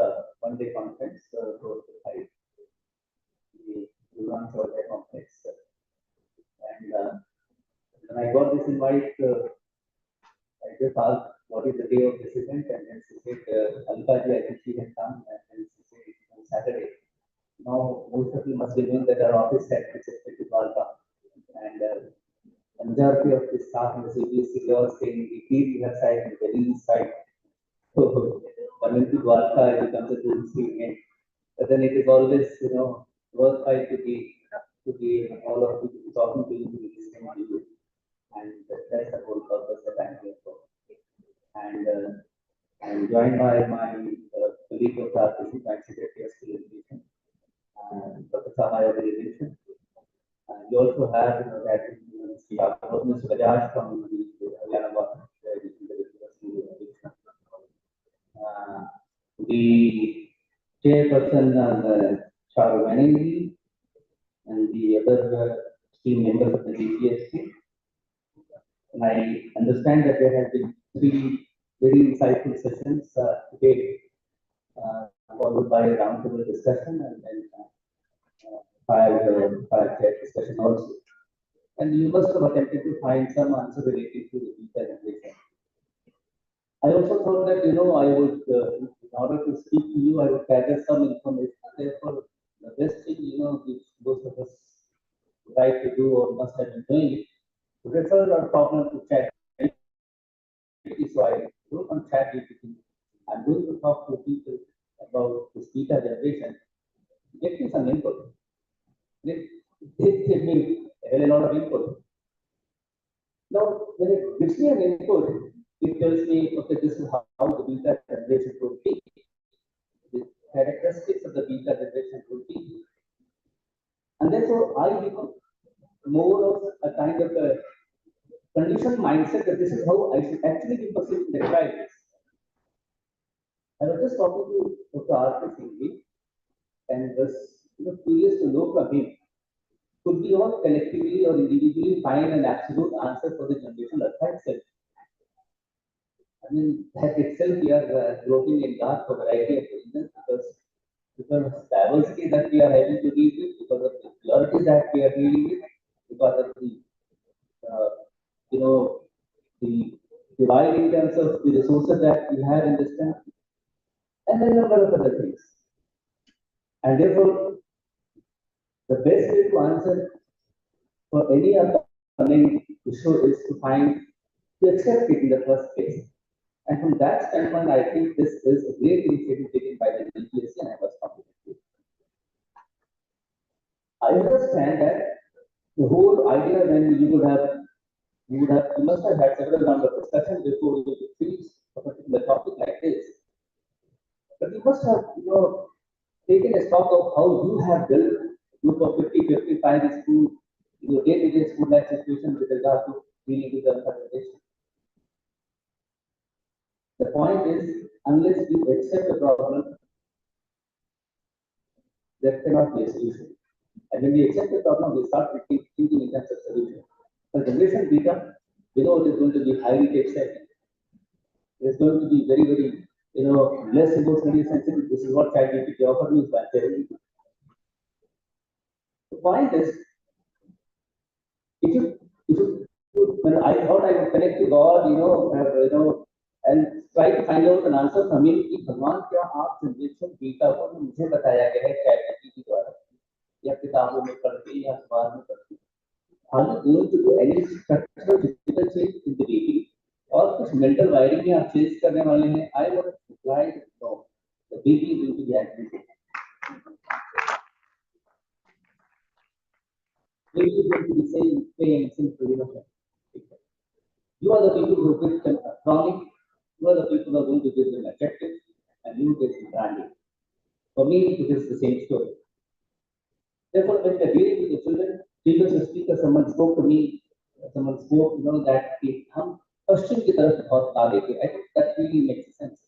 one-day conference for the Gurugram Sahodaya complex. And when I got this invite, I just asked what is the day of this event, and then she said, Alkaji, I think she can come, and then she said it's on Saturday. Now, most of you must be knowing that our office had respect to Dwarka, and the majority of the staff in the CBSE, they all staying in the River side and the Delhi side. So, coming to Dwarka, it becomes a touristy event. But then it is always, worthwhile to be all of you talking to you, listening to you, and that's the whole purpose that I'm here for. And I'm joined by my colleague of the RPC, my Secretary of School Education, Dr. Sahodaya. You also have, that Mr. Bajaj from the Haryana, the chairperson, Charu Banerjee, and the other team members of the GPSC. And I understand that there have been 3 very insightful sessions today, followed by a roundtable discussion and then fire chat discussion also. And you must have attempted to find some answer related to the beta generation. I also thought that, I would, in order to speak to you, I would gather some information. Therefore, the best thing, which most of us like to do or must have been doing it, to refer our problem to chat. So I go on chat GPT. I'm going to talk to people about this beta generation. Get me some input. They give me a lot of input. Now, when it gives me an input, it tells me, okay, this is how the beta generation would be. The characteristics of the beta generation would be. And therefore, I become more of a kind of a conditioned mindset that this is how I should actually be perceiving the crisis. I was just talking to Dr. R.K. Singh, and was curious to know from him, could we all collectively or individually find an absolute answer for the generation Earth itself? I mean, that itself we are groping in dark for a variety of reasons because of diversity that we are having to deal with, because of the purity that we are dealing with, because of the uh, you know the divide in terms of the resources that we have in this country, and then a number of other things. And therefore, the best way to answer for any upcoming issue is to accept it in the first place. And from that standpoint, I think this is a great initiative taken by the GPSC, and I was complimented. I understand that the whole idea when you must have had several rounds of discussion before you finish a particular topic like this. But you must have, taken a stock of how you have built group of 50, 55 school, day-to-day school life situation with regard to dealing with the presentation. The point is, unless you accept the problem, there cannot be a solution. And when we accept the problem, we start thinking in terms of solution. The generation beta, it is going to be highly tech savvy. It's going to be very, very, less emotionally sensitive. This is what ChatGPT offered me by telling you. The point is, if you, when I thought I would connect to God, and try to find out an answer from him कि भगवान क्या आप generation beta को मुझे बताया गया है ChatGPT द्वारा या किताबों में पढ़ के या अखबार में पढ़ के are you going to do any structural physical change in the degree और कुछ mental wiring में आप change करने वाले हैं? I would have replied no. The degree will be active. Maybe you going to be saying simple, You are the people who give them a chronic. You are the people who are going to give them objective, and you get the branding. For me, it is the same story. Therefore, when we are dealing with the children, previous speaker, someone spoke to me, that we हम पश्चिम की तरफ बहुत आ गए थे. I think that really makes sense.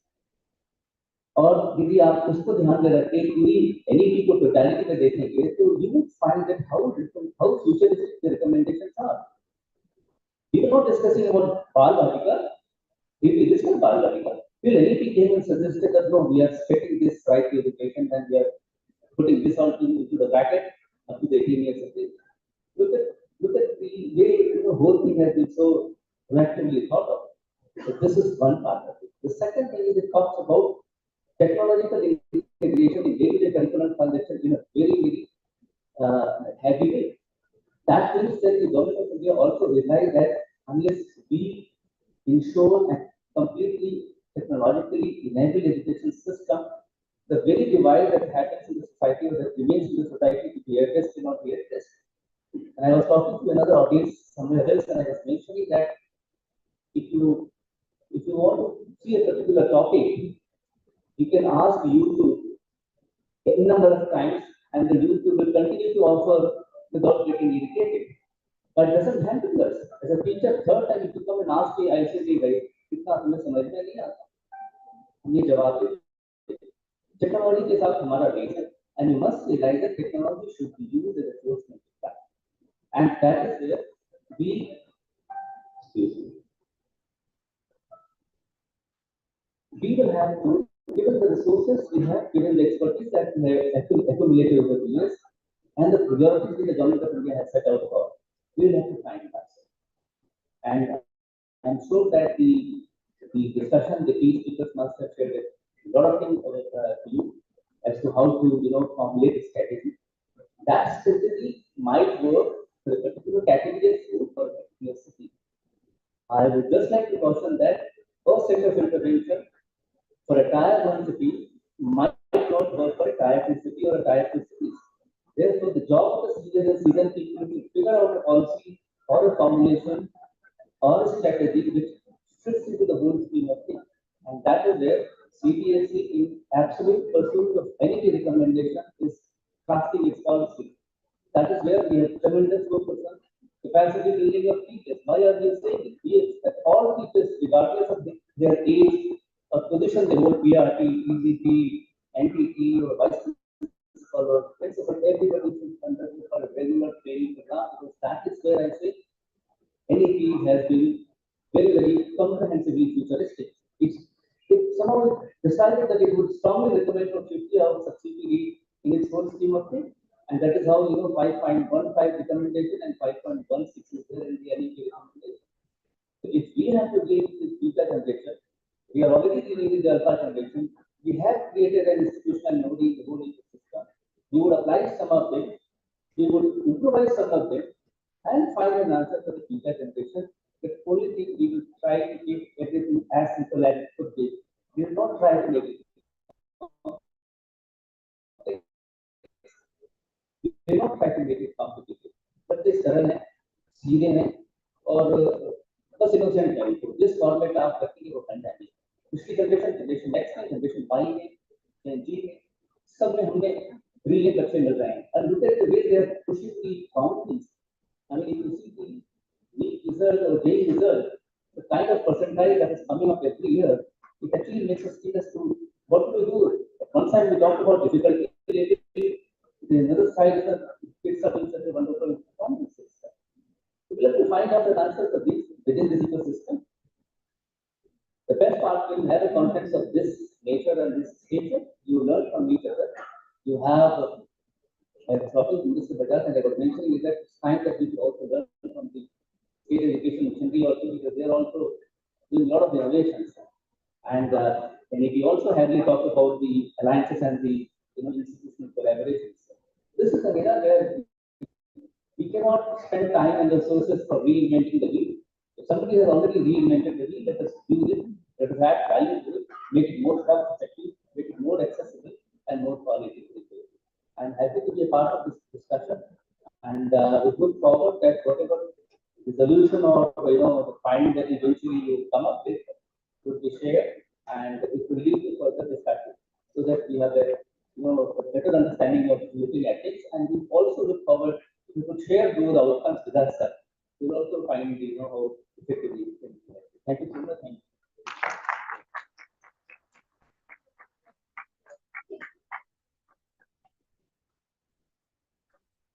और यदि आप उसको ध्यान में रख के पूरी NEP को टोटलिटी में देखेंगे, तो you will find that how futuristic the recommendations are. We are not discussing about Bal Balika. If we discuss Bal Balika, will NEP came and suggested that no, we are splitting this right to education and we are putting this all into the bracket up to the 18 years of age. Look at the way the whole thing has been so proactively thought of. So this is one part of it. The second thing is it talks about technological integration in day-to-day curriculum transaction in a very, very heavy way. That means that the government of India also realized that unless we ensure a completely technologically enabled education system, the very divide that happens in the society or that remains in the society to be addressed cannot be addressed. And I was talking to another audience somewhere else, and I was mentioning that if you want to see a particular topic, you can ask YouTube a number of times, and the YouTube will continue to offer without getting irritated. But it doesn't happen to us. As a teacher, third time if you come and ask me, I'll say, "Bhai, कितना तुम्हें समझ में नहीं आता?" हम ये जवाब देते हैं. Technology के साथ हमारा रेस है, and you must realize that technology should be used as a force multiplier, and that is where we will have to, given the resources we have, given the expertise that we have accumulated over the years, and the priorities that the government of India has set out for, we will have to find an answer. And I'm sure that the discussion, the key speakers must have shared a lot of things to you as to how to formulate a strategy. That strategy might work for a particular category of school for a particular city. I would just like to caution that first set of intervention for a tier 1 city might not work for a tier 2 city or a tier 2 cities. Therefore, the job of the season people is to figure out a policy or a formulation or a strategy which fits into the whole scheme of things. And that is where CBSE, in absolute pursuit of any recommendation, is crafting its policy. That is where we have tremendous focus on capacity building of teachers. Why are we saying it? Yes, that all teachers, regardless of their age or position, they hold PRT, ECT, NTT, or vice principal or principal, everybody should contribute for a regular training program, because that is where I say NEP has been very comprehensively futuristic. It somehow decided that it would strongly recommend for 50 hours of CPD in its whole scheme of things. And that is how, 5.15 recommendation and 5.16 is there in the NEP recommendation. So if we have to deal with beta generation, we are already dealing with the alpha generation. We have created an institutional memory in the whole ecosystem. We would apply some of them, we would improvise some of them, and find an answer for the beta generation. The only thing we will try to keep everything as simple as it could be. We will not try to make it. We will not try to make it complicated. But this सरल है, सीधे हैं और बस innocent है. तो जिस format आप रखेंगे वो बन जाएगी. उसकी जनरेशन नेक्स्ट में जनरेशन Y में या G में सब में हमें ब्रिलियंट बच्चे मिल रहे हैं. And look at the way they are pushing the boundaries. I mean, if you see the NEET result or JEE result, the kind of percentile that is coming up every year, it actually makes us think as to what do we do. One side we talked about difficulty, the other side is that kids are doing such a wonderful performance system. So we have to find out the answer for these within this ecosystem. The best part, when you have a context of this nature and this nature, you learn from each other. You have I was talking to Mr. Bajaj and I was mentioning that it's time that we should also learn from the state education machinery also, because they are also doing a lot of innovations. And we also heavily talked about the alliances and the institutional collaborations. This is an era where we cannot spend time and resources for reinventing the wheel. If somebody has already reinvented the wheel, let us use it, let us add value to it, make it more cost effective, make it more accessible and more quality. I'm happy to be a part of this discussion, and we look forward that whatever resolution or the finding that eventually you come up with would be shared, and it will lead to further discussion, so that we have a a better understanding of looking ethics, and we also look forward if you could share those outcomes with us. We'll also find how effectively. Thank you so much. Thank you.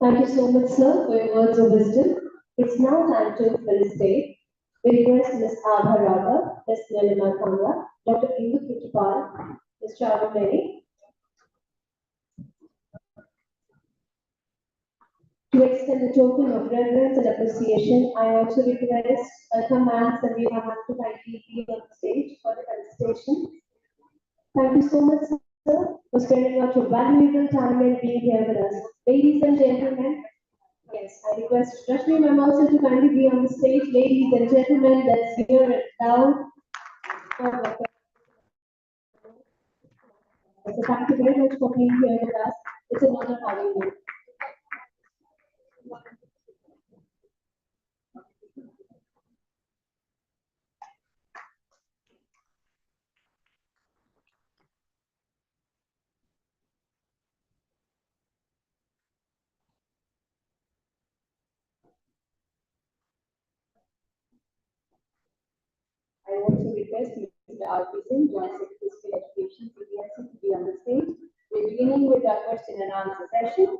Thank you so much, sir, for your words of wisdom. It's now time to felicitate. We request Ms. Abha Ragha, Ms. Nilima Kamla, Dr. Indu Kutipal, Ms. Charu Mary, to extend a token of reverence and appreciation. I also request Commander Samira to kindly be on the stage for the felicitation. Thank you so much, sir, for spending out your valuable time and being here with us. Ladies and gentlemen, yes, I request Rashmi ma'am also to kindly be on the stage. Ladies and gentlemen, let's hear it loud. So thank you very much for being here with us. It's an honor having you. I also request Mr. R.P. Singh, Joint Secretary of Education, CBSE, to be on the stage. We're beginning with our question and answer session.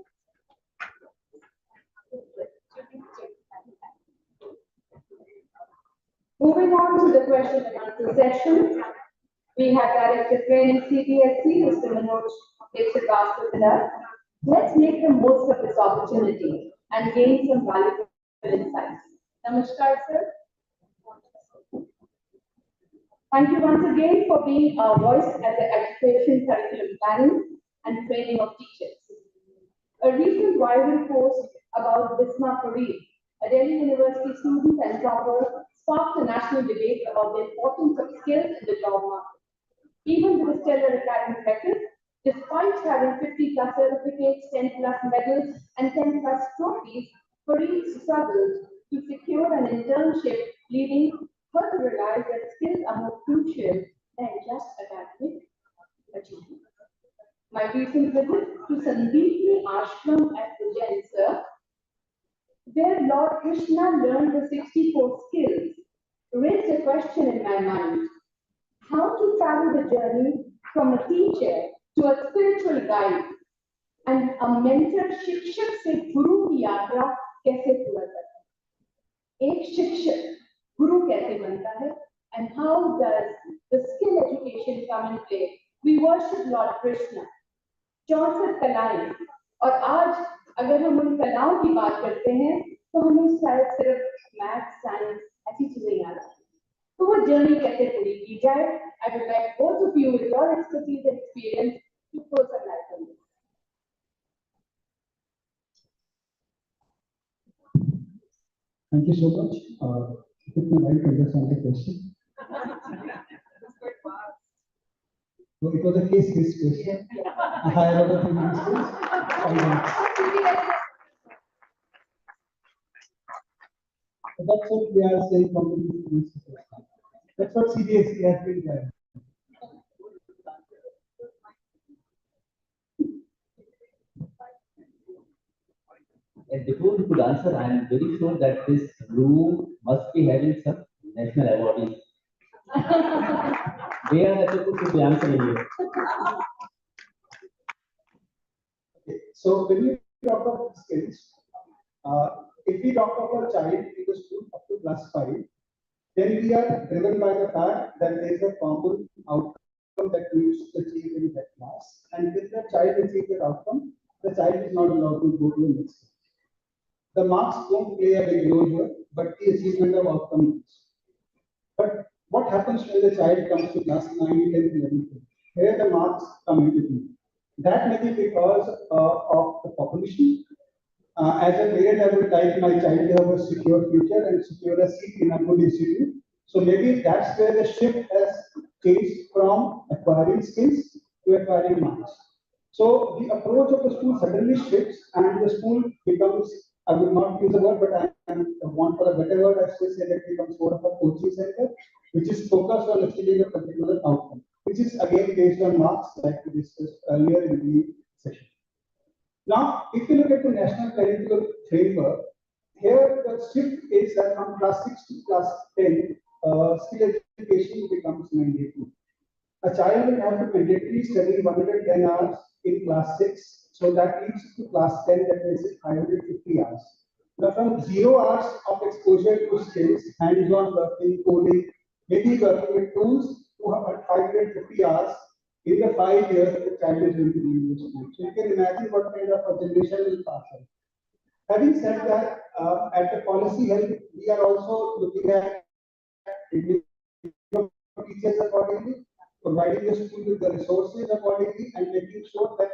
Moving on to the question and answer session, we have Director Training CBSE, Mr. Manoj Dixit with us. Let's make the most of this opportunity and gain some valuable insights. Namaskar, sir. Thank you once again for being our voice at the education curriculum planning and training of teachers. A recent viral post about Bisma Fareed, a Delhi University student and topper, sparked a national debate about the importance of skills in the job market. Even with a stellar academic record, despite having 50 plus certificates, 10 plus medals, and 10 plus trophies, Fareed struggled to secure an internship, leading her to realize that skills are more crucial than just academic achievement. My recent visit to Sandeepni Ashram at Ujjain, sir, where Lord Krishna learned the 64 skills, raised a question in my mind: how to travel the journey from a teacher to a spiritual guide, And a mentor शिक्षक से गुरु की यात्रा कैसे पूरा करता है? एक शिक्षक गुरु कैसे बनता है? And how does the skill education come in play? We worship Lord Krishna, 64 कलाएं, और आज अगर हम उन कलाओं की बात करते हैं तो हमें शायद सिर्फ मैथ, साइंस ऐसी चीजें याद आती हैं। तो वो जर्नी कैसे पूरी की जाए? I would like both of you with your expertise and experience to throw some light on this. Thank you so much. It took me a while to understand the question. So it was a case-based question. A higher order thinking skills. So that's what we are saying from the schools. That's what CBSE has been doing. And before you could answer, I am very sure that this room must be having some national awardees. They are the people to be answering you. Okay, so when we talk about skills, if we talk about a child in the school up to class 5, then we are driven by the fact that there is a common outcome that we need to achieve in that class. And if the child achieves that outcome, the child is not allowed to go to the next class. The marks don't play a big role here, but the achievement of outcome does. But what happens when the child comes to class 9, 10, 11? Here the marks come into play. That may be because of the population. As a parent, I would like my child to have a secure future and secure a seat in a good institute. So maybe that's where the shift has changed from acquiring skills to acquiring marks. So the approach of the school suddenly shifts and the school becomes, I will not use the word, but I want for a better word, I should say that it becomes more of a coaching center, which is focused on achieving a particular outcome, which is again based on marks like we discussed earlier in the session. Now, if you look at the national curriculum framework, here the shift is that from class 6 to class 10, skill education becomes mandatory. A child will have to mandatorily study 110 hours in class 6, so that leads to class 10, that makes it 550 hours. Now, from 0 hours of exposure to skills, hands-on working, coding, maybe working with tools, to 550 hours, in the 5 years the child is going to be in the school. So you can imagine what kind of a generation will pass on. Having said that, at the policy health, we are also looking at teachers accordingly, providing the school with the resources accordingly, and making sure that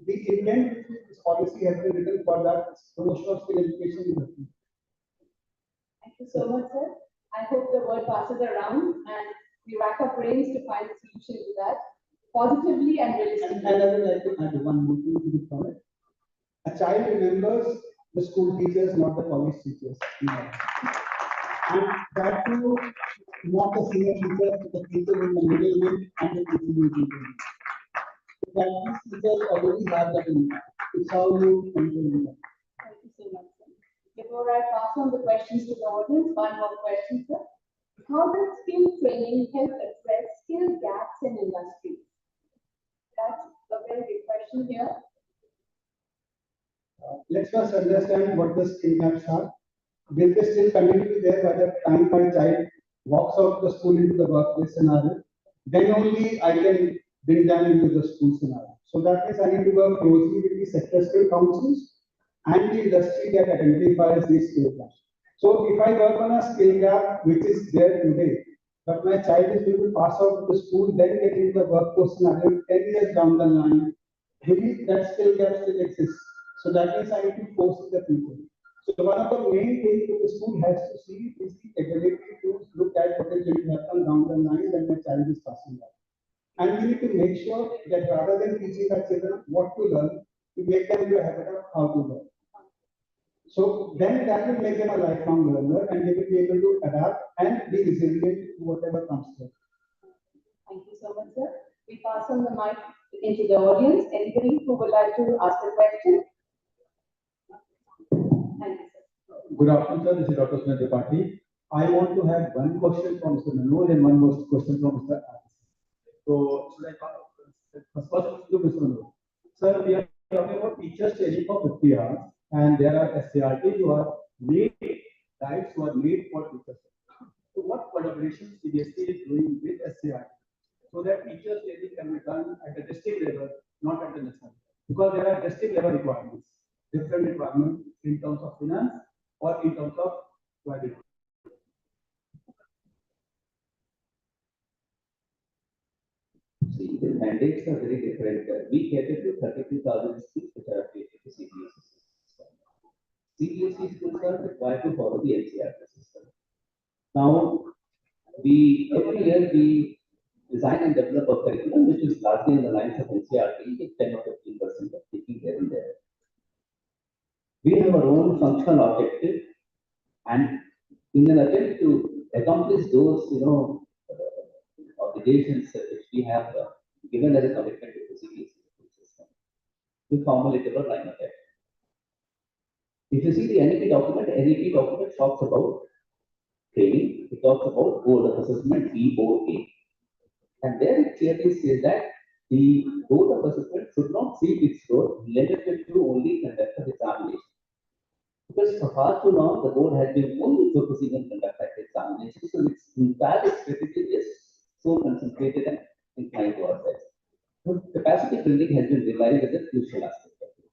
the intent with which this policy has been written for that promotion of skill education is achieved. Thank you so much, sir. I hope the word passes around and we rack our brains to find a solution to that positively and realistically. And I would like to add one more thing to the comment. A child remembers the school teachers, not the college teachers. And that too, not the senior teacher, but the teacher in the middle way and the teacher in the middle. That these teachers already have that impact. It's how you control that. Thank you so much, sir. Before I pass on the questions to the audience, one more question, sir. How does skill training help address skill gaps in industry? That's a very big question here. Let's first understand what the skill gaps are. Will they still continue to be there by the time my child walks out of the school into the workplace scenario? Then only I can bring them into the school scenario. So that means I need to work closely with the sector skill councils and the industry that identifies these skill gaps. So if I work on a skill gap which is there today, but my child is going to pass out of the school, then get into the workforce scenario 10 years down the line, maybe that skill gap still exists. So that means I need to force the people. So one of the main things that the school has to see is the ability to look at what is going to happen down the line when my child is passing out. And we need to make sure that rather than teaching our children what to learn, we make them into a habit of how to learn. So then that will make them a lifelong learner and they will be able to adapt and be resilient to whatever comes through. Thank you so much, sir. We pass on the mic into the audience. Anybody who would like to ask a question? Thank you, sir. Good afternoon, sir. This is Dr. Sunil Tripathi. I want to have one question from Mr. Manoj and one more question from Mr. Aris. So, should I first to Mr. Manoj? Sir, we are talking about teachers training for 50 hours, and there are SCRTs who are made, guides who are made for teachers. So what collaboration CBSE is doing with SCRT so that teachers training can be done at the district level, not at the national, because there are district level requirements, different requirements in terms of finance or in terms of quality. See, the mandates are very different. We cater to 32,000 schools which are affiliated to CBSE system. CBSE schools are required to follow the NCERT system. Now, every year we design and develop a curriculum which is largely in the lines of NCERT with 10 or 15% of thinking here and there. We have our own functional objective, and in an attempt to accomplish those, obligations which we have given as a commitment to the CBSE system, we formulated a line of action. If you see the NEP document talks about training, it talks about board of assessment, BOA. And there it clearly says that the board of assessment should not see its role limited to only conduct of examination. Because for far too long, the board has been only focusing on conduct of examination, so its entire strategy is so concentrated and inclined towards that. So capacity building has been realized as a crucial aspect of it.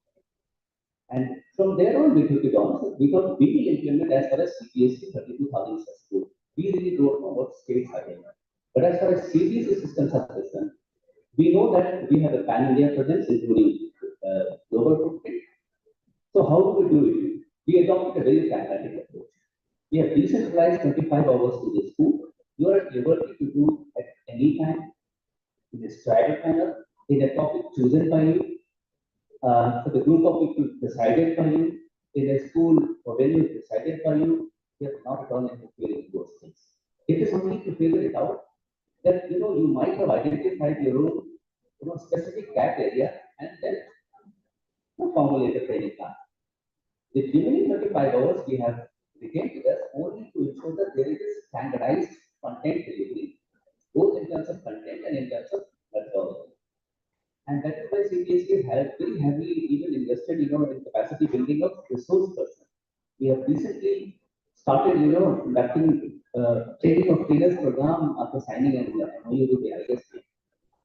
And from there on, we took it on. So we thought we will implement as far as CBSE 32,000 schools. We really don't know what states are in. But as far as CBSE systems are concerned, we know that we have a pan-India presence, including global footprint. So how do we do it? We adopted a very pragmatic approach. We have decentralized 25 hours to the school. You are at liberty to do at any time, in a staggered manner, in a topic chosen by you, for the group of people decided by you, in a school or venue decided by you. We are not at all interfering in those things. It is only to figure it out that you might have identified your own specific gap area and then formulate a training plan. The remaining 35 hours we have retained with us only to ensure that there is a standardized content delivery, both in terms of content and in terms of methodology. And that is why CBSE has very heavily even invested in capacity building of resource personnel. We have recently started conducting training of trainers program after signing an MOU with the ISP,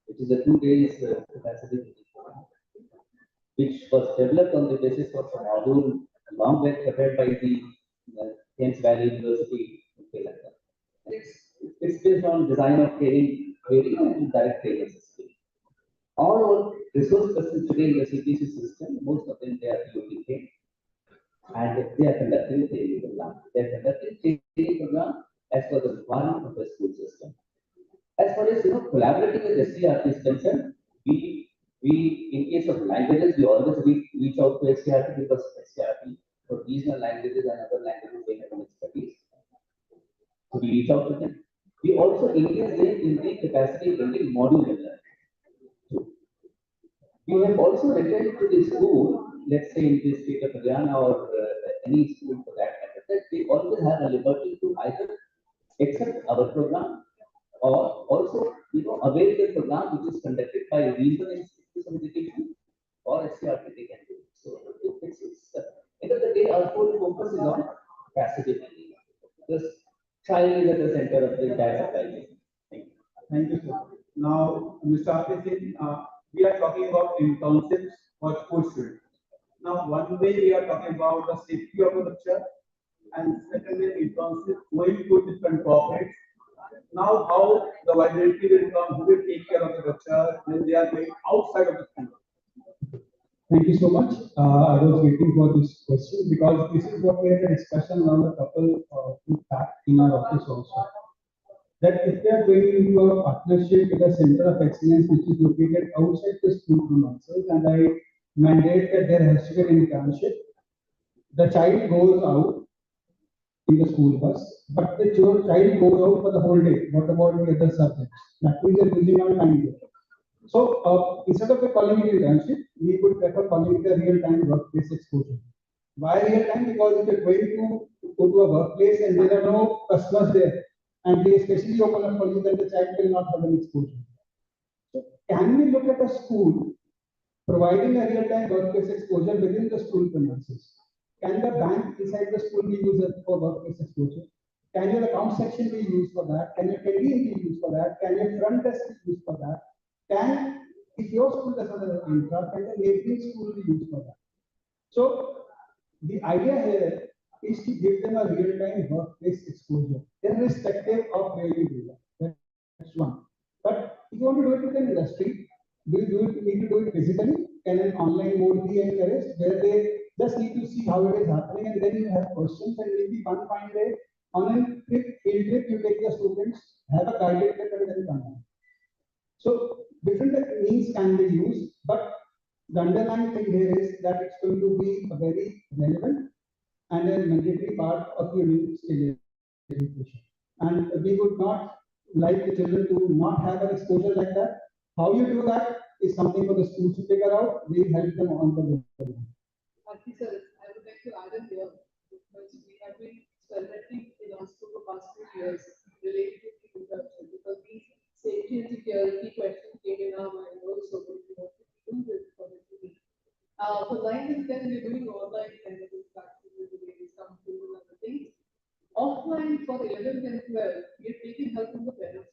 which is a 2 days capacity building program, which was developed on the basis of a module long back prepared by the Thames Valley University in Sri Lanka. It's based on design of training theory and direct training system. All our resource persons today in the CBSE system, most of them they are PhD trained, and they are conducting training program. They are conducting training program as per the requirement of the school system. As far as collaborating with SCRT is concerned, we in case of languages, we always reach out to SCRT because SCRT for regional languages and other languages they have an expertise. So we reach out to them. We also engage them in the capacity building module development. We have also recommended to the school, let's say in the state of Haryana or any school for that matter, that they always have a liberty to either accept our program or also avail the program which is conducted by regional institutes of education or SCRT they can do. So it's end of the day our whole focus is on capacity building. This child is at the center of the entire supply chain. Thank you, sir. Now, Mr. Artisan, we are talking about internships for school students. Now, one way we are talking about the safety of the lecture, and secondly, internships going to different corporates. Now, how the viability will come, who will take care of the lecture when they are going outside of the country? Thank you so much. I was waiting for this question because this is what we had a discussion around a couple back in our office also. That if they are going into a partnership with a center of excellence which is located outside the school premises, and I mandate that there has to be an internship, the child goes out in the school bus, but the child goes out for the whole day. What about the other subjects? That means they're losing our time there. So instead of calling it internship, we would prefer calling it a real-time workplace exposure. Why real-time? Because if you're going to go to a workplace and there are no customers there, and they especially open up for you, then the child will not have an exposure. So can we look at a school providing a real-time workplace exposure within the school premises. Can the bank inside the school be used for workplace exposure? Can your account section be used for that? Can your canteen be used for that? Can your front desk be used for that? Can, if your school doesn't have an infra, can the neighboring school be used for that? So the idea here is to give them a real-time workplace exposure, irrespective of where you do that. That's one. But if you want to do it with an industry, will you need to do it physically? Can an online mode be encouraged where they just need to see how it is happening, and then you have questions, and maybe one fine day on a field trip you take the students, have a guided trip, and then come home. So different means can be used, but the underlying thing here is that it's going to be a very relevant and a mandatory part of your new skill education. And we would not like the children to not have an exposure like that. How you do that is something for the schools to figure out. We help them on the way. Aarti sir, I would like to add in here, because we have been experimenting in our school for past 2 years related to the interruption, because these safety and security questions came in our mind also, what we want to do with for the students. For 9 and 10, we're doing online kind of practices, some people and the things. Offline for 11th and 12th, we're taking help from the parents.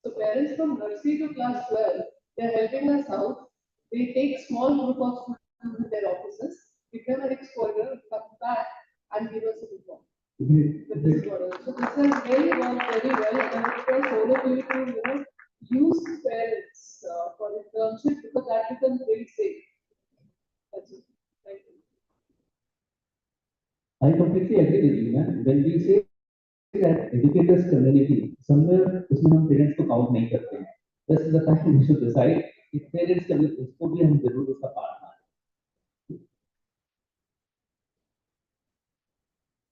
So parents from nursery to class 12, they're helping us out. They take small group of students in their offices, give them an exposure, come back and give us a report. So this has really worked very well, and I request all of you to use parents for internship, because that becomes very safe. That's it. Thank you. I completely agree with you, man. When we say that educators community, somewhere उसमें हम parents को count नहीं करते हैं. This is the time we should decide if parents का उसको भी हम जरूर उसका part मानें.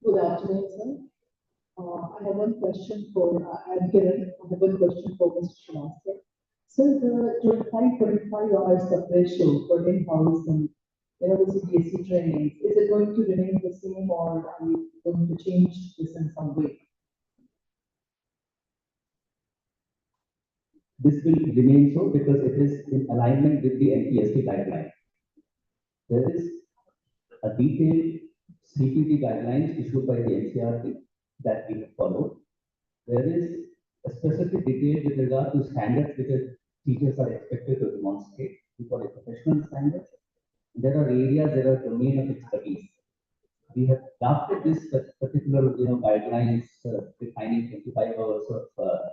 Good afternoon, sir. I have one question for I'm Kiran. I have one question for Mr. Srivastava. Sir, the 25 hours of ratio for in-house and the CBSE training, is it going to remain the same, or are we going to change this in some way? This will remain so because it is in alignment with the NTST guideline. There is a detailed CPT guidelines issued by the NCRT that we have followed. There is a specific detail with regard to standards which teachers are expected to demonstrate. We call it professional standards. There are areas, there are domain of expertise. We have drafted this particular guidelines defining 25 hours of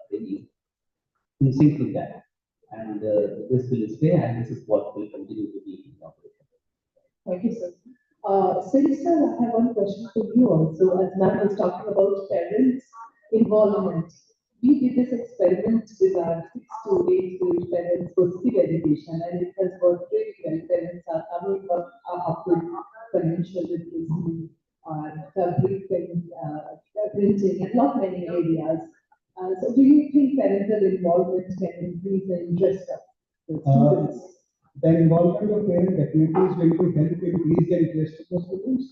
training in sync with that. And this will stay, and this is what will continue to be in operation. Thank you, sir. Since sir, I have one question for you also, as ma'am was talking about parents' involvement. We did this experiment with our 6 to 8 grade parents for skill education, and it has worked really well. Parents are coming up with financial literacy, printing, and not many areas. So do you think parental involvement can increase the interest of the students? The involvement of parents definitely is going to help increase the interest of the students.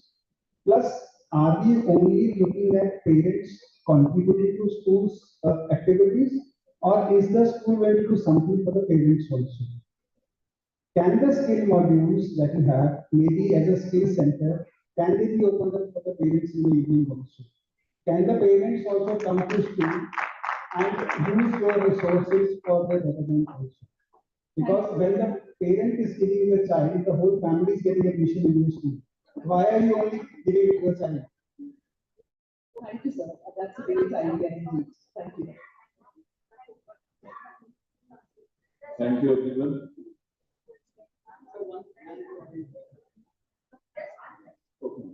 Plus, are we only looking at parents contributing to schools activities, or is the school going to do something for the parents also? Can the skill modules that you have, maybe as a skill center, can they be opened up for the parents in the evening also? Can the parents also come to school and use your resources for the betterment also? Because when the parent is giving the child, the whole family is getting admission in your school. Why are you only giving it to the child? Thank you, sir. That's a great idea indeed. Thank you. Thank you, everyone. Okay.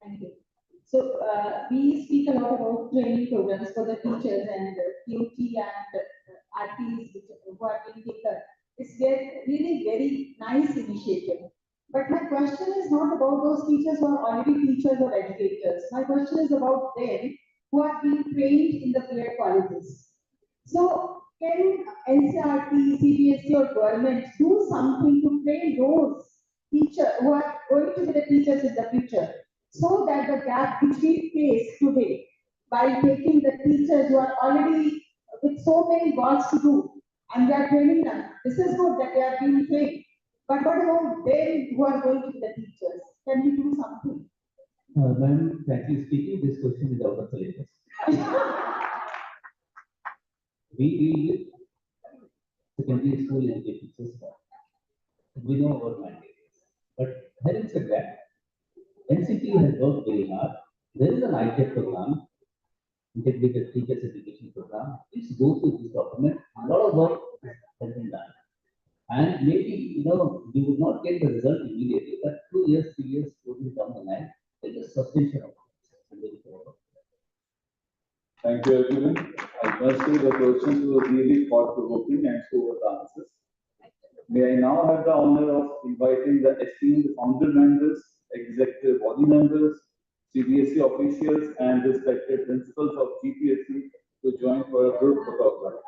Thank you. So we speak a lot about training programs for the teachers and QT and RTs who are being taken. It's really very nice initiative. But my question is not about those teachers who are already teachers or educators. My question is about them who are being trained in the peer colleges. So can NCRT, CBSE or government do something to train those teachers who are going to be the teachers in the future, so that the gap which we face today by taking the teachers who are already with so many works to do, and they are training them. This is good that they are being trained. But what about they who are going to be the teachers? Can we do something? Ma'am, frankly speaking, this question is out of syllabus. We deal with secondary school education system. We know our mandate. But having said that, NCT has worked very hard. There is an ITEC program, Integrated Teachers Education Program. Please go through this document. A lot of work has been done. And maybe, we would not get the result immediately, but 2 years, 3 years, 4 years down the line, there is a substantial outcome. Thank you, everyone. I must say the questions were really thought-provoking and so were the answers. May I now have the honor of inviting the esteemed founder members, executive body members, CBSE officials, and respected principals of GPSE to join for a group photograph.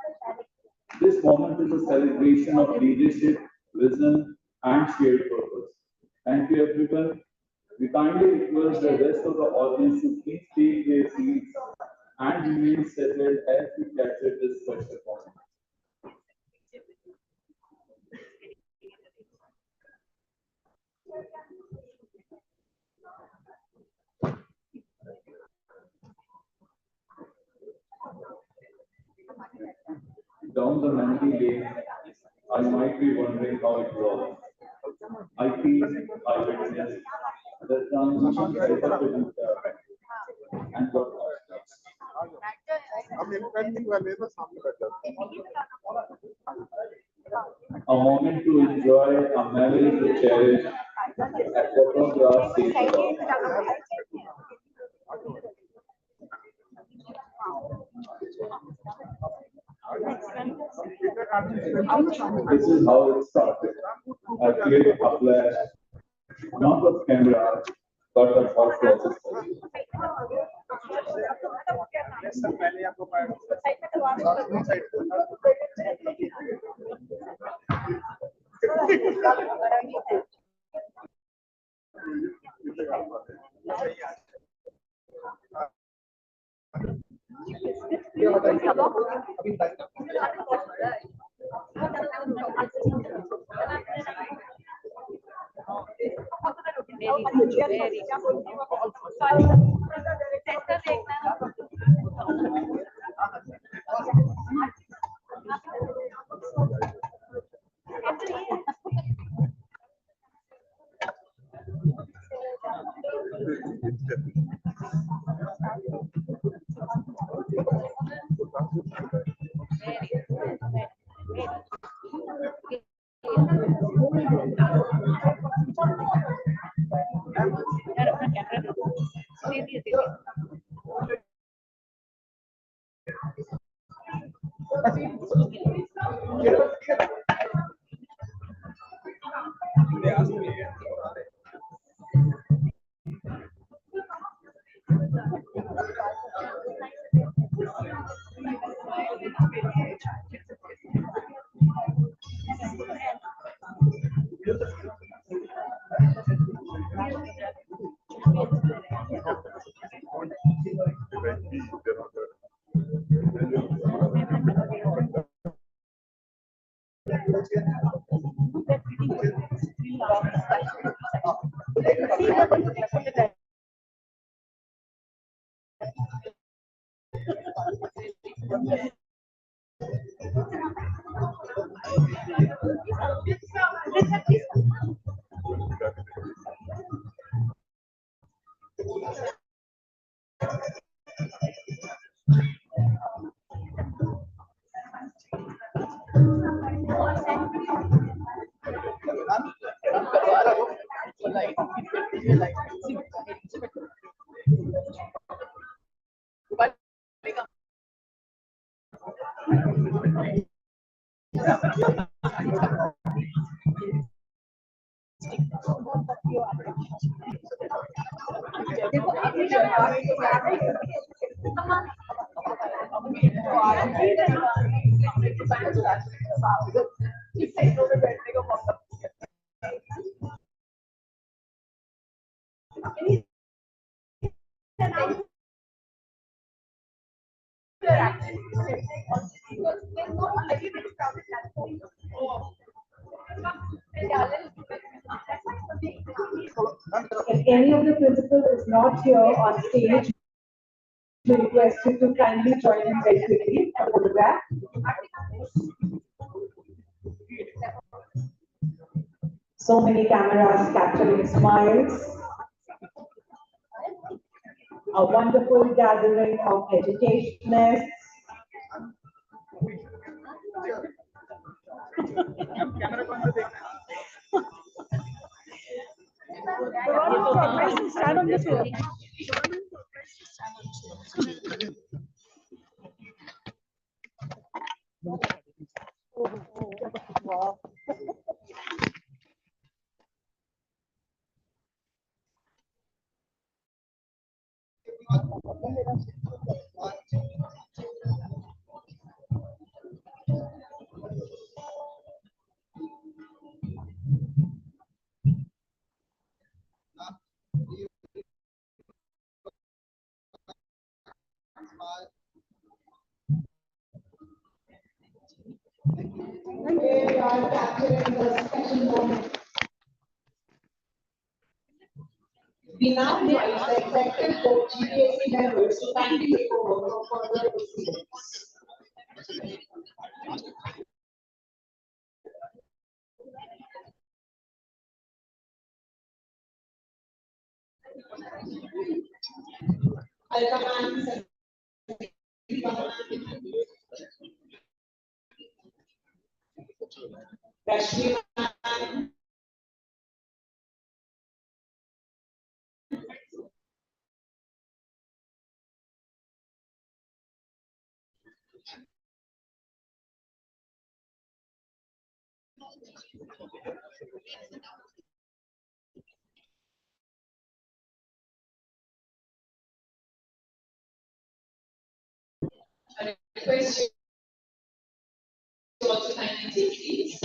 This moment is a celebration of leadership, vision, and shared purpose. Thank you, everyone. We kindly request the rest of the audience to please take their seats and remain settled as we capture this special moment. Down the memory lane, I might be wondering how it was. I feel I witnessed the transition and what a moment to enjoy, a memory to cherish, a photograph saved. This is how it started. A clip, a flash, not of camera, but of thought process. If any of the principals is not here on stage, we request you to kindly join in very quickly for the photograph. So many cameras capturing smiles. A wonderful gathering of educationists. Stand on this one. They are capturing the special moment. We now invite the executive board GPSC members to kindly take over for further proceedings. Alkaman, Rashmi, I request you also kindly take seats.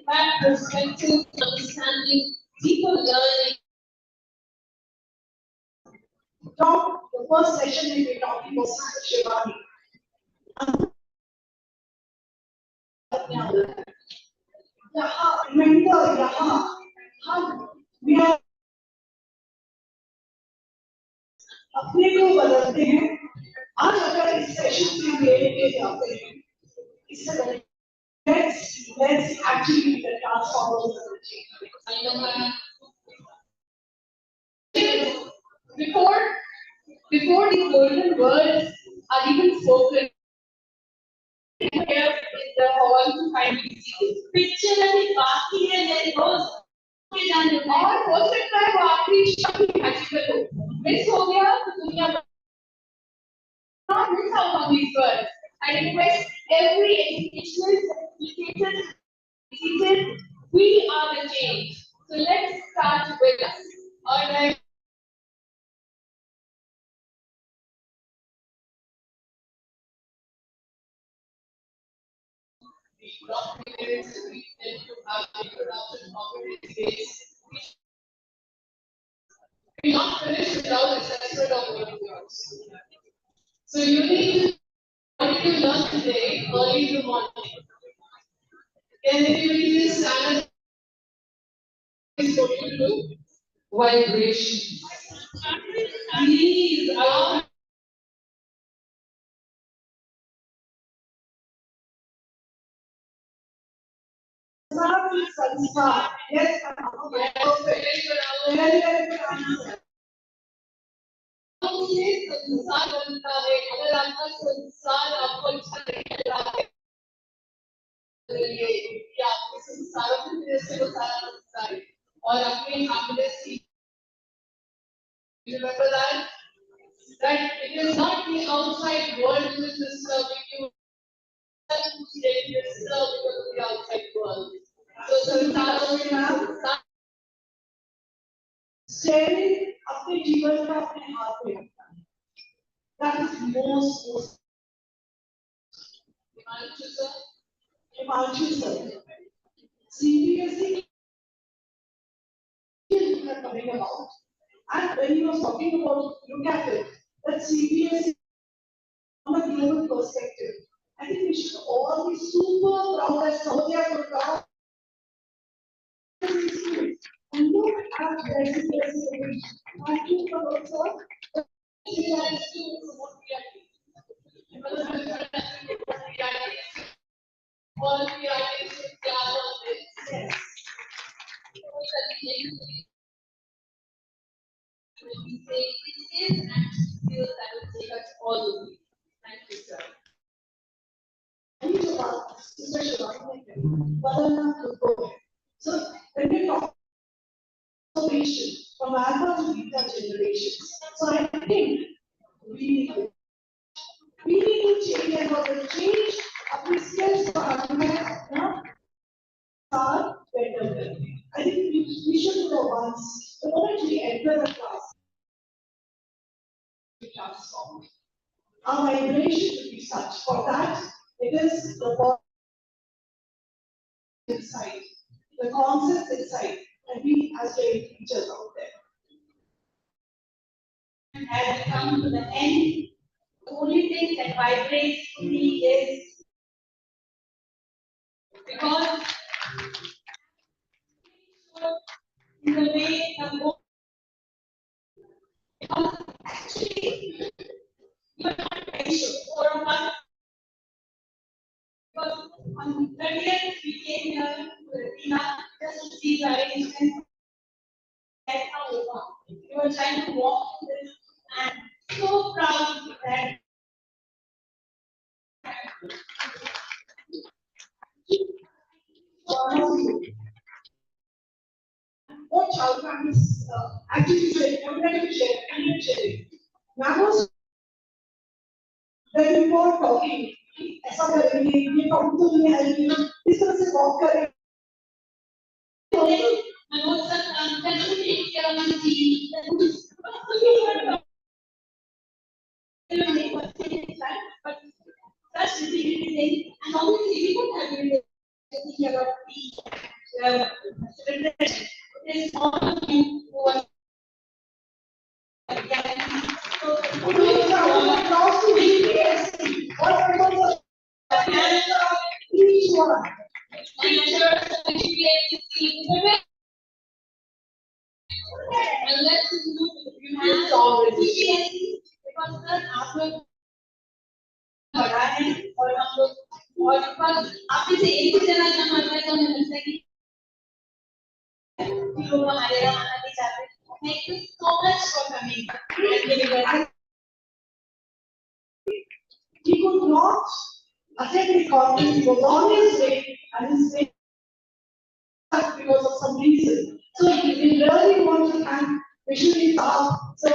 That perspective, understanding, deeper learning. The first session we were talking about Shivani. यहाँ mentor यहाँ हम we are अपने को बदलते हैं आज अगर इस सेशन में लेके जाते हैं इससे let's actually be the transformers of the change. Before the golden words are even spoken, here in the hall to kindly see this picture and it बाकी है मेरे दोस्त और हो सकता है वो आखिरी शब्द मैजिकल हो मिस हो गया तो दुनिया not miss out on these words. I request every educational seated, we are the change. So let's start with us. All right. We're not finished without assessment of one of yours. So you need to, what did you learn today early in the morning? Can anybody just stand up? Is what you do? Vibrations. Please allow Sanskar. Yes, very good. very, very good answer. संसार बनता है अगर आपका संसार आपको अच्छा नहीं लग रहा है कि आपके संसारों की वजह से वो सारा संसार है और अपने happiness की remember that it is not the outside world which is disturbing you, it is disturbed because of the outside world. So संसारों में ना Sharing अपने जीवन का अपने हाथ में रखना है. That is most. Himanshu sir. CBSE is coming about. And when he was talking about, look at it, that CBSE from a global perspective. I think we should all be super proud that Sahodaya Gurugram and look at the CBSE. Thank you for also. All of the artists should clap on this. Yes. When we say it is and feel that will take us all the way. Thank you, sir. So when we talk transformation from alpha to beta generations, so I think we need to change and for the change of the skills for our are better. I think we should know once the moment we enter the class, we transform. Our vibration should be such. For that, it is the body inside, the concepts inside, and we as training teachers out there. As we come to the end, the only thing that vibrates to me is because in the way the book, because actually you are not very sure for a month. Because on the 30th we came here to Latina just to see the arrangement. That's how we walk. We were trying to walk through this and so proud that what child practice activities and sharing. Now, when you are talking, ऐसा we talk to me and you इस तरह से walk करें. and also take care of the tea. But that's really thing. And obviously we don't have really taking care of the it is all of you who are each one. And let's you have CBSE because sir after बड़ा है और हम लोग और बस आप से एक ही जना का मतलब है मैं लगता है कि लोग हमारे यहाँ आना चाहते हैं. Thank you so much for coming and giving us. He could not attend the conference. He was on his way and his way because of some reason. So we really want to thank Vishnu Saab. So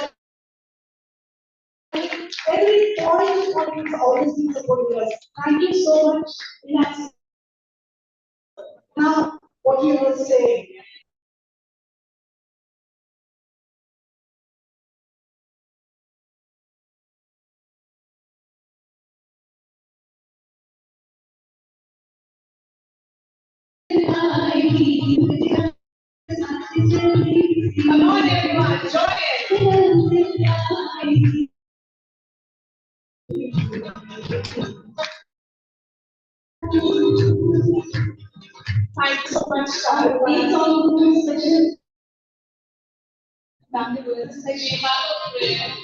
every point is always been supporting us. Thank you so much. Now, what you were saying. Come on, everyone, join in. Thank you so much, Sahodaya. Family words. Like we have a prayer.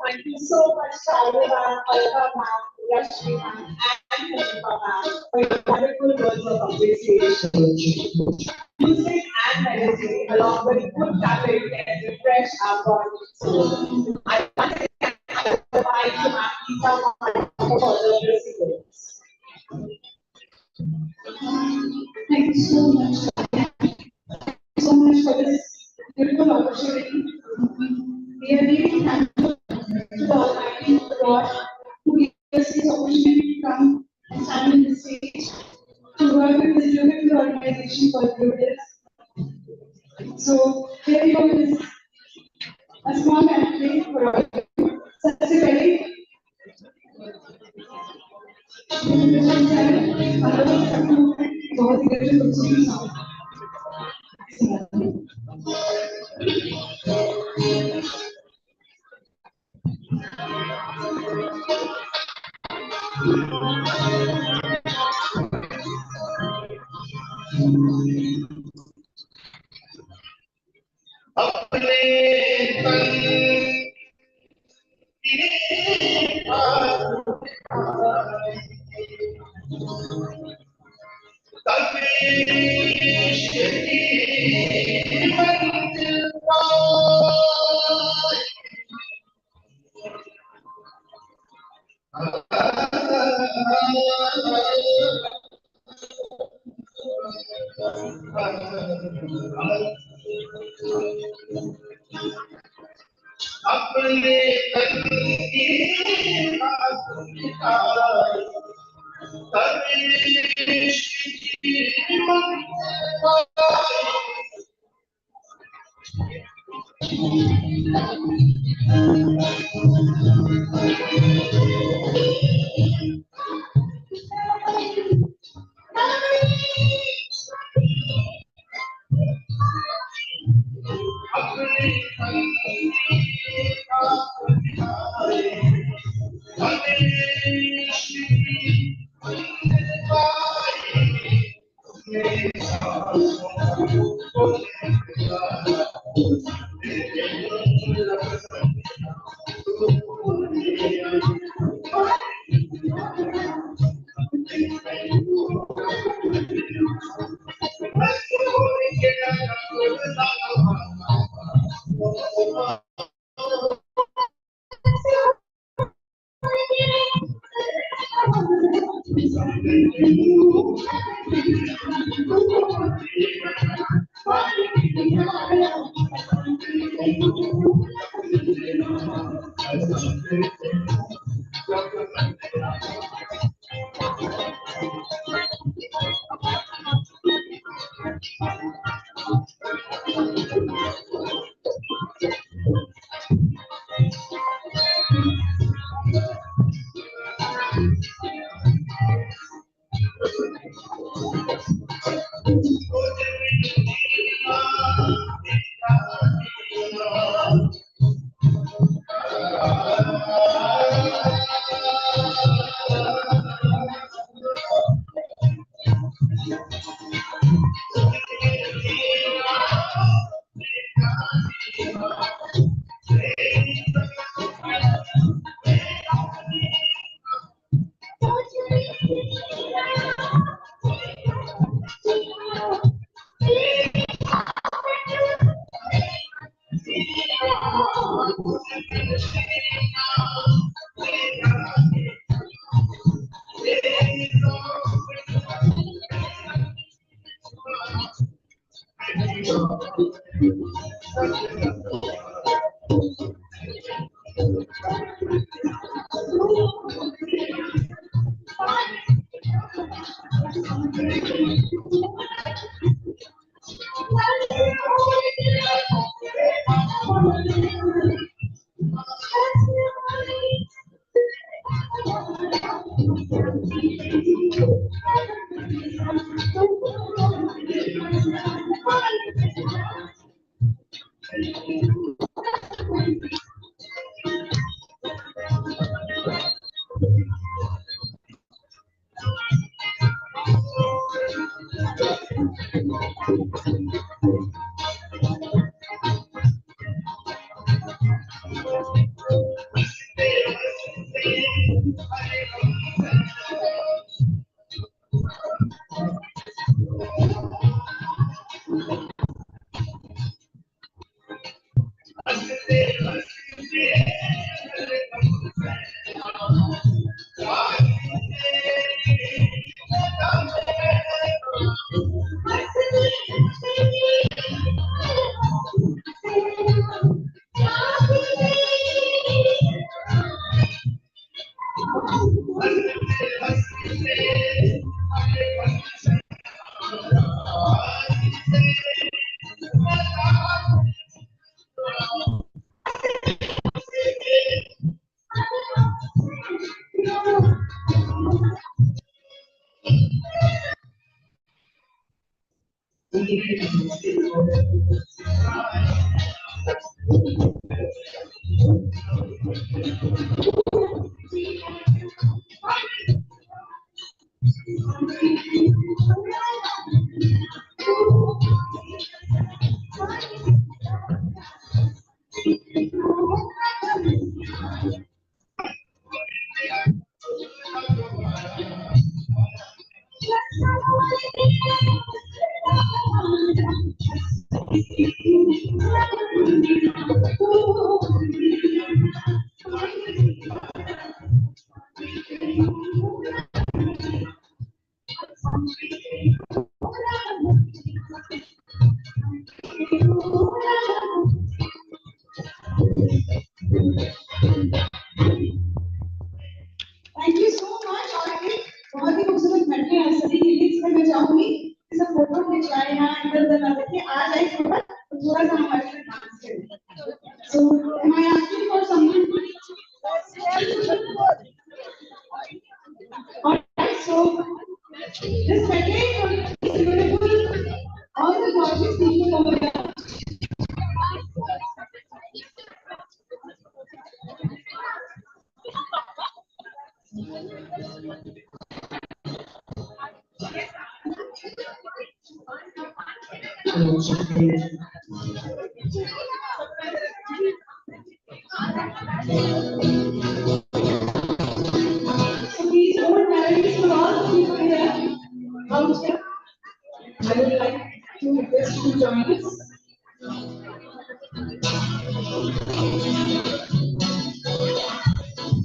Thank you so much, Sahodaya, Alka ma'am, Rashmi ma'am, and Hanifa ma'am, for your wonderful words of appreciation. Music and medicine, along with good topic, can refresh our bodies. So, I want to invite you, ma'am, Geeta ma'am, for further proceedings. Thank you so much. So much for this beautiful opportunity. We are really thankful to the Almighty God who gave us this opportunity to come and stand on the stage to work with this beautiful organization called Gurugram. So here we go with a small campaign for all of you. सबसे पहले बहुत ही खूबसूरत song. Thank you so much, already. बहुत ही खूबसूरत The second beautiful all the gorgeous people over here. So these are marriages for all the people here. Out here. I would like to request you to join us. Thank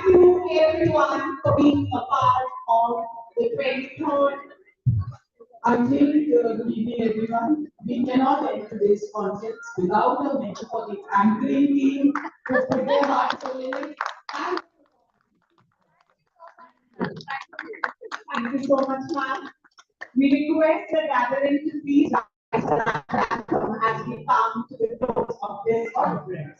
you everyone for being a part of the 23rd. Until good evening, everyone. We cannot end today's conference without a mention for the anchoring team who put their hearts on it. Thank you so much, ma'am. We request the gathering to please rise as we come to the close of this conference.